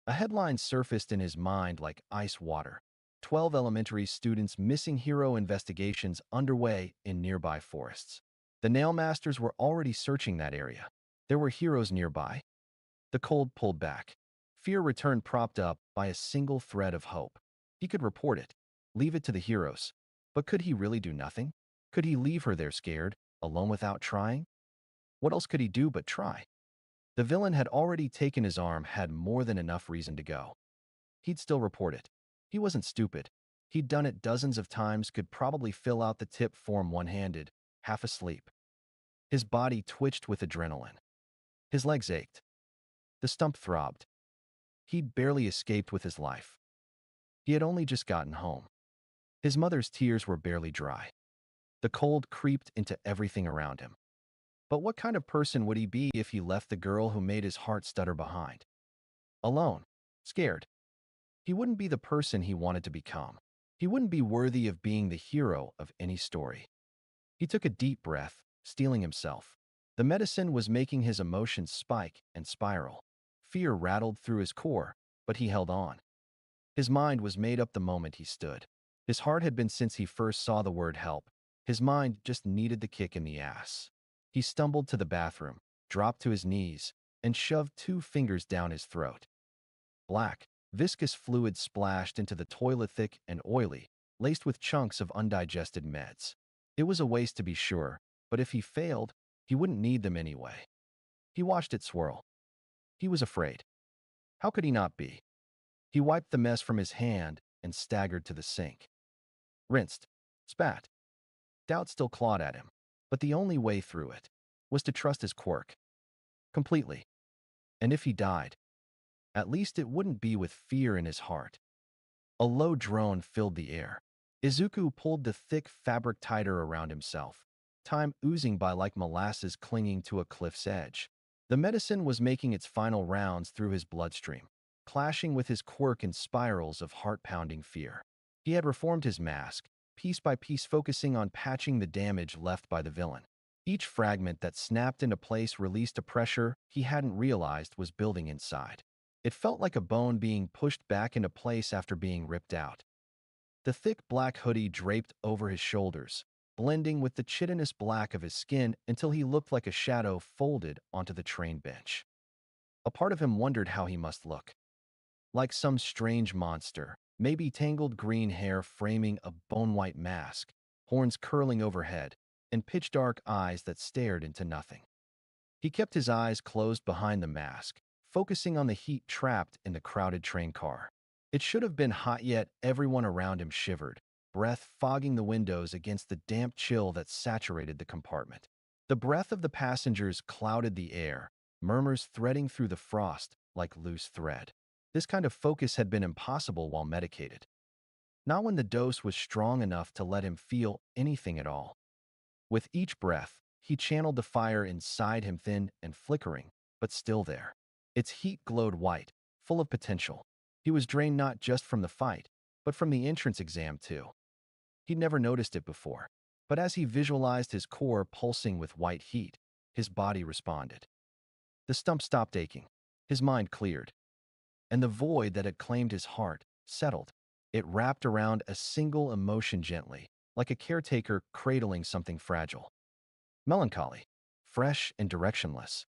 A headline surfaced in his mind like ice water. 12 elementary students missing, hero investigations underway in nearby forests. The nail masters were already searching that area. There were heroes nearby. The cold pulled back. Fear returned, propped up by a single thread of hope. He could report it, leave it to the heroes. But could he really do nothing? Could he leave her there scared, alone without trying? What else could he do but try? The villain had already taken his arm, had more than enough reason to go. He'd still report it. He wasn't stupid. He'd done it dozens of times, could probably fill out the tip form one-handed, half asleep. His body twitched with adrenaline. His legs ached. The stump throbbed. He'd barely escaped with his life. He had only just gotten home. His mother's tears were barely dry. The cold creeped into everything around him. But what kind of person would he be if he left the girl who made his heart stutter behind? Alone, scared. He wouldn't be the person he wanted to become. He wouldn't be worthy of being the hero of any story. He took a deep breath, steeling himself. The medicine was making his emotions spike and spiral. Fear rattled through his core, but he held on. His mind was made up the moment he stood. His heart had been since he first saw the word help. His mind just needed the kick in the ass. He stumbled to the bathroom, dropped to his knees, and shoved 2 fingers down his throat. Black, viscous fluid splashed into the toilet, thick and oily, laced with chunks of undigested meds. It was a waste to be sure, but if he failed, he wouldn't need them anyway. He watched it swirl. He was afraid. How could he not be? He wiped the mess from his hand and staggered to the sink. Rinsed. Spat. Doubt still clawed at him, but the only way through it was to trust his Quirk. Completely. And if he died, at least it wouldn't be with fear in his heart. A low drone filled the air. Izuku pulled the thick fabric tighter around himself, time oozing by like molasses clinging to a cliff's edge. The medicine was making its final rounds through his bloodstream, clashing with his Quirk in spirals of heart-pounding fear. He had reformed his mask, piece by piece, focusing on patching the damage left by the villain. Each fragment that snapped into place released a pressure he hadn't realized was building inside. It felt like a bone being pushed back into place after being ripped out. The thick black hoodie draped over his shoulders, blending with the chitinous black of his skin until he looked like a shadow folded onto the train bench. A part of him wondered how he must look. Like some strange monster, maybe tangled green hair framing a bone-white mask, horns curling overhead, and pitch-dark eyes that stared into nothing. He kept his eyes closed behind the mask, focusing on the heat trapped in the crowded train car. It should have been hot, yet everyone around him shivered, breath fogging the windows against the damp chill that saturated the compartment. The breath of the passengers clouded the air, murmurs threading through the frost like loose thread. This kind of focus had been impossible while medicated. Not when the dose was strong enough to let him feel anything at all. With each breath, he channeled the fire inside him, thin and flickering, but still there. Its heat glowed white, full of potential. He was drained not just from the fight, but from the entrance exam too. He'd never noticed it before, but as he visualized his core pulsing with white heat, his body responded. The stump stopped aching. His mind cleared. And the void that had claimed his heart settled. It wrapped around a single emotion gently, like a caretaker cradling something fragile. Melancholy, fresh and directionless.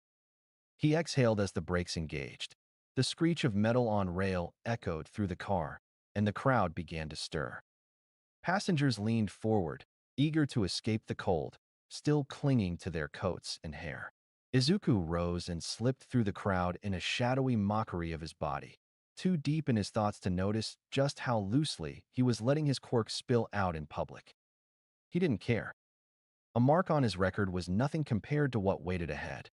He exhaled as the brakes engaged. The screech of metal on rail echoed through the car, and the crowd began to stir. Passengers leaned forward, eager to escape the cold, still clinging to their coats and hair. Izuku rose and slipped through the crowd in a shadowy mockery of his body, too deep in his thoughts to notice just how loosely he was letting his quirk spill out in public. He didn't care. A mark on his record was nothing compared to what waited ahead.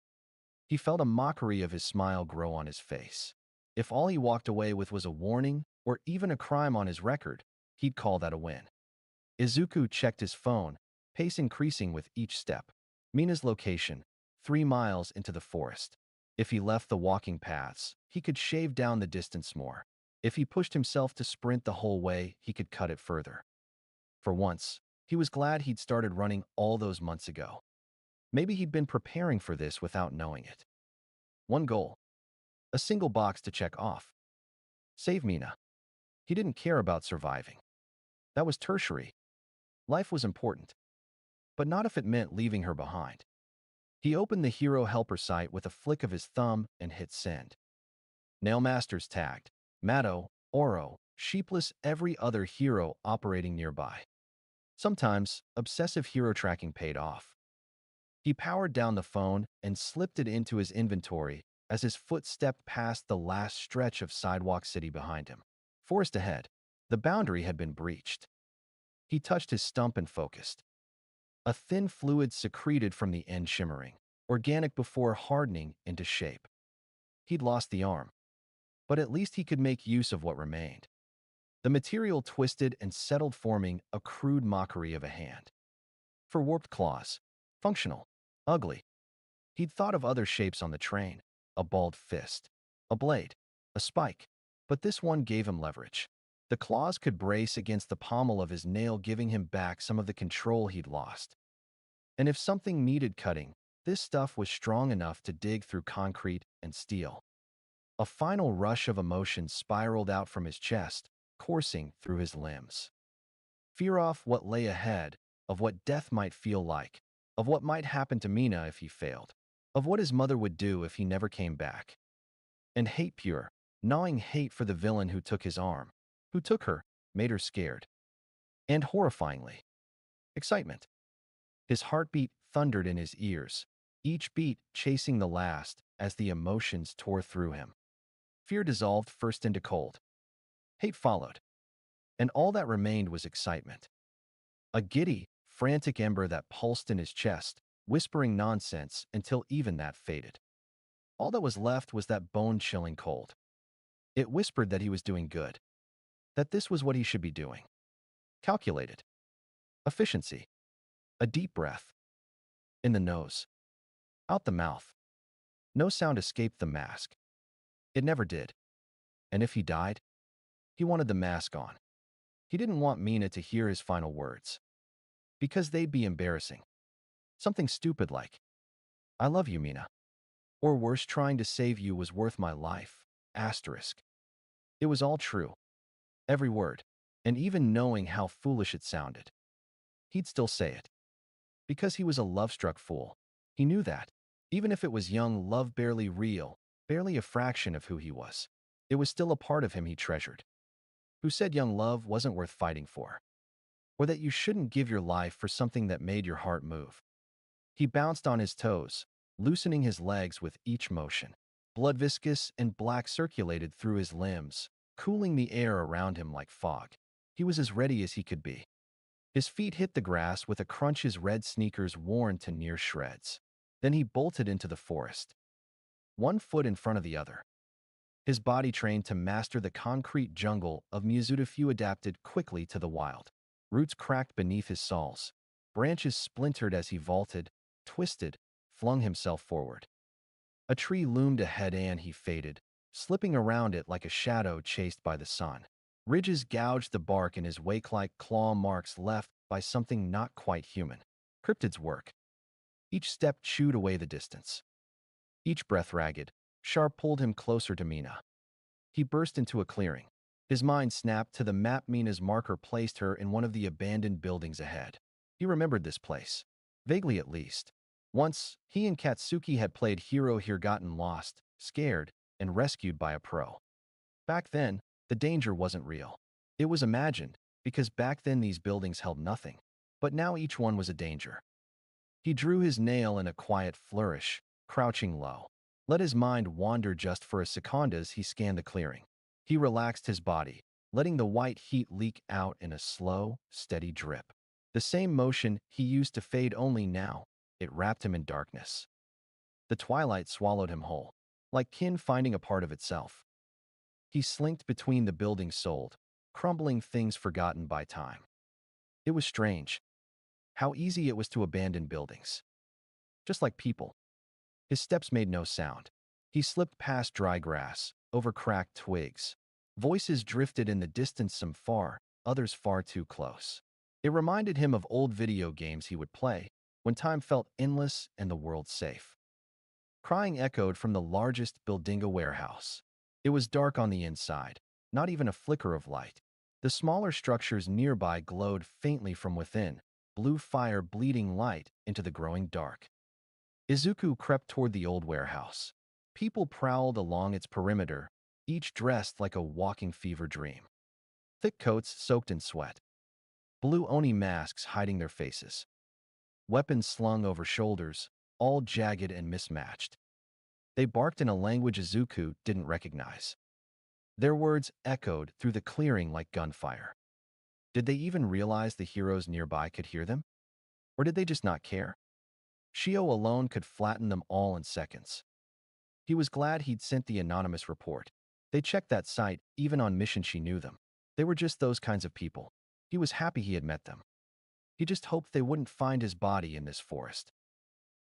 He felt a mockery of his smile grow on his face. If all he walked away with was a warning or even a crime on his record, he'd call that a win. Izuku checked his phone, pace increasing with each step. Mina's location, 3 miles into the forest. If he left the walking paths, he could shave down the distance more. If he pushed himself to sprint the whole way, he could cut it further. For once, he was glad he'd started running all those months ago. Maybe he'd been preparing for this without knowing it. One goal. A single box to check off. Save Mina. He didn't care about surviving. That was tertiary. Life was important. But not if it meant leaving her behind. He opened the Hero Helper site with a flick of his thumb and hit send. Nailmasters tagged. Matto, Oro, Sheepless, every other hero operating nearby. Sometimes, obsessive hero tracking paid off. He powered down the phone and slipped it into his inventory as his foot stepped past the last stretch of sidewalk city behind him. Forest ahead. The boundary had been breached. He touched his stump and focused. A thin fluid secreted from the end shimmering, organic before hardening into shape. He'd lost the arm, but at least he could make use of what remained. The material twisted and settled, forming a crude mockery of a hand. For warped claws. Functional. Ugly. He'd thought of other shapes on the train. A balled fist. A blade. A spike. But this one gave him leverage. The claws could brace against the pommel of his nail, giving him back some of the control he'd lost. And if something needed cutting, this stuff was strong enough to dig through concrete and steel. A final rush of emotion spiraled out from his chest, coursing through his limbs. Fear of what lay ahead, of what death might feel like, of what might happen to Mina if he failed, of what his mother would do if he never came back. And hate, pure, gnawing hate for the villain who took his arm, who took her, made her scared. And horrifyingly, excitement. His heartbeat thundered in his ears, each beat chasing the last as the emotions tore through him. Fear dissolved first into cold. Hate followed. And all that remained was excitement. A giddy, frantic ember that pulsed in his chest, whispering nonsense until even that faded. All that was left was that bone-chilling cold. It whispered that he was doing good, that this was what he should be doing. Calculated. Efficiency. A deep breath. In the nose. Out the mouth. No sound escaped the mask. It never did. And if he died, he wanted the mask on. He didn't want Mina to hear his final words. Because they'd be embarrassing. Something stupid like, "I love you, Mina." Or worse, "Trying to save you was worth my life." Asterisk. It was all true. Every word. And even knowing how foolish it sounded, he'd still say it. Because he was a love-struck fool. He knew that. Even if it was young love, barely real, barely a fraction of who he was, it was still a part of him he treasured. Who said young love wasn't worth fighting for? Or that you shouldn't give your life for something that made your heart move? He bounced on his toes, loosening his legs with each motion. Blood, viscous and black, circulated through his limbs, cooling the air around him like fog. He was as ready as he could be. His feet hit the grass with a crunch, his red sneakers worn to near shreds. Then he bolted into the forest, one foot in front of the other. His body trained to master the concrete jungle of Mizuta, adapted quickly to the wild. Roots cracked beneath his soles. Branches splintered as he vaulted, twisted, flung himself forward. A tree loomed ahead and he faded, slipping around it like a shadow chased by the sun. Ridges gouged the bark in his wake like claw marks left by something not quite human. Cryptids work. Each step chewed away the distance. Each breath, ragged, sharp, pulled him closer to Mina. He burst into a clearing. His mind snapped to the map. Mina's marker placed her in one of the abandoned buildings ahead. He remembered this place. Vaguely, at least. Once, he and Katsuki had played hero here, gotten lost, scared, and rescued by a pro. Back then, the danger wasn't real. It was imagined, because back then these buildings held nothing. But now each one was a danger. He drew his nail in a quiet flourish, crouching low. Let his mind wander just for a second as he scanned the clearing. He relaxed his body, letting the white heat leak out in a slow, steady drip. The same motion he used to fade, only now it wrapped him in darkness. The twilight swallowed him whole, like kin finding a part of itself. He slinked between the buildings sold, crumbling things forgotten by time. It was strange how easy it was to abandon buildings. Just like people. His steps made no sound. He slipped past dry grass, over cracked twigs. Voices drifted in the distance, some far, others far too close. It reminded him of old video games he would play, when time felt endless and the world safe. Crying echoed from the largest buildinga warehouse. It was dark on the inside, not even a flicker of light. The smaller structures nearby glowed faintly from within, blue fire bleeding light into the growing dark. Izuku crept toward the old warehouse. People prowled along its perimeter, each dressed like a walking fever dream. Thick coats soaked in sweat. Blue oni masks hiding their faces. Weapons slung over shoulders, all jagged and mismatched. They barked in a language Izuku didn't recognize. Their words echoed through the clearing like gunfire. Did they even realize the heroes nearby could hear them? Or did they just not care? Shio alone could flatten them all in seconds. He was glad he'd sent the anonymous report. They checked that site, even on mission she knew them. They were just those kinds of people. He was happy he had met them. He just hoped they wouldn't find his body in this forest.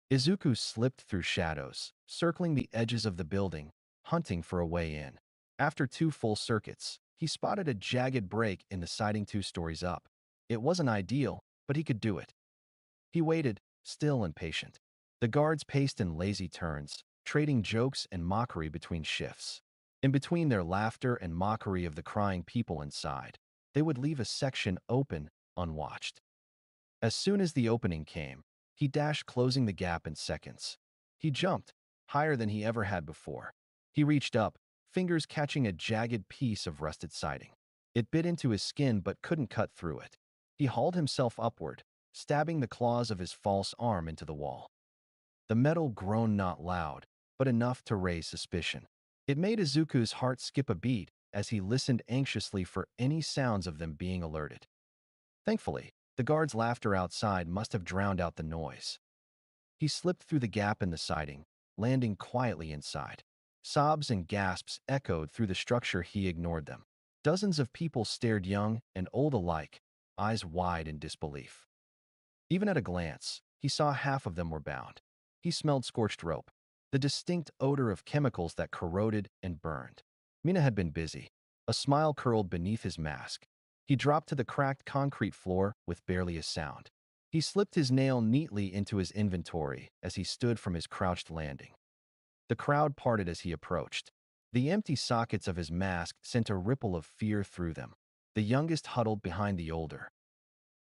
Izuku slipped through shadows, circling the edges of the building, hunting for a way in. After 2 full circuits, he spotted a jagged break in the siding 2 stories up. It wasn't ideal, but he could do it. He waited, still and patient. The guards paced in lazy turns, trading jokes and mockery between shifts. In between their laughter and mockery of the crying people inside, they would leave a section open, unwatched. As soon as the opening came, he dashed, closing the gap in seconds. He jumped, higher than he ever had before. He reached up, fingers catching a jagged piece of rusted siding. It bit into his skin but couldn't cut through it. He hauled himself upward, stabbing the claws of his false arm into the wall. The metal groaned, not loud, but enough to raise suspicion. It made Izuku's heart skip a beat as he listened anxiously for any sounds of them being alerted. Thankfully, the guards' laughter outside must have drowned out the noise. He slipped through the gap in the siding, landing quietly inside. Sobs and gasps echoed through the structure. He ignored them. Dozens of people stared, young and old alike, eyes wide in disbelief. Even at a glance, he saw half of them were bound. He smelled scorched rope, the distinct odor of chemicals that corroded and burned. Mina had been busy. A smile curled beneath his mask. He dropped to the cracked concrete floor with barely a sound. He slipped his nail neatly into his inventory as he stood from his crouched landing. The crowd parted as he approached. The empty sockets of his mask sent a ripple of fear through them. The youngest huddled behind the older.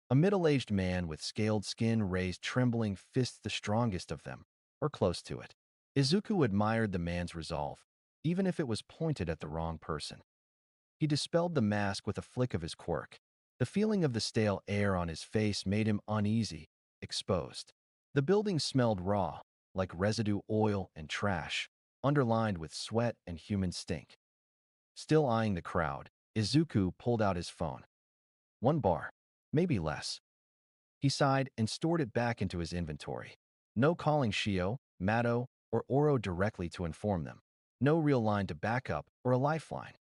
A middle-aged man with scaled skin raised trembling fists, the strongest of them, or close to it. Izuku admired the man's resolve, even if it was pointed at the wrong person. He dispelled the mask with a flick of his quirk. The feeling of the stale air on his face made him uneasy, exposed. The building smelled raw, like residue oil and trash, underlined with sweat and human stink. Still eyeing the crowd, Izuku pulled out his phone. 1 bar, maybe less. He sighed and stored it back into his inventory. No calling Shio, Mado, or Oro directly to inform them. No real line to back up or a lifeline.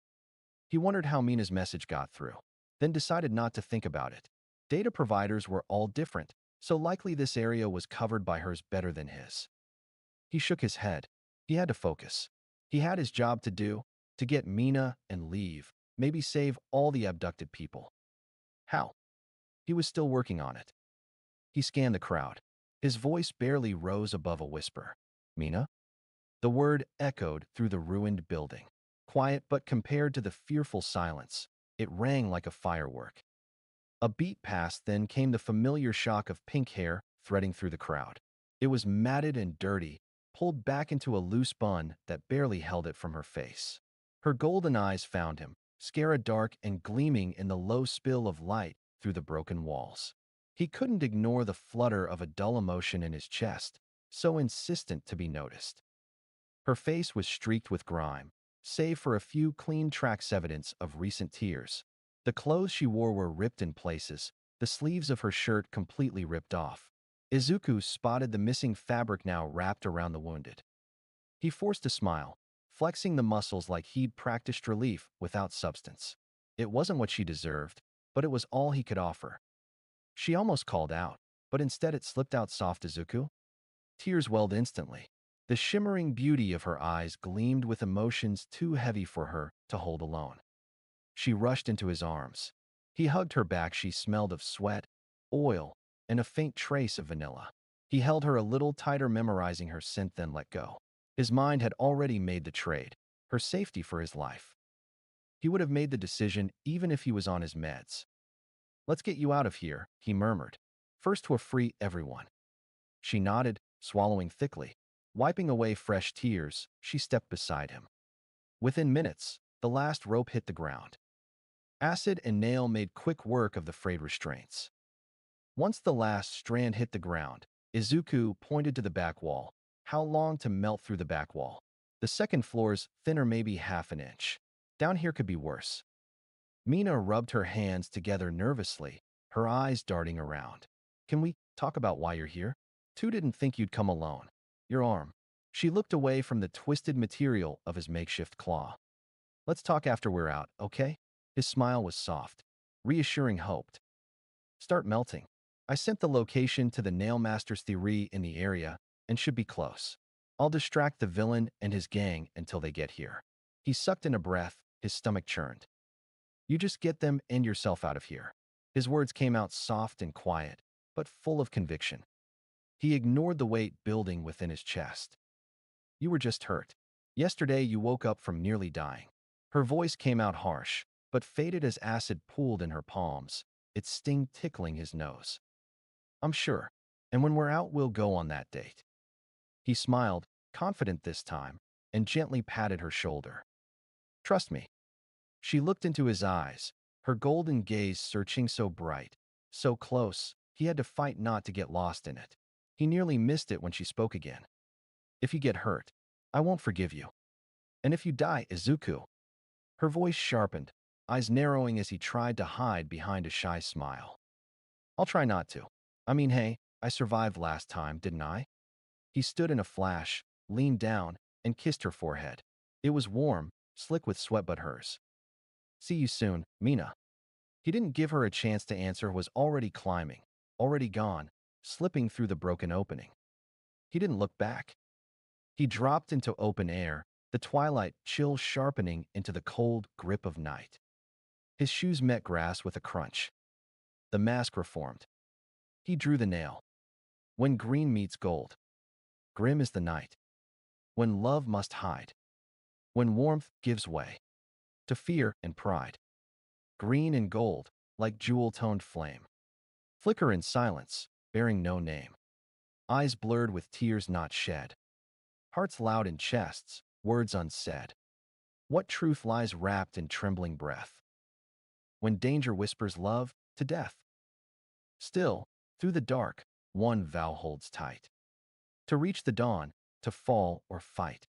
He wondered how Mina's message got through, then decided not to think about it. Data providers were all different, so likely this area was covered by hers better than his. He shook his head. He had to focus. He had his job to do, to get Mina and leave, maybe save all the abducted people. How? He was still working on it. He scanned the crowd. His voice barely rose above a whisper. Mina? The word echoed through the ruined building. Quiet, but compared to the fearful silence, it rang like a firework. A beat passed, then came the familiar shock of pink hair threading through the crowd. It was matted and dirty, pulled back into a loose bun that barely held it from her face. Her golden eyes found him, scara dark and gleaming in the low spill of light through the broken walls. He couldn't ignore the flutter of a dull emotion in his chest, so insistent to be noticed. Her face was streaked with grime, save for a few clean tracks evidence of recent tears. The clothes she wore were ripped in places, the sleeves of her shirt completely ripped off. Izuku spotted the missing fabric now wrapped around the wounded. He forced a smile, flexing the muscles like he'd practiced relief without substance. It wasn't what she deserved, but it was all he could offer. She almost called out, but instead it slipped out soft. Izuku? Tears welled instantly. The shimmering beauty of her eyes gleamed with emotions too heavy for her to hold alone. She rushed into his arms. He hugged her back. She smelled of sweat, oil, and a faint trace of vanilla. He held her a little tighter, memorizing her scent, then let go. His mind had already made the trade, her safety for his life. He would have made the decision even if he was on his meds. "Let's get you out of here," he murmured. "First we'll free everyone." She nodded, swallowing thickly. Wiping away fresh tears, she stepped beside him. Within minutes, the last rope hit the ground. Acid and nail made quick work of the frayed restraints. Once the last strand hit the ground, Izuku pointed to the back wall. How long to melt through the back wall? The second floor's thinner, maybe half an inch. Down here could be worse. Mina rubbed her hands together nervously, her eyes darting around. "Can we talk about why you're here? Tu didn't think you'd come alone. Your arm." She looked away from the twisted material of his makeshift claw. "Let's talk after we're out, okay?" His smile was soft, reassuring. Hoped. "Start melting. I sent the location to the Nailmaster's theory in the area and should be close. I'll distract the villain and his gang until they get here." He sucked in a breath, his stomach churned. "You just get them and yourself out of here." His words came out soft and quiet, but full of conviction. He ignored the weight building within his chest. "You were just hurt. Yesterday you woke up from nearly dying." Her voice came out harsh, but faded as acid pooled in her palms, its sting tickling his nose. "I'm sure. And when we're out, we'll go on that date." He smiled, confident this time, and gently patted her shoulder. "Trust me." She looked into his eyes, her golden gaze searching, so bright, so close, he had to fight not to get lost in it. He nearly missed it when she spoke again. "If you get hurt, I won't forgive you. And if you die, Izuku." Her voice sharpened, eyes narrowing as he tried to hide behind a shy smile. "I'll try not to. I mean, hey, I survived last time, didn't I?" He stood in a flash, leaned down, and kissed her forehead. It was warm, slick with sweat, but hers. "See you soon, Mina." He didn't give her a chance to answer, was already climbing, already gone, slipping through the broken opening. He didn't look back. He dropped into open air, the twilight chill sharpening into the cold grip of night. His shoes met grass with a crunch. The mask reformed. He drew the nail. When green meets gold, grim is the night. When love must hide. When warmth gives way to fear and pride. Green and gold, like jewel-toned flame, flicker in silence, bearing no name. Eyes blurred with tears not shed. Hearts loud in chests, words unsaid. What truth lies wrapped in trembling breath? When danger whispers love to death. Still, through the dark, one vow holds tight. To reach the dawn, to fall or fight.